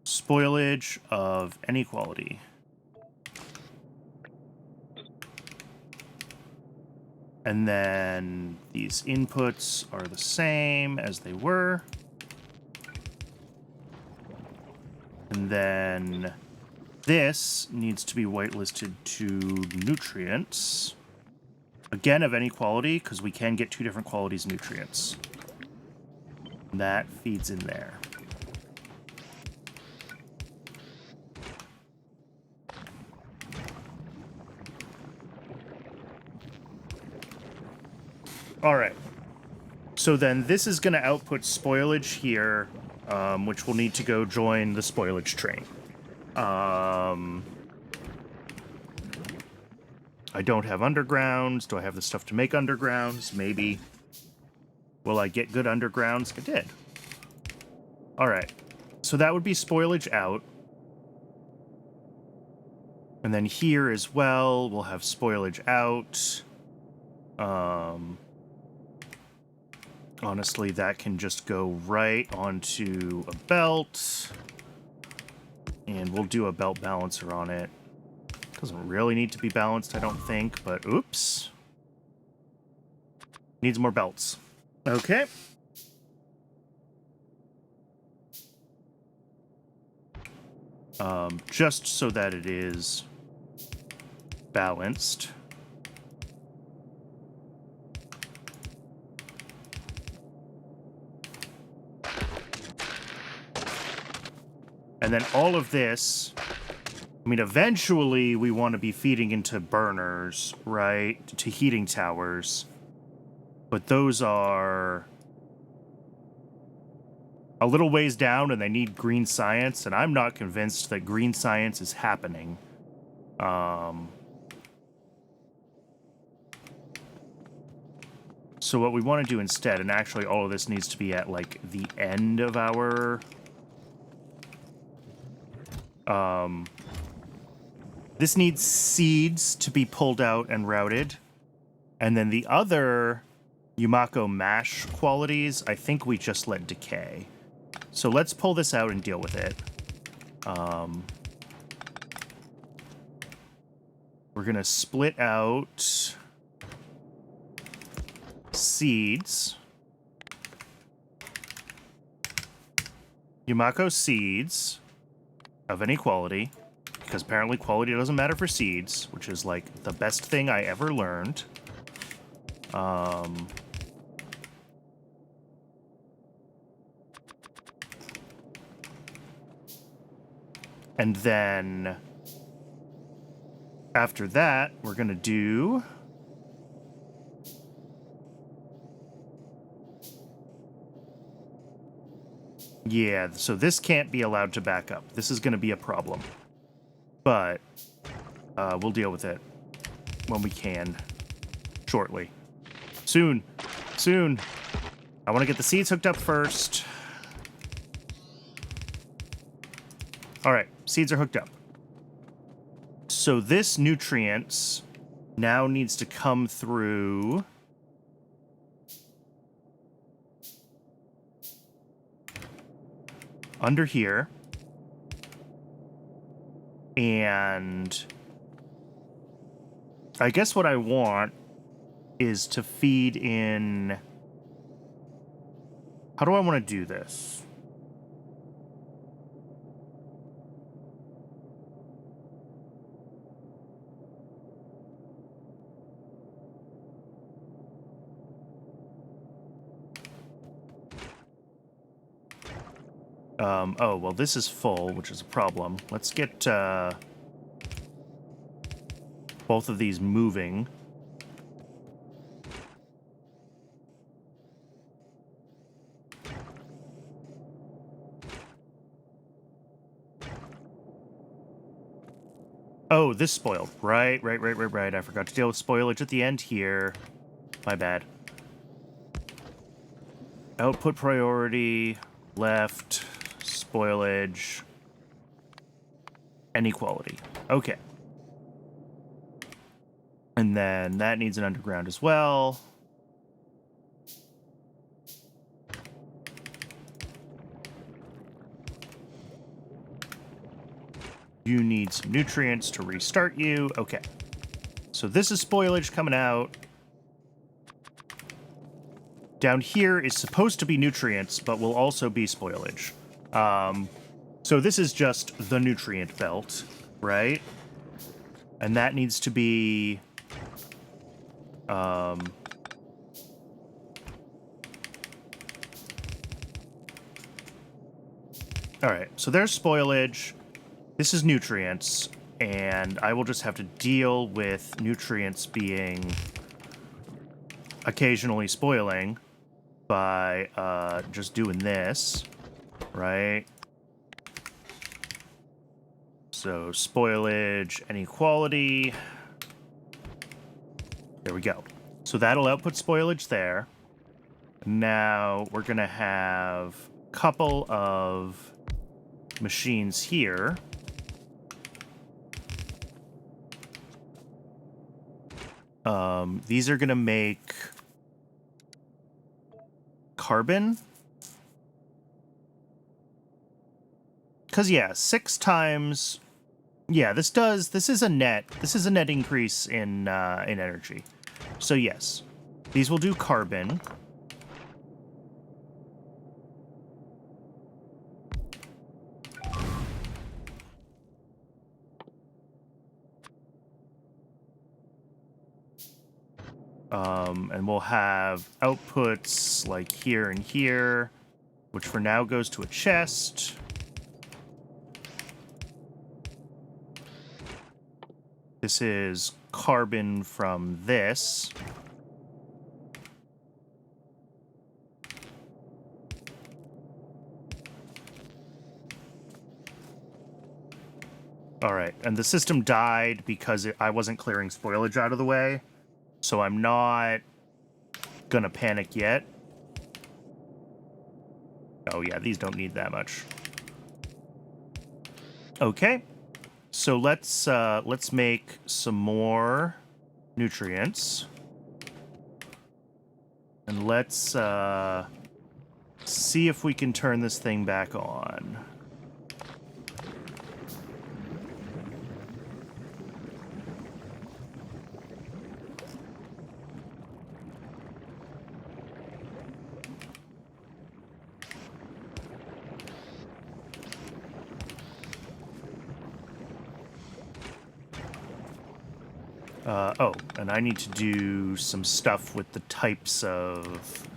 A: Spoilage of any quality. And then these inputs are the same as they were. And then this needs to be whitelisted to nutrients. Again, of any quality, because we can get 2 different qualities of nutrients. And that feeds in there. All right. So then this is going to output spoilage here, which will need to go join the spoilage train. I don't have undergrounds. Do I have the stuff to make undergrounds? Maybe. Will I get good undergrounds? I did. All right. So that would be spoilage out. And then here as well, we'll have spoilage out. Honestly, that can just go right onto a belt. And we'll do a belt balancer on it. Doesn't really need to be balanced, I don't think, but oops. Needs more belts. Okay. Just so that it is balanced. And then all of this, I mean, eventually we want to be feeding into burners, right? To heating towers. But those are a little ways down and they need green science, and I'm not convinced that green science is happening. So what we want to do instead, and actually all of this needs to be at, like, the end of our... This needs seeds to be pulled out and routed. And then the other Yumako mash qualities, I think we just let decay. So let's pull this out and deal with it. We're going to split out seeds. Yumako seeds of any quality, because apparently quality doesn't matter for seeds, which is like the best thing I ever learned. And then after that, we're going to do... Yeah, so this can't be allowed to back up. This is going to be a problem. But we'll deal with it when we can. Shortly. Soon. Soon. I want to get the seeds hooked up first. Alright, seeds are hooked up. So this nutrients now needs to come through... under here. And I guess what I want is to feed in... How do I want to do this? Oh, well, this is full, which is a problem. Let's get both of these moving. Oh, this spoiled. Right. I forgot to deal with spoilage at the end here. My bad. Output priority, left, spoilage, inequality. Okay. And then that needs an underground as well. You need some nutrients to restart you. Okay. So this is spoilage coming out. Down here is supposed to be nutrients, but will also be spoilage. So this is just the nutrient belt, right? And that needs to be... All right, so there's spoilage. This is nutrients, and I will just have to deal with nutrients being occasionally spoiling by just doing this, right? So spoilage, inequality. There we go. So that'll output spoilage there. Now we're going to have a couple of machines here. These are going to make carbon. Because, yeah, 6 times... Yeah, this is a net increase in energy. So, yes, these will do carbon. And we'll have outputs like here and here, which for now goes to a chest. This is carbon from this. All right, and the system died because I wasn't clearing spoilage out of the way, so I'm not gonna panic yet. Oh yeah, these don't need that much. Okay, so let's make some more nutrients, and let's see if we can turn this thing back on. Oh, and I need to do some stuff with the types of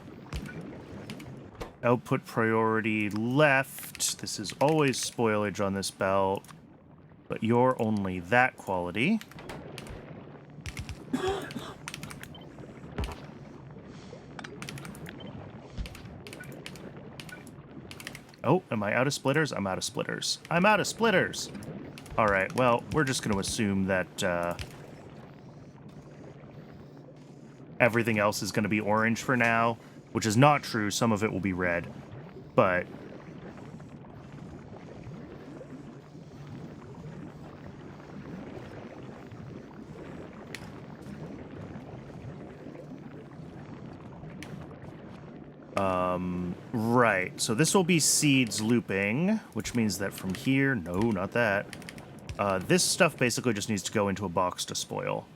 A: output priority left. This is always spoilage on this belt, but you're only that quality. Oh, am I out of splitters? I'm out of splitters. I'm out of splitters! All right, well, we're just going to assume that everything else is going to be orange for now, which is not true. Some of it will be red, but... right, so this will be seeds looping, which means that from here... No, not that. This stuff basically just needs to go into a box to spoil.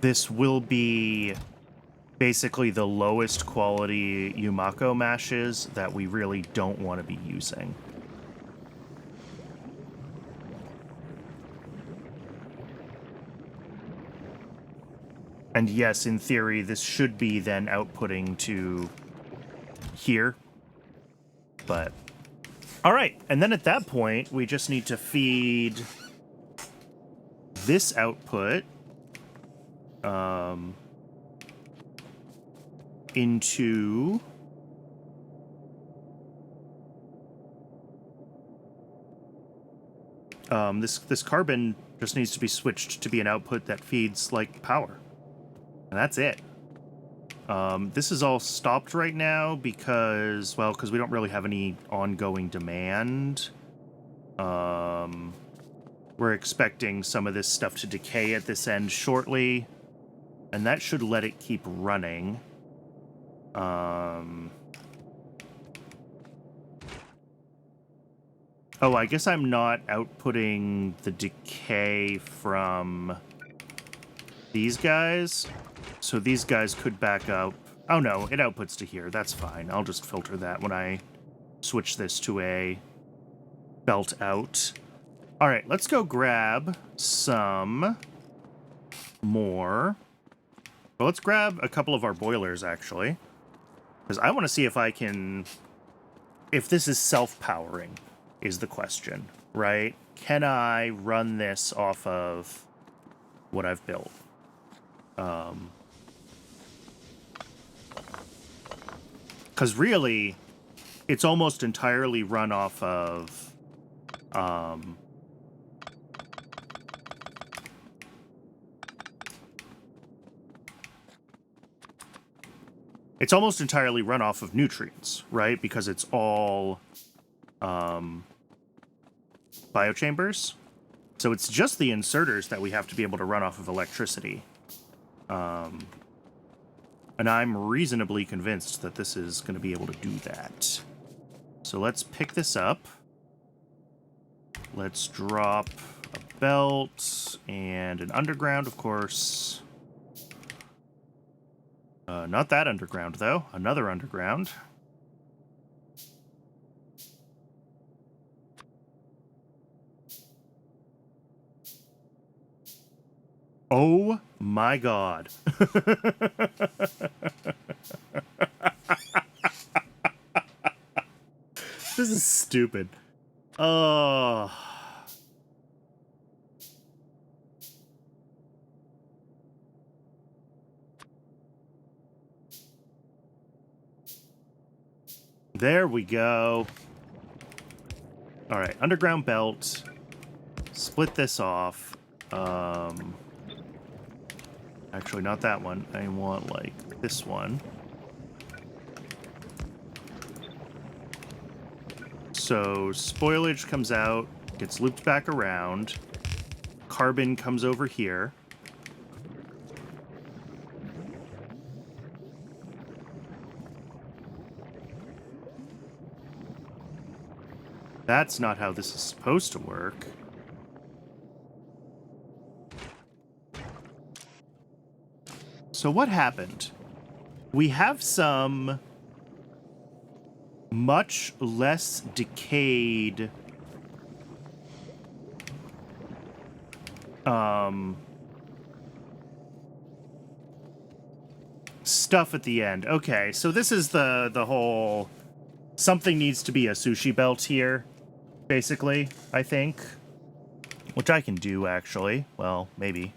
A: This will be basically the lowest quality Yumako mashes that we really don't want to be using. And yes, in theory, this should be then outputting to here. But, all right. And then at that point, we just need to feed this output into this carbon just needs to be switched to be an output that feeds like power. And that's it. This is all stopped right now because, well, because we don't really have any ongoing demand. We're expecting some of this stuff to decay at this end shortly, and that should let it keep running. Oh, I guess I'm not outputting the decay from these guys. So these guys could back up. Oh no, it outputs to here. That's fine. I'll just filter that when I switch this to a belt out. All right, let's go grab some more. Well, let's grab a couple of our boilers, actually. Because I want to see if I can... If this is self-powering, is the question, right? Can I run this off of what I've built? Because really, it's almost entirely run off of... It's almost entirely run off of nutrients, right? Because it's all biochambers. So it's just the inserters that we have to be able to run off of electricity. And I'm reasonably convinced that this is going to be able to do that. So let's pick this up. Let's drop a belt and an underground, of course. Not that underground, though. Another underground. Oh my god. This is stupid. Oh. There we go. All right, underground belt. Split this off. Actually, not that one. I want, like, this one. So, spoilage comes out, gets looped back around. Carbon comes over here. That's not how this is supposed to work. So what happened? We have some much less decayed stuff at the end. Okay, so this is the whole something needs to be a sushi belt here, basically, I think. Which I can do, actually. Well, maybe.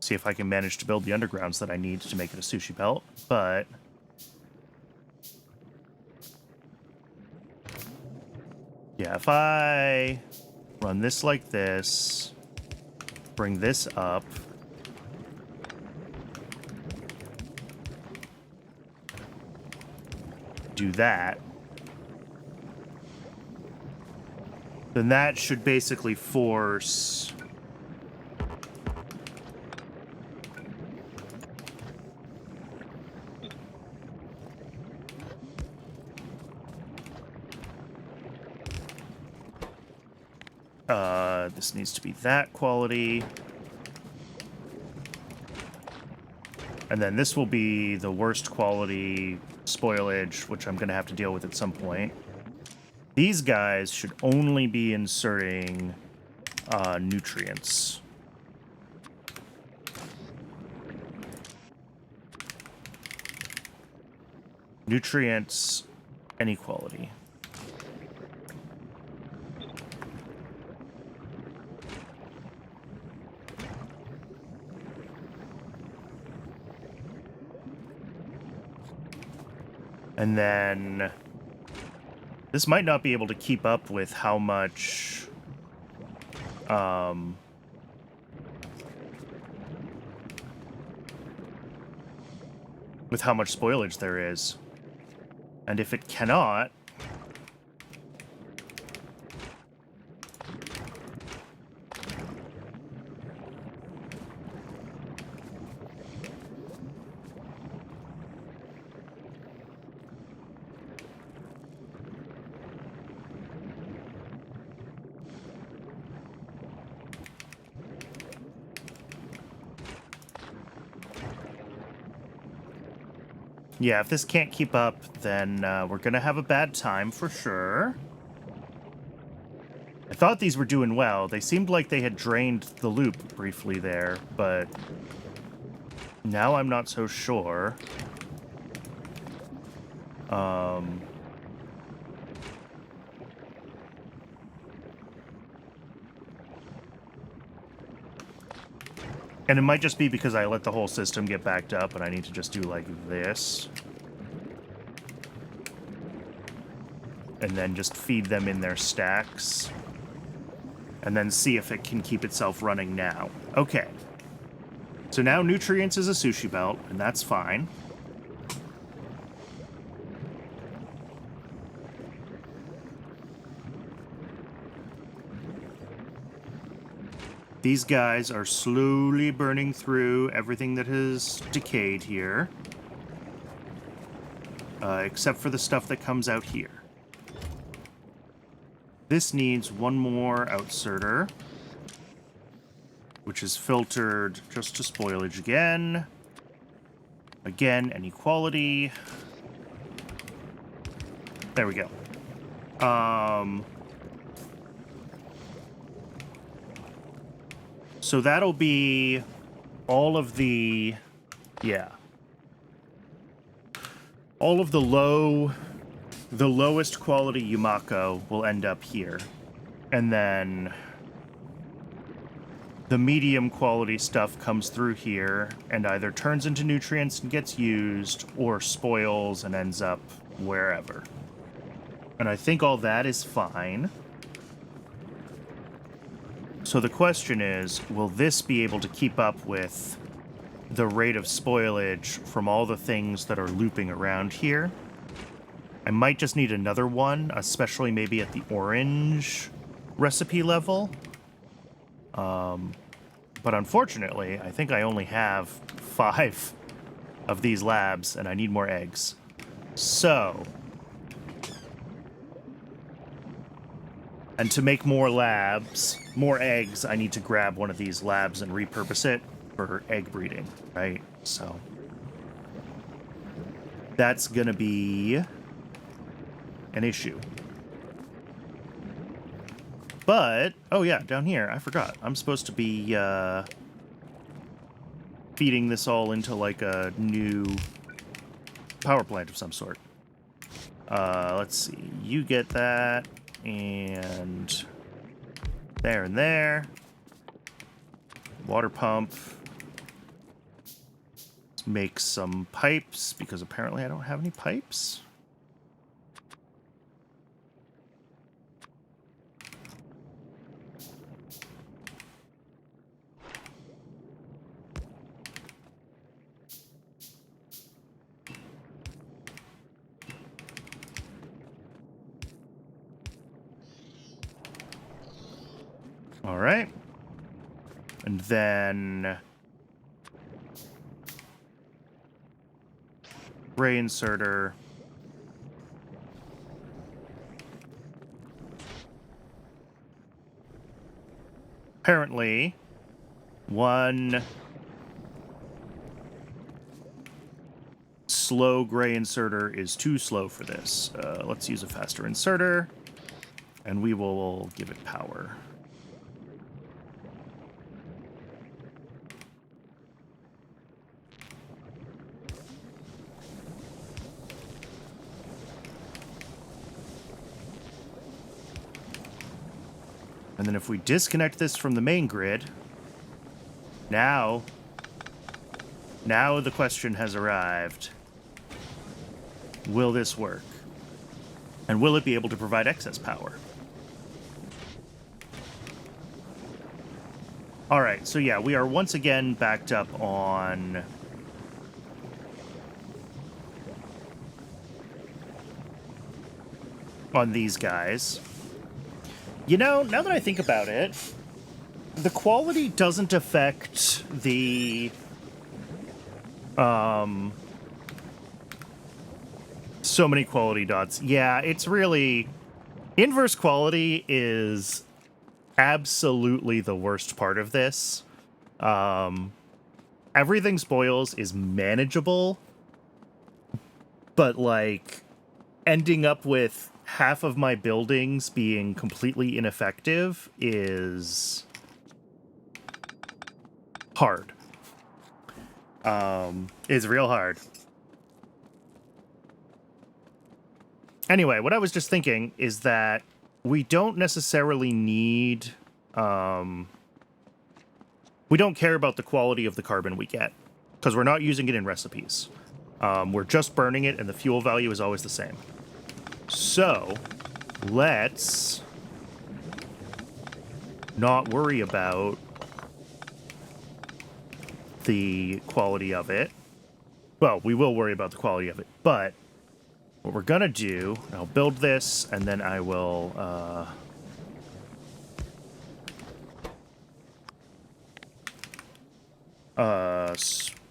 A: See if I can manage to build the undergrounds that I need to make it a sushi belt, but... yeah, if I run this like this, bring this up, do that, then that should basically force... this needs to be that quality. And then this will be the worst quality spoilage, which I'm going to have to deal with at some point. These guys should only be inserting nutrients. Nutrients, any quality. And then this might not be able to keep up with how much spoilage there is. And if it cannot, yeah, if this can't keep up, then we're gonna have a bad time for sure. I thought these were doing well. They seemed like they had drained the loop briefly there, but now I'm not so sure. And it might just be because I let the whole system get backed up and I need to just do like this. And then just feed them in their stacks. And then see if it can keep itself running now. Okay. So now nutrients is a sushi belt, and that's fine. These guys are slowly burning through everything that has decayed here. Except for the stuff that comes out here. This needs one more outserter, which is filtered just to spoilage again. Again, any quality. There we go. So that'll be all of the... Yeah. All of the lowest quality Yumako will end up here. And then the medium quality stuff comes through here and either turns into nutrients and gets used or spoils and ends up wherever. And I think all that is fine. So the question is, will this be able to keep up with the rate of spoilage from all the things that are looping around here? I might just need another one, especially maybe at the orange recipe level. But unfortunately, I think I only have 5 of these labs, and I need more eggs. So... And to make more labs, more eggs, I need to grab one of these labs and repurpose it for egg breeding, right? So that's gonna be an issue. But, oh yeah, down here, I forgot. I'm supposed to be feeding this all into like a new power plant of some sort. Let's see, you get that. And there and there. Water pump. Let's make some pipes, because apparently I don't have any pipes. All right. And then ray inserter. Apparently, one slow gray inserter is too slow for this. Let's use a faster inserter, and we will give it power. And then if we disconnect this from the main grid, now the question has arrived. Will this work? And will it be able to provide excess power? All right, so yeah, we are once again backed up on these guys. You know, now that I think about it, the quality doesn't affect the, so many quality dots. Yeah, it's really... Inverse quality is absolutely the worst part of this. Everything spoils is manageable, but, like, ending up with half of my buildings being completely ineffective is hard. It's real hard. Anyway, what I was just thinking is that we don't necessarily need... we don't care about the quality of the carbon we get, because we're not using it in recipes. We're just burning it, and the fuel value is always the same. So, let's not worry about the quality of it. Well, we will worry about the quality of it, but what we're gonna do, I'll build this, and then I will,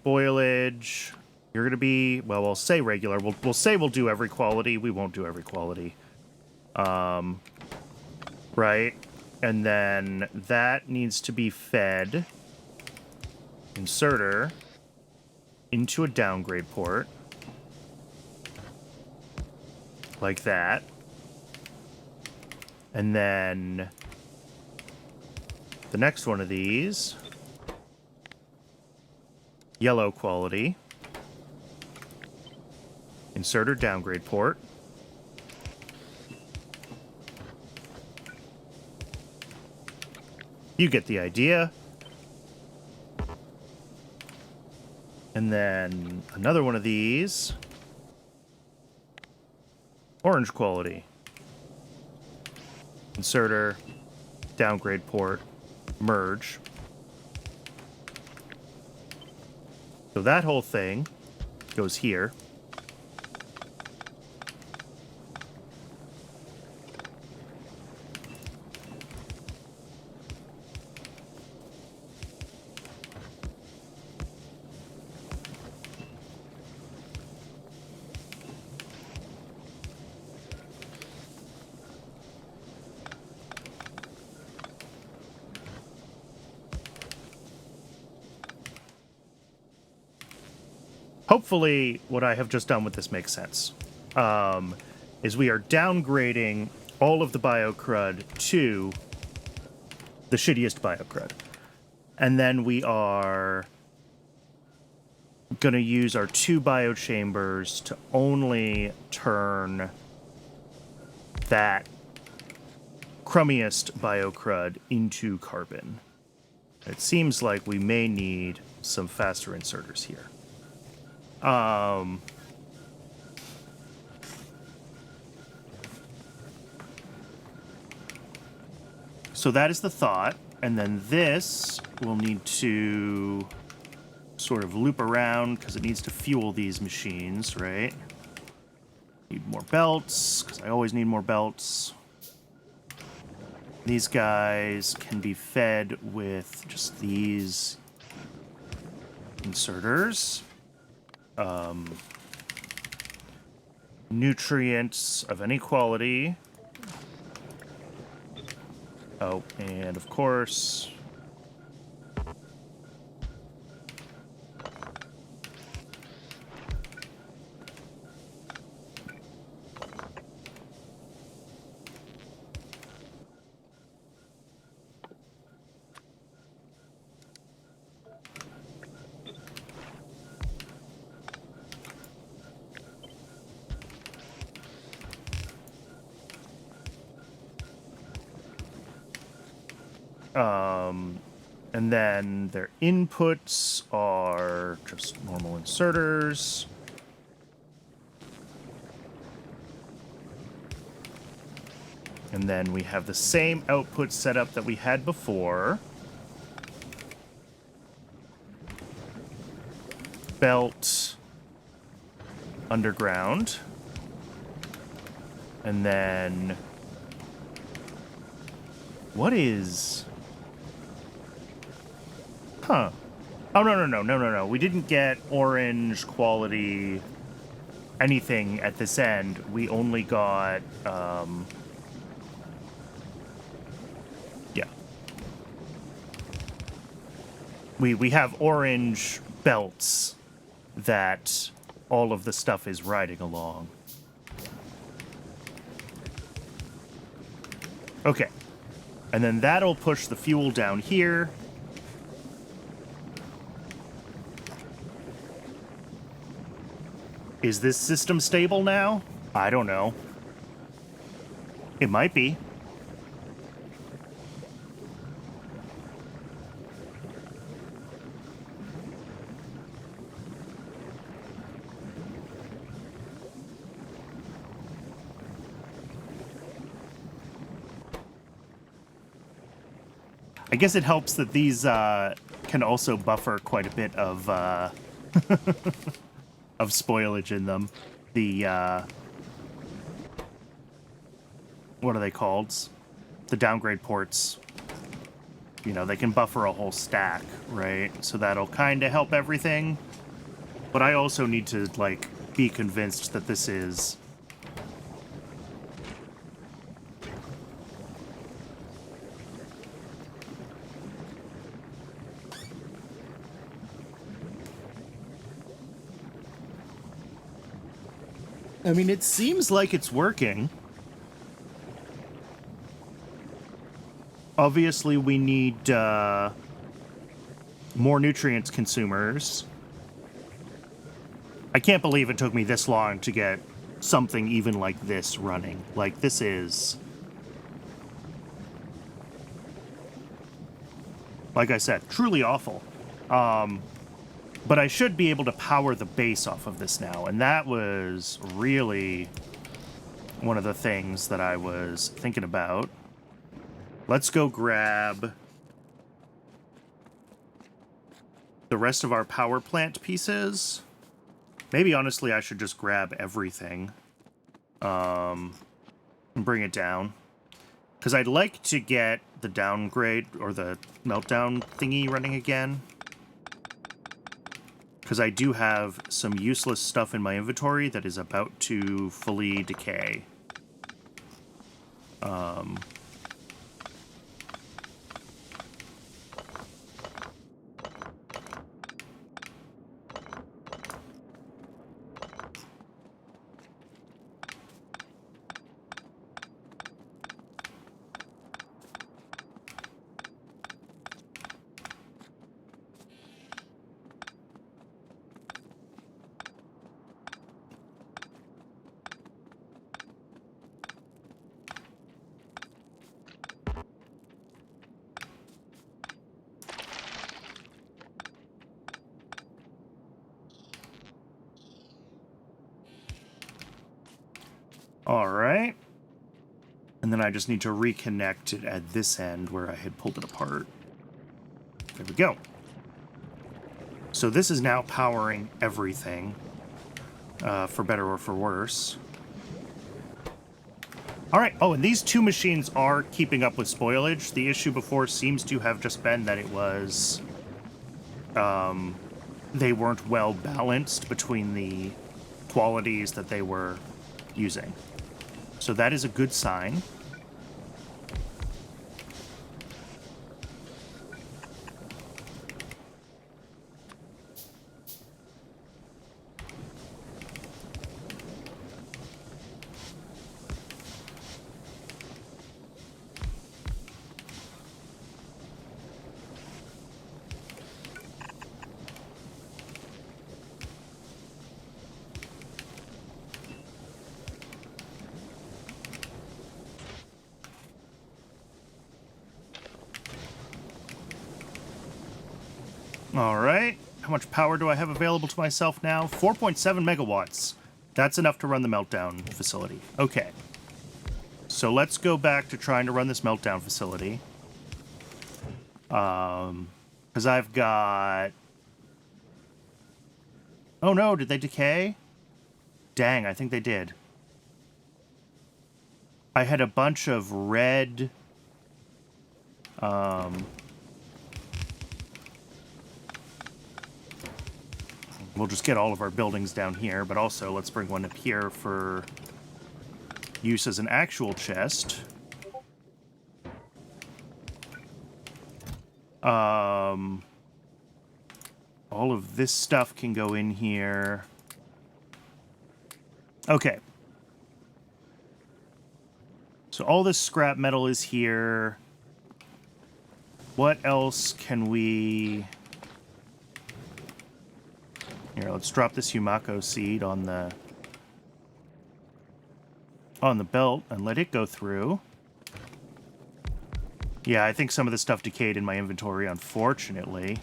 A: spoilage. You're gonna be, well, we'll say regular. We'll say we'll do every quality. We won't do every quality. Right? And then that needs to be fed inserter into a downgrade port. Like that. And then the next one of these Yellow quality. Inserter downgrade port. You get the idea. And then another one of these. Orange quality. Inserter, downgrade port, merge. So that whole thing goes here. Hopefully, what I have just done with this makes sense. Is we are downgrading all of the biocrud to the shittiest biocrud. And then we are going to use our 2 biochambers to only turn that crummiest biocrud into carbon. It seems like we may need some faster inserters here. So that is the thought, and then this will need to sort of loop around because it needs to fuel these machines, right? Need more belts, because I always need more belts. These guys can be fed with just these inserters. Nutrients of any quality. Oh, and of course... and then their inputs are just normal inserters. And then we have the same output setup that we had before. Belt underground. And then what is... Huh. Oh, no. We didn't get orange quality anything at this end. We only got, yeah. We have orange belts that all of the stuff is riding along. Okay. And then that'll push the fuel down here. Is this system stable now? I don't know. It might be. I guess it helps that these can also buffer quite a bit of of spoilage in them. The what are they called? The downgrade ports. You know, they can buffer a whole stack, right? So that'll kind of help everything. But I also need to, like, be convinced that this is... I mean, it seems like it's working. Obviously, we need more nutrients consumers. I can't believe it took me this long to get something even like this running. Like, this is... Like I said, truly awful. But I should be able to power the base off of this now, and that was really one of the things that I was thinking about. Let's go grab the rest of our power plant pieces. Maybe, honestly, I should just grab everything and bring it down. Because I'd like to get the downgrade, or the meltdown thingy running again. Because I do have some useless stuff in my inventory that is about to fully decay. All right. And then I just need to reconnect it at this end where I had pulled it apart. There we go. So this is now powering everything, for better or for worse. All right. Oh, and these two machines are keeping up with spoilage. The issue before seems to have just been that it was... they weren't well balanced between the qualities that they were using. So that is a good sign. All right. How much power do I have available to myself now? 4.7 megawatts. That's enough to run the meltdown facility. Okay. So let's go back to trying to run this meltdown facility. Because I've got... Oh no, did they decay? Dang, I think they did. I had a bunch of red... We'll just get all of our buildings down here, but also let's bring one up here for use as an actual chest. All of this stuff can go in here. Okay. So all this scrap metal is here. What else can we... Here, let's drop this Humako seed on the belt and let it go through. Yeah, I think some of the stuff decayed in my inventory, unfortunately.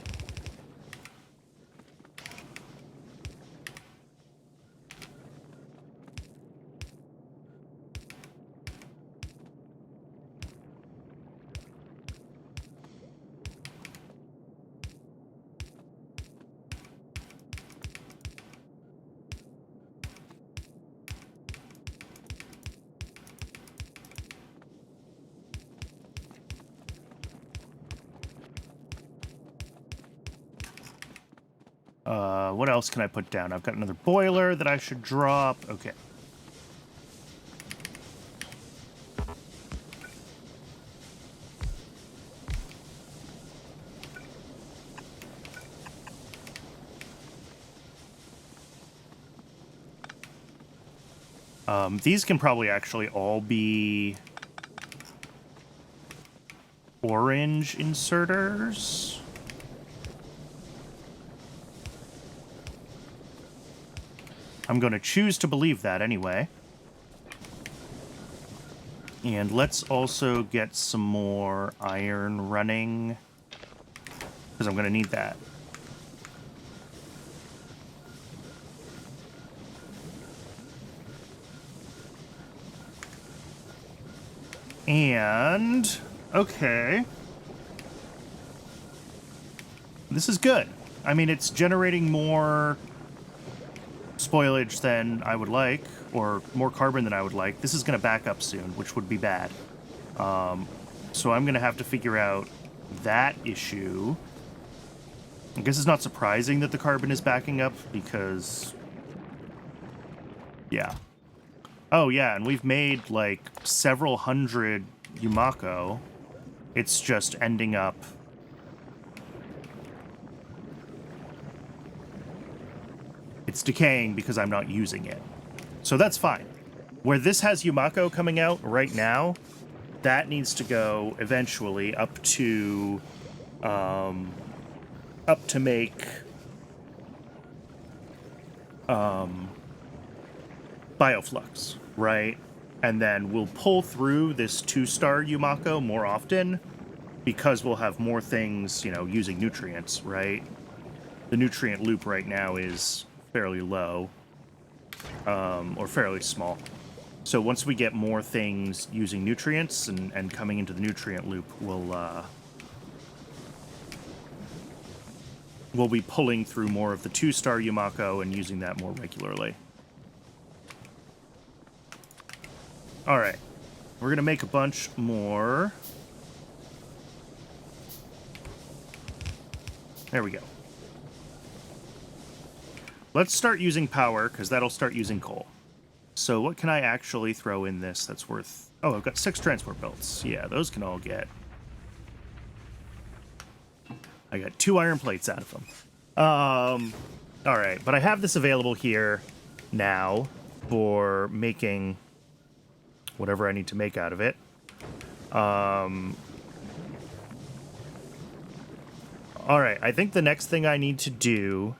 A: What else can I put down? I've got another boiler that I should drop. Okay. These can probably actually all be orange inserters. I'm going to choose to believe that anyway. And let's also get some more iron running, because I'm going to need that. And, okay. This is good. I mean, it's generating more spoilage than I would like, or more carbon than I would like. This is going to back up soon, which would be bad. So I'm going to have to figure out that issue. I guess it's not surprising that the carbon is backing up, because... yeah. Oh, yeah, and we've made, like, several hundred Yumako. It's just ending up... it's decaying because I'm not using it. So that's fine. Where this has Yumako coming out right now, that needs to go eventually up to make bioflux, right? And then we'll pull through this 2-star Yumako more often because we'll have more things, you know, using nutrients, right? The nutrient loop right now is fairly low, or fairly small. So once we get more things using nutrients and coming into the nutrient loop, we'll be pulling through more of the 2-star Yumako and using that more regularly. Alright, we're gonna make a bunch more. There we go. Let's start using power, because that'll start using coal. So what can I actually throw in this that's worth... oh, I've got 6 transport belts. Yeah, those can all get... I got 2 iron plates out of them. Alright, but I have this available here now for making whatever I need to make out of it. Alright, I think the next thing I need to do...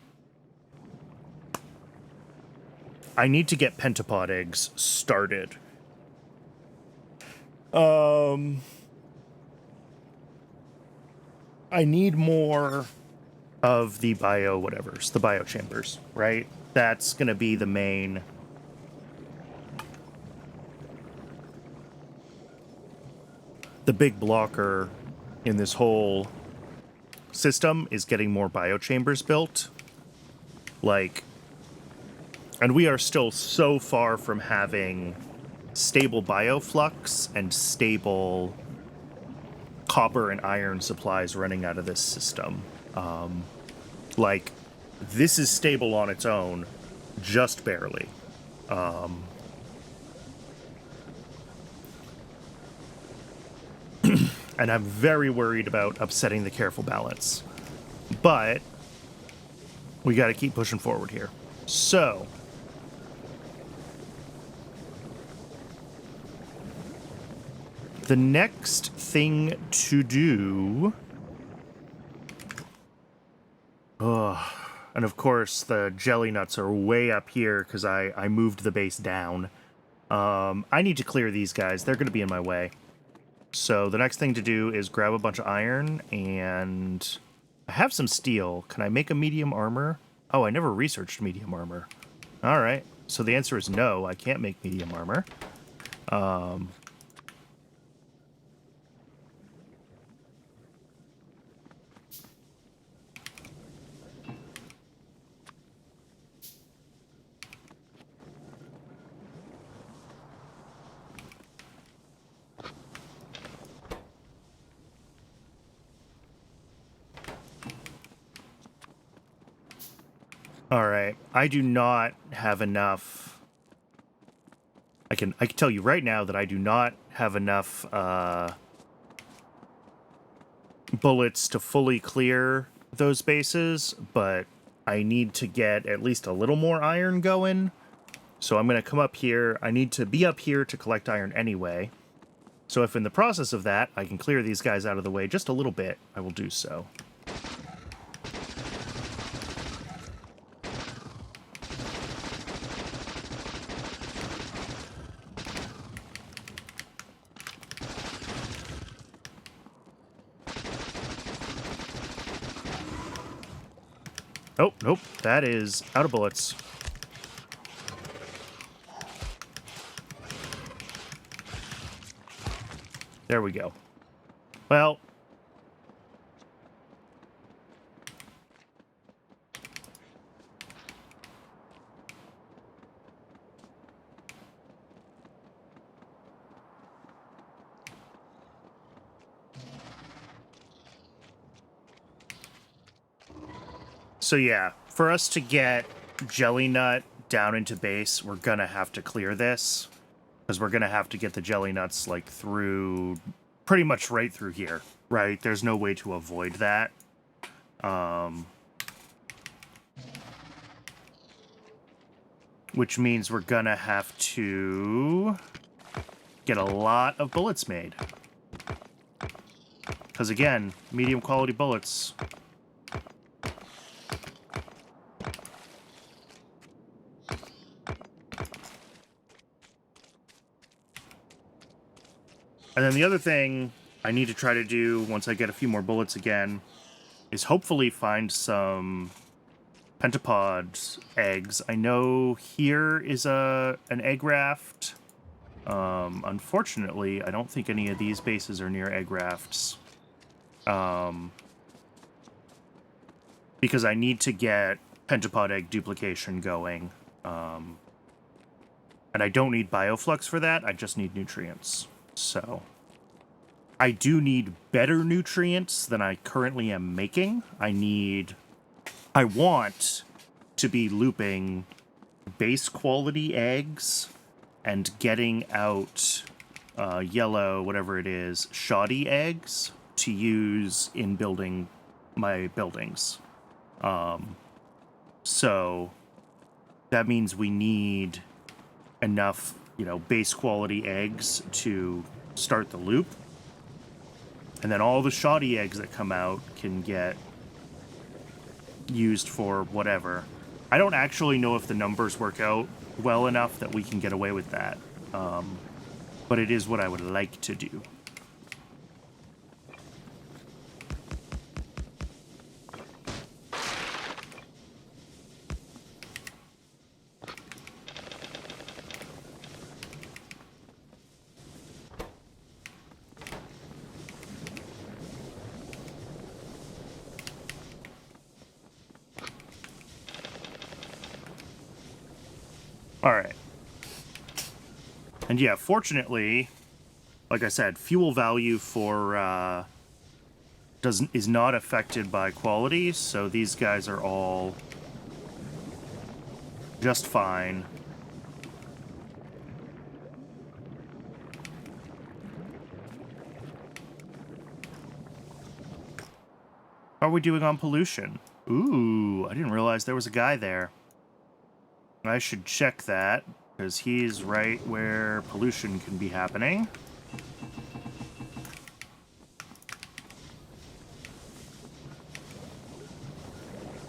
A: I need to get pentapod eggs started. I need more of the the bio chambers, right? That's gonna be the main... the big blocker in this whole system is getting more bio chambers built. Like... and we are still so far from having stable bioflux and stable copper and iron supplies running out of this system. Like, this is stable on its own, just barely. And I'm very worried about upsetting the careful balance. But we got to keep pushing forward here. So... the next thing to do... ugh. And of course, the jelly nuts are way up here because I moved the base down. I need to clear these guys. They're going to be in my way. So the next thing to do is grab a bunch of iron, and I have some steel. Can I make a medium armor? Oh, I never researched medium armor. All right. So the answer is no, I can't make medium armor. Alright, I do not have enough... I can tell you right now that I do not have enough bullets to fully clear those bases, but I need to get at least a little more iron going. So I'm going to come up here. I need to be up here to collect iron anyway. So if in the process of that, I can clear these guys out of the way just a little bit, I will do so. Oh, nope. That is out of bullets. There we go. Well... So yeah, for us to get Jelly Nut down into base, we're gonna have to clear this. Because we're gonna have to get the Jelly Nuts, like, through... pretty much right through here, right? There's no way to avoid that. Which means we're gonna have to get a lot of bullets made. Because again, medium quality bullets... And then the other thing I need to try to do once I get a few more bullets again is hopefully find some pentapod eggs. I know here is an egg raft. Unfortunately, I don't think any of these bases are near egg rafts. Because I need to get pentapod egg duplication going. And I don't need bioflux for that, I just need nutrients. So, I do need better nutrients than I currently am making. I want to be looping base quality eggs and getting out yellow, whatever it is, shoddy eggs to use in building my buildings. So, that means we need enough, base quality eggs to start the loop. And then all the shoddy eggs that come out can get used for whatever. I don't actually know if the numbers work out well enough that we can get away with that. But it is what I would like to do. Alright. And yeah, fortunately, like I said, fuel value for is not affected by quality, so these guys are all just fine. How are we doing on pollution? Ooh, I didn't realize there was a guy there. I should check that, because he's right where pollution can be happening.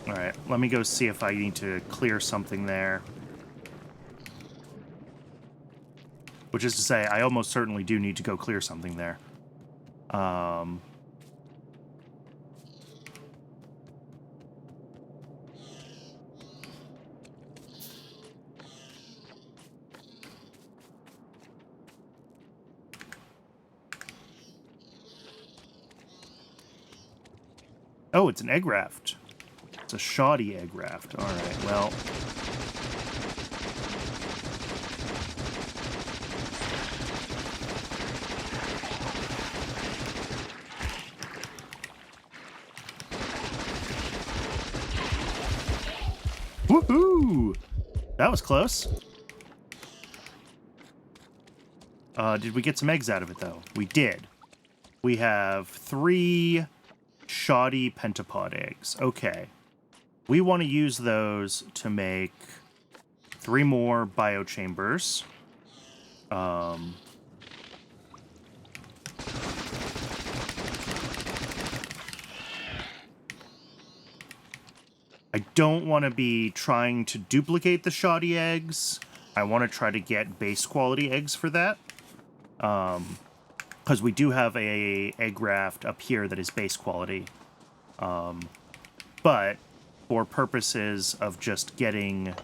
A: Alright, let me go see if I need to clear something there. Which is to say, I almost certainly do need to go clear something there. Oh, it's an egg raft. It's a shoddy egg raft. Alright, well... Woohoo! That was close. Did we get some eggs out of it, though? We did. We have 3... shoddy pentapod eggs. Okay. We want to use those to make 3 more biochambers. I don't want to be trying to duplicate the shoddy eggs. I want to try to get base quality eggs for that. Because we do have a egg raft up here that is base quality. But for purposes of just getting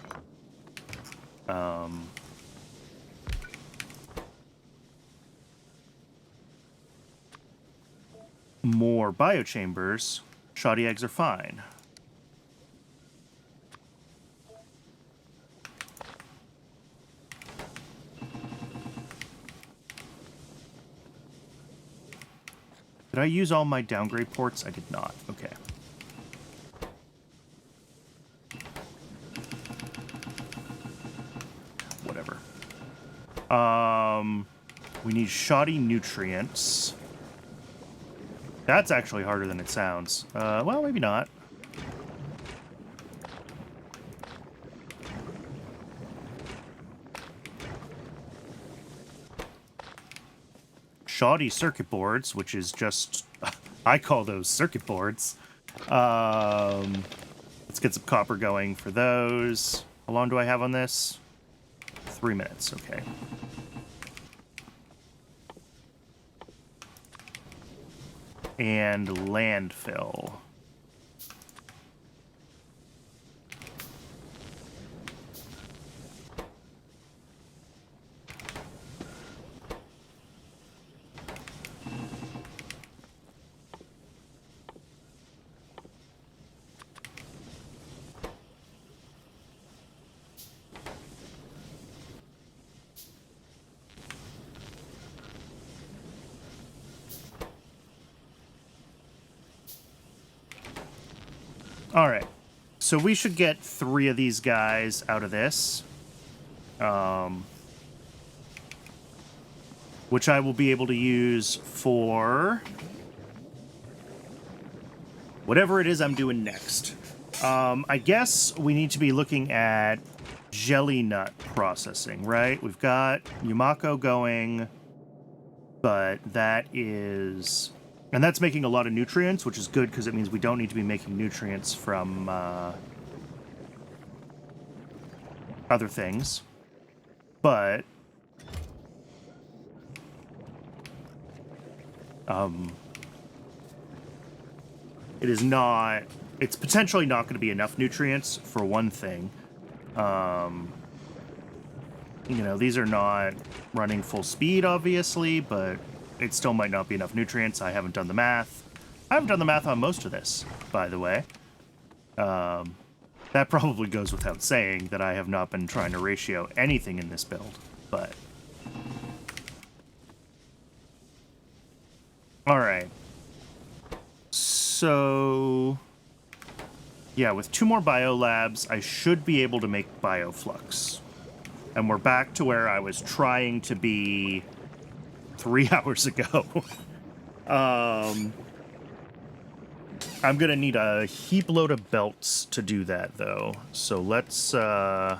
A: more biochambers, shoddy eggs are fine. Did I use all my downgrade ports? I did not. Okay. Whatever. We need shoddy nutrients. That's actually harder than it sounds. Well, maybe not. Shoddy circuit boards, which is just... I call those circuit boards. Let's get some copper going for those. How long do I have on this? 3 minutes, okay. And landfill. All right, so we should get 3 of these guys out of this, which I will be able to use for whatever it is I'm doing next. I guess we need to be looking at jelly nut processing, right? We've got Yumako going, but that is... And that's making a lot of nutrients, which is good because it means we don't need to be making nutrients from other things. But it is not... It's potentially not going to be enough nutrients, for one thing. You know, these are not running full speed, obviously, but... It still might not be enough nutrients. I haven't done the math. I haven't done the math on most of this, by the way. That probably goes without saying that I have not been trying to ratio anything in this build, but... Alright. So... Yeah, with 2 more biolabs, I should be able to make bioflux. And we're back to where I was trying to be... 3 hours ago. I'm gonna need a heap load of belts to do that, though. So let's, yeah,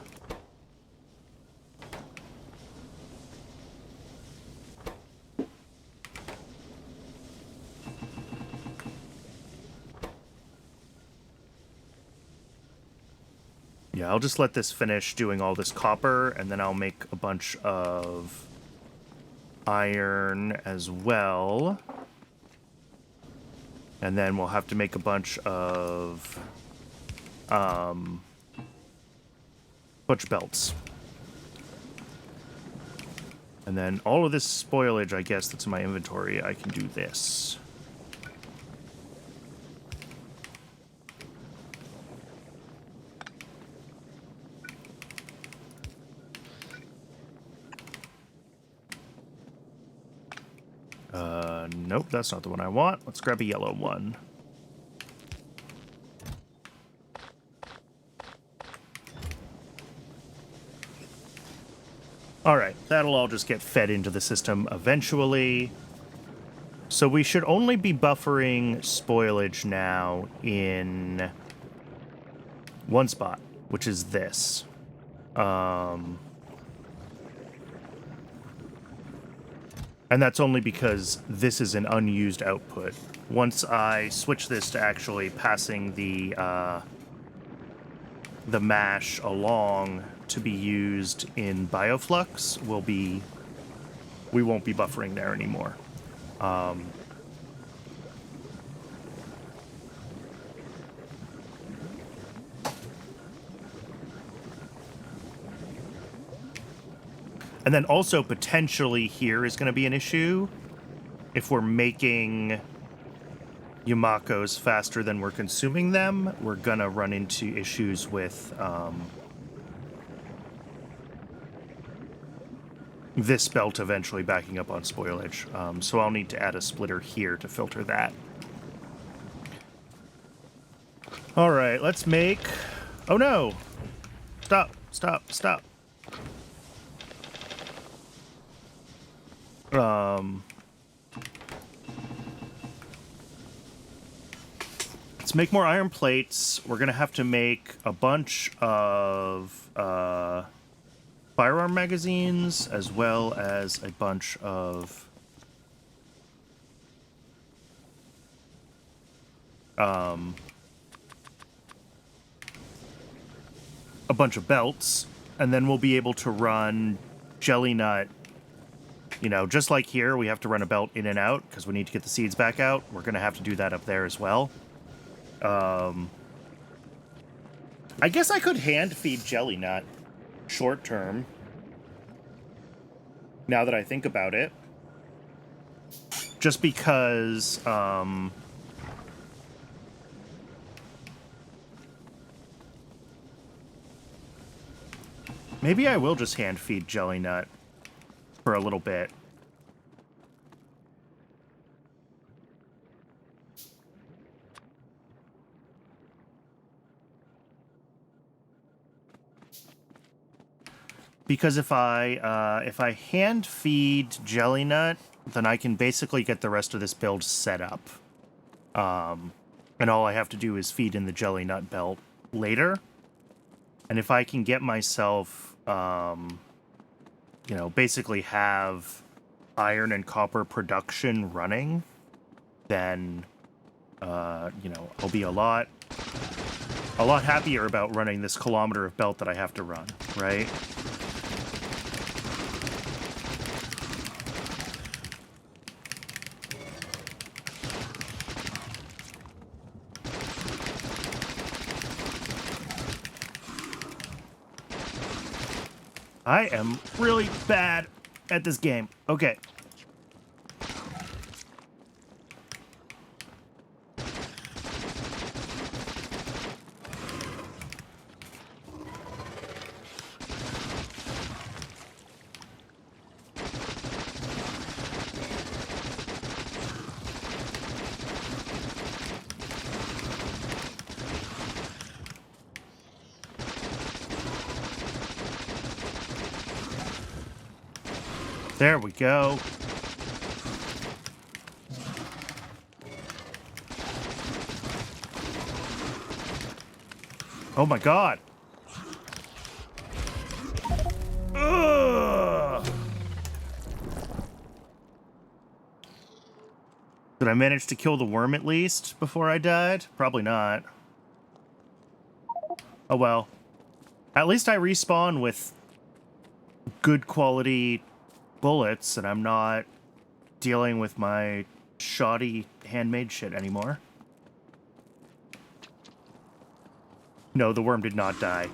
A: I'll just let this finish doing all this copper, and then I'll make a bunch of... iron as well, and then we'll have to make a bunch of belts, and then all of this spoilage, I guess, that's in my inventory, I can do this. Nope, that's not the one I want. Let's grab a yellow one. Alright, that'll all just get fed into the system eventually. So we should only be buffering spoilage now in one spot, which is this. And that's only because this is an unused output. Once I switch this to actually passing the mash along to be used in bioflux, we won't be buffering there anymore. And then also potentially here is going to be an issue. If we're making Yamakos faster than we're consuming them, we're going to run into issues with this belt eventually backing up on spoilage. So I'll need to add a splitter here to filter that. All right, let's make... Oh no! Stop, stop, stop. Let's make more iron plates. We're gonna have to make a bunch of firearm magazines, as well as a bunch of belts, and then we'll be able to run jelly nut. You know, just like here, we have to run a belt in and out because we need to get the seeds back out. We're going to have to do that up there as well. I guess I could hand feed jelly nut short term. Now that I think about it. Just because, maybe I will just hand feed jelly nut for a little bit. Because if I hand feed jelly nut, then I can basically get the rest of this build set up. And all I have to do is feed in the jelly nut belt later. And if I can get myself, you know, basically have iron and copper production running, then, you know, I'll be a lot happier about running this kilometer of belt that I have to run, right? I am really bad at this game. Okay. There we go. Oh my god. Ugh. Did I manage to kill the worm at least before I died? Probably not. Oh well. At least I respawn with good quality bullets, and I'm not dealing with my shoddy handmade shit anymore. No, the worm did not die.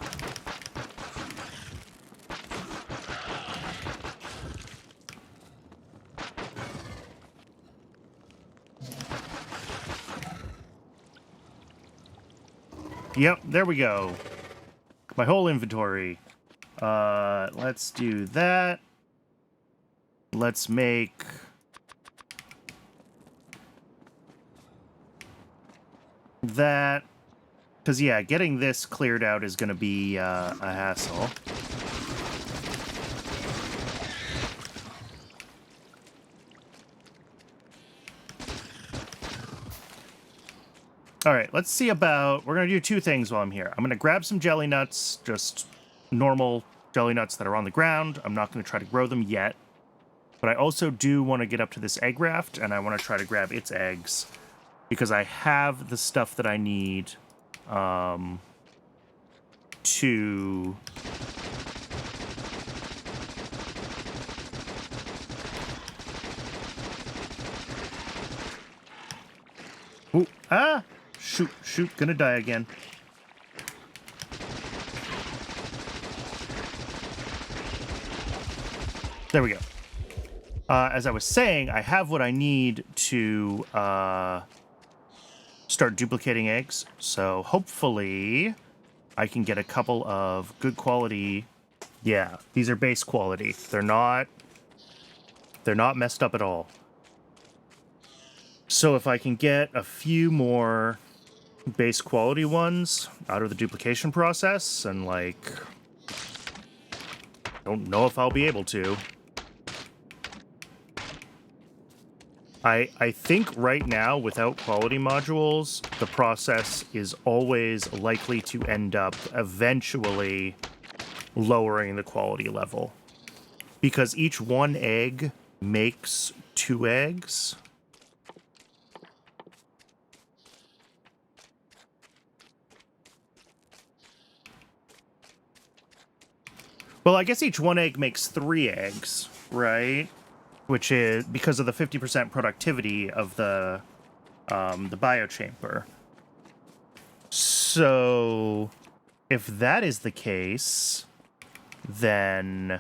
A: Yep, there we go. My whole inventory. Let's do that. Let's make that, because yeah, getting this cleared out is going to be a hassle. All right, let's see about, we're going to do two things while I'm here. I'm going to grab some jelly nuts, just normal jelly nuts that are on the ground. I'm not going to try to grow them yet. But I also do want to get up to this egg raft, and I want to try to grab its eggs, because I have the stuff that I need to... Ooh, ah! Shoot, gonna die again. There we go. As I was saying, I have what I need to start duplicating eggs. So hopefully I can get a couple of good quality. Yeah, these are base quality. They're not messed up at all. So if I can get a few more base quality ones out of the duplication process, and like, I don't know if I'll be able to. I think right now, without quality modules, the process is always likely to end up eventually lowering the quality level. Because each one egg makes 2 eggs. Well, I guess each one egg makes 3 eggs, right? Which is because of the 50% productivity of the biochamber. So, if that is the case, then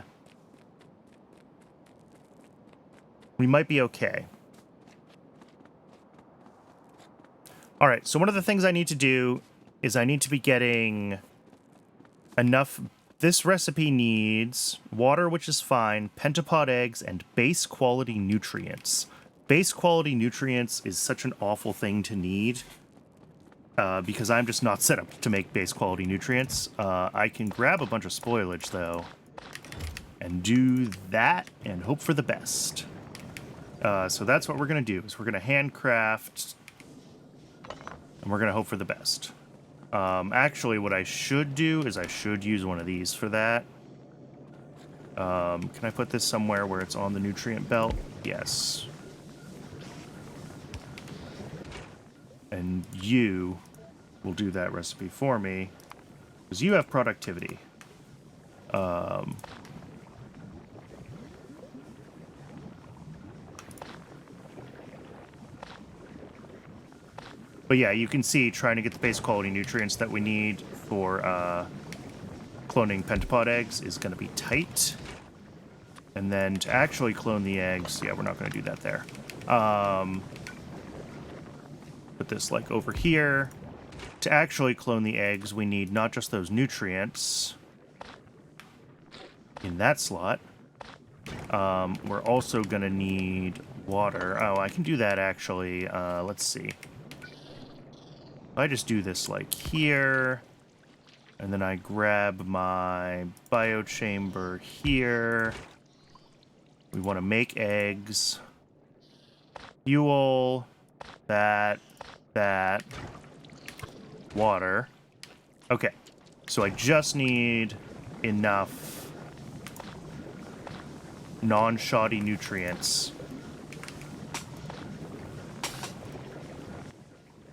A: we might be okay. All right, so one of the things I need to do is I need to be getting enough. This recipe needs water, which is fine, pentapod eggs, and base quality nutrients. Base quality nutrients is such an awful thing to need because I'm just not set up to make base quality nutrients. I can grab a bunch of spoilage, though, and do that and hope for the best. So that's what we're going to do, is we're going to handcraft, and we're going to hope for the best. Actually, what I should do is I should use one of these for that. Can I put this somewhere where it's on the nutrient belt? Yes. And you will do that recipe for me, because you have productivity. But yeah, you can see trying to get the base quality nutrients that we need for cloning pentapod eggs is going to be tight. And then to actually clone the eggs, yeah, we're not going to do that there. Put this like over here. To actually clone the eggs, we need not just those nutrients in that slot. We're also going to need water. Oh, I can do that actually. Let's see. I just do this like here, and then I grab my biochamber here. We want to make eggs. Fuel, that, water. Okay, so I just need enough non-shoddy nutrients.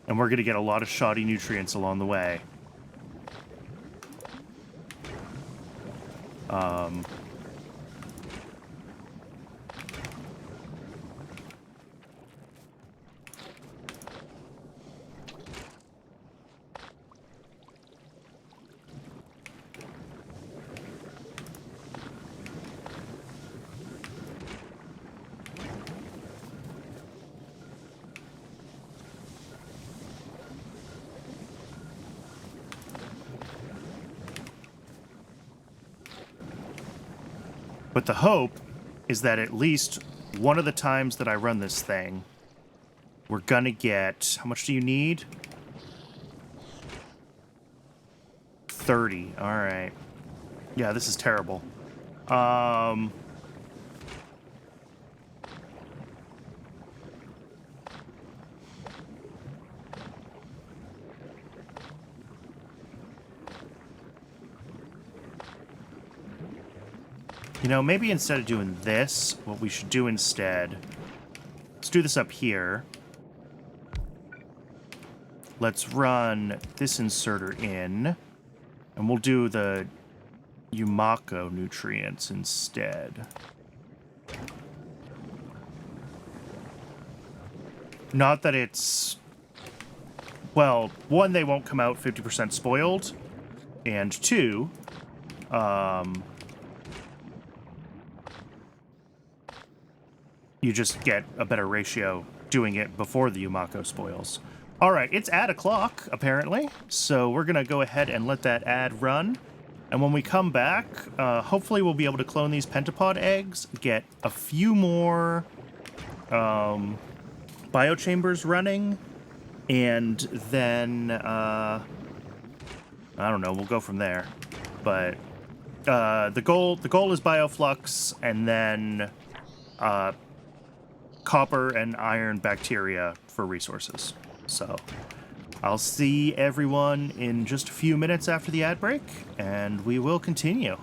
A: And we're going to get a lot of shoddy nutrients along the way. But the hope is that at least one of the times that I run this thing, we're gonna get... How much do you need? 30. All right. Yeah, this is terrible. You know, maybe instead of doing this, what we should do instead... Let's do this up here. Let's run this inserter in. And we'll do the Yumako nutrients instead. Not that it's... Well, one, they won't come out 50% spoiled. And two, You just get a better ratio doing it before the Yumako spoils. All right, it's ad o'clock, apparently, so we're going to go ahead and let that ad run. And when we come back, hopefully we'll be able to clone these pentapod eggs, get a few more biochambers running, and then, I don't know, we'll go from there. But the goal is bioflux, and then copper and iron bacteria for resources. So I'll see everyone in just a few minutes after the ad break, and we will continue.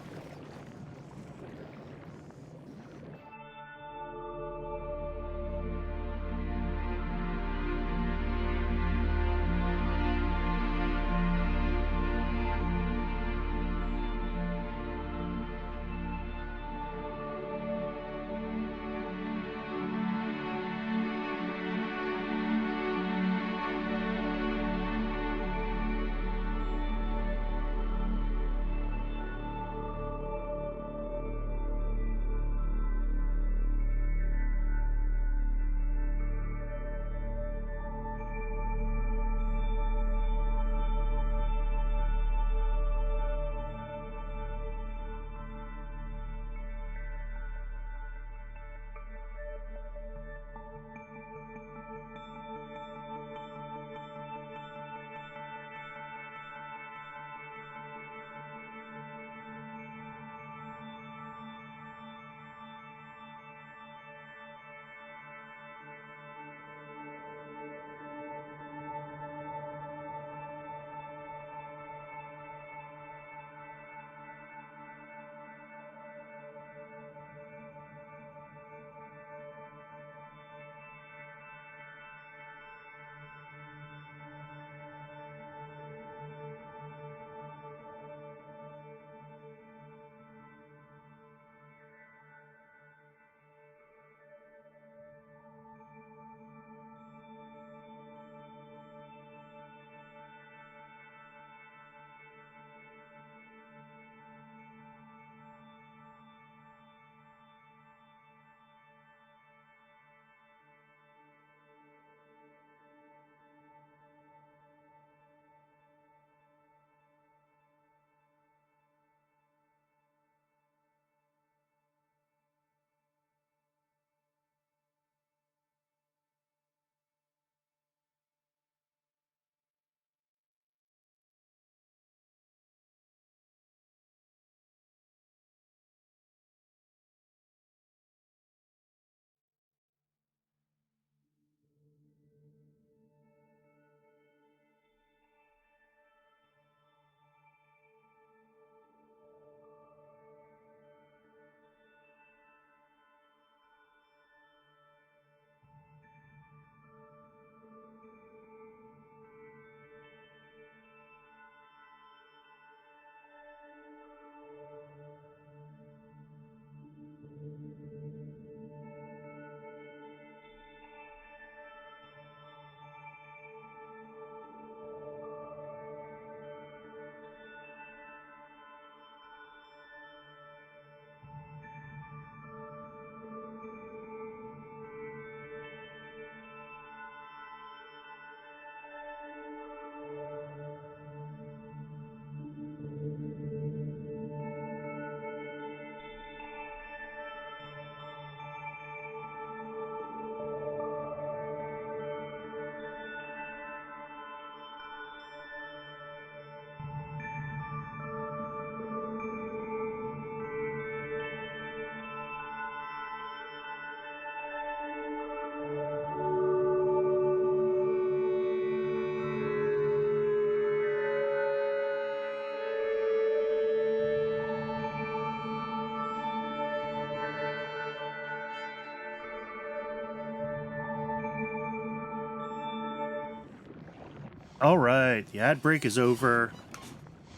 A: All right, the ad break is over.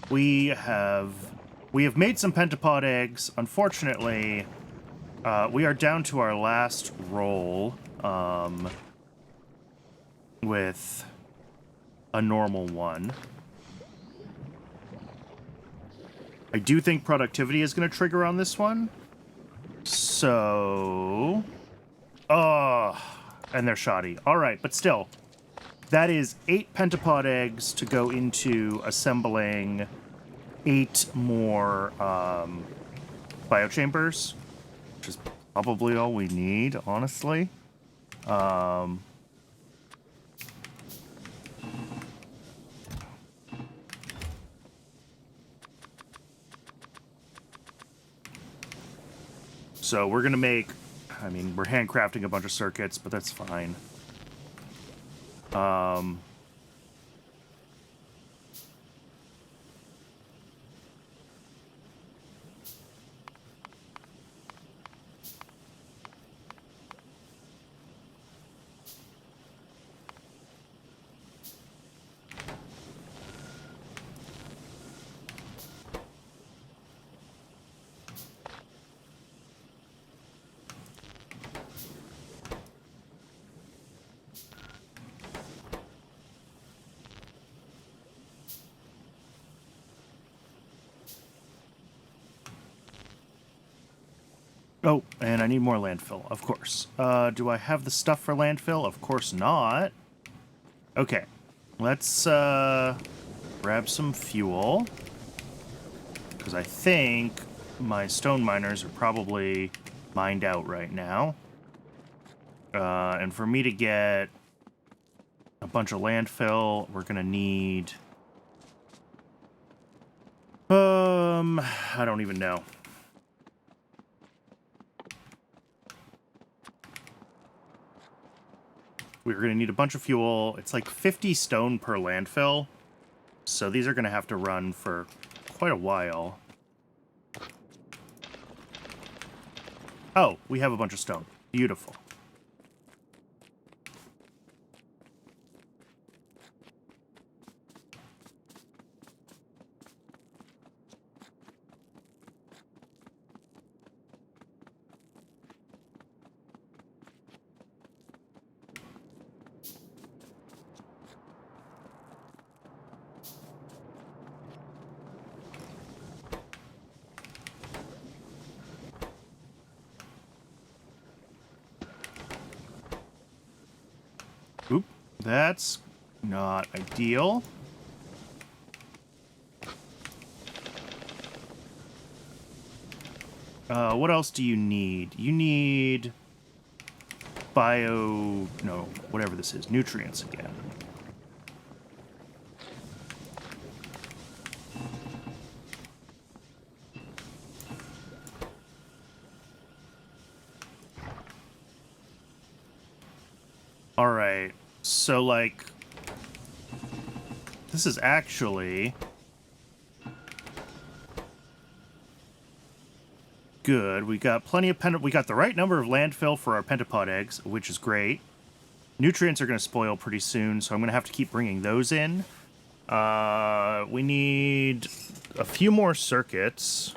A: We have made some pentapod eggs. Unfortunately, we are down to our last roll with a normal one. I do think productivity is going to trigger on this one. So... and they're shoddy. All right, but still, that is 8 pentapod eggs to go into assembling 8 more biochambers, which is probably all we need, honestly. So we're going to make, I mean, we're handcrafting a bunch of circuits, but that's fine. Oh, and I need more landfill, of course. Do I have the stuff for landfill? Of course not. Okay, let's grab some fuel. Because I think my stone miners are probably mined out right now. And for me to get a bunch of landfill, we're gonna need... I don't even know. We're going to need a bunch of fuel. It's like 50 stone per landfill. So these are going to have to run for quite a while. Oh, we have a bunch of stone. Beautiful. Oop, that's not ideal. What else do you need? You need no, whatever this is, nutrients again. All right, so like, this is actually good. We got plenty of we got the right number of landfill for our pentapod eggs, which is great. Nutrients are going to spoil pretty soon, so I'm going to have to keep bringing those in. We need a few more circuits.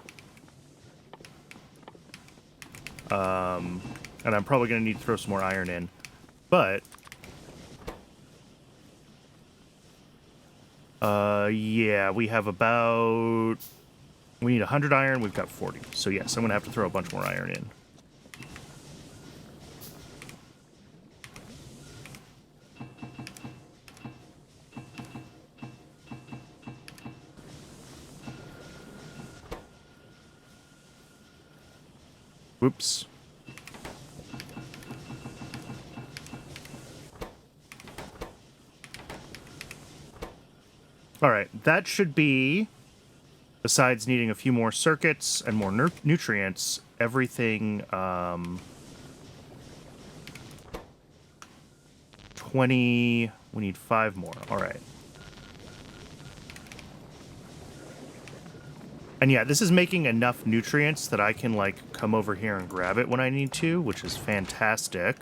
A: And I'm probably going to need to throw some more iron in. But yeah, we have about... We need 100 iron, we've got 40. So yes, I'm going to have to throw a bunch more iron in. Whoops. All right, that should be... Besides needing a few more circuits and more nutrients, everything, 20, we need 5 more, all right. And yeah, this is making enough nutrients that I can, like, come over here and grab it when I need to, which is fantastic.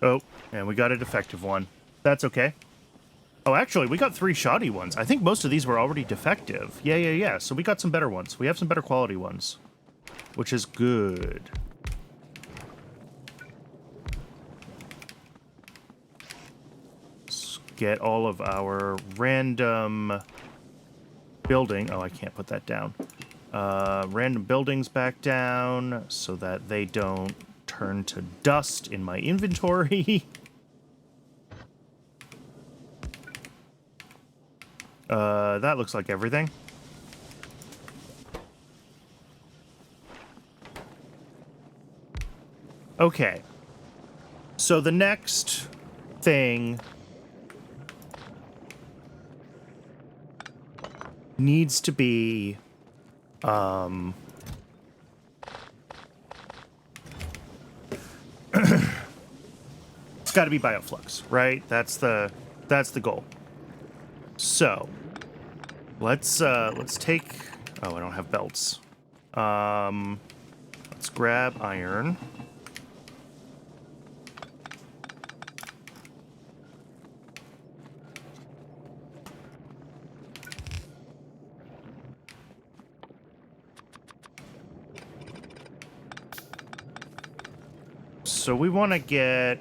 A: Oh, and we got a defective one. That's okay. Oh, actually, we got 3 shoddy ones. I think most of these were already defective. Yeah. So we got some better ones. We have some better quality ones, which is good. get all of our random building. Oh, I can't put that down. Random buildings back down so that they don't turn to dust in my inventory. That looks like everything. Okay. So the next thing needs to be it's got to be bioflux, right? That's the goal. So, let's take oh, I don't have belts. Let's grab iron. So we want to get...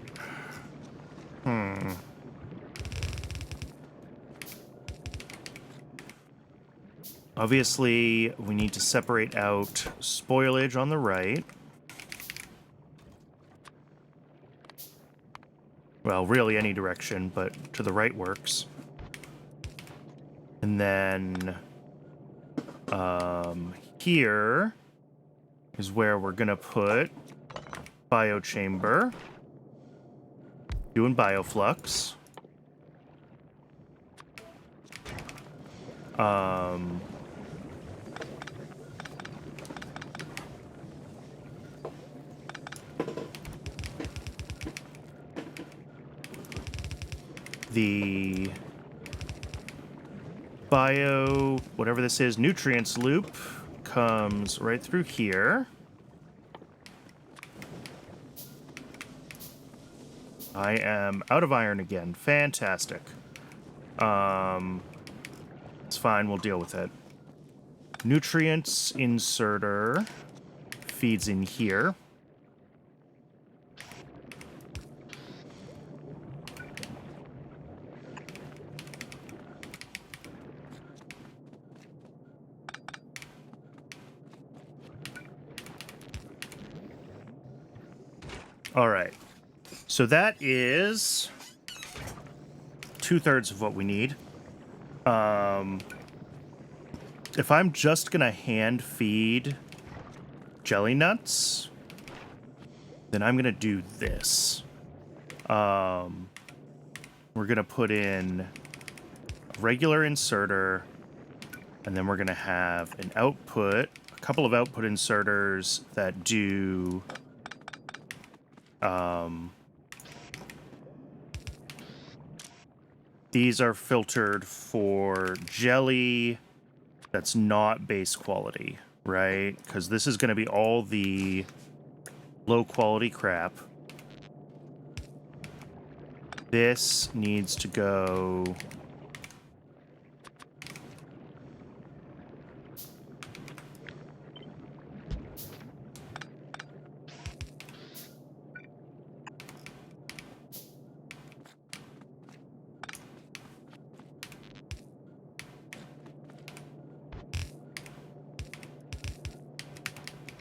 A: Obviously, we need to separate out spoilage on the right. Well, really any direction, but to the right works. And then... here is where we're going to put biochamber. Doing bioflux. The bio, whatever this is, nutrients loop comes right through here. I am out of iron again. Fantastic. It's fine, we'll deal with it. Nutrients inserter feeds in here. All right. So that is 2/3 of what we need. If I'm just gonna hand feed jelly nuts, then I'm gonna do this. We're gonna put in a regular inserter, and then we're gonna have an output, a couple of output inserters that do these are filtered for jelly that's not base quality, right? Because this is going to be all the low quality crap. This needs to go...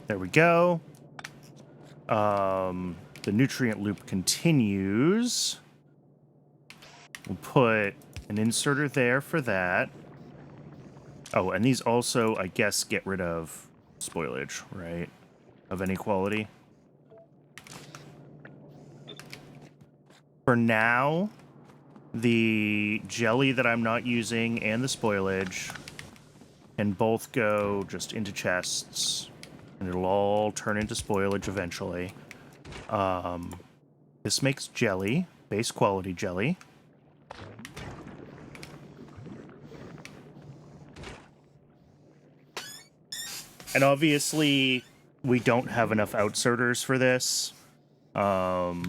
A: There we go. The nutrient loop continues. We'll put an inserter there for that. Oh, and these also, I guess, get rid of spoilage, right? Of any quality. For now, the jelly that I'm not using and the spoilage can both go just into chests. And it'll all turn into spoilage eventually. This makes jelly, base quality jelly. And obviously, we don't have enough outserters for this. But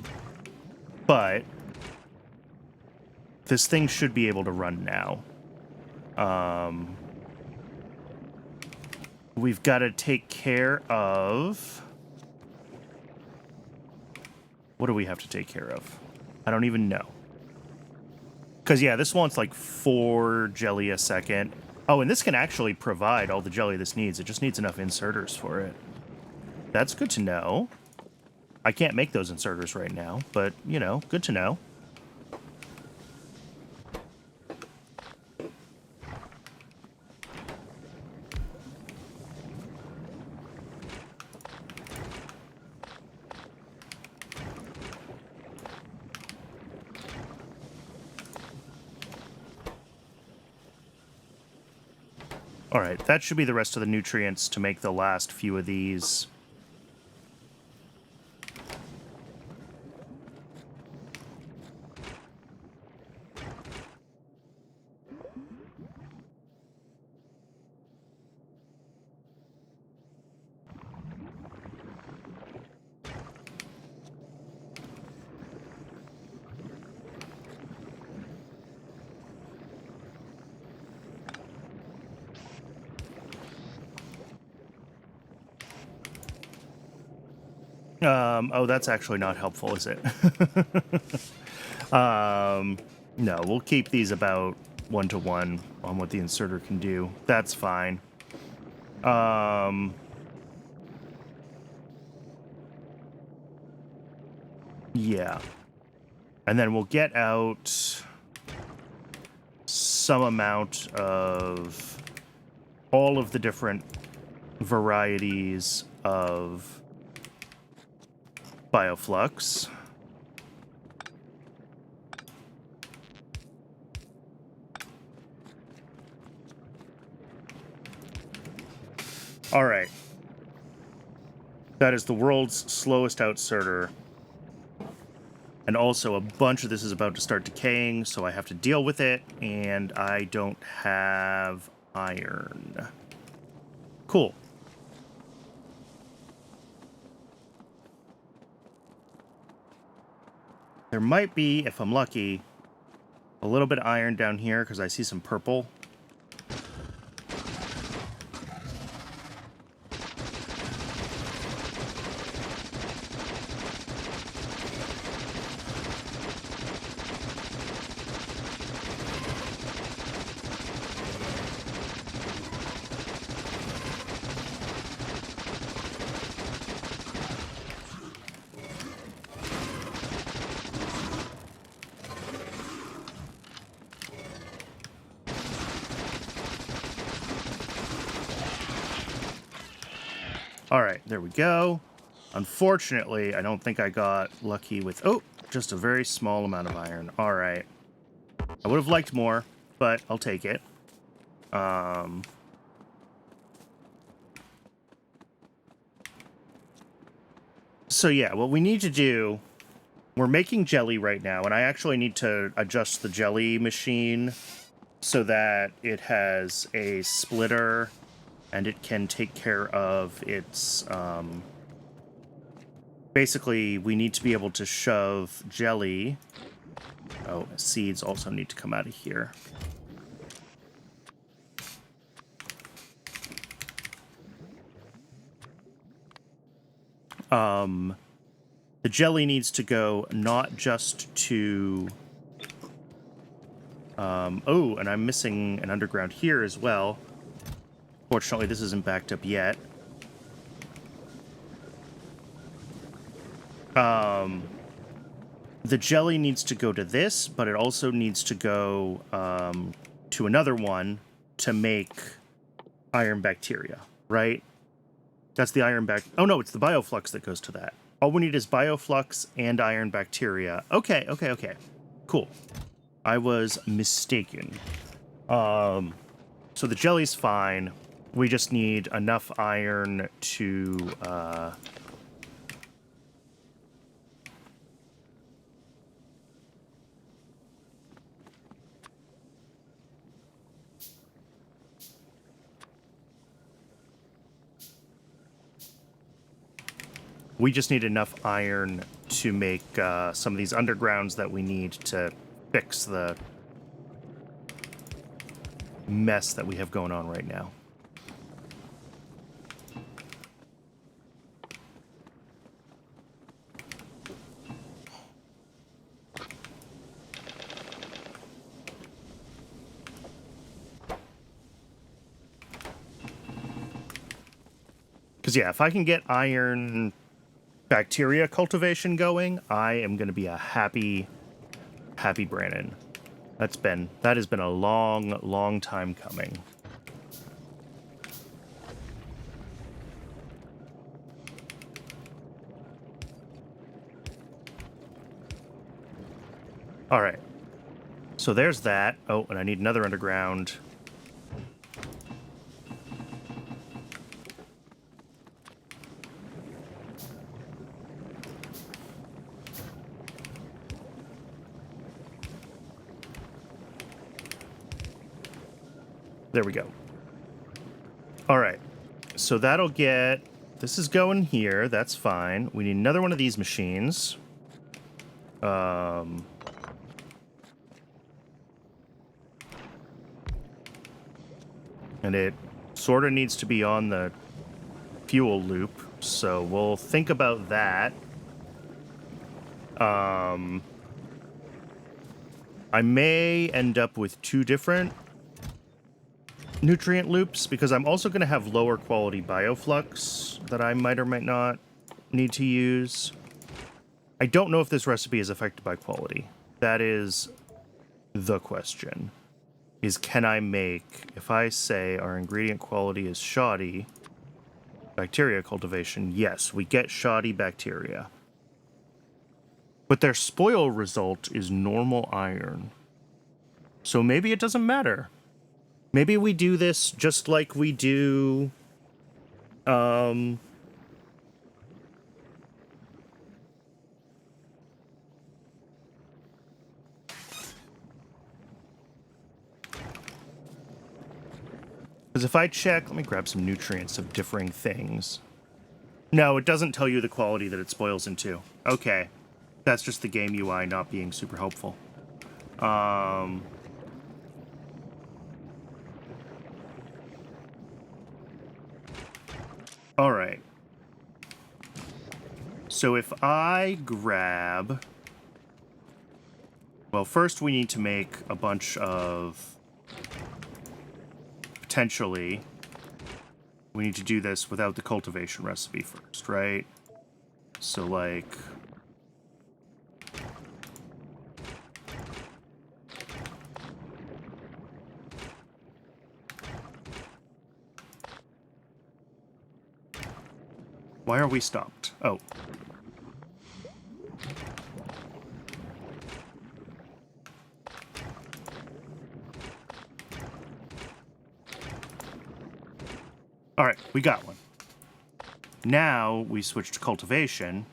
A: this thing should be able to run now. We've got to take care of... What do we have to take care of? I don't even know. Because, yeah, this wants like 4 jelly a second. Oh, and this can actually provide all the jelly this needs. It just needs enough inserters for it. That's good to know. I can't make those inserters right now, but, you know, good to know. All right, that should be the rest of the nutrients to make the last few of these. Oh, that's actually not helpful, is it? No, we'll keep these about 1-to-1 on what the inserter can do. That's fine. Yeah. And then we'll get out some amount of all of the different varieties of bioflux. All right. That is the world's slowest outserter. And also a bunch of this is about to start decaying, so I have to deal with it, and I don't have iron. Cool. There might be, if I'm lucky, a little bit of iron down here because I see some purple. All right, there we go. Unfortunately, I don't think I got lucky with... Oh, just a very small amount of iron. All right. I would have liked more, but I'll take it. So yeah, what we need to do... We're making jelly right now, and I actually need to adjust the jelly machine so that it has a splitter and it can take care of its, basically, we need to be able to shove jelly. Oh, seeds also need to come out of here. The jelly needs to go not just to... oh, and I'm missing an underground here as well. Fortunately, this isn't backed up yet. The jelly needs to go to this, but it also needs to go to another one to make iron bacteria, right? That's the iron Oh, no, it's the bioflux that goes to that. All we need is bioflux and iron bacteria. Okay. Cool. I was mistaken. So the jelly's fine. We just need enough iron to... We just need enough iron to make some of these undergrounds that we need to fix the mess that we have going on right now. Because, yeah, if I can get iron bacteria cultivation going, I am going to be a happy Brandon. That has been a long time coming. All right. So there's that. Oh, and I need another underground. There we go. All right. So that'll get... This is going here. That's fine. We need another one of these machines. And it sort of needs to be on the fuel loop, so we'll think about that. I may end up with 2 different nutrient loops, because I'm also going to have lower quality bioflux that I might or might not need to use. I don't know if this recipe is affected by quality. That is the question. Is can I make, if I say our ingredient quality is shoddy, bacteria cultivation, yes, we get shoddy bacteria. But their spoil result is normal iron. So maybe it doesn't matter. Maybe we do this just like we do... Because if I check... Let me grab some nutrients of differing things. No, it doesn't tell you the quality that it spoils into. Okay. That's just the game UI not being super helpful. All right. So if I grab... Well, first we need to make a bunch of... Potentially, we need to do this without the cultivation recipe first, right? So, like... Why are we stopped? Oh. All right, we got one. Now we switch to cultivation.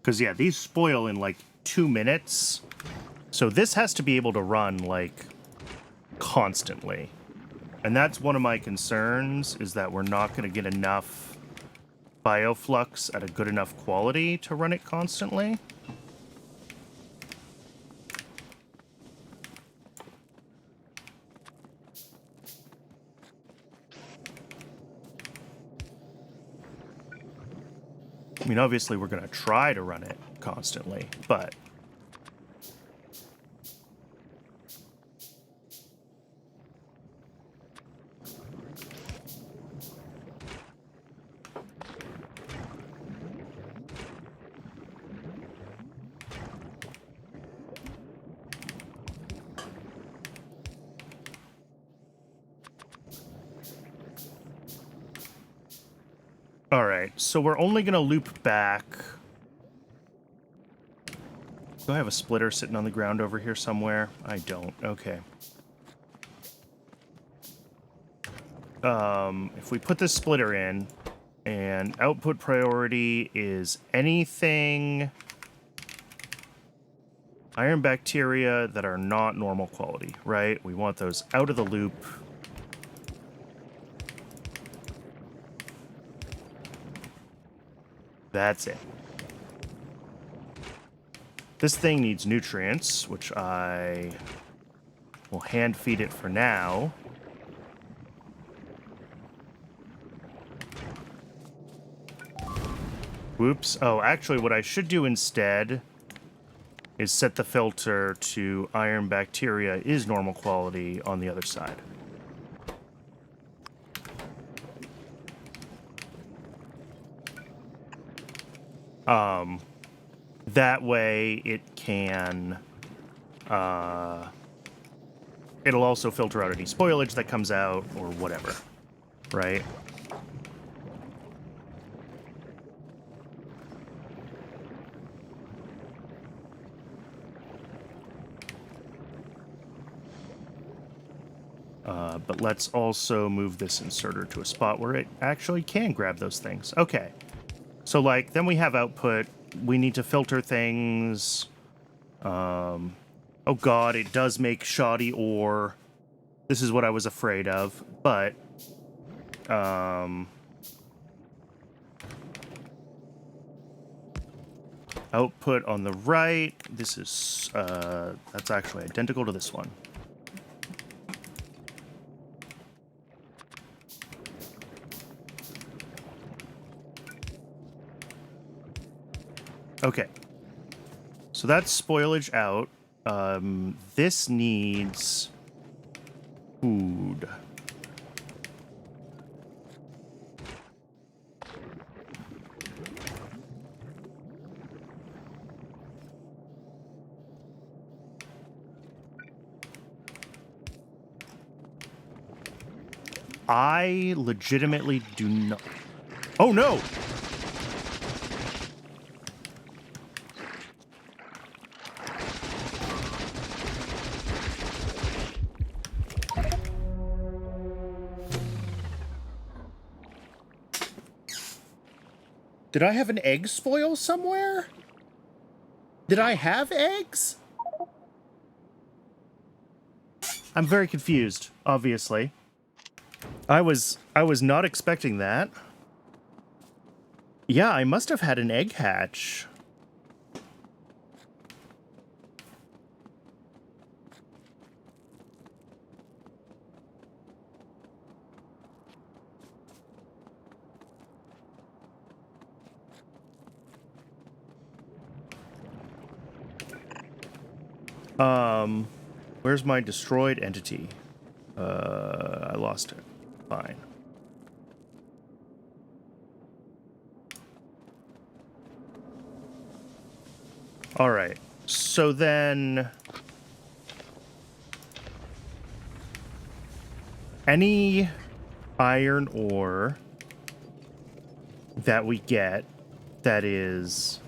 A: Because, yeah, these spoil in, like, 2 minutes. So this has to be able to run, like, constantly. And that's one of my concerns, is that we're not going to get enough bioflux at a good enough quality to run it constantly. I mean, obviously, we're going to try to run it constantly, but... Alright, so we're only going to loop back... Do I have a splitter sitting on the ground over here somewhere? I don't. Okay. If we put this splitter in, and output priority is anything... Iron bacteria that are not normal quality, right? We want those out of the loop. That's it. This thing needs nutrients, which I will hand feed it for now. Whoops. Oh, actually, what I should do instead is set the filter to iron bacteria is normal quality on the other side. That way it can, it'll also filter out any spoilage that comes out or whatever, right? But let's also move this inserter to a spot where it actually can grab those things. Okay. So, like, then we have output. We need to filter things. Oh, God, it does make shoddy ore. This is what I was afraid of. But, output on the right. This is, that's actually identical to this one. Okay. So that's spoilage out. This needs food. I legitimately do not... Oh, no! Did I have an egg spoil somewhere? Did I have eggs? I'm very confused, obviously. I was not expecting that. Yeah, I must have had an egg hatch. Where's my destroyed entity? I lost it. Fine. All right. So then... any iron ore that we get that is...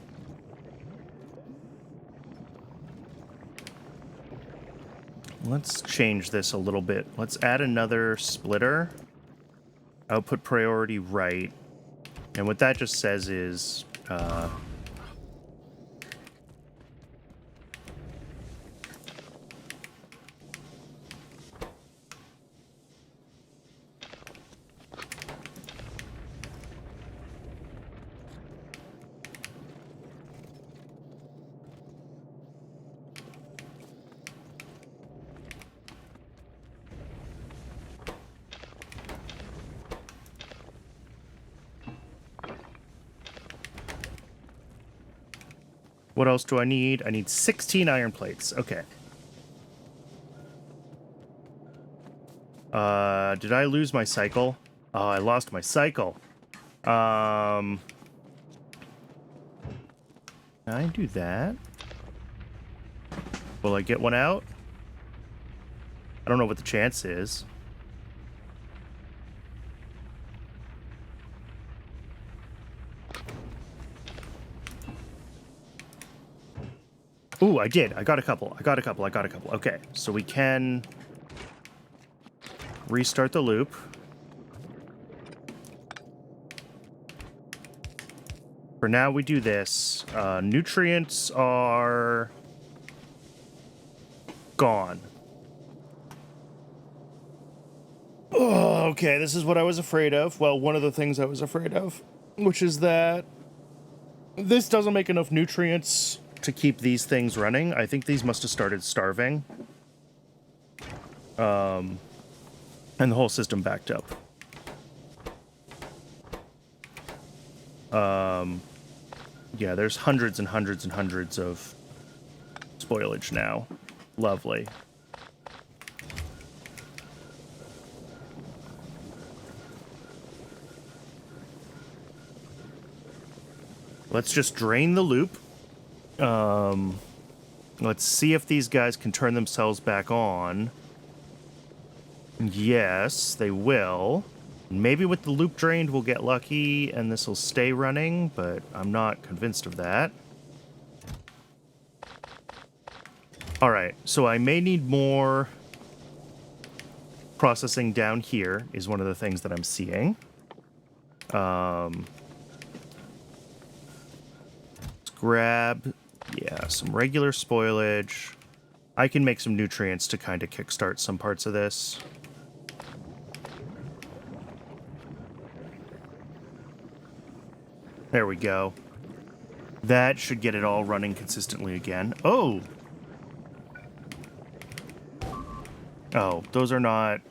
A: Let's change this a little bit. Let's add another splitter. Output priority right. And what that just says is... what else do I need? I need 16 iron plates. Okay. Did I lose my cycle? Oh, I lost my cycle. Can I do that? Will I get one out? I don't know what the chance is. Ooh, I did. I got a couple. Okay, so we can restart the loop. For now, we do this. Nutrients are gone. Oh, okay, this is what I was afraid of. Well, one of the things I was afraid of, which is that This doesn't make enough nutrients to keep these things running. I think these must have started starving. And the whole system backed up. Yeah, there's hundreds and hundreds and hundreds of spoilage now. Lovely. Let's just drain the loop. Let's see if these guys can turn themselves back on. Yes, they will. Maybe with the loop drained, we'll get lucky and this will stay running, but I'm not convinced of that. All right, so I may need more processing down here is one of the things that I'm seeing. Let's grab, yeah, some regular spoilage. I can make some nutrients to kind of kickstart some parts of this. There we go. That should get it all running consistently again. Oh! Oh, those are not...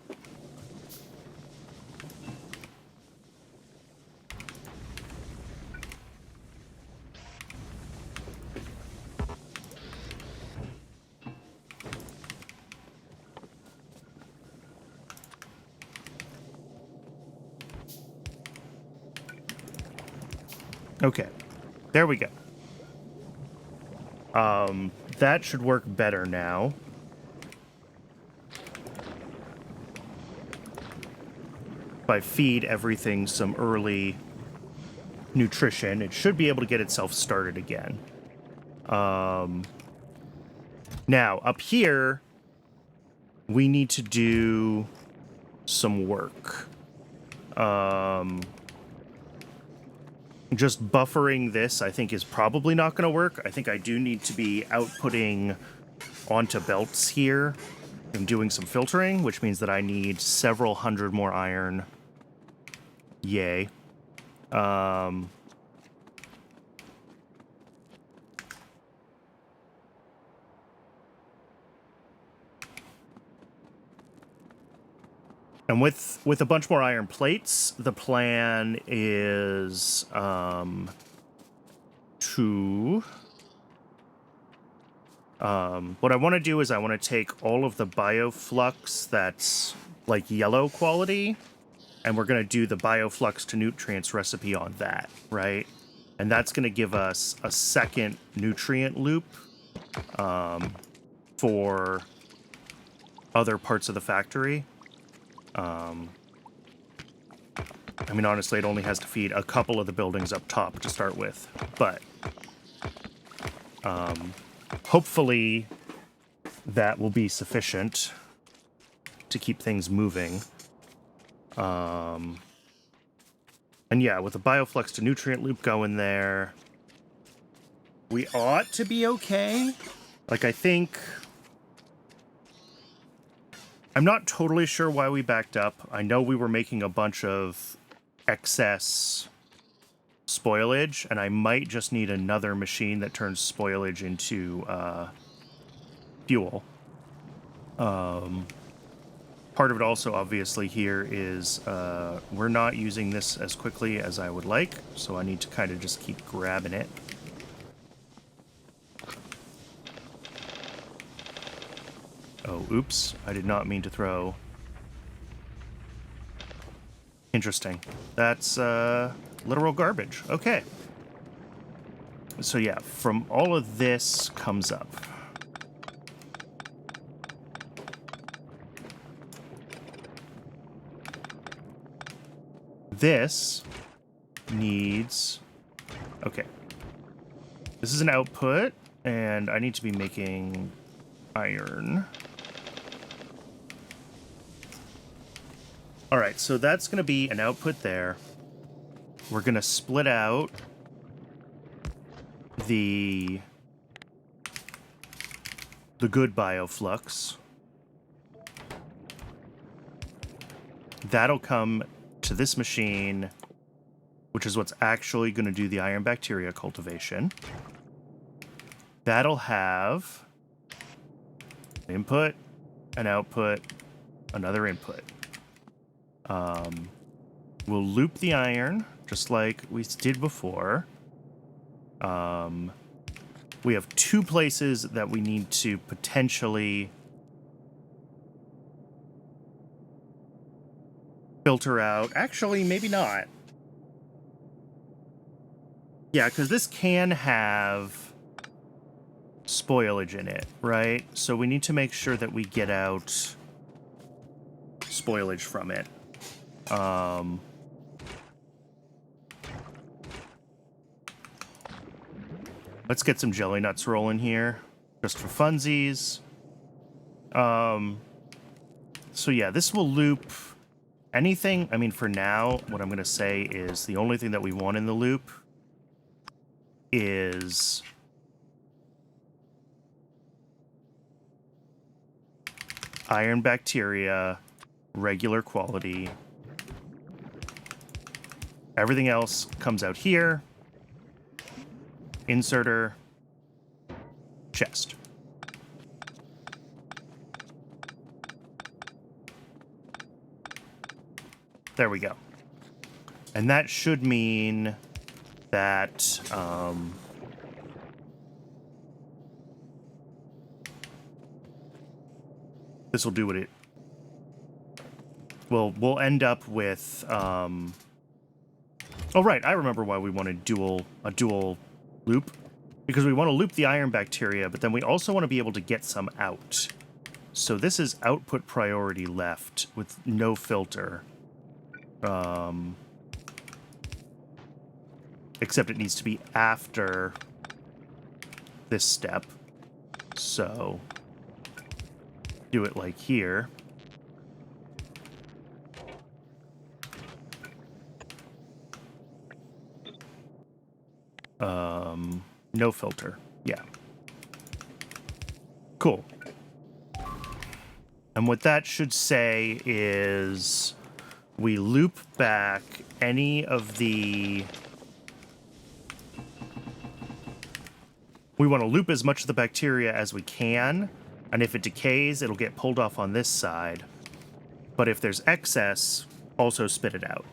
A: Okay, there we go. That should work better now. If I feed everything some early nutrition, it should be able to get itself started again. Now, up here, we need to do some work. Just buffering this, I think, is probably not going to work. I think I do need to be outputting onto belts here and doing some filtering, which means that I need several hundred more iron. Yay. And with a bunch more iron plates, the plan is what I want to do is I want to take all of the bioflux that's like yellow quality, and we're going to do the bioflux to nutrients recipe on that, right? And that's going to give us a second nutrient loop for other parts of the factory. I mean, honestly, it only has to feed a couple of the buildings up top to start with, but hopefully that will be sufficient to keep things moving. And yeah, with the bioflux to nutrient loop going there, we ought to be okay. Like, I think... I'm not totally sure why we backed up. I know we were making a bunch of excess spoilage, and I might just need another machine that turns spoilage into fuel. Part of it also, obviously, here is we're not using this as quickly as I would like, so I need to kind of just keep grabbing it. Oh, oops. I did not mean to throw. Interesting. That's literal garbage. Okay. So yeah, from all of this comes up. This needs... Okay. This is an output, and I need to be making iron. All right, so that's going to be an output there. We're going to split out the good bioflux. That'll come to this machine, which is what's actually going to do the iron bacteria cultivation. That'll have an input, an output, another input. We'll loop the iron, just like we did before. We have 2 places that we need to potentially filter out. Actually, maybe not. Yeah, because this can have spoilage in it, right? So we need to make sure that we get out spoilage from it. Let's get some jelly nuts rolling here, just for funsies. So yeah, this will loop anything. I mean, for now, what I'm going to say is the only thing that we want in the loop is iron bacteria, regular quality. Everything else comes out here. Inserter, chest. There we go. And that should mean that this will do what it... Well, we'll end up with... Oh, right. I remember why we wanted a dual loop. Because we want to loop the iron bacteria, but then we also want to be able to get some out. So this is output priority left with no filter. Except it needs to be after this step. So do it like here. No filter. Yeah. Cool. And what that should say is we loop back any of the... We want to loop as much of the bacteria as we can, and if it decays, it'll get pulled off on this side. But if there's excess, also spit it out.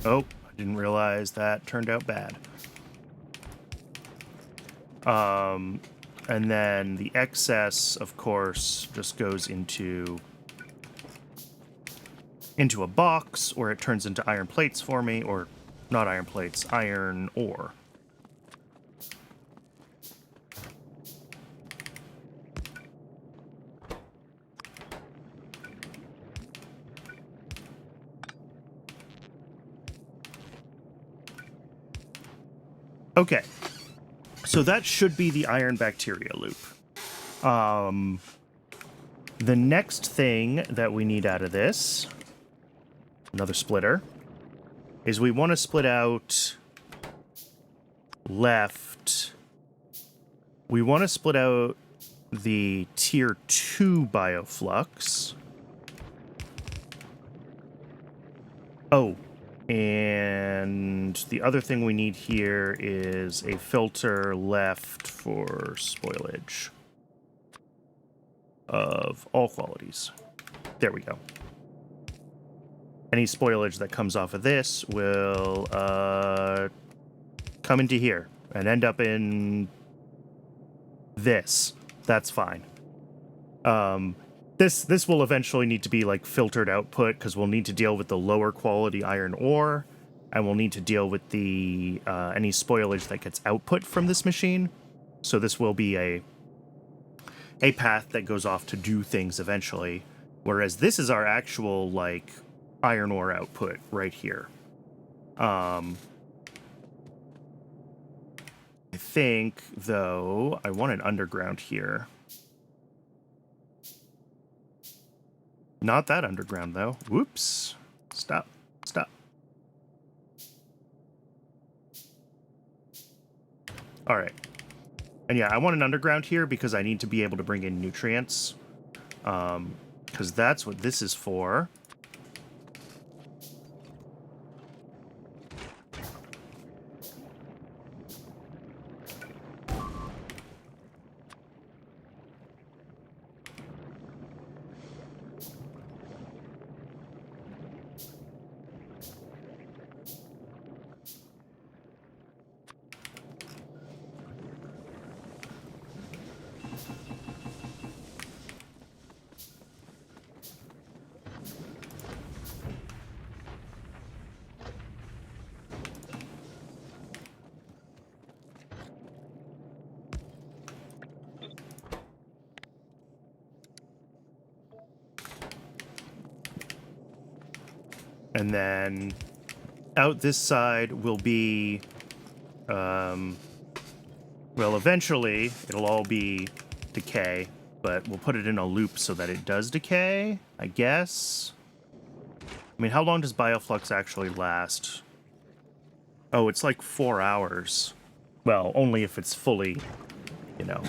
A: Oh, I didn't realize that turned out bad. And then the excess, of course, just goes into a box, or it turns into iron plates for me, or not iron plates, iron ore. Okay, so that should be the iron bacteria loop. The next thing that we need out of this, another splitter, is we want to split out left. We want to split out the tier 2 bioflux. Oh. And the other thing we need here is a filter left for spoilage of all qualities. There we go. Any spoilage that comes off of this will come into here and end up in this. That's fine. This will eventually need to be like filtered output because we'll need to deal with the lower quality iron ore, and we'll need to deal with the any spoilage that gets output from this machine. So this will be a path that goes off to do things eventually, whereas this is our actual like iron ore output right here. I think though I want an underground here. Not that underground, though. Whoops. Stop. Stop. All right. And yeah, I want an underground here because I need to be able to bring in nutrients. Because that's what this is for. And then out this side will be, well, eventually it'll all be decay, but we'll put it in a loop so that it does decay, I guess. I mean, how long does Bioflux actually last? Oh, it's like 4 hours. Well, only if it's fully, you know.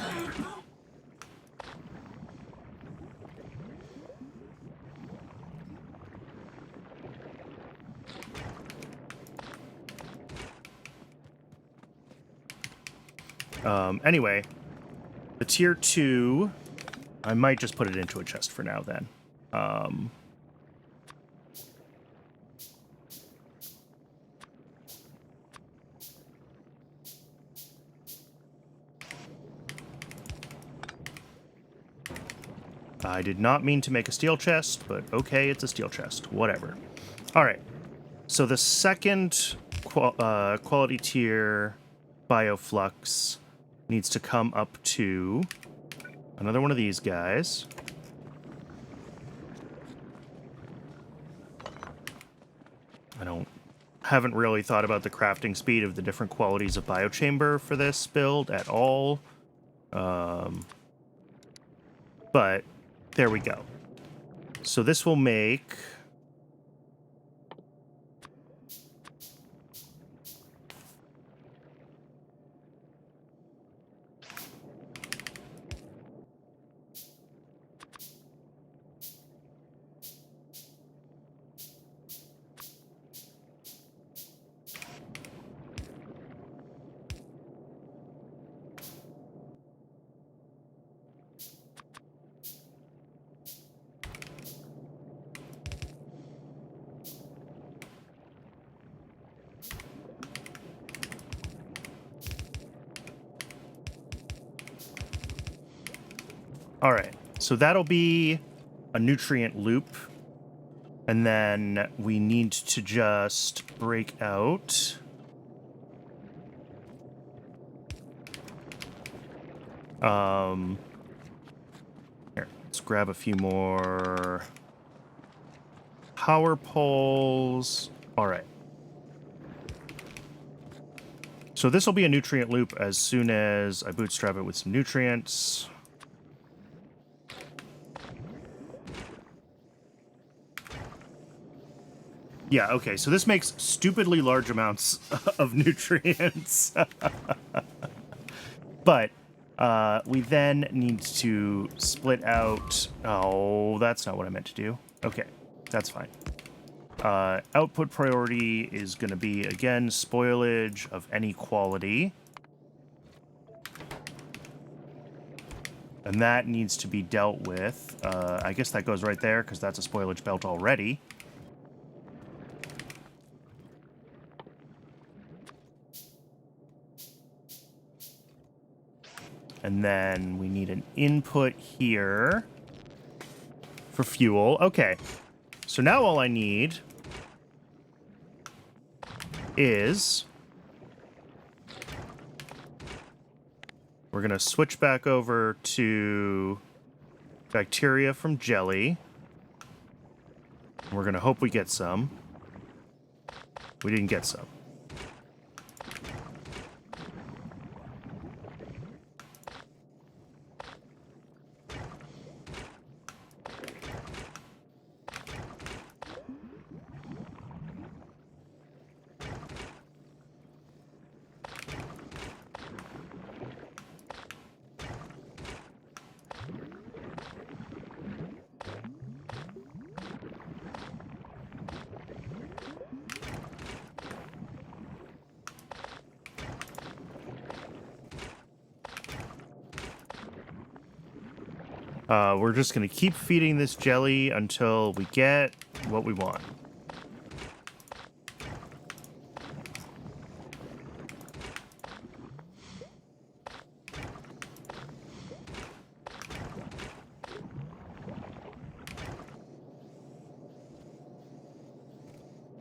A: Anyway, the tier 2, I might just put it into a chest for now then. I did not mean to make a steel chest, but okay, it's a steel chest. Whatever. All right. So the second quality tier Bioflux needs to come up to another one of these guys. Haven't really thought about the crafting speed of the different qualities of biochamber for this build at all. But there we go. So this will make... All right, so that'll be a nutrient loop. And then we need to just break out. Here, let's grab a few more power poles. All right. So this will be a nutrient loop as soon as I bootstrap it with some nutrients. Yeah, okay, so this makes stupidly large amounts of nutrients. But we then need to split out... Oh, that's not what I meant to do. Okay, that's fine. Output priority is going to be, again, spoilage of any quality. And that needs to be dealt with. I guess that goes right there, because that's a spoilage belt already. And then we need an input here for fuel. Okay. So now all I need is... We're going to switch back over to bacteria from jelly. We're going to hope we get some. We didn't get some. We're just going to keep feeding this jelly until we get what we want.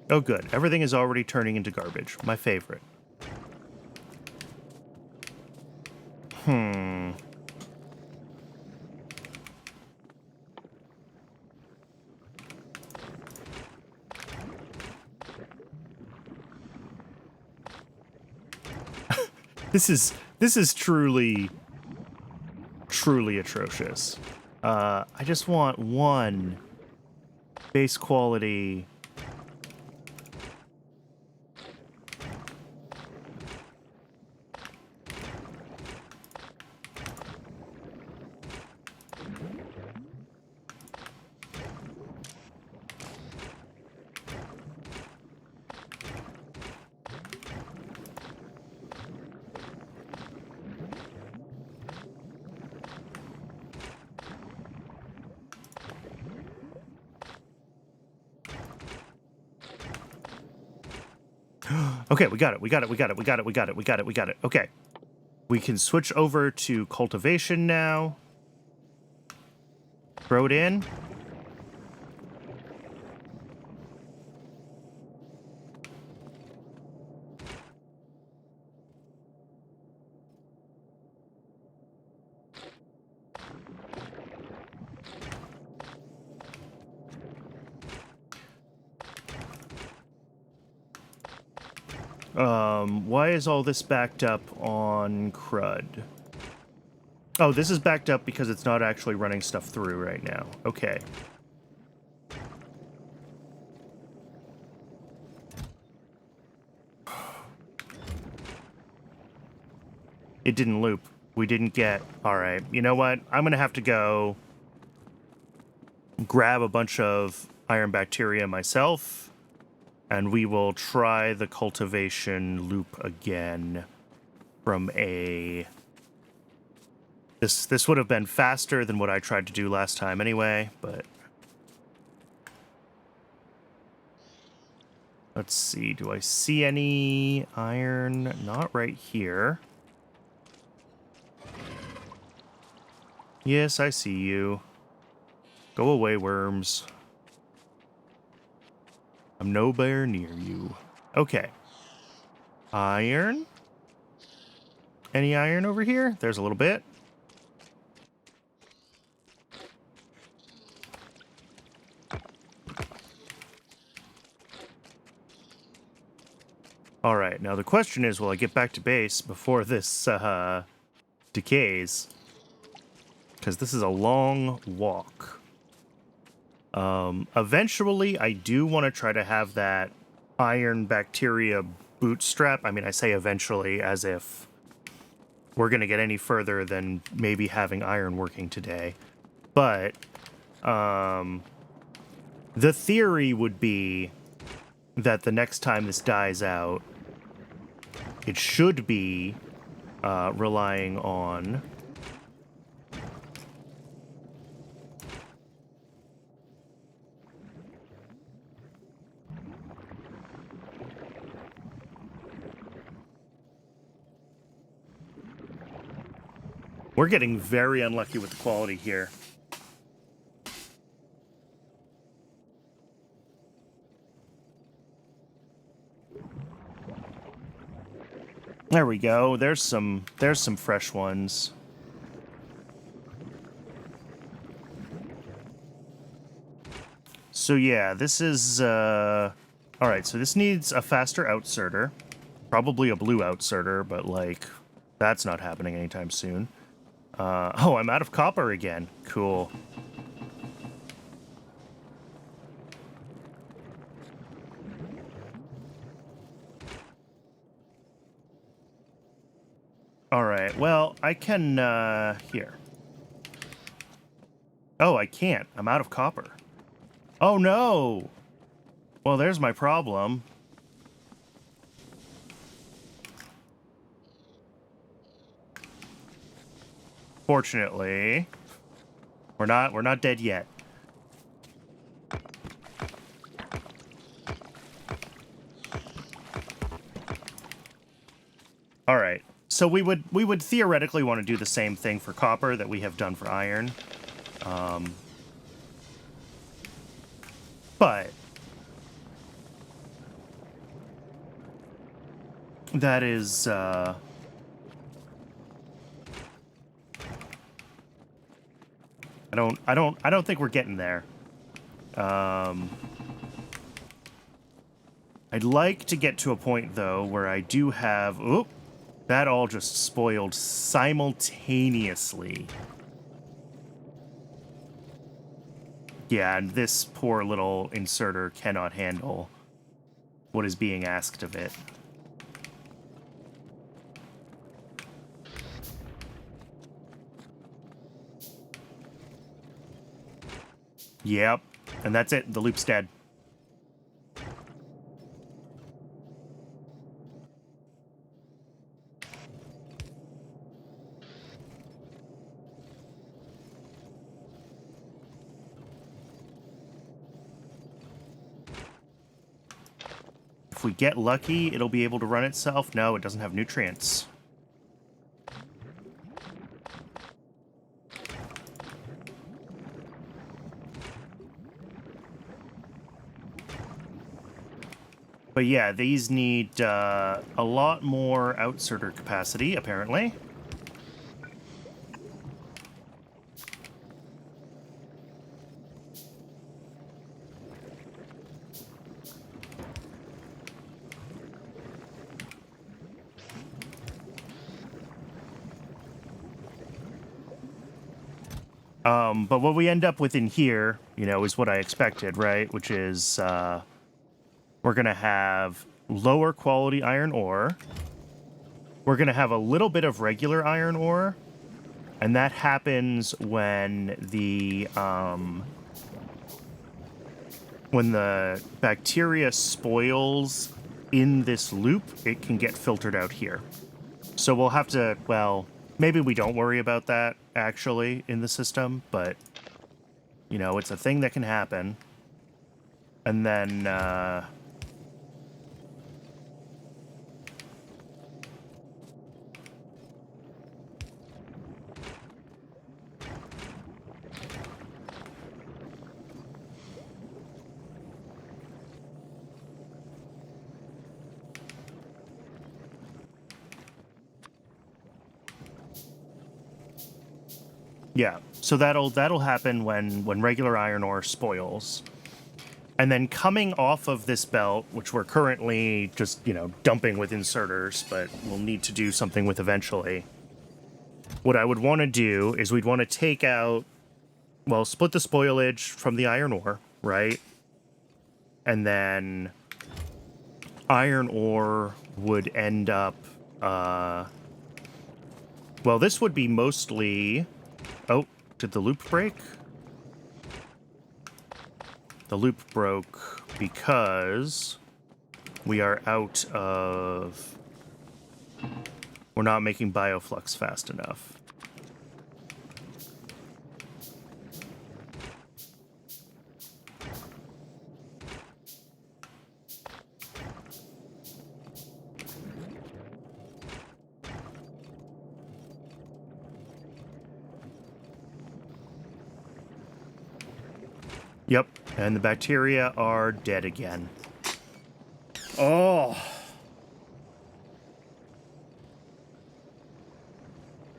A: Oh, good. Everything is already turning into garbage. My favorite. This is truly atrocious. I just want one base quality. Okay, we got it. We got it. Okay. We can switch over to cultivation now. Throw it in. Why is all this backed up on CRUD? Oh, this is backed up because it's not actually running stuff through right now. Okay. It didn't loop. We didn't get... Alright, you know what? I'm gonna have to go grab a bunch of iron bacteria myself, and we will try the cultivation loop again from a... This would have been faster than what I tried to do last time anyway, but... Let's see, do I see any iron? Not right here. Yes, I see you. Go away, worms. I'm nowhere near you. Okay. Iron? Any iron over here? There's a little bit. Alright, now the question is, will I get back to base before this, decays? Because this is a long walk. Eventually, I do want to try to have that iron bacteria bootstrap. I mean, I say eventually as if we're going to get any further than maybe having iron working today. But, the theory would be that the next time this dies out, it should be relying on We're getting very unlucky with the quality here. There we go. There's some fresh ones. So yeah, this is all right, so this needs a faster outserter. Probably a blue outserter, but like that's not happening anytime soon. Oh, I'm out of copper again. Cool. All right, well, I can, here. Oh, I can't. I'm out of copper. Oh, no! Well, there's my problem. Fortunately, We're not dead yet. All right. So we would theoretically want to do the same thing for copper that we have done for iron. But that is I don't think we're getting there. I'd like to get to a point though where I do have that all just spoiled simultaneously. Yeah, and this poor little inserter cannot handle what is being asked of it. Yep, and that's it. The loop's dead. If we get lucky, it'll be able to run itself. No, it doesn't have nutrients. But yeah, these need a lot more outserter capacity, apparently. But what we end up with in here, you know, is what I expected, right? Which is we're going to have lower quality iron ore. We're going to have a little bit of regular iron ore. And that happens when the bacteria spoils in this loop, it can get filtered out here. So we'll have to, well, maybe we don't worry about that, actually, in the system, but, you know, it's a thing that can happen. And then, yeah, so that'll happen when regular iron ore spoils. And then coming off of this belt, which we're currently just, you know, dumping with inserters, but we'll need to do something with eventually. What I would want to do is we'd want to take out, well, split the spoilage from the iron ore, right? And then iron ore would end up, well, this would be mostly... Oh, did the loop break? The loop broke because we are out of... We're not making bioflux fast enough. Yep, and the bacteria are dead again. Oh.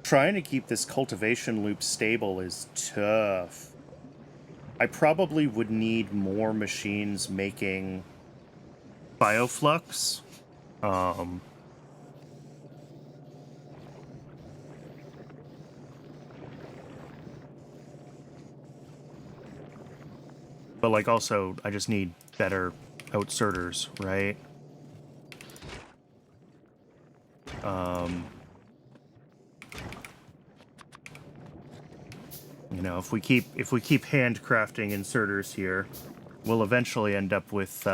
A: Trying to keep this cultivation loop stable is tough. I probably would need more machines making bioflux. But, like, also, I just need better outserters, right? You know, if we keep handcrafting inserters here, we'll eventually end up with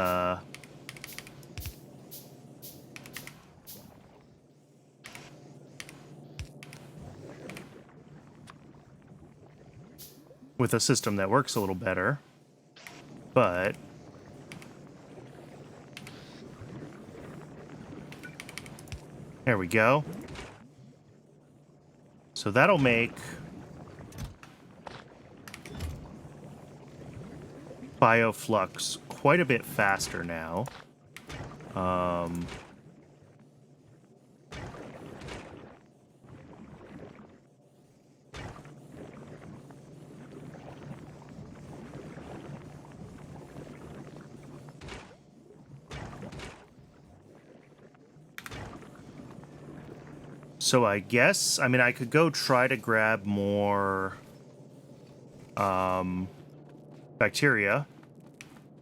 A: with a system that works a little better. But there we go. So that'll make bioflux quite a bit faster now. So I guess, I mean, I could go try to grab more bacteria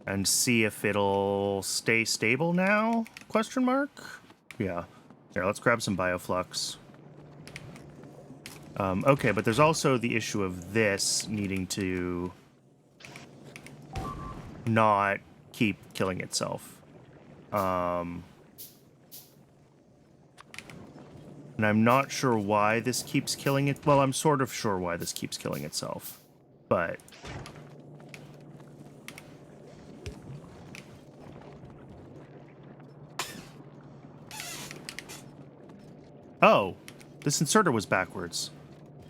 A: and see if it'll stay stable now? Question mark? Yeah. Here, let's grab some bioflux. Okay, but there's also the issue of this needing to not keep killing itself. And I'm not sure why this keeps killing it. Well, I'm sort of sure why this keeps killing itself. But oh, this inserter was backwards.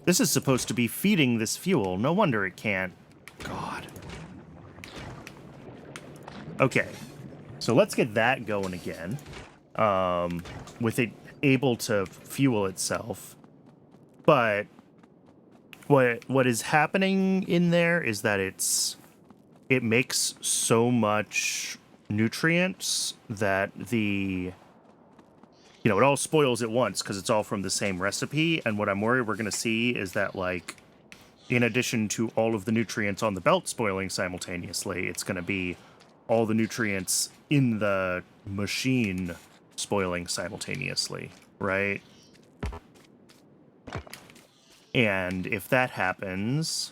A: This is supposed to be feeding this fuel. No wonder it can't. God. Okay. So let's get that going again. With it able to fuel itself. But what is happening in there is that it makes so much nutrients that it all spoils at once because it's all from the same recipe. And what I'm worried we're going to see is that, like, in addition to all of the nutrients on the belt spoiling simultaneously, it's going to be all the nutrients in the machine spoiling simultaneously, right? And if that happens...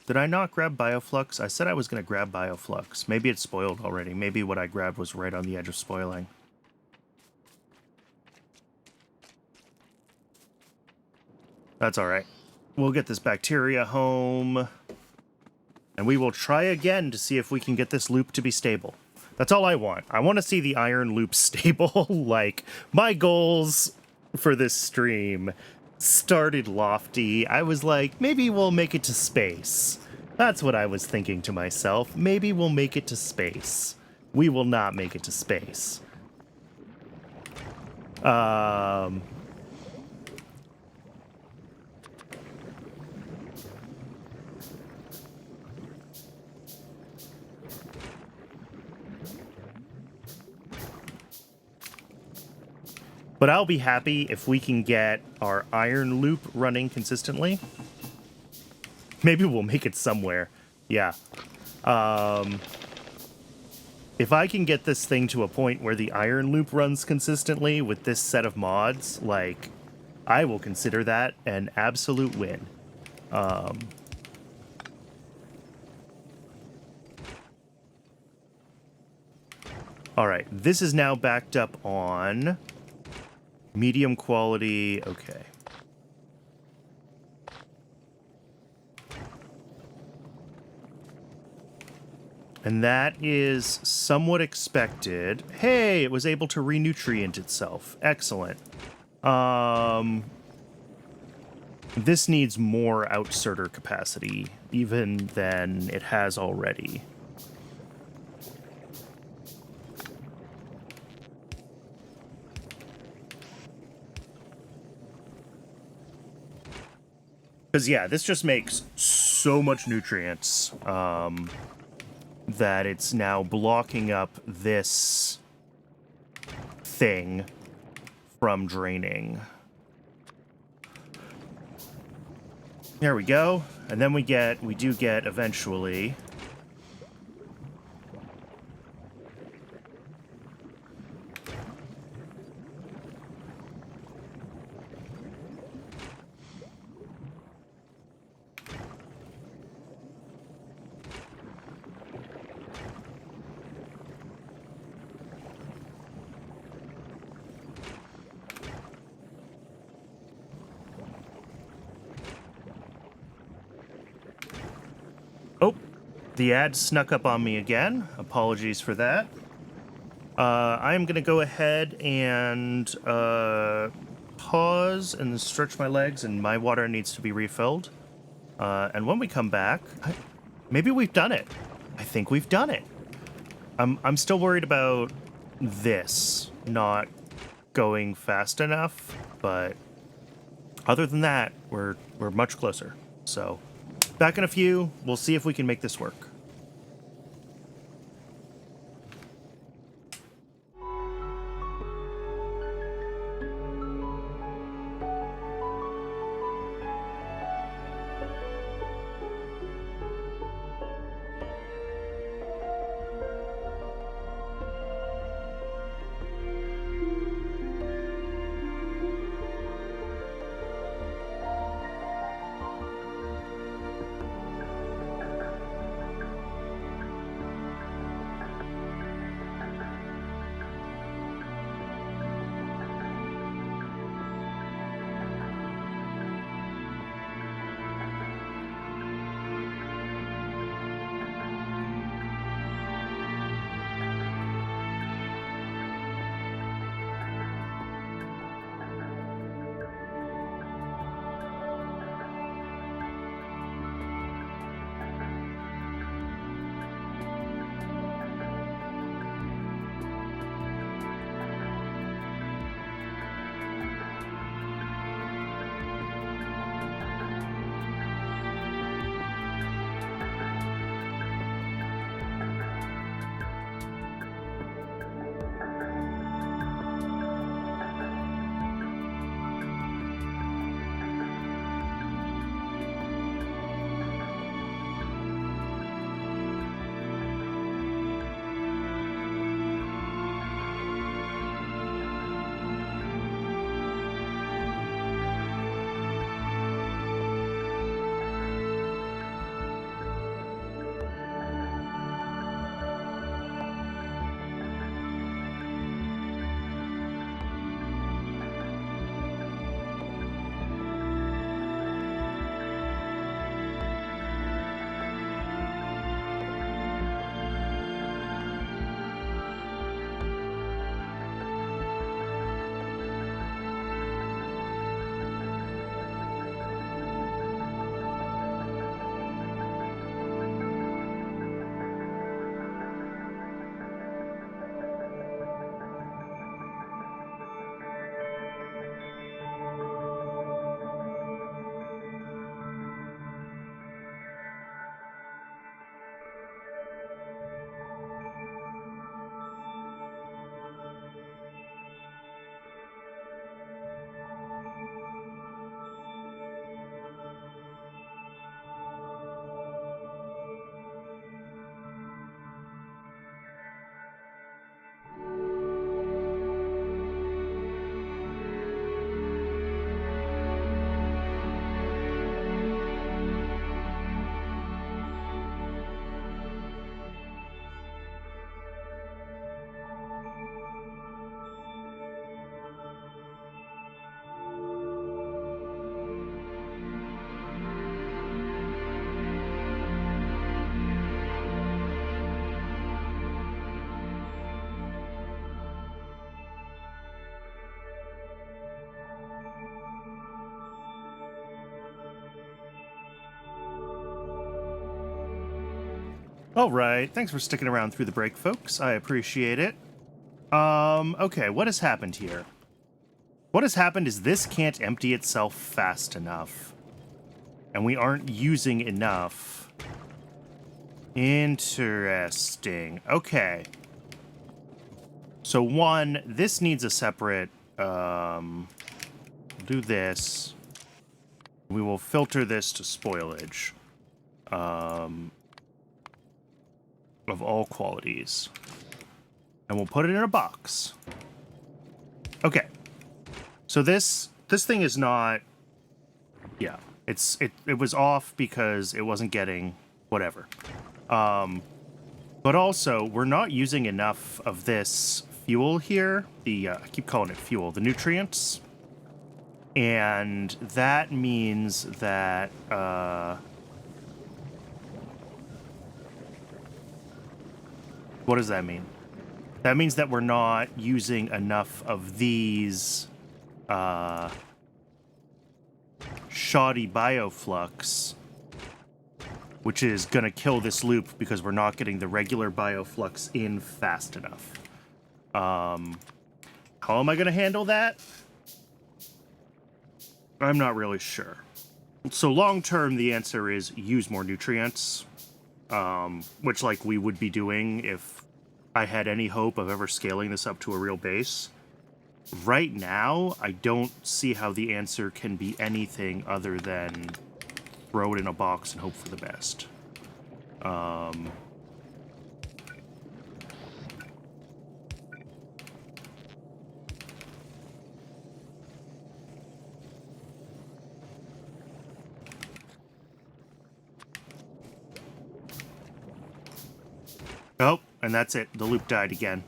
A: Did I not grab bioflux? I said I was going to grab bioflux. Maybe it's spoiled already. Maybe what I grabbed was right on the edge of spoiling. That's all right. We'll get this bacteria home. And we will try again to see if we can get this loop to be stable. That's all I want. I want to see the iron loop stable. Like, my goals for this stream started lofty. I was like, maybe we'll make it to space. That's what I was thinking to myself. Maybe we'll make it to space. We will not make it to space. But I'll be happy if we can get our iron loop running consistently. Maybe we'll make it somewhere. Yeah. If I can get this thing to a point where the iron loop runs consistently with this set of mods, like, I will consider that an absolute win. Alright, this is now backed up on... medium quality, okay. And that is somewhat expected. Hey, it was able to renutrient itself. Excellent. This needs more outserter capacity, even than it has already. Because, yeah, this just makes so much nutrients that it's now blocking up this thing from draining. There we go. And then we do get eventually... The ad snuck up on me again. Apologies for that. I'm going to go ahead and pause and stretch my legs, and my water needs to be refilled. And when we come back, maybe we've done it. I think we've done it. I'm still worried about this not going fast enough, but other than that, we're much closer. So, back in a few, we'll see if we can make this work. All right, thanks for sticking around through the break, folks. I appreciate it. Okay, what has happened here? What has happened is this can't empty itself fast enough. And we aren't using enough. Interesting. Okay. So one, this needs a separate, do this. We will filter this to spoilage. Of all qualities. And we'll put it in a box. Okay. So this thing is not, yeah, it was off because it wasn't getting whatever. But also, we're not using enough of this fuel here. I keep calling it fuel, the nutrients. And that means that, What does that mean? That means that we're not using enough of these shoddy bioflux, which is going to kill this loop because we're not getting the regular bioflux in fast enough. How am I going to handle that? I'm not really sure. So long term, the answer is use more nutrients, which like we would be doing if I had any hope of ever scaling this up to a real base. Right now, I don't see how the answer can be anything other than throw it in a box and hope for the best. Oh, and that's it. The loop died again.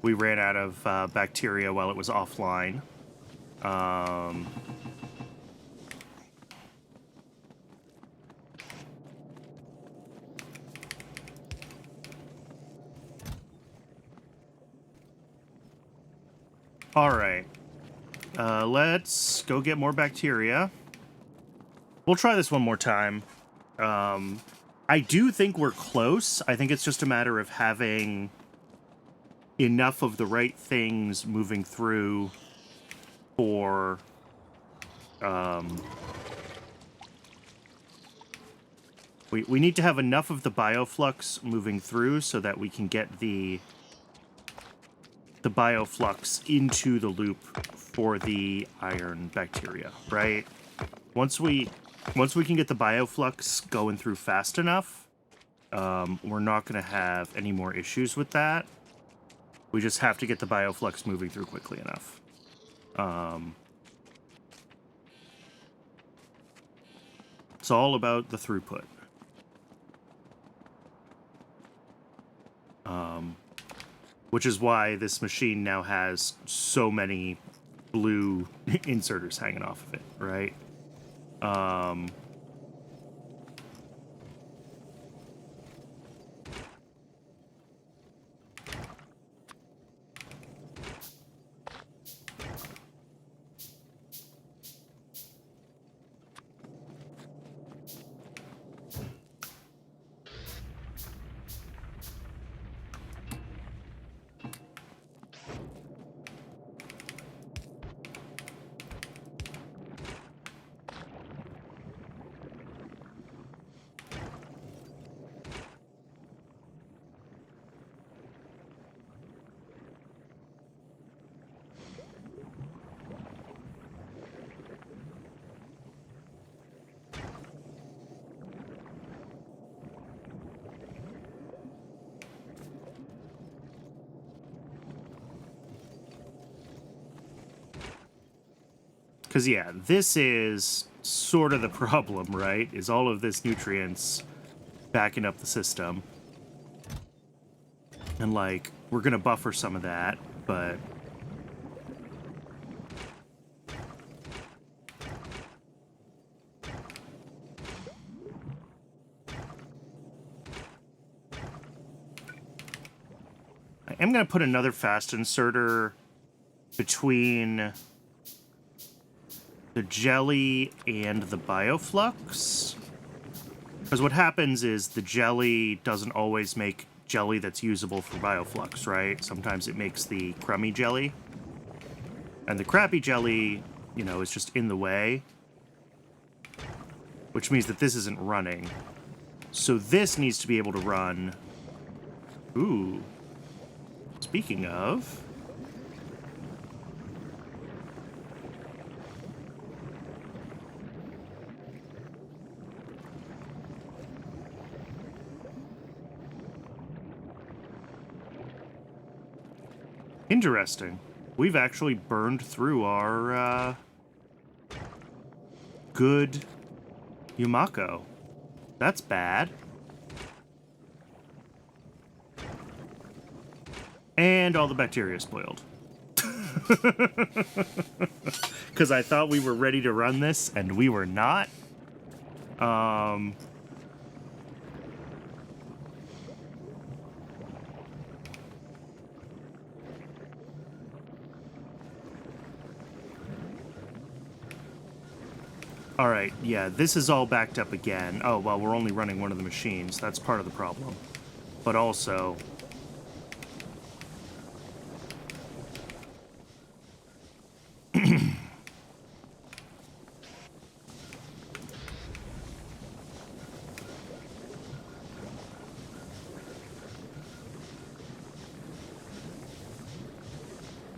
A: We ran out of bacteria while it was offline. All right. Let's go get more bacteria. We'll try this one more time. I do think we're close. I think it's just a matter of having enough of the right things moving through for we need to have enough of the bioflux moving through so that we can get the bioflux into the loop for the iron bacteria, right? Once we can get the bioflux going through fast enough, we're not going to have any more issues with that. We just have to get the bioflux moving through quickly enough. It's all about the throughput. Which is why this machine now has so many blue inserters hanging off of it, right? Because, yeah, this is sort of the problem, right? Is all of this nutrients backing up the system. And, like, we're going to buffer some of that, but... I am going to put another fast inserter between the jelly and the bioflux. Because what happens is the jelly doesn't always make jelly that's usable for bioflux, right? Sometimes it makes the crummy jelly. And the crappy jelly, you know, is just in the way. Which means that this isn't running. So this needs to be able to run... Ooh. Speaking of... Interesting. We've actually burned through our, good Yumako. That's bad. And all the bacteria spoiled. Because I thought we were ready to run this, and we were not. All right, yeah, this is all backed up again. Oh, well, we're only running one of the machines. That's part of the problem. But also...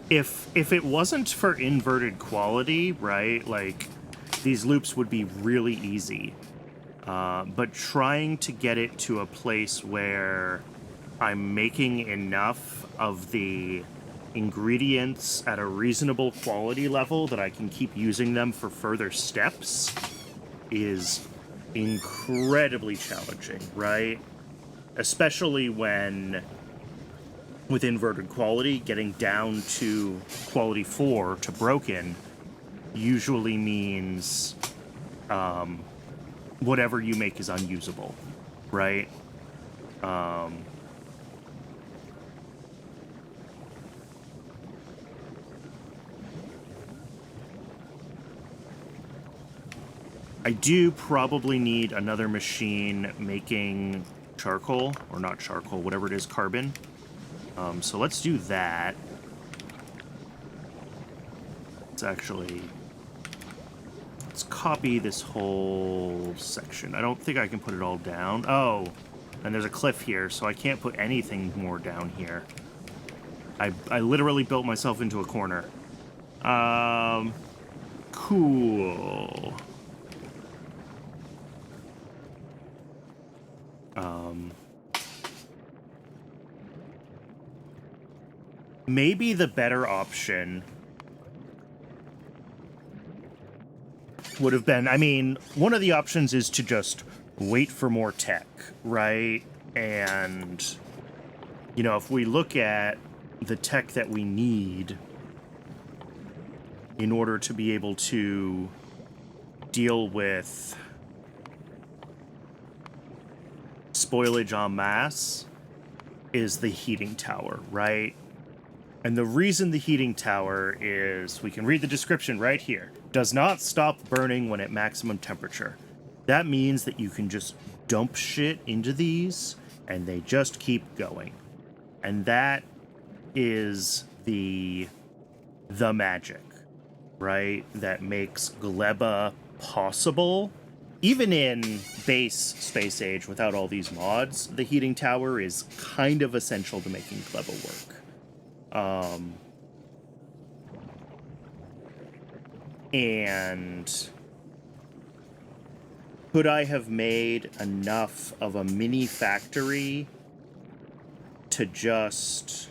A: If it wasn't for inverted quality, right, like, these loops would be really easy. But trying to get it to a place where I'm making enough of the ingredients at a reasonable quality level that I can keep using them for further steps is incredibly challenging, right? Especially when, with inverted quality, getting down to quality 4 to broken usually means whatever you make is unusable, right? I do probably need another machine making charcoal, or not charcoal, whatever it is, carbon. So let's do that. Let's copy this whole section. I don't think I can put it all down. Oh, and there's a cliff here, so I can't put anything more down here. I literally built myself into a corner. Cool. Maybe the better option would have been, I mean, one of the options is to just wait for more tech, right? And, you know, if we look at the tech that we need in order to be able to deal with spoilage en masse, is the heating tower, right? And the reason the heating tower is, we can read the description right here, does not stop burning when at maximum temperature. That means that you can just dump shit into these and they just keep going. And that is the magic, right? That makes Gleba possible. Even in base Space Age, without all these mods, the heating tower is kind of essential to making Gleba work. And could I have made enough of a mini factory to just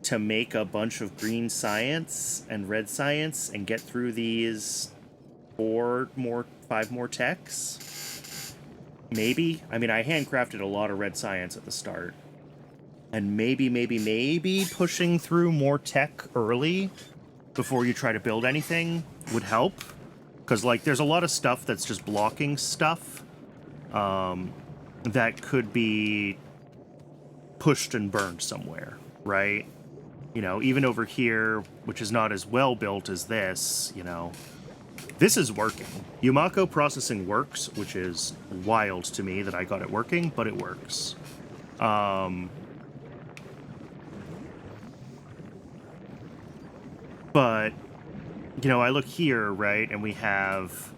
A: to make a bunch of green science and red science and get through these 5 more techs? Maybe. I mean, I handcrafted a lot of red science at the start. And maybe pushing through more tech early before you try to build anything would help. Because, like, there's a lot of stuff that's just blocking stuff that could be pushed and burned somewhere, right? You know, even over here, which is not as well built as this, you know, this is working. Yumako processing works, which is wild to me that I got it working, but it works. But, you know, I look here, right, and we have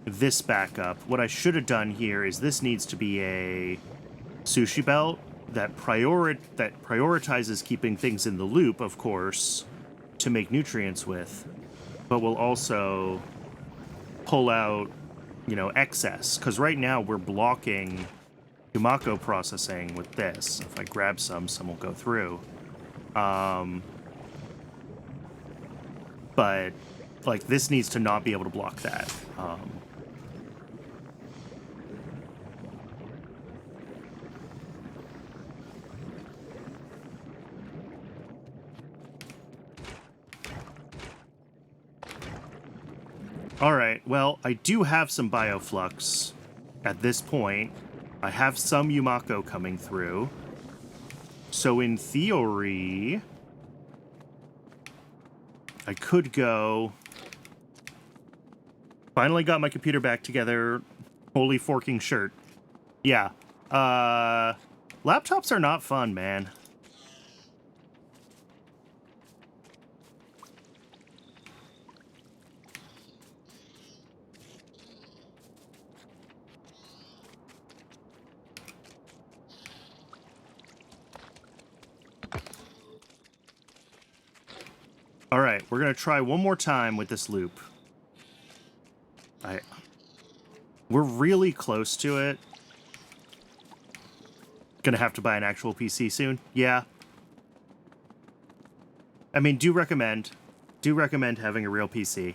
A: this backup. What I should have done here is this needs to be a sushi belt that prioritizes keeping things in the loop, of course, to make nutrients with, but will also pull out, you know, excess. Because right now we're blocking Yumako processing with this. If I grab some will go through. But, like, this needs to not be able to block that. Alright, well, I do have some bioflux at this point. I have some Yumako coming through. So in theory, I could go... Finally got my computer back together. Holy forking shirt. Yeah. Laptops are not fun, man. All right, we're going to try one more time with this loop. We're really close to it. Gonna have to buy an actual PC soon. Yeah. I mean, do recommend having a real PC.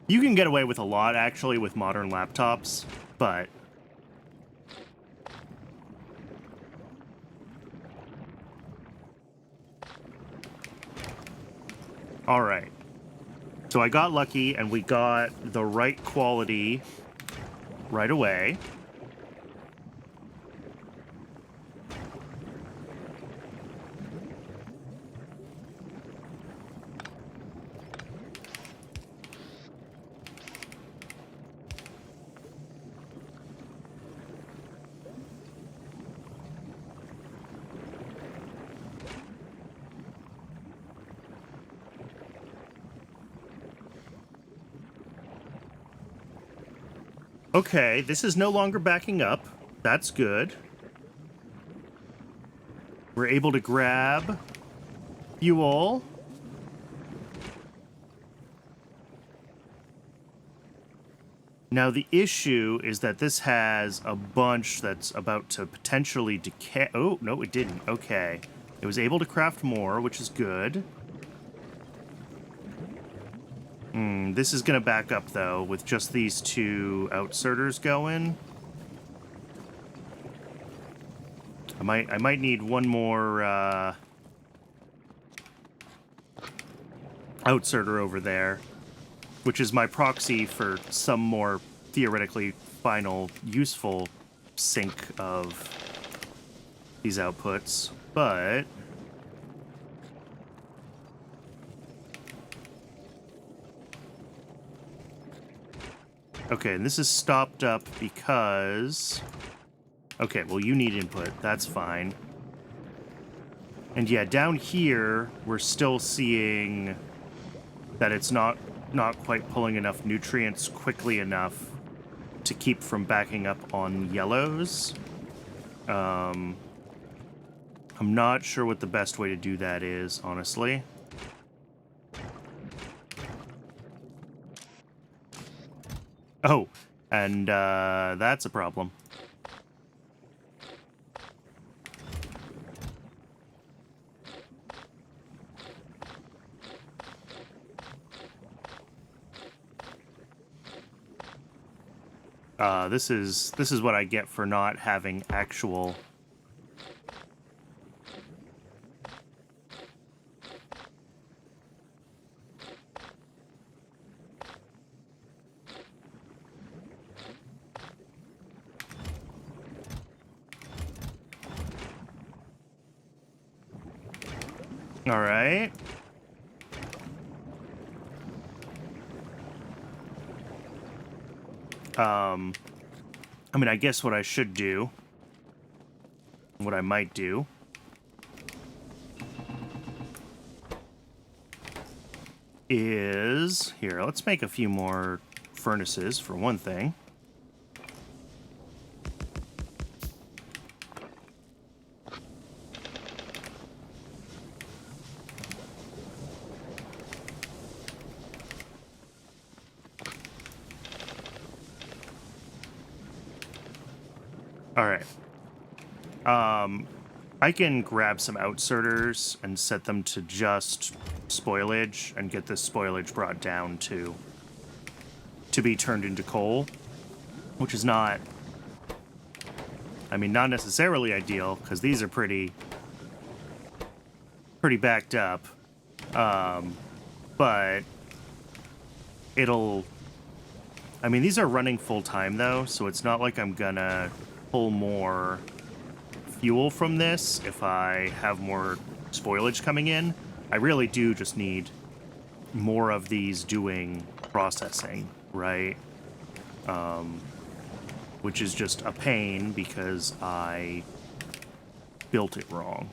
A: You can get away with a lot, actually, with modern laptops, but... All right. So I got lucky, and we got the right quality right away. Okay, this is no longer backing up. That's good. We're able to grab fuel. Now, the issue is that this has a bunch that's about to potentially decay. Oh, no, it didn't. Okay. It was able to craft more, which is good. This is going to back up, though, with just these two outserters going. I might need one more outserter over there, which is my proxy for some more theoretically final useful sync of these outputs. But... okay, and this is stopped up because... okay, well, you need input. That's fine. And yeah, down here, we're still seeing that it's not quite pulling enough nutrients quickly enough to keep from backing up on yellows. I'm not sure what the best way to do that is, honestly. Oh, and that's a problem. This is what I get for not having actual... All right. I mean, I guess what I should do, what I might do, is... here, let's make a few more furnaces, for one thing. All right. I can grab some outserters and set them to just spoilage and get this spoilage brought down to be turned into coal, which is not, I mean, not necessarily ideal, because these are pretty backed up. But it'll, I mean, these are running full time though, so it's not like I'm gonna pull more fuel from this if I have more spoilage coming in. I really do just need more of these doing processing, right? Which is just a pain because I built it wrong.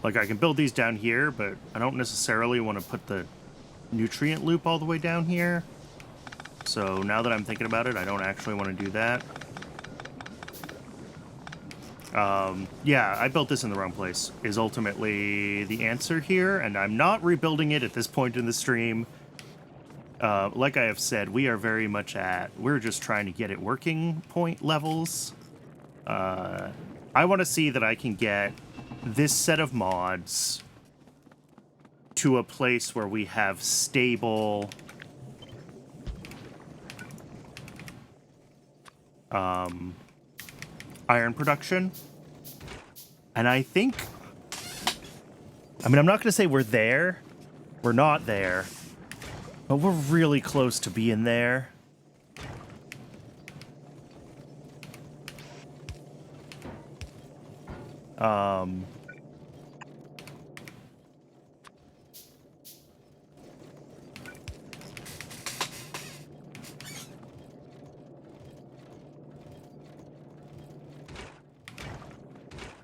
A: Like, I can build these down here, but I don't necessarily want to put the nutrient loop all the way down here. So now that I'm thinking about it, I don't actually want to do that. Yeah, I built this in the wrong place, is ultimately the answer here, and I'm not rebuilding it at this point in the stream. Like I have said, we are very much we're just trying to get it working point levels. I want to see that I can get this set of mods to a place where we have stable iron production. And I think, I mean, I'm not going to say we're there. We're not there. But we're really close to being there.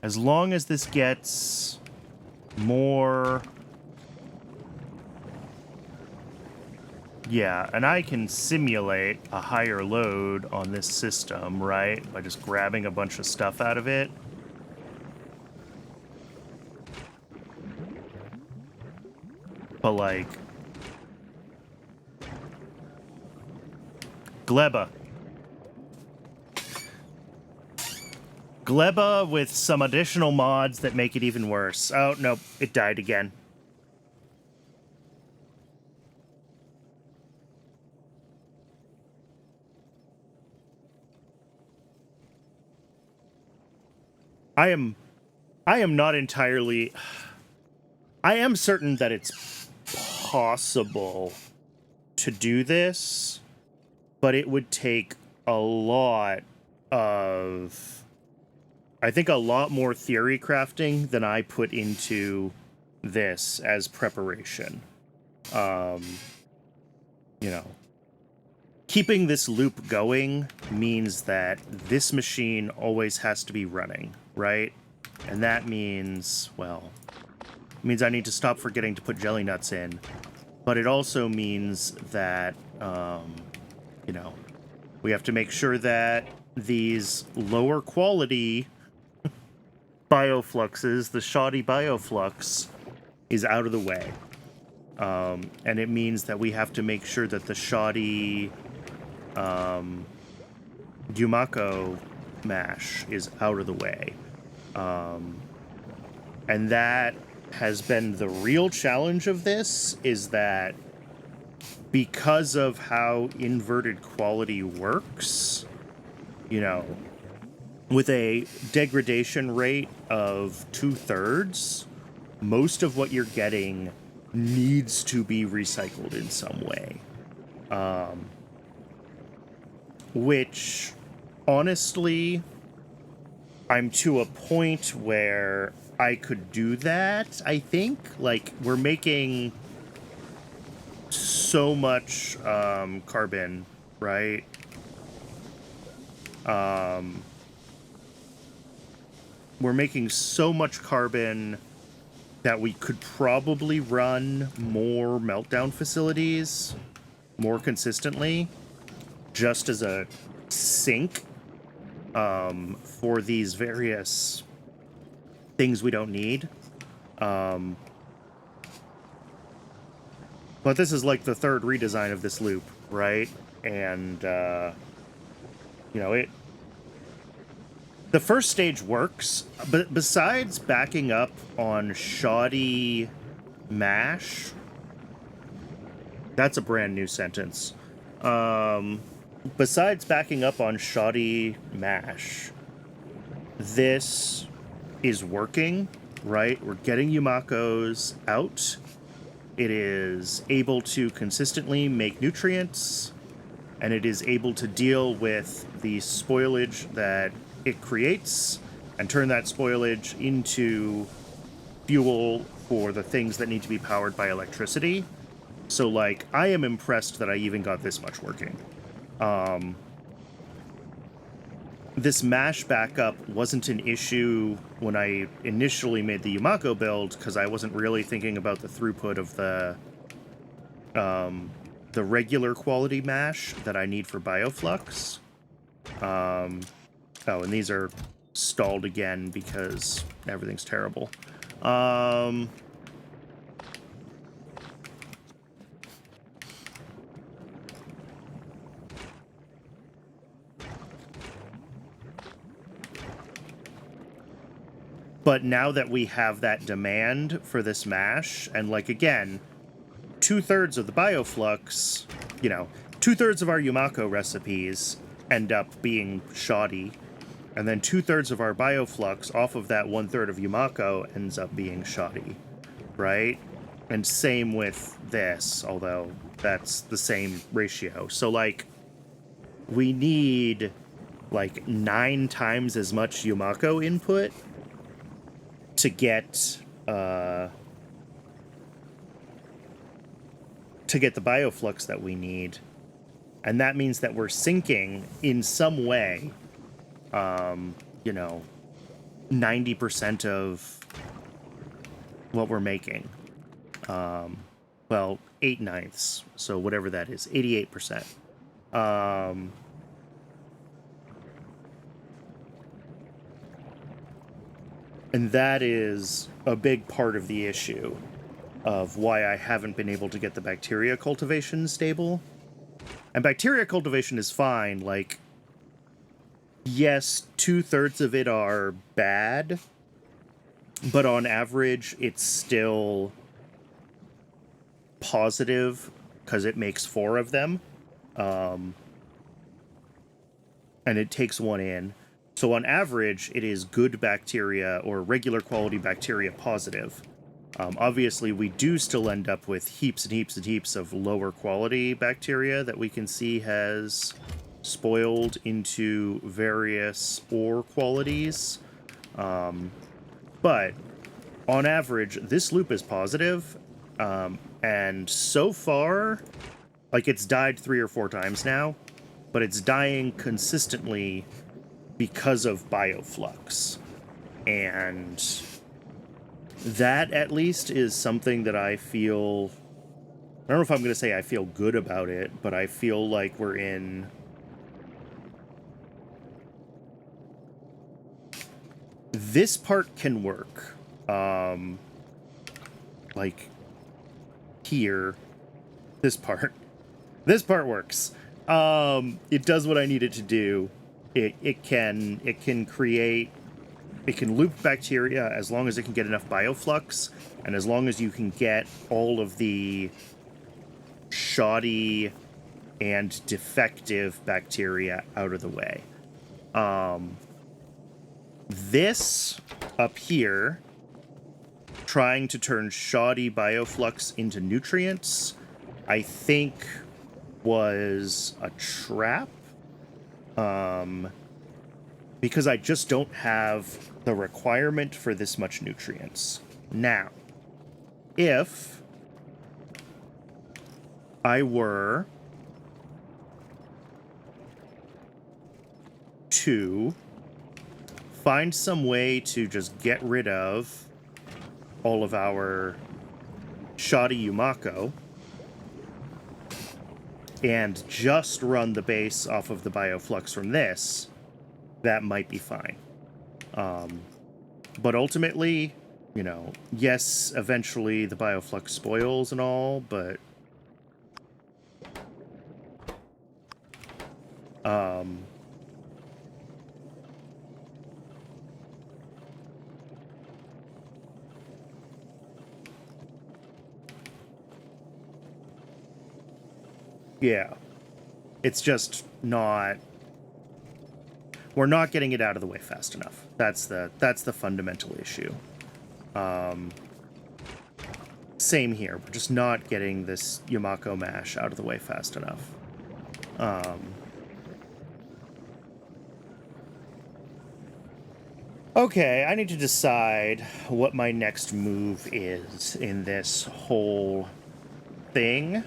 A: As long as this gets more... Yeah, and I can simulate a higher load on this system, right? By just grabbing a bunch of stuff out of it. But, like... Gleba. Gleba with some additional mods that make it even worse. Oh, no, it died again. I am not entirely... I am certain that it's possible to do this, but it would take a lot of... I think a lot more theory crafting than I put into this as preparation. You know, keeping this loop going means that this machine always has to be running, right? And that means, well, it means I need to stop forgetting to put jelly nuts in. But it also means that, you know, we have to make sure that these lower quality biofluxes, the shoddy bioflux, is out of the way. And it means that we have to make sure that the shoddy Yumako mash is out of the way. And that has been the real challenge of this, is that because of how inverted quality works, you know, with a degradation rate of 2/3, most of what you're getting needs to be recycled in some way. Which, honestly, I'm to a point where I could do that, I think. Like, we're making so much carbon, right? We're making so much carbon that we could probably run more meltdown facilities more consistently, just as a sink for these various things we don't need. But this is like the third redesign of this loop, right? And, you know, the first stage works, but besides backing up on shoddy mash, that's a brand new sentence. besides backing up on shoddy mash, this is working, right? We're getting Yumakos out. It is able to consistently make nutrients, and it is able to deal with the spoilage that it creates and turn that spoilage into fuel for the things that need to be powered by electricity. So, like, I am impressed that I even got this much working. This mash backup wasn't an issue when I initially made the Yumako build, because I wasn't really thinking about the throughput of the regular quality mash that I need for Bioflux. Oh, and these are stalled again because everything's terrible. But now that we have that demand for this mash, and like, again, 2/3 of the Bioflux, you know, 2/3 of our Yumako recipes end up being shoddy, and then 2/3 of our Bioflux off of that 1/3 of Yumako ends up being shoddy, right? And same with this, although that's the same ratio. So, like, we need, like, 9 times as much Yumako input to get the Bioflux that we need. And that means that we're sinking in some way, you know, 90% of what we're making. Well, 8/9, so whatever that is, 88%. And that is a big part of the issue of why I haven't been able to get the bacteria cultivation stable. And bacteria cultivation is fine. Like, yes, 2/3 of it are bad, but on average, it's still positive because it makes 4 of them. And it takes 1 in. So on average, it is good bacteria or regular quality bacteria positive. Obviously, we do still end up with heaps and heaps and heaps of lower quality bacteria that we can see has spoiled into various ore qualities. But on average, this loop is positive. And so far, like, it's died 3 or 4 times now, but it's dying consistently because of Bioflux. And that, at least, is something that I feel... I don't know if I'm going to say I feel good about it, but I feel like we're in... This part can work. Like, here. This part. This part works. It does what I need it to do. It can create... It can loop bacteria as long as it can get enough Bioflux, and as long as you can get all of the shoddy and defective bacteria out of the way. This up here, trying to turn shoddy Bioflux into nutrients, I think was a trap. Because I just don't have the requirement for this much nutrients. Now, if I were to find some way to just get rid of all of our shoddy Yumako and just run the base off of the Bioflux from this, that might be fine. But ultimately, you know, yes, eventually the Bioflux spoils and all, but yeah. It's just not... We're not getting it out of the way fast enough. That's the fundamental issue. Same here. We're just not getting this Yumako mash out of the way fast enough. Okay, I need to decide what my next move is in this whole thing.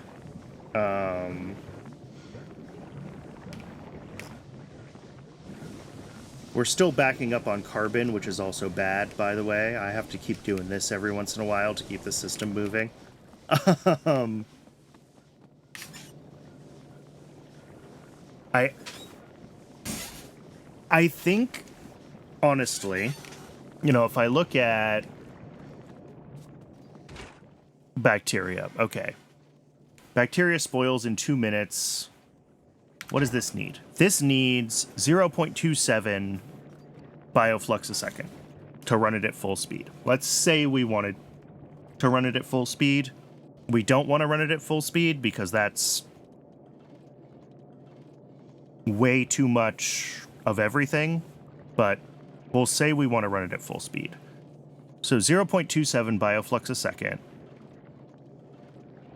A: We're still backing up on carbon, which is also bad, by the way. I have to keep doing this every once in a while to keep the system moving. I think, honestly, you know, if I look at bacteria, okay. Bacteria spoils in 2 minutes. What does this need? This needs 0.27 bioflux a second to run it at full speed. Let's say we wanted to run it at full speed. We don't want to run it at full speed because that's way too much of everything, but we'll say we want to run it at full speed. So 0.27 bioflux a second.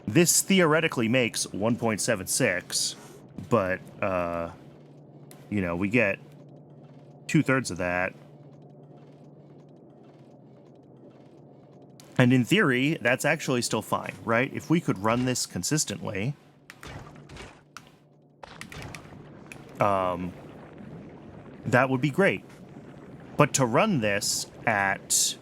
A: This theoretically makes 1.76, but, you know, we get 2/3 of that. And in theory, that's actually still fine, right? If we could run this consistently, that would be great. But to run this at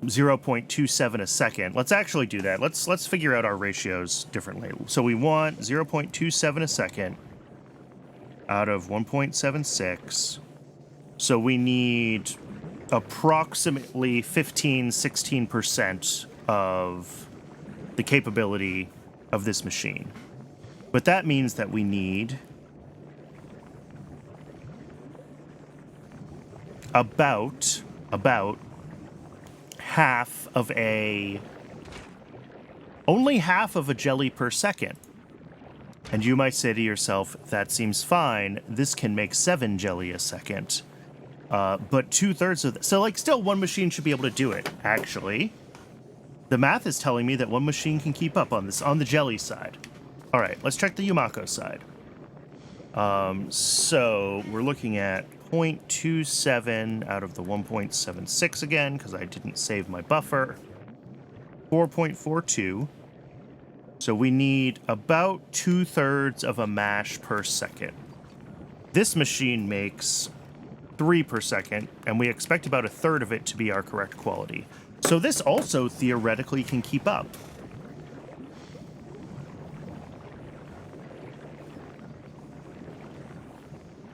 A: 0.27 a second, let's actually do that. Let's figure out our ratios differently. So we want 0.27 a second out of 1.76. So we need approximately 15-16% of the capability of this machine. But that means that we need about only half of a jelly per second. And you might say to yourself, that seems fine. This can make 7 jelly a second. But 2/3 of so like still one machine should be able to do it, actually. The math is telling me that one machine can keep up on this, on the jelly side. All right, let's check the Yumako side. So we're looking at 0.27 out of the 1.76 again, because I didn't save my buffer. 4.42. So we need about 2/3 of a mash per second. This machine makes 3 per second, and we expect about 1/3 of it to be our correct quality. So this also theoretically can keep up.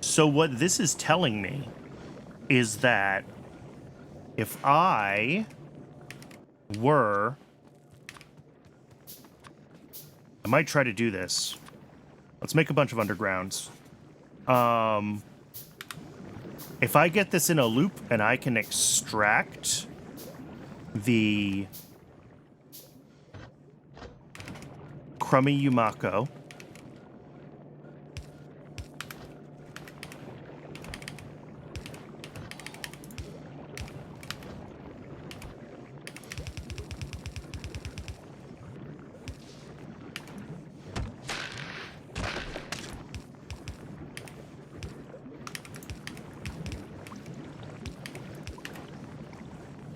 A: So what this is telling me is that if I were... I might try to do this. Let's make a bunch of undergrounds. If I get this in a loop and I can extract the crummy Yumako,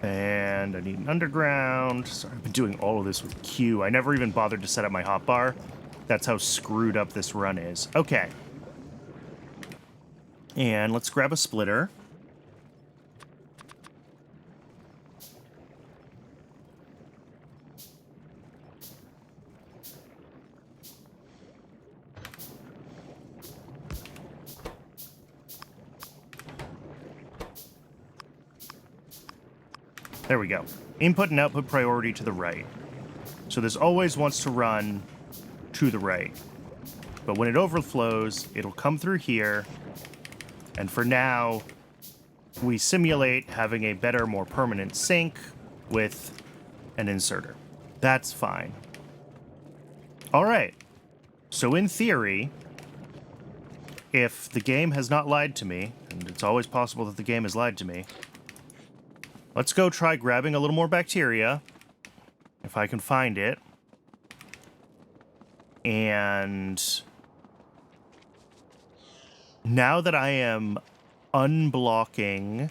A: and I need an underground. Sorry, I've been doing all of this with Q. I never even bothered to set up my hotbar. That's how screwed up this run is. Okay. And let's grab a splitter. There we go. Input and output priority to the right. So this always wants to run to the right. But when it overflows, it'll come through here. And for now, we simulate having a better, more permanent sink with an inserter. That's fine. All right. So in theory, if the game has not lied to me, and it's always possible that the game has lied to me, let's go try grabbing a little more bacteria, if I can find it. And now that I am unblocking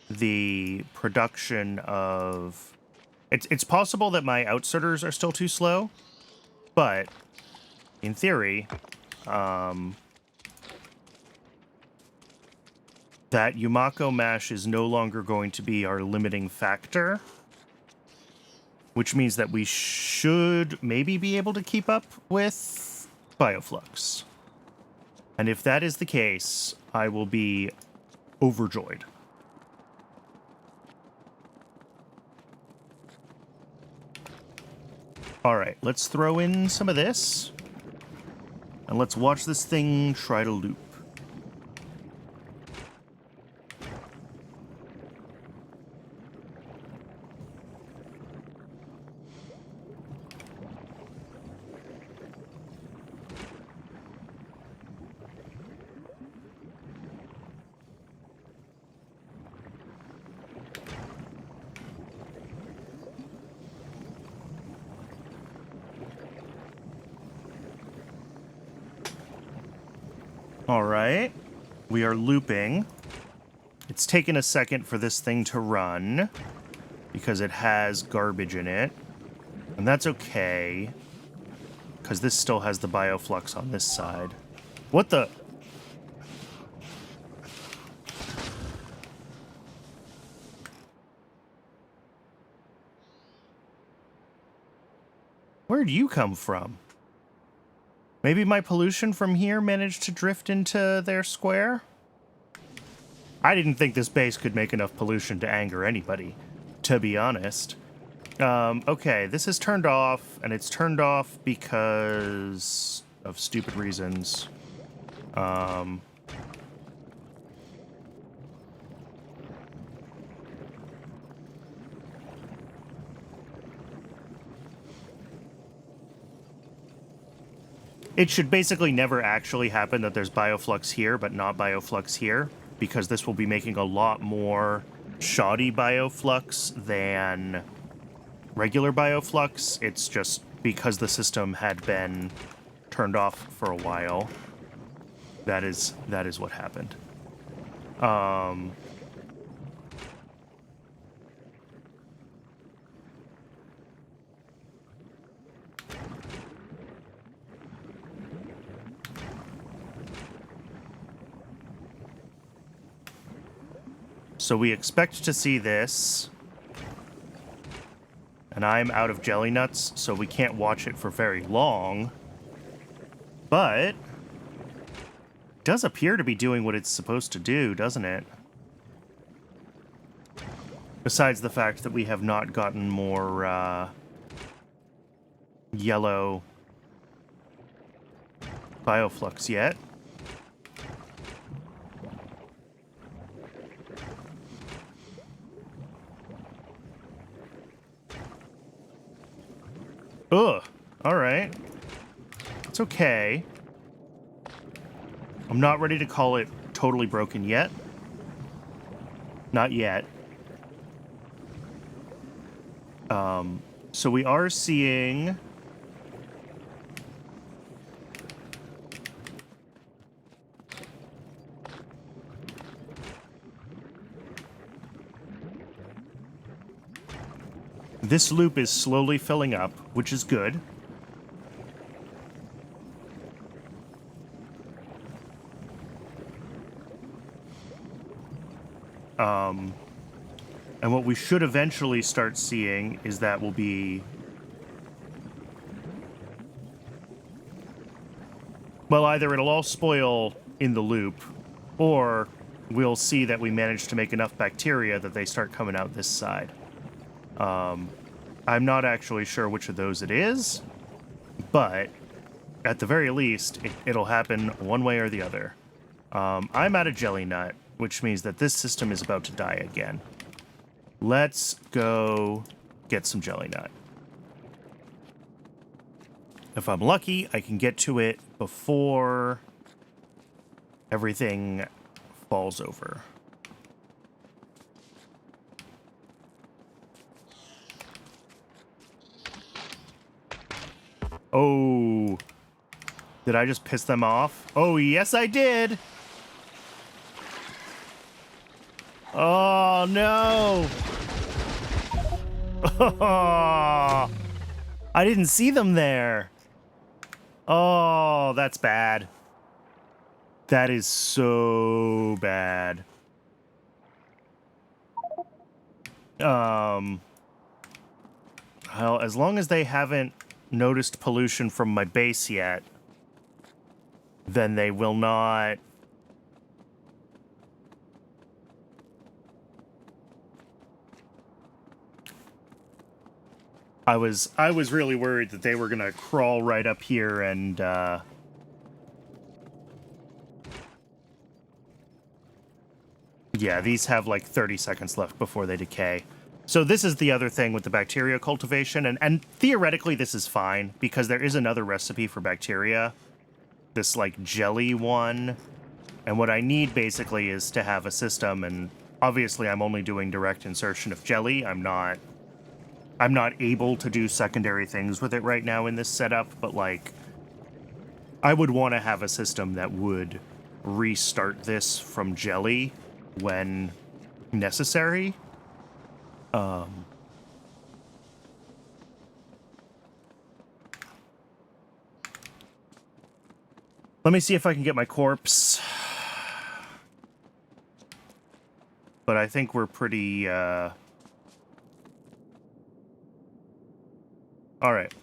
A: the production of... It's possible that my outserters are still too slow, but in theory, that Yumako mash is no longer going to be our limiting factor, which means that we should maybe be able to keep up with Bioflux. And if that is the case, I will be overjoyed. All right, let's throw in some of this, and let's watch this thing try to loop. All right, we are looping. It's taken a second for this thing to run because it has garbage in it, and that's okay because this still has the bioflux on this side. What the? Where'd you come from? Maybe my pollution from here managed to drift into their square? I didn't think this base could make enough pollution to anger anybody, to be honest. Okay, this is turned off, and it's turned off because of stupid reasons. It should basically never actually happen that there's bioflux here, but not bioflux here, because this will be making a lot more shoddy bioflux than regular bioflux. It's just because the system had been turned off for a while. That is what happened. So we expect to see this, and I'm out of jelly nuts, so we can't watch it for very long, but it does appear to be doing what it's supposed to do, doesn't it? Besides the fact that we have not gotten more yellow bioflux yet. Ugh. Alright. It's okay. I'm not ready to call it totally broken yet. Not yet. So we are seeing... This loop is slowly filling up, which is good. And what we should eventually start seeing is that will be... Well, either it'll all spoil in the loop, or we'll see that we managed to make enough bacteria that they start coming out this side. I'm not actually sure which of those it is, but at the very least, it'll happen one way or the other. I'm out of jelly nut, which means that this system is about to die again. Let's go get some jelly nut. If I'm lucky, I can get to it before everything falls over. Oh, did I just piss them off? Oh, yes, I did. Oh, no. Oh, I didn't see them there. Oh, that's bad. That is so bad. Well, as long as they haven't noticed pollution from my base yet, then they will not. I was really worried that they were gonna crawl right up here and yeah, these have like 30 seconds left before they decay. So this is the other thing with the bacteria cultivation, and theoretically this is fine because there is another recipe for bacteria, this like jelly one, and what I need basically is to have a system, and obviously I'm only doing direct insertion of jelly. I'm not able to do secondary things with it right now in this setup, but like I would want to have a system that would restart this from jelly when necessary. Let me see if I can get my corpse. But I think we're pretty, all right.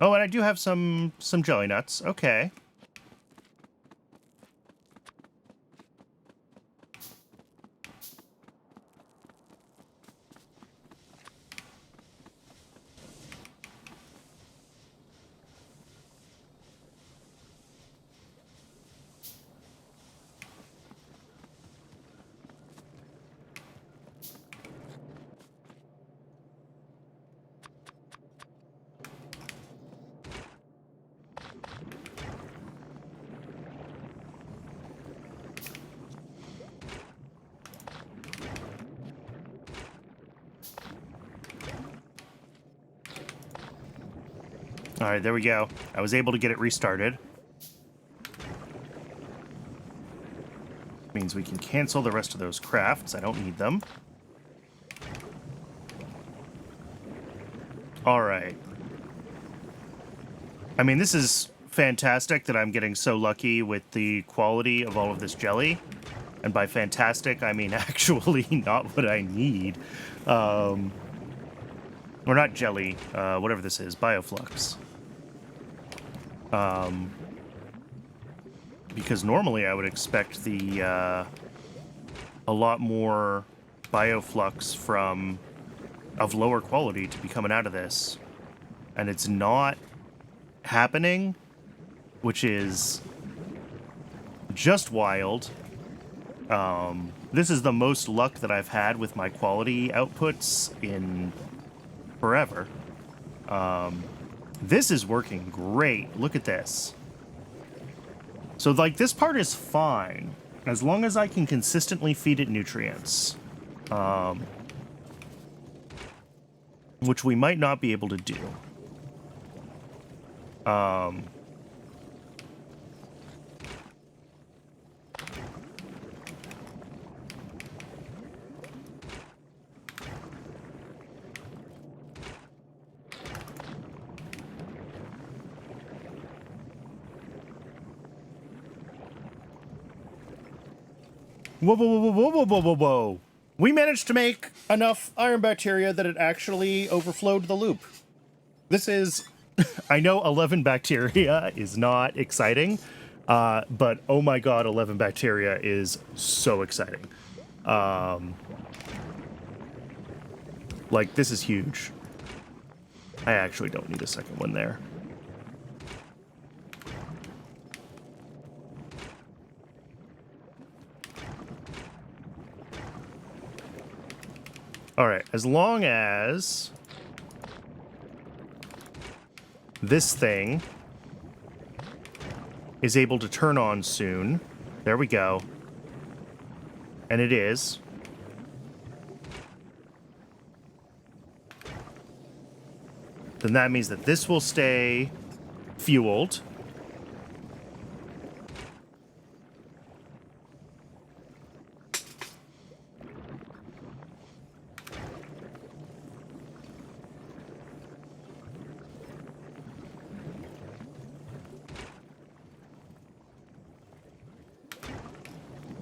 A: Oh, and I do have some jelly nuts. Okay. All right, there we go. I was able to get it restarted. Means we can cancel the rest of those crafts. I don't need them. All right. I mean, this is fantastic that I'm getting so lucky with the quality of all of this jelly. And by fantastic, I mean actually not what I need. Or not jelly, whatever this is, bioflux. Because normally I would expect the a lot more bioflux of lower quality to be coming out of this, and it's not happening, which is just wild. This is the most luck that I've had with my quality outputs in forever. This is working great. Look at this. So, like, this part is fine, as long as I can consistently feed it nutrients. Which we might not be able to do. Whoa, whoa, whoa, whoa, whoa, whoa, whoa, whoa. We managed to make enough iron bacteria that it actually overflowed the loop. This is... I know 11 bacteria is not exciting, but oh my god, 11 bacteria is so exciting. Like, this is huge. I actually don't need a second one there. All right, as long as this thing is able to turn on soon. There we go. And it is. Then that means that this will stay fueled.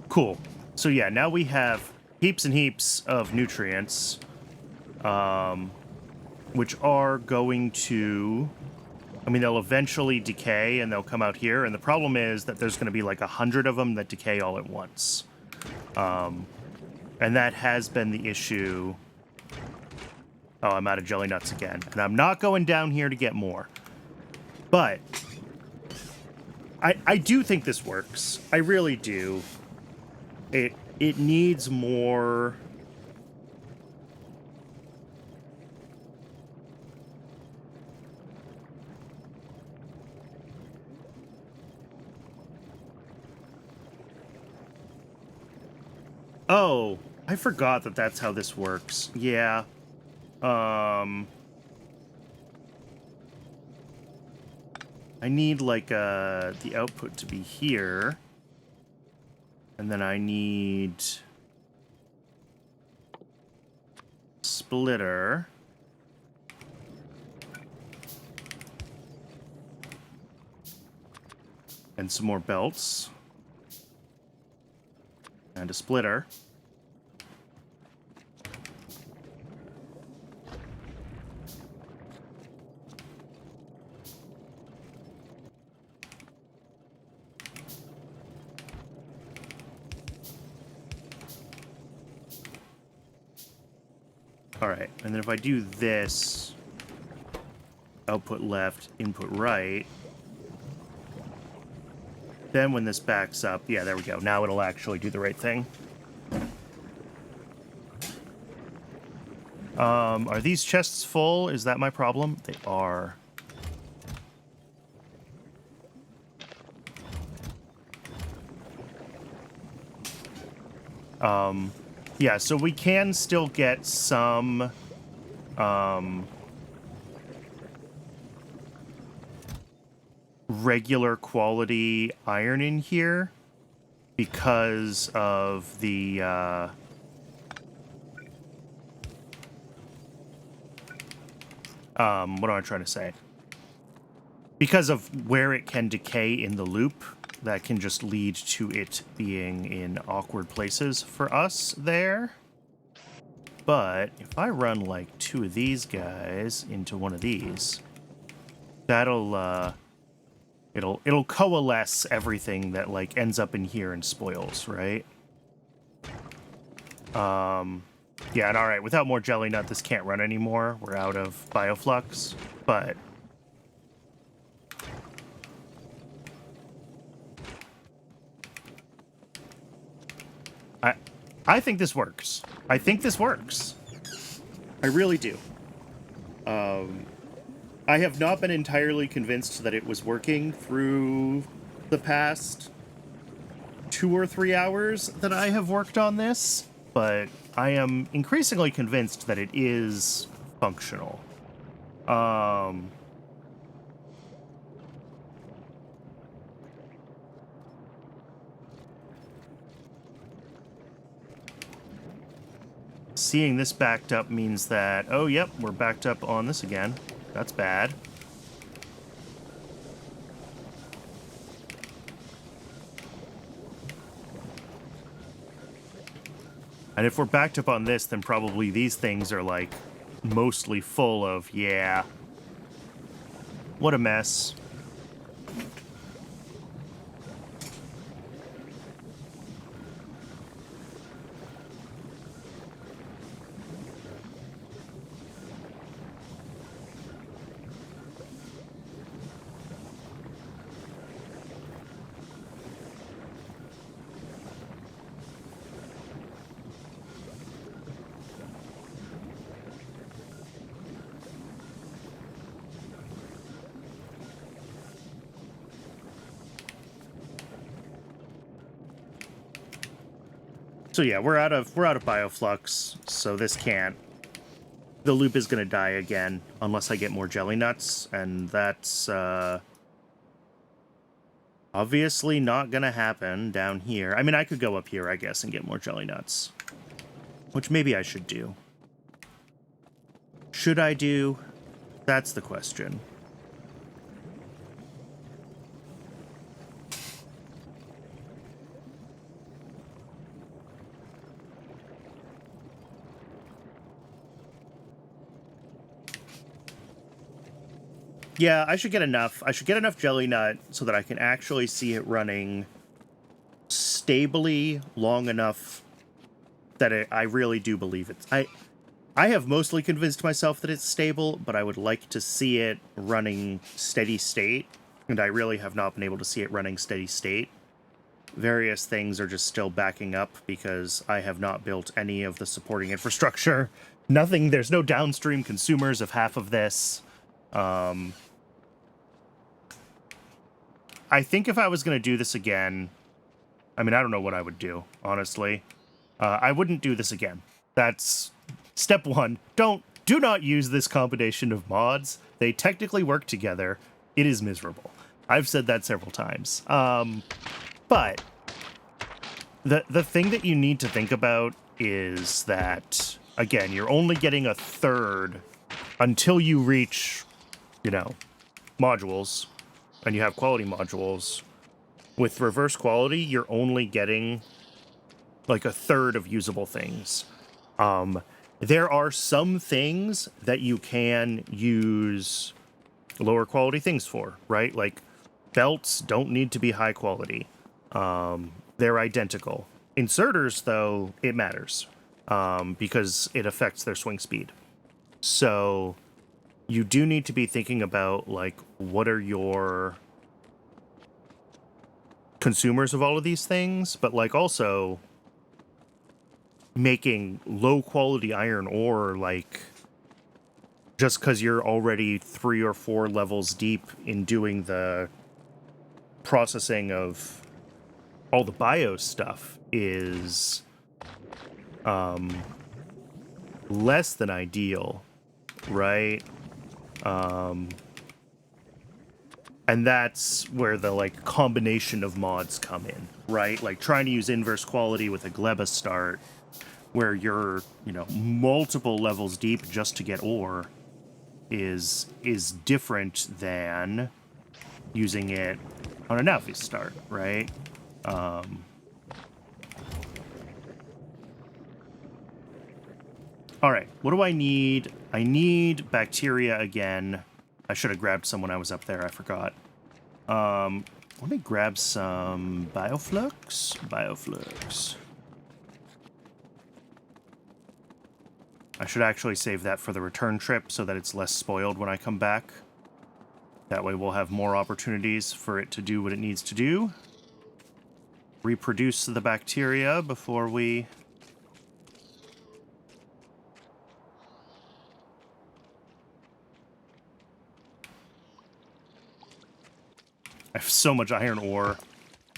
A: Cool. So yeah, now we have heaps and heaps of nutrients, which are going to, I mean, they'll eventually decay and they'll come out here. And the problem is that there's going to be like 100 of them that decay all at once. And that has been the issue. Oh, I'm out of jelly nuts again. And I'm not going down here to get more. But I do think this works. I really do. It needs more. Oh, I forgot that that's how this works. Yeah. I need like the output to be here. And then I need splitter. And some more belts. And a splitter. All right, and then if I do this, output left, input right, then when this backs up, yeah, there we go. Now it'll actually do the right thing. Are these chests full? Is that my problem? They are. Yeah, so we can still get some, regular quality iron in here because of the, what am I trying to say? Because of where it can decay in the loop, that can just lead to it being in awkward places for us there. But if I run like 2 of these guys into one of these, that'll it'll coalesce everything that like ends up in here and spoils, right? Yeah, and all right, without more jelly nut, this can't run anymore. We're out of bioflux, but I think this works. I think this works. I really do. I have not been entirely convinced that it was working through the past 2 or 3 hours that I have worked on this, but I am increasingly convinced that it is functional. Seeing this backed up means that, oh, yep, we're backed up on this again. That's bad. And if we're backed up on this, then probably these things are, like, mostly full of, yeah. What a mess. So yeah, we're out of bioflux, so this can't. The loop is gonna die again unless I get more jelly nuts, and that's obviously not gonna happen down here. I mean, I could go up here, I guess, and get more jelly nuts, which maybe I should do. Should I do? That's the question. Yeah, I should get enough. I should get enough jelly nut so that I can actually see it running stably long enough that I really do believe it's... I have mostly convinced myself that it's stable, but I would like to see it running steady state, and I really have not been able to see it running steady state. Various things are just still backing up because I have not built any of the supporting infrastructure. Nothing, there's no downstream consumers of half of this. I think if I was going to do this again, I mean, I don't know what I would do, honestly. I wouldn't do this again. That's step one. Do not use this combination of mods. They technically work together. It is miserable. I've said that several times. But the thing that you need to think about is that, again, you're only getting a third until you reach, you know, modules, and you have quality modules. With reverse quality, you're only getting like a third of usable things. There are some things that you can use lower quality things for, right? Like belts don't need to be high quality. They're identical. Inserters, though, it matters because it affects their swing speed. So you do need to be thinking about, like, what are your consumers of all of these things, but, like, also making low-quality iron ore, like, just because you're already 3 or 4 levels deep in doing the processing of all the bio stuff is less than ideal, right? And that's where the, like, combination of mods come in, right? Like, trying to use inverse quality with a Gleba start, where you're, you know, multiple levels deep just to get ore, is different than using it on an Alpha start, right? All right, what do I need? I need bacteria again. I should have grabbed some when I was up there. I forgot. Let me grab some bioflux. I should actually save that for the return trip so that it's less spoiled when I come back. That way we'll have more opportunities for it to do what it needs to do. Reproduce the bacteria before we... I have so much iron ore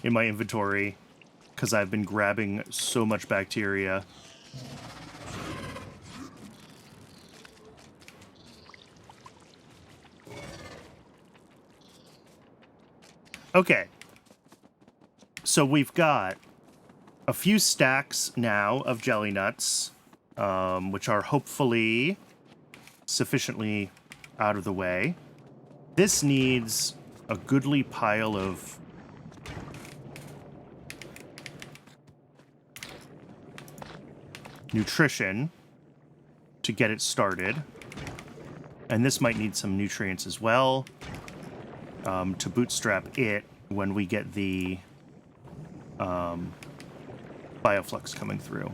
A: in my inventory because I've been grabbing so much bacteria. Okay. So we've got a few stacks now of jelly nuts, which are hopefully sufficiently out of the way. This needs a goodly pile of nutrition to get it started. And this might need some nutrients as well to bootstrap it when we get the bioflux coming through.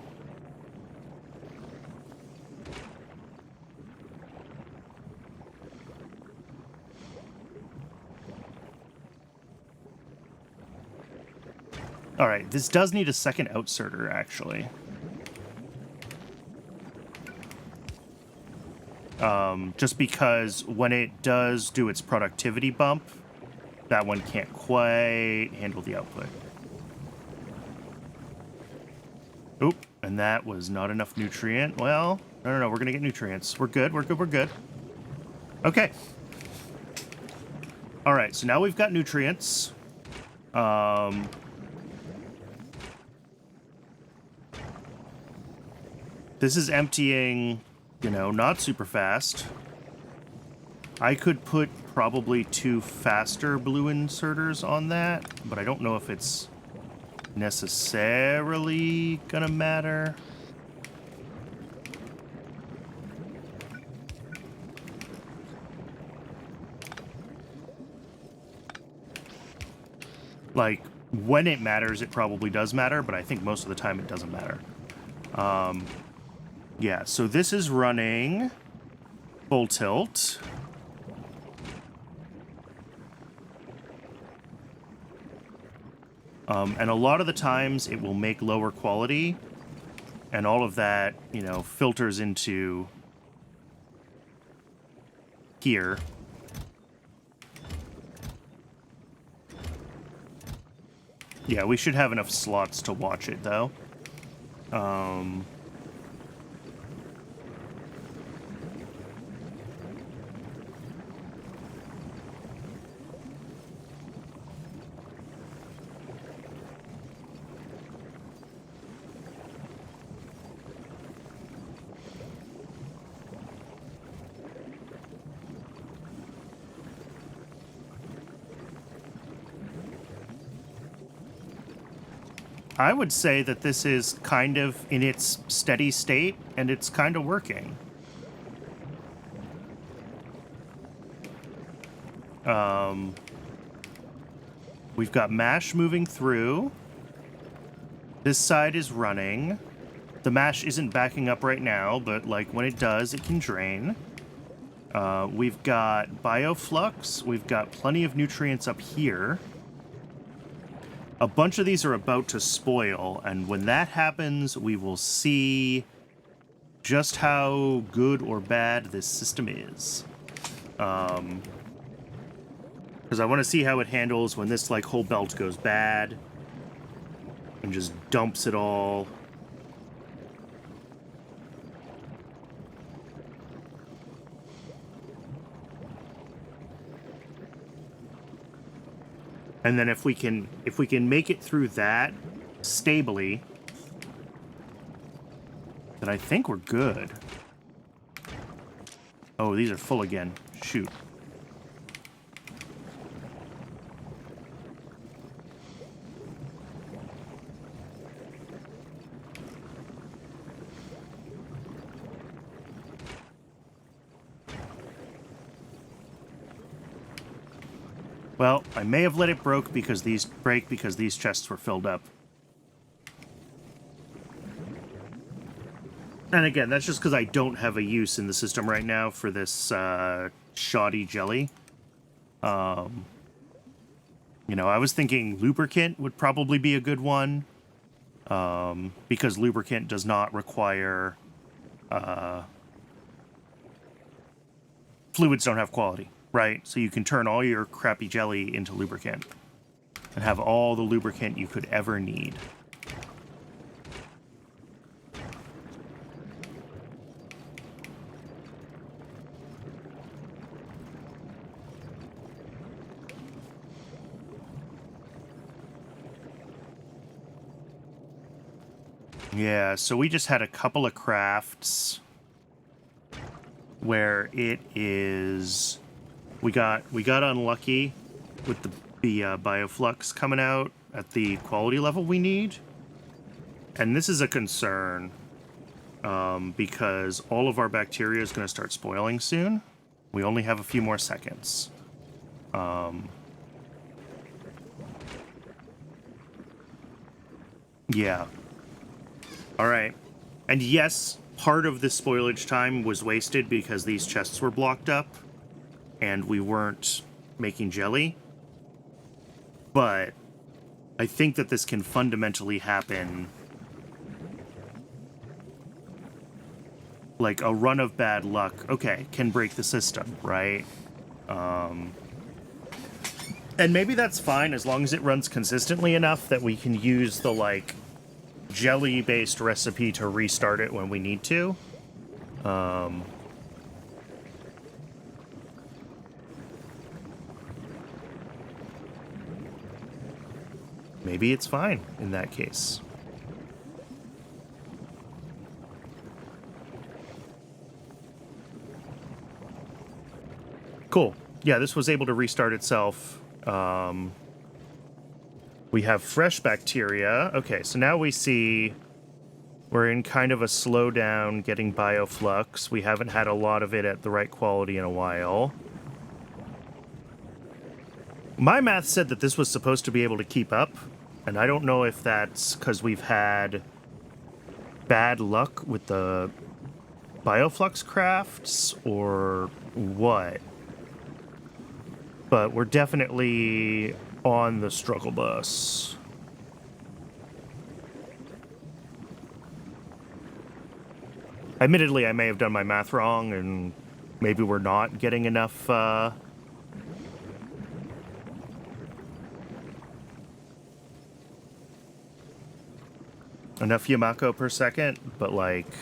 A: All right, this does need a second outserter, actually. Just because when it does do its productivity bump, that one can't quite handle the output. Oop, and that was not enough nutrient. Well, no, we're gonna get nutrients. We're good, we're good, we're good. Okay. Alright, so now we've got nutrients. This is emptying, you know, not super fast. I could put probably 2 faster blue inserters on that, but I don't know if it's necessarily gonna matter. Like, when it matters, it probably does matter, but I think most of the time it doesn't matter. Yeah, so this is running full tilt. And a lot of the times it will make lower quality, and all of that, you know, filters into here. Yeah, we should have enough slots to watch it, though. I would say that this is kind of in its steady state, and it's kind of working. We've got mash moving through. This side is running. The mash isn't backing up right now, but like when it does, it can drain. We've got bioflux. We've got plenty of nutrients up here. A bunch of these are about to spoil, and when that happens, we will see just how good or bad this system is. Because I want to see how it handles when this, like, whole belt goes bad and just dumps it all. And then if we can make it through that stably, then I think we're good. Oh, these are full again. Shoot. Well, I may have let it break because these chests were filled up. And again, that's just because I don't have a use in the system right now for this shoddy jelly. You know, I was thinking lubricant would probably be a good one, because lubricant does not require... fluids don't have quality. Right, so you can turn all your crappy jelly into lubricant and have all the lubricant you could ever need. Yeah, so we just had a couple of crafts where it is... We got unlucky with the bioflux coming out at the quality level we need. And this is a concern, because all of our bacteria is going to start spoiling soon. We only have a few more seconds. Yeah. All right. And yes, part of the spoilage time was wasted because these chests were blocked up and we weren't making jelly. But I think that this can fundamentally happen. Like, a run of bad luck, okay, can break the system, right? And maybe that's fine as long as it runs consistently enough that we can use the, like, jelly-based recipe to restart it when we need to. Maybe it's fine in that case. Cool. Yeah, this was able to restart itself. We have fresh bacteria. Okay, so now we see we're in kind of a slowdown getting bioflux. We haven't had a lot of it at the right quality in a while. My math said that this was supposed to be able to keep up, and I don't know if that's because we've had bad luck with the bioflux crafts or what. But we're definitely on the struggle bus. Admittedly, I may have done my math wrong, and maybe we're not getting enough, enough Yamako per second, but like,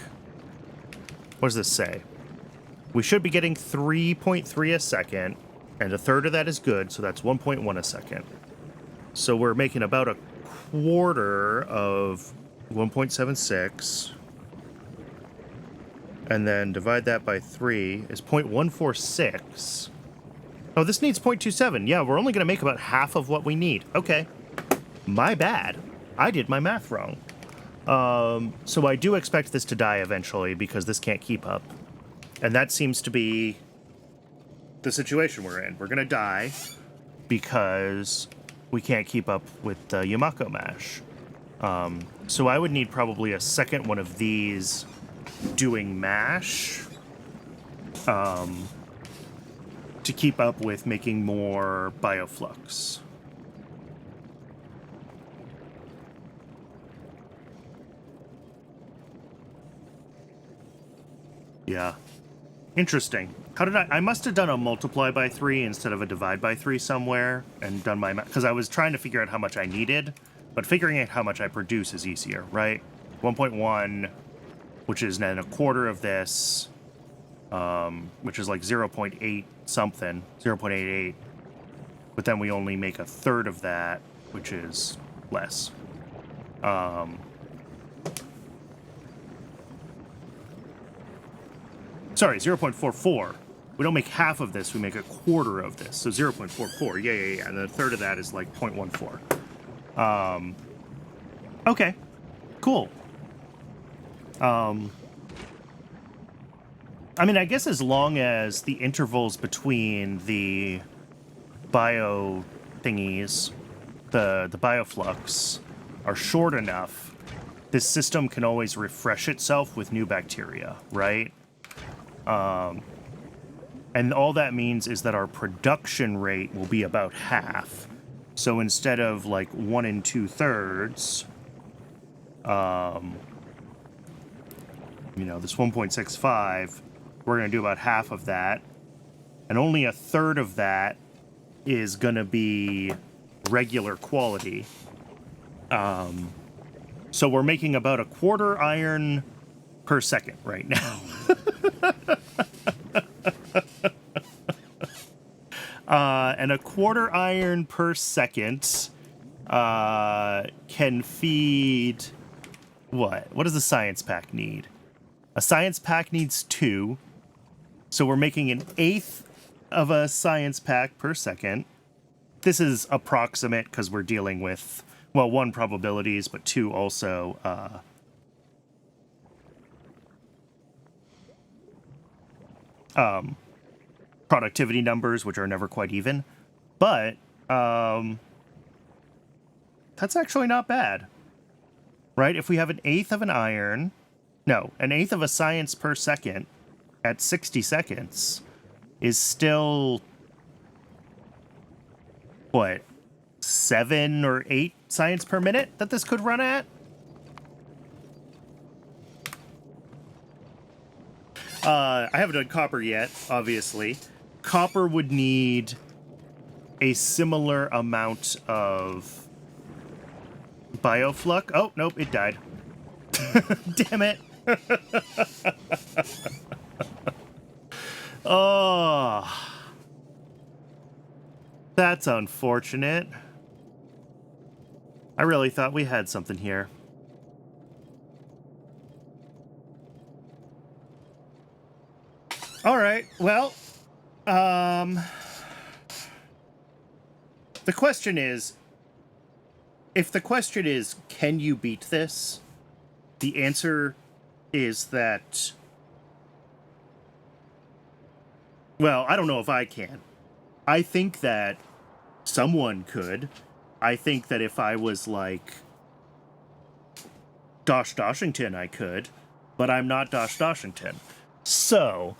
A: what does this say? We should be getting 3.3 a second, and a third of that is good, so that's 1.1 a second. So we're making about a quarter of 1.76, and then divide that by 3 is 0.146. Oh, this needs 0.27. Yeah, we're only going to make about half of what we need. Okay. My bad. I did my math wrong. So I do expect this to die eventually because this can't keep up. And that seems to be the situation we're in. We're going to die because we can't keep up with the Yamako mash. So I would need probably a second one of these doing mash to keep up with making more bioflux. Yeah. Interesting. How did I must have done a multiply by 3 instead of a divide by 3 somewhere and done my math, because I was trying to figure out how much I needed, but figuring out how much I produce is easier, right? 1.1, which is then a quarter of this, which is like 0.8 something, 0.88, but then we only make a third of that, which is less. Sorry, 0.44. We don't make half of this, we make a quarter of this. So 0.44, yeah. And then a third of that is like 0.14. Okay, cool. I mean, I guess as long as the intervals between the bio thingies, the bioflux, are short enough, this system can always refresh itself with new bacteria, right? And all that means is that our production rate will be about half. So instead of like 1 2/3, this 1.65, we're going to do about half of that. And only a third of that is going to be regular quality. So we're making about a quarter iron per second right now. And a quarter iron per second can feed what? What does the science pack need? A science pack needs 2. So we're making an eighth of a science pack per second. This is approximate because we're dealing with, well, 1, probabilities, but 2, also productivity numbers, which are never quite even. But that's actually not bad, right? If we have an eighth of an iron, an eighth of a science per second at 60 seconds is still, what, 7 or 8 science per minute that this could run at? I haven't done copper yet, obviously. Copper would need a similar amount of bioflux. Oh, nope, it died. Damn it. Oh. That's unfortunate. I really thought we had something here. All right, well, the question is, if the question is, can you beat this? The answer is that, well, I don't know if I can. I think that someone could. I think that if I was like Dosh Doshington, I could, but I'm not Dosh Doshington. So,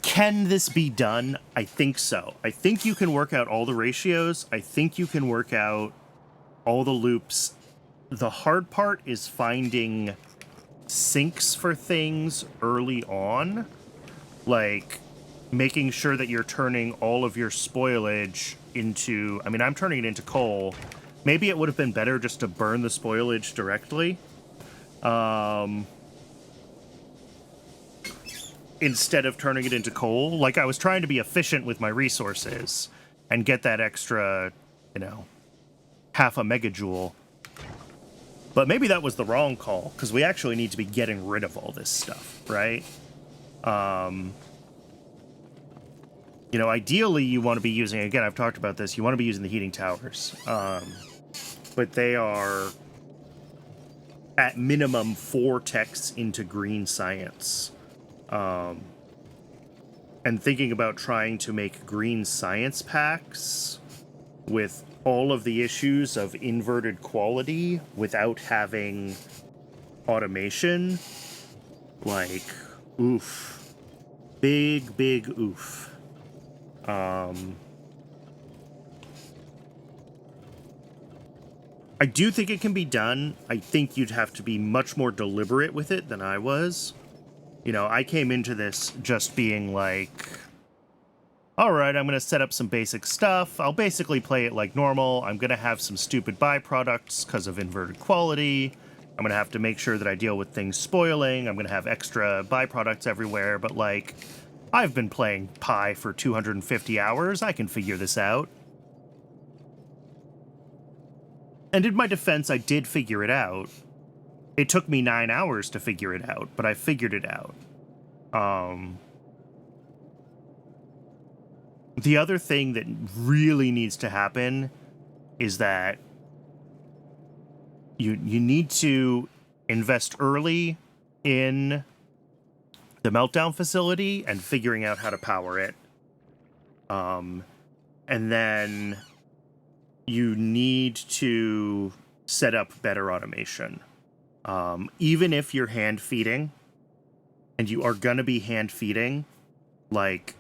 A: can this be done? I think so. I think you can work out all the ratios. I think you can work out all the loops. The hard part is finding sinks for things early on. Like, making sure that you're turning all of your spoilage into... I mean, I'm turning it into coal. Maybe it would have been better just to burn the spoilage directly. Instead of turning it into coal. Like, I was trying to be efficient with my resources and get that extra, you know, half a megajoule. But maybe that was the wrong call, because we actually need to be getting rid of all this stuff, right? You know, ideally you want to be using, again, I've talked about this, you want to be using the heating towers. But they are, at minimum, 4 techs into green science. And thinking about trying to make green science packs with all of the issues of inverted quality without having automation, like, oof. Big, big oof. I do think it can be done. I think you'd have to be much more deliberate with it than I was. You know, I came into this just being like, all right, I'm going to set up some basic stuff. I'll basically play it like normal. I'm going to have some stupid byproducts because of inverted quality. I'm going to have to make sure that I deal with things spoiling. I'm going to have extra byproducts everywhere. But, like, I've been playing Pi for 250 hours. I can figure this out. And in my defense, I did figure it out. It took me 9 hours to figure it out, but I figured it out. The other thing that really needs to happen is that you need to invest early in the meltdown facility and figuring out how to power it. And then you need to set up better automation. Even if you're hand feeding, and you are gonna be hand feeding, like,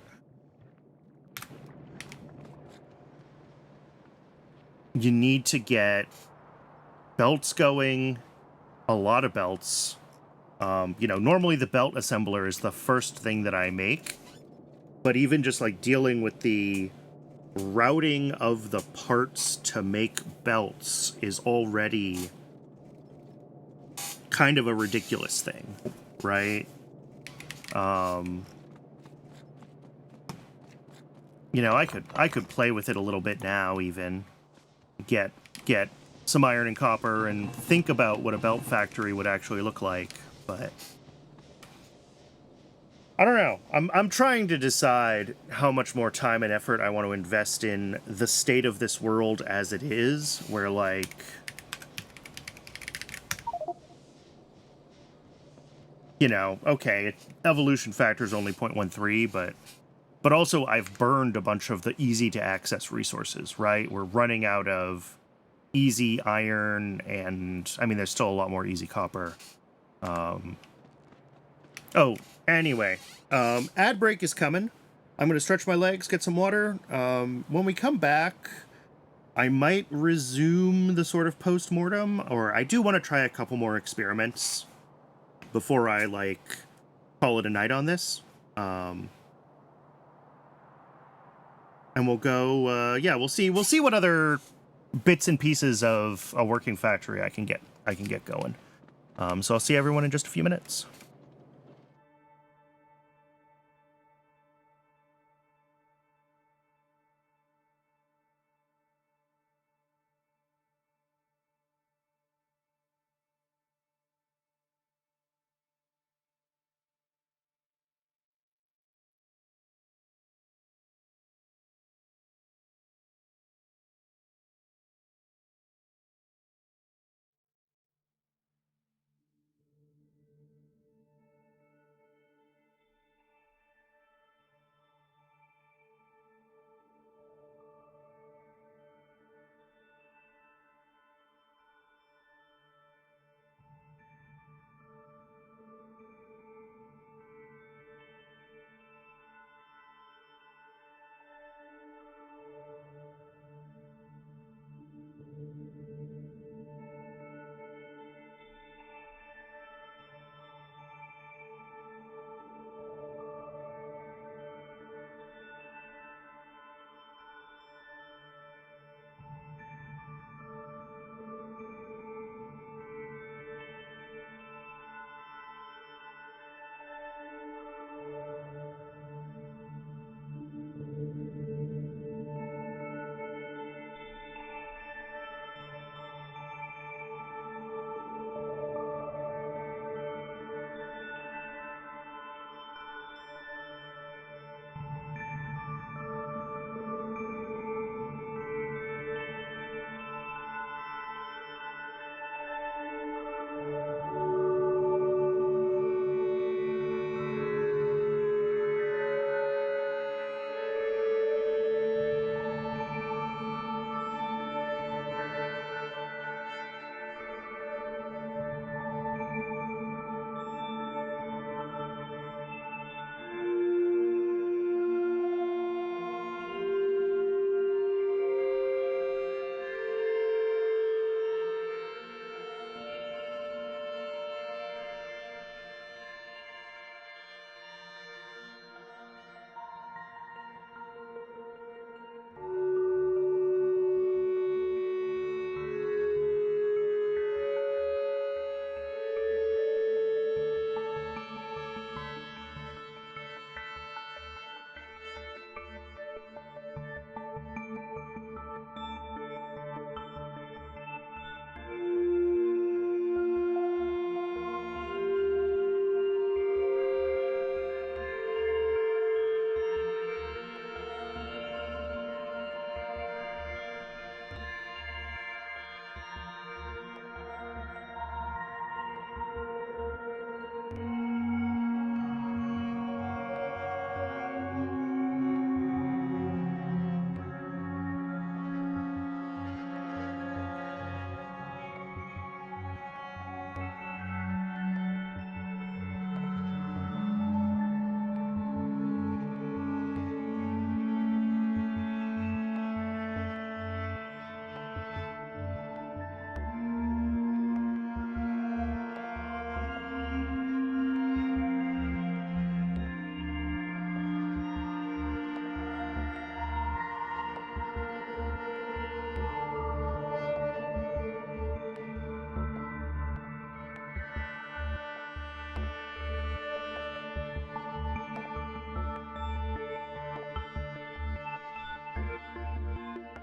A: you need to get belts going, a lot of belts. You know, normally the belt assembler is the first thing that I make, but even just like dealing with the routing of the parts to make belts is already kind of a ridiculous thing, right? You know, I could play with it a little bit now, even get some iron and copper and think about what a belt factory would actually look like, but I don't know. I'm trying to decide how much more time and effort I want to invest in the state of this world as it is, where, like, you know, okay, evolution factor is only 0.13, but also I've burned a bunch of the easy-to-access resources, right? We're running out of easy iron, and, I mean, there's still a lot more easy copper. Oh, anyway, ad break is coming. I'm going to stretch my legs, get some water. When we come back, I might resume the sort of post-mortem, or I do want to try a couple more experiments before I, like, call it a night on this. And we'll go, yeah, we'll see what other bits and pieces of a working factory I can get. I can get going. So I'll see everyone in just a few minutes.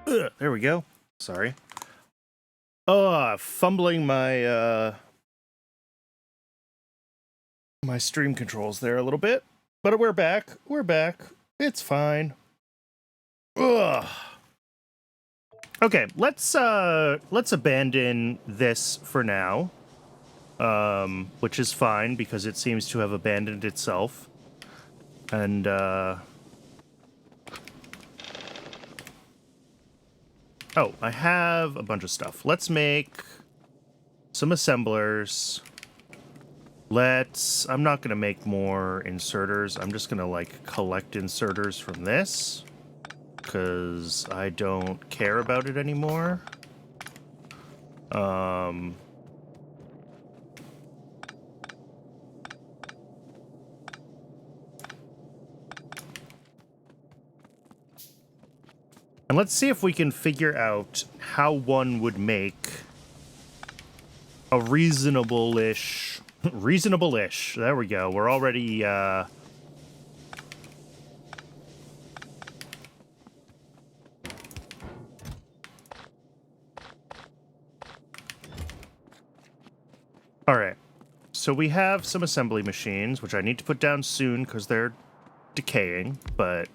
A: Ugh, there we go. Sorry. Oh, fumbling my my stream controls there a little bit. But we're back. We're back. It's fine. Ugh. Okay, let's abandon this for now. Which is fine because it seems to have abandoned itself. And oh, I have a bunch of stuff. Let's make some assemblers. I'm not going to make more inserters. I'm just going to, like, collect inserters from this. Because I don't care about it anymore. And let's see if we can figure out how one would make a reasonable-ish. Reasonable-ish. There we go. We're already, All right. So we have some assembly machines, which I need to put down soon because they're decaying, but...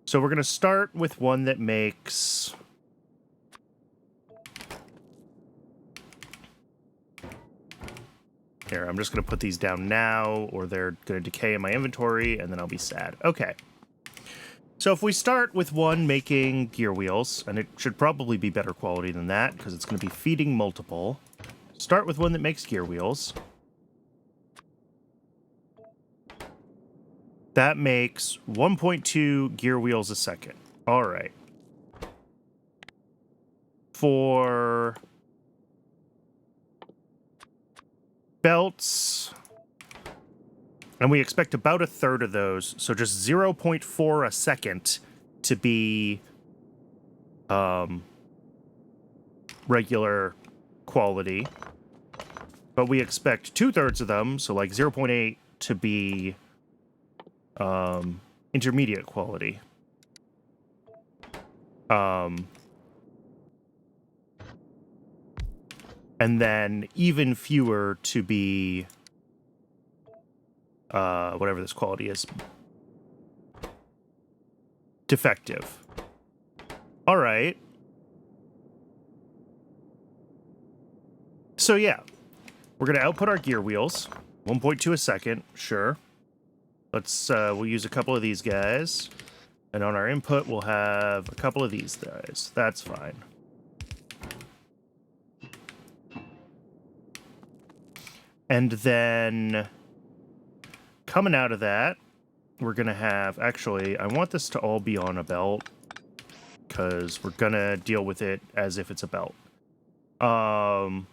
A: So we're going to start with one that makes... Here, I'm just going to put these down now, or they're going to decay in my inventory, and then I'll be sad. Okay. So if we start with one making gear wheels, and it should probably be better quality than that, because it's going to be feeding multiple. Start with one that makes gear wheels. That makes 1.2 gear wheels a second. All right. For belts, and we expect about a third of those, so just 0.4 a second to be regular quality. But we expect 2/3 of them, so like 0.8 to be intermediate quality. And then even fewer to be whatever this quality is. Defective. All right. So yeah, we're going to output our gear wheels. 1.2 a second, sure. Let's, we'll use a couple of these guys. And on our input, we'll have a couple of these guys. That's fine. And then coming out of that, we're going to have... Actually, I want this to all be on a belt because we're going to deal with it as if it's a belt. So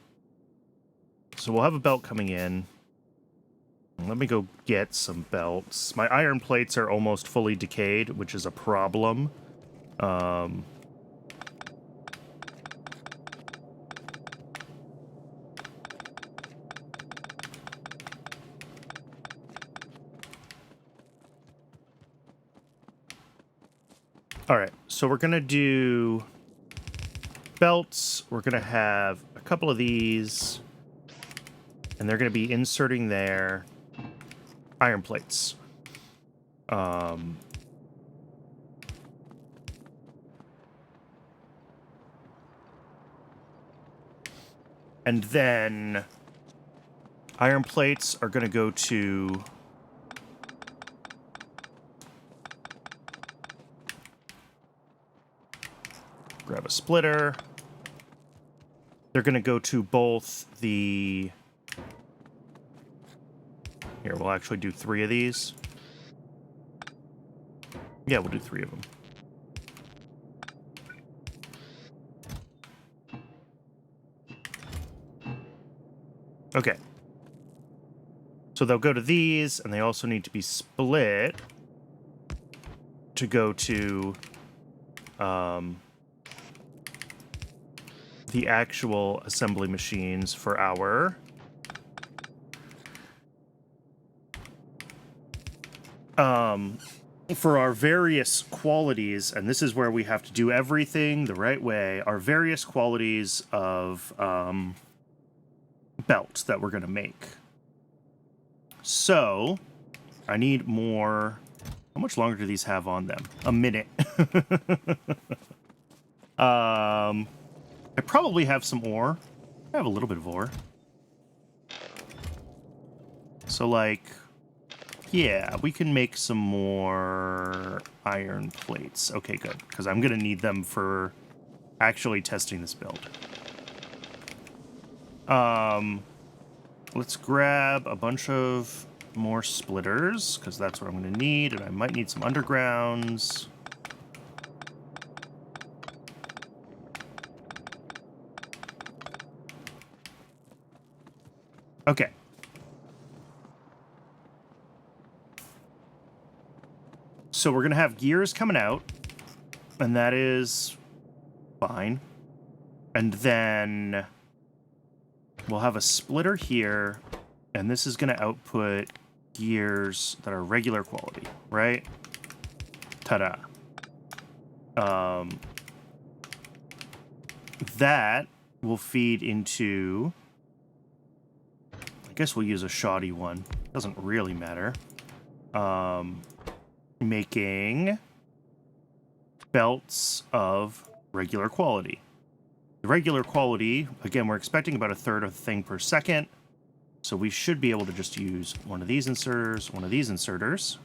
A: we'll have a belt coming in. Let me go get some belts. My iron plates are almost fully decayed, which is a problem. All right, so we're going to do belts. We're going to have a couple of these, and they're going to be inserting their iron plates. And then iron plates are going to go to... Grab a splitter. They're going to go to both the... Here, we'll actually do 3 of these. Yeah, we'll do 3 of them. Okay. So they'll go to these, and they also need to be split to go to the actual assembly machines for our various qualities, and this is where we have to do everything the right way, our various qualities of belt that we're going to make. So, I need more... How much longer do these have on them? A minute. I probably have some ore. I have a little bit of ore. So, like... Yeah, we can make some more iron plates. Okay, good, because I'm going to need them for actually testing this build. Let's grab a bunch of more splitters, because that's what I'm going to need, and I might need some undergrounds. Okay. So we're going to have gears coming out, and that is fine. And then we'll have a splitter here, and this is going to output gears that are regular quality, right? Ta-da. That will feed into... I guess we'll use a shoddy one. Doesn't really matter. Making belts of regular quality. The regular quality, again, we're expecting about a third of a thing per second. So we should be able to just use one of these inserters, one of these inserters.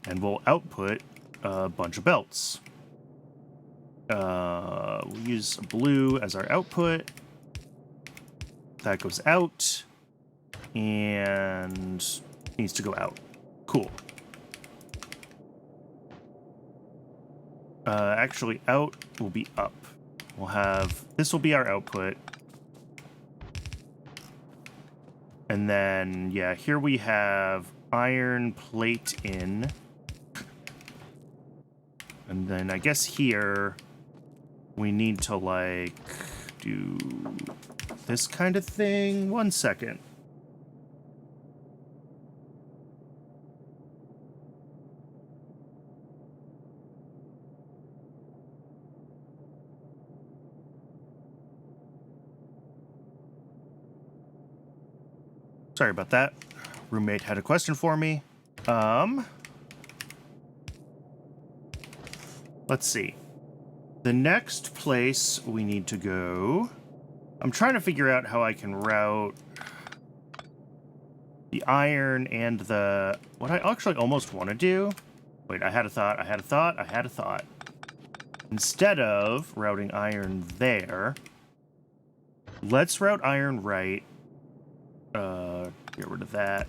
A: And we'll output a bunch of belts. We'll use blue as our output. That goes out. And needs to go out. Cool. Actually, out will be up. We'll have... This will be our output. And then, yeah, here we have iron plate in. And then I guess here we need to, like, do this kind of thing. 1 second. Sorry about that. Roommate had a question for me. Let's see. The next place we need to go... I'm trying to figure out how I can route the iron and the... What I actually almost want to do... Wait, I had a thought. Instead of routing iron there, let's route iron right. Get rid of that.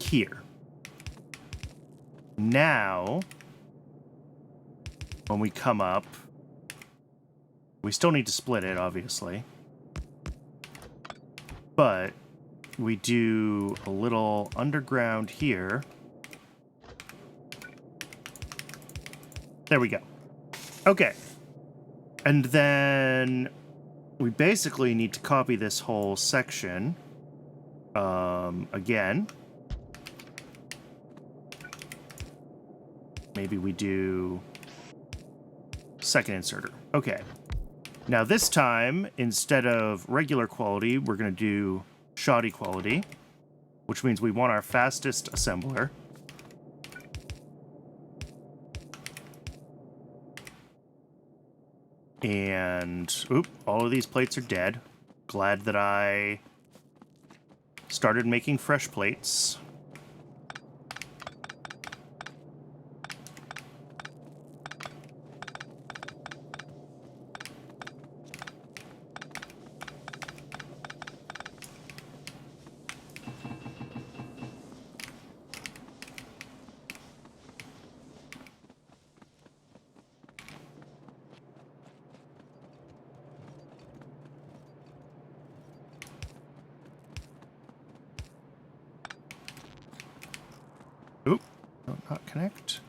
A: Here. Now, when we come up, we still need to split it, obviously. But we do a little underground here. There we go. Okay. And then we basically need to copy this whole section. Again. Maybe we do second inserter. Okay. Now this time, instead of regular quality, we're going to do shoddy quality, which means we want our fastest assembler. And, oop, all of these plates are dead. Glad that I started making fresh plates. Oop, no, not connect.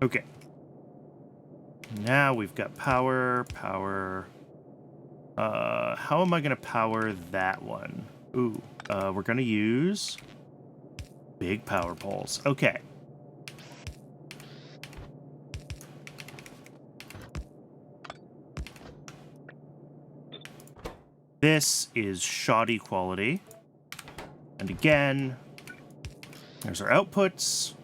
A: Okay. Now we've got power. How am I going to power that one? Ooh, we're going to use big power poles. Okay. This is shoddy quality. And again, there's our outputs.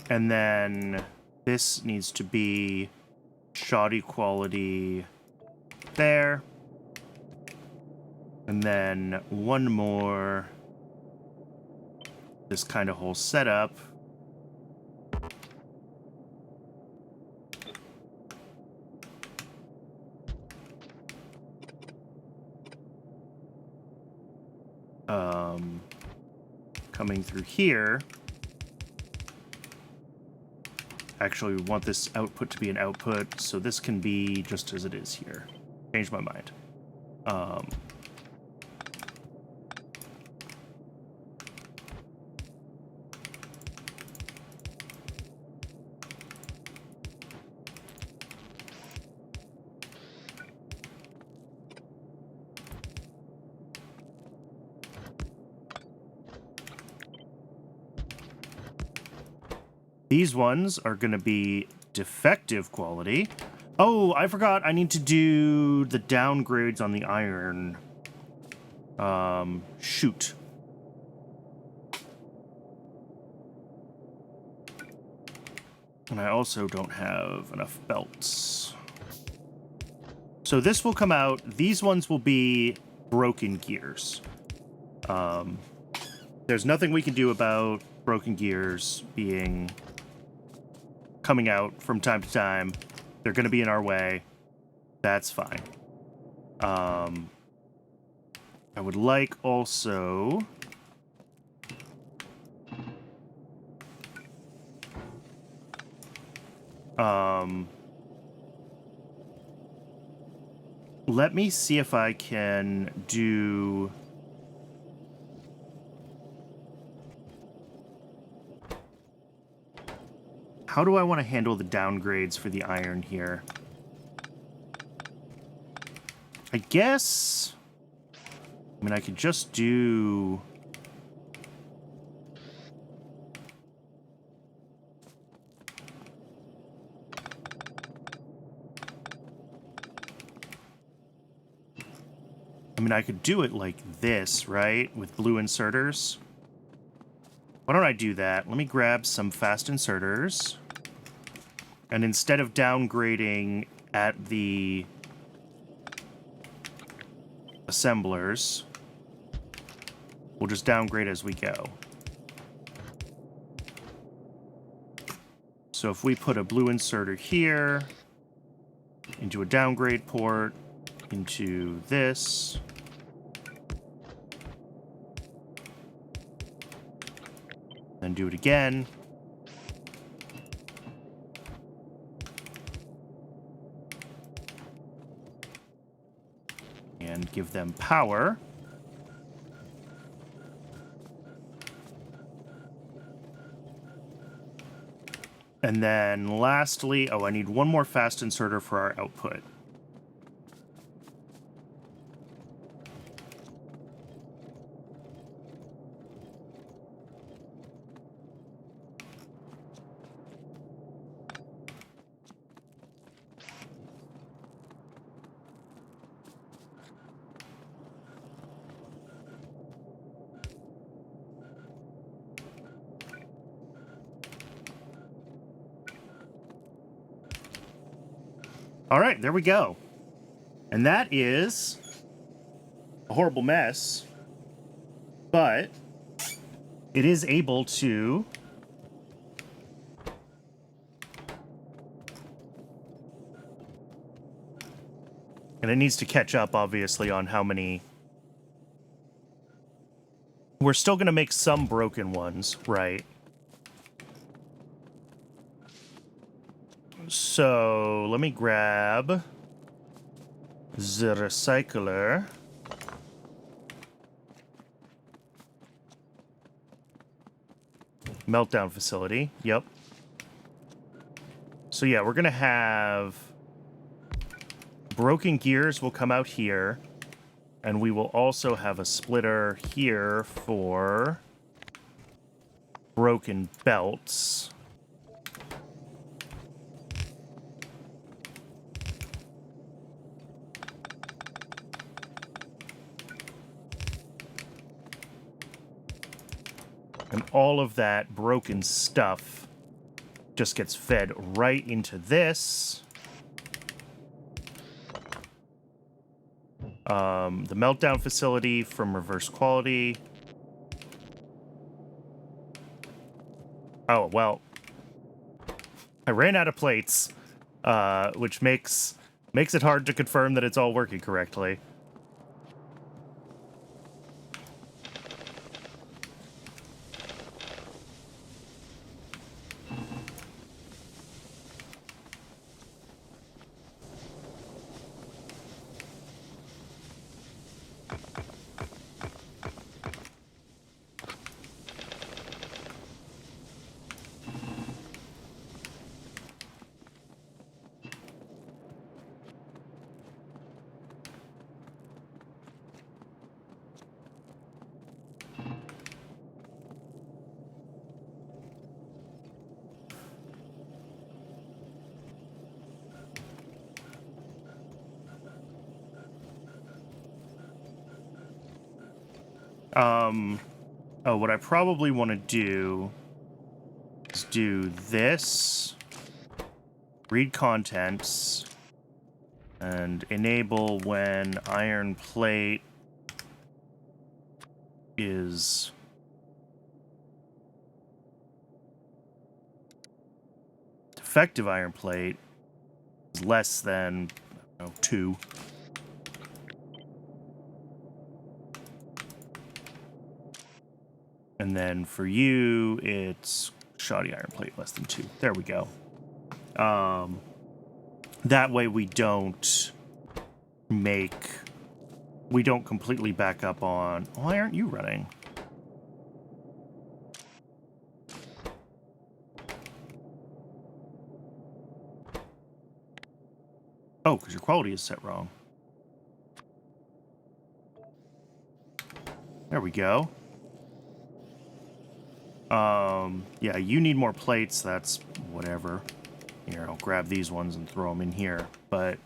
A: And then this needs to be shoddy quality there. And then one more, this kind of whole setup. coming through here. Actually, we want this output to be an output, so this can be just as it is here. Changed my mind. These ones are going to be defective quality. Oh, I forgot. I need to do the downgrades on the iron. Shoot. And I also don't have enough belts. So this will come out. These ones will be broken gears. There's nothing we can do about broken gears coming out from time to time. They're going to be in our way. That's fine. I would like also... let me see if I can do... How do I want to handle the downgrades for the iron here? I guess... I mean, I could just do... I mean, I could do it like this, right? With blue inserters. Why don't I do that? Let me grab some fast inserters. And instead of downgrading at the assemblers, we'll just downgrade as we go. So if we put a blue inserter here, into a downgrade port, into this... Then do it again. And give them power. And then lastly, oh, I need one more fast inserter for our output. All right, there we go. And that is a horrible mess, but it is able to and it needs to catch up, obviously, on how many... We're still going to make some broken ones, right? So, let me grab the recycler. Meltdown facility, yep. So yeah, we're gonna have... Broken gears will come out here, and we will also have a splitter here for broken belts. And all of that broken stuff just gets fed right into this. The meltdown facility from reverse quality. Oh, well. I ran out of plates, which makes it hard to confirm that it's all working correctly. Oh, what I probably want to do is do this, read contents, and enable when iron plate is defective iron plate is less than, I don't know, 2. And then for you, it's shoddy iron plate less than 2. There we go. That way we don't completely back up on... Why aren't you running? Oh, because your quality is set wrong. There we go. Yeah, you need more plates, that's whatever. Here, I'll grab these ones and throw them in here, but...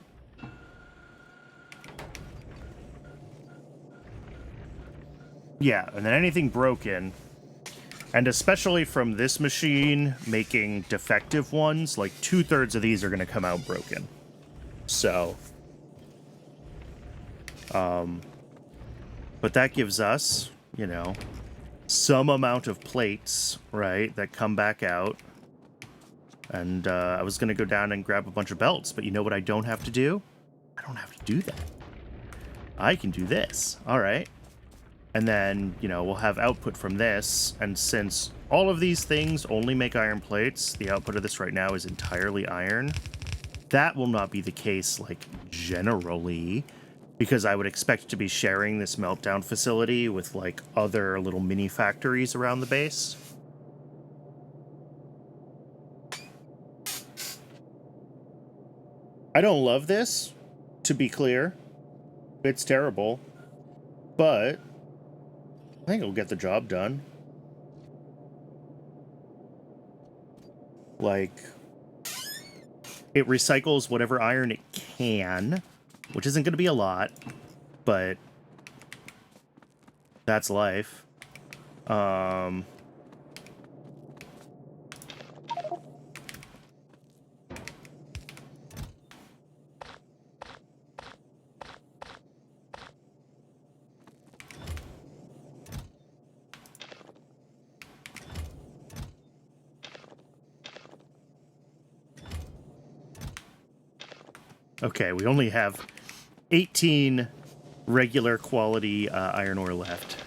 A: Yeah, and then anything broken, and especially from this machine making defective ones, like 2/3 of these are going to come out broken. So... But that gives us, you know, some amount of plates, right, that come back out. And I was going to go down and grab a bunch of belts, but you know what I don't have to do? I don't have to do that. I can do this. All right. And then, you know, we'll have output from this. And since all of these things only make iron plates, the output of this right now is entirely iron. That will not be the case, like, generally, because I would expect to be sharing this meltdown facility with, like, other little mini factories around the base. I don't love this, to be clear. It's terrible. But I think it'll get the job done. Like, it recycles whatever iron it can, which isn't going to be a lot, but that's life. Okay, we only have 18 regular quality iron ore left.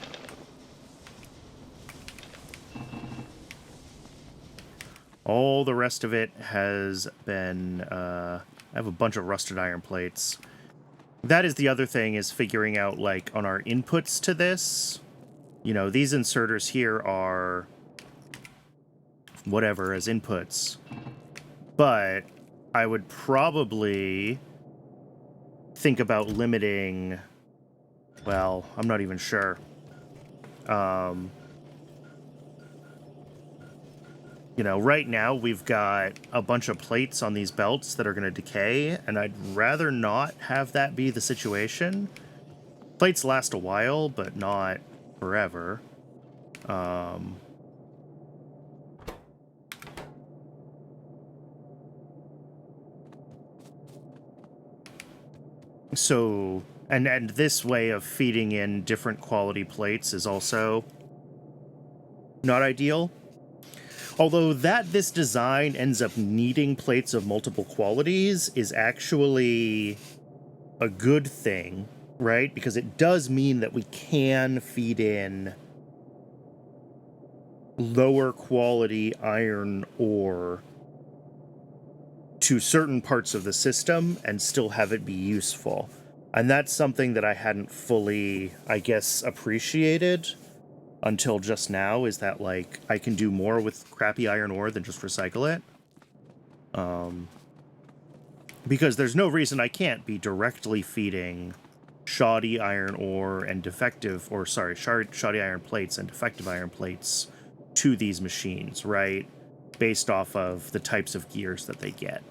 A: All the rest of it has been... I have a bunch of rusted iron plates. That is the other thing, is figuring out, like, on our inputs to this. You know, these inserters here are... whatever, as inputs. But I would probably think about limiting... Well, I'm not even sure. You know, right now we've got a bunch of plates on these belts that are going to decay, and I'd rather not have that be the situation. Plates last a while, but not forever. So, and this way of feeding in different quality plates is also not ideal. Although this design ends up needing plates of multiple qualities is actually a good thing, right? Because it does mean that we can feed in lower quality iron ore to certain parts of the system and still have it be useful. And that's something that I hadn't fully, I guess, appreciated until just now, is that, like, I can do more with crappy iron ore than just recycle it. Because there's no reason I can't be directly feeding shoddy iron ore and defective, or sorry, shoddy iron plates and defective iron plates to these machines, right? Based off of the types of gears that they get.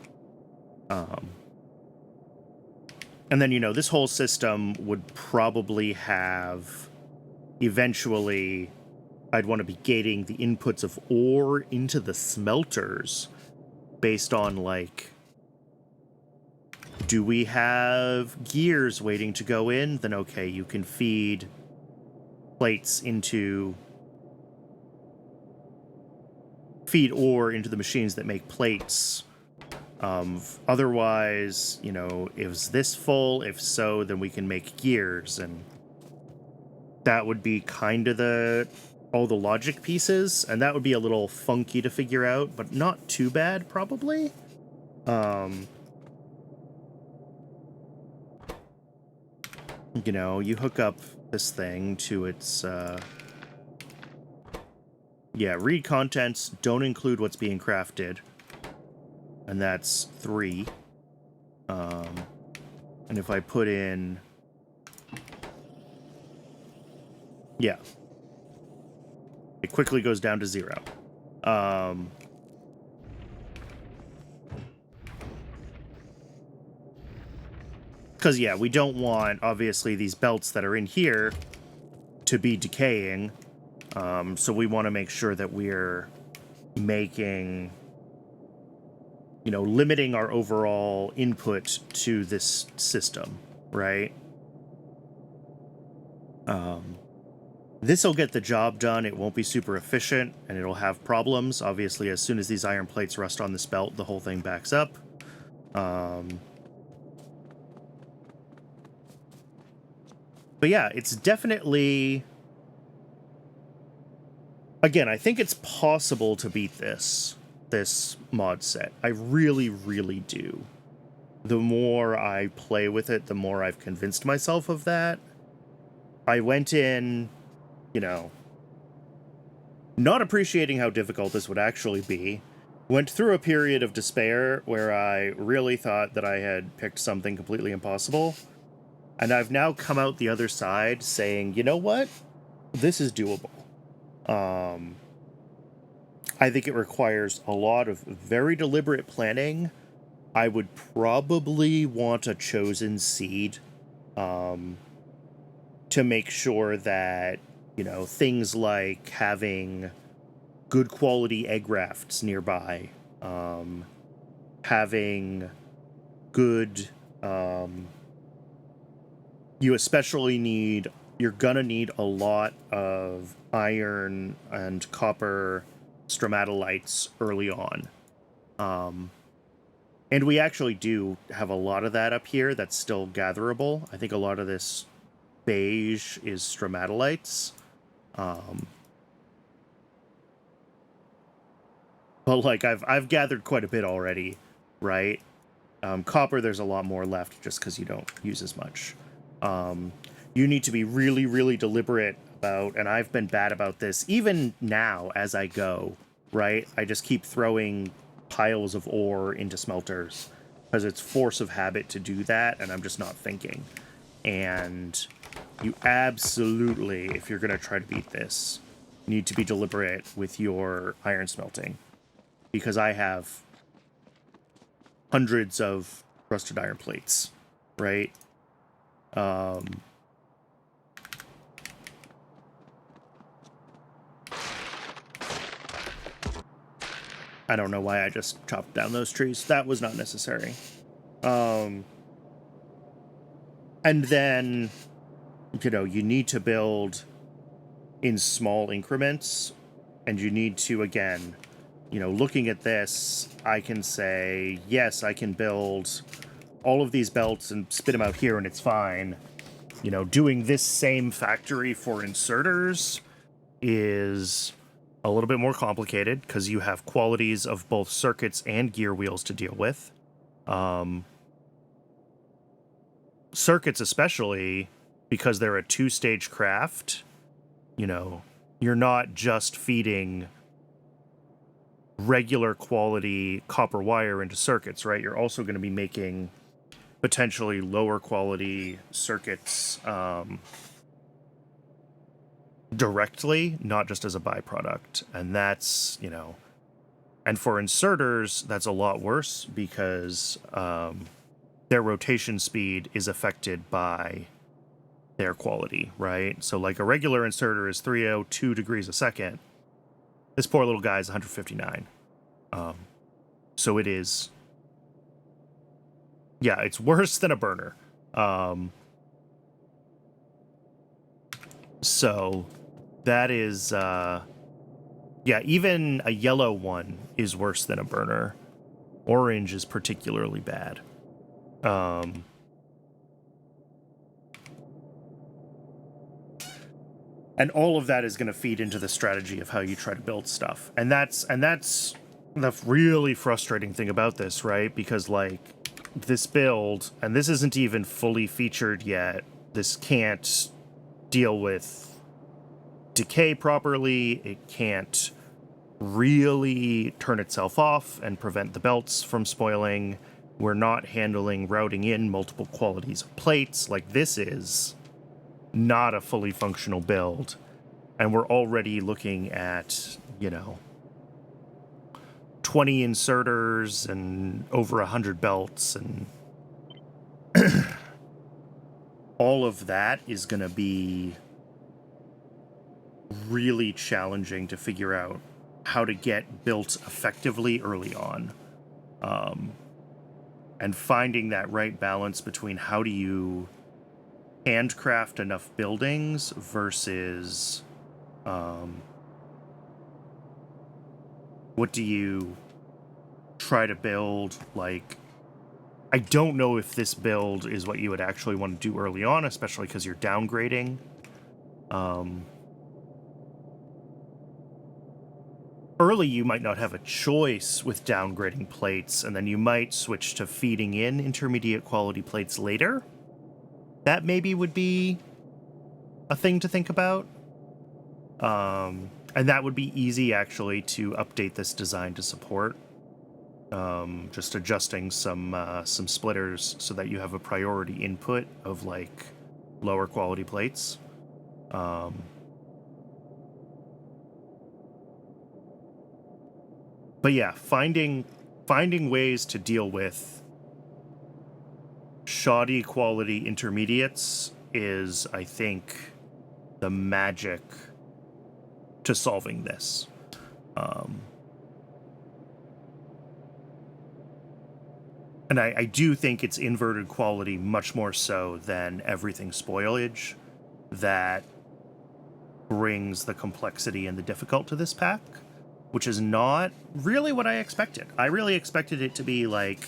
A: And then, you know, this whole system would probably have eventually I'd want to be gating the inputs of ore into the smelters based on, like, do we have gears waiting to go in? Then okay, you can feed plates into... feed ore into the machines that make plates. Otherwise, you know, is this full? If so, then we can make gears, and that would be kind of all the logic pieces, and that would be a little funky to figure out, but not too bad, probably. You know, you hook up this thing to its, yeah, read contents, don't include what's being crafted. And that's 3. And if I put in... yeah. It quickly goes down to 0. Because, yeah, we don't want, obviously, these belts that are in here to be decaying. So we want to make sure that we're making... you know, limiting our overall input to this system, right? This will get the job done. It won't be super efficient, and it'll have problems. Obviously, as soon as these iron plates rust on this belt, the whole thing backs up. But yeah, it's definitely... again, I think it's possible to beat this mod set. I really, really do. The more I play with it, the more I've convinced myself of that. I went in, you know, not appreciating how difficult this would actually be. Went through a period of despair where I really thought that I had picked something completely impossible. And I've now come out the other side saying, you know what? This is doable. I think it requires a lot of very deliberate planning. I would probably want a chosen seed to make sure that, you know, things like having good quality egg rafts nearby, having good... you especially need... you're gonna need a lot of iron and copper stromatolites early on. And we actually do have a lot of that up here that's still gatherable. I think a lot of this beige is stromatolites. But like I've gathered quite a bit already, right? Copper, there's a lot more left just because you don't use as much. You need to be really, really deliberate about, and I've been bad about this, even now as I go, right? I just keep throwing piles of ore into smelters because it's force of habit to do that, and I'm just not thinking. And you absolutely, if you're going to try to beat this, need to be deliberate with your iron smelting, because I have hundreds of rusted iron plates, right? I don't know why I just chopped down those trees. That was not necessary. And then, you know, you need to build in small increments, and you need to, again, you know, looking at this, I can say, yes, I can build all of these belts and spit them out here and it's fine. You know, doing this same factory for inserters is a little bit more complicated because you have qualities of both circuits and gear wheels to deal with. Circuits especially, because they're a 2-stage craft, you know, you're not just feeding regular quality copper wire into circuits, right? You're also going to be making potentially lower quality circuits directly, not just as a byproduct. And that's, you know, and for inserters, that's a lot worse because their rotation speed is affected by their quality, right? So like a regular inserter is 302 degrees a second. This poor little guy is 159. So it is, yeah, it's worse than a burner. So that is, yeah, even a yellow one is worse than a burner. Orange is particularly bad. And all of that is going to feed into the strategy of how you try to build stuff. And that's the really frustrating thing about this, right? Because like this build, and this isn't even fully featured yet, this can't deal with decay properly. It can't really turn itself off and prevent the belts from spoiling. We're not handling routing in multiple qualities of plates. Like this is not a fully functional build, and we're already looking at, you know, 20 inserters and over 100 belts, and all of that is going to be really challenging to figure out how to get built effectively early on. And finding that right balance between how do you handcraft enough buildings versus what do you try to build. Like, I don't know if this build is what you would actually want to do early on, especially because you're downgrading. Early, you might not have a choice with downgrading plates, and then you might switch to feeding in intermediate quality plates later. That maybe would be a thing to think about. And that would be easy, actually, to update this design to support. Just adjusting some splitters so that you have a priority input of, like, lower quality plates. But yeah, finding ways to deal with shoddy quality intermediates is, I think, the magic to solving this. And I do think it's inverted quality much more so than everything spoilage that brings the complexity and the difficult to this pack, which is not really what I expected. I really expected it to be like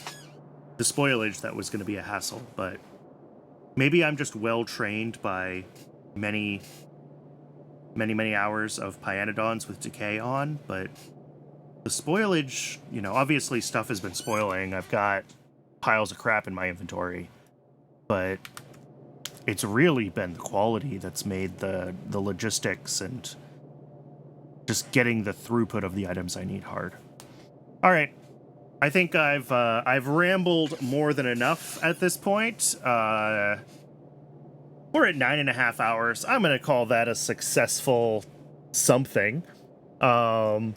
A: the spoilage that was going to be a hassle, but maybe I'm just well trained by many hours of Pyanodons with decay on, but the spoilage, you know, obviously stuff has been spoiling. I've got piles of crap in my inventory, but it's really been the quality that's made the logistics and just getting the throughput of the items I need hard. All right. I think I've rambled more than enough at this point. We're at 9.5 hours. I'm going to call that a successful something. I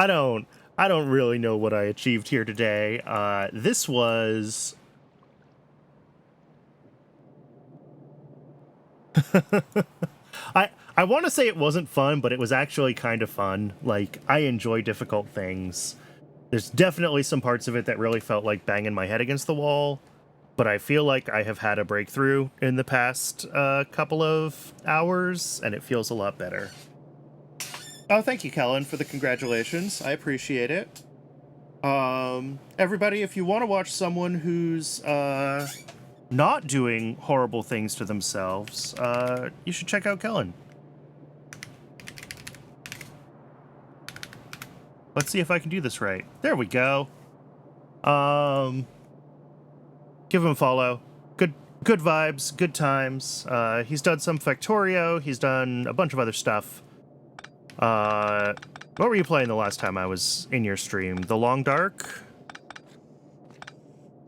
A: don't really know what I achieved here today. This was I want to say it wasn't fun, but it was actually kind of fun. Like, I enjoy difficult things. There's definitely some parts of it that really felt like banging my head against the wall, but I feel like I have had a breakthrough in the past couple of hours, and it feels a lot better. Oh, thank you, Kellen, for the congratulations. I appreciate it. Everybody, if you want to watch someone who's not doing horrible things to themselves, you should check out Kellen. Let's see if I can do this right. There we go. Give him a follow. Good vibes, good times. He's done some Factorio. He's done a bunch of other stuff. What were you playing the last time I was in your stream? The Long Dark?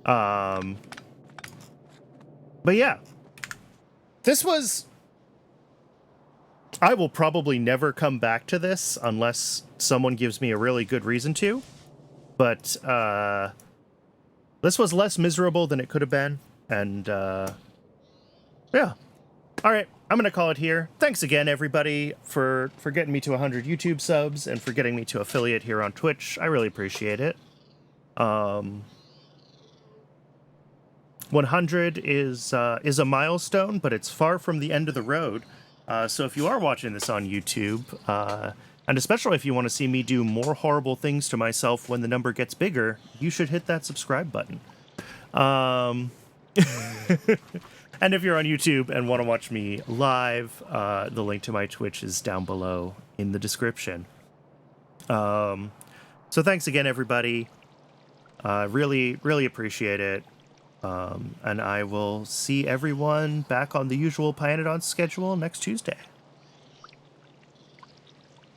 A: But yeah. This was... I will probably never come back to this unless someone gives me a really good reason to. But, this was less miserable than it could have been. And, Yeah. All right, I'm gonna call it here. Thanks again, everybody, for getting me to 100 YouTube subs and for getting me to affiliate here on Twitch. I really appreciate it. 100 is a milestone, but it's far from the end of the road. So if you are watching this on YouTube, and especially if you want to see me do more horrible things to myself when the number gets bigger, you should hit that subscribe button. And if you're on YouTube and want to watch me live, the link to my Twitch is down below in the description. So thanks again, everybody. Really, really appreciate it. And I will see everyone back on the usual Pyanodon schedule next Tuesday.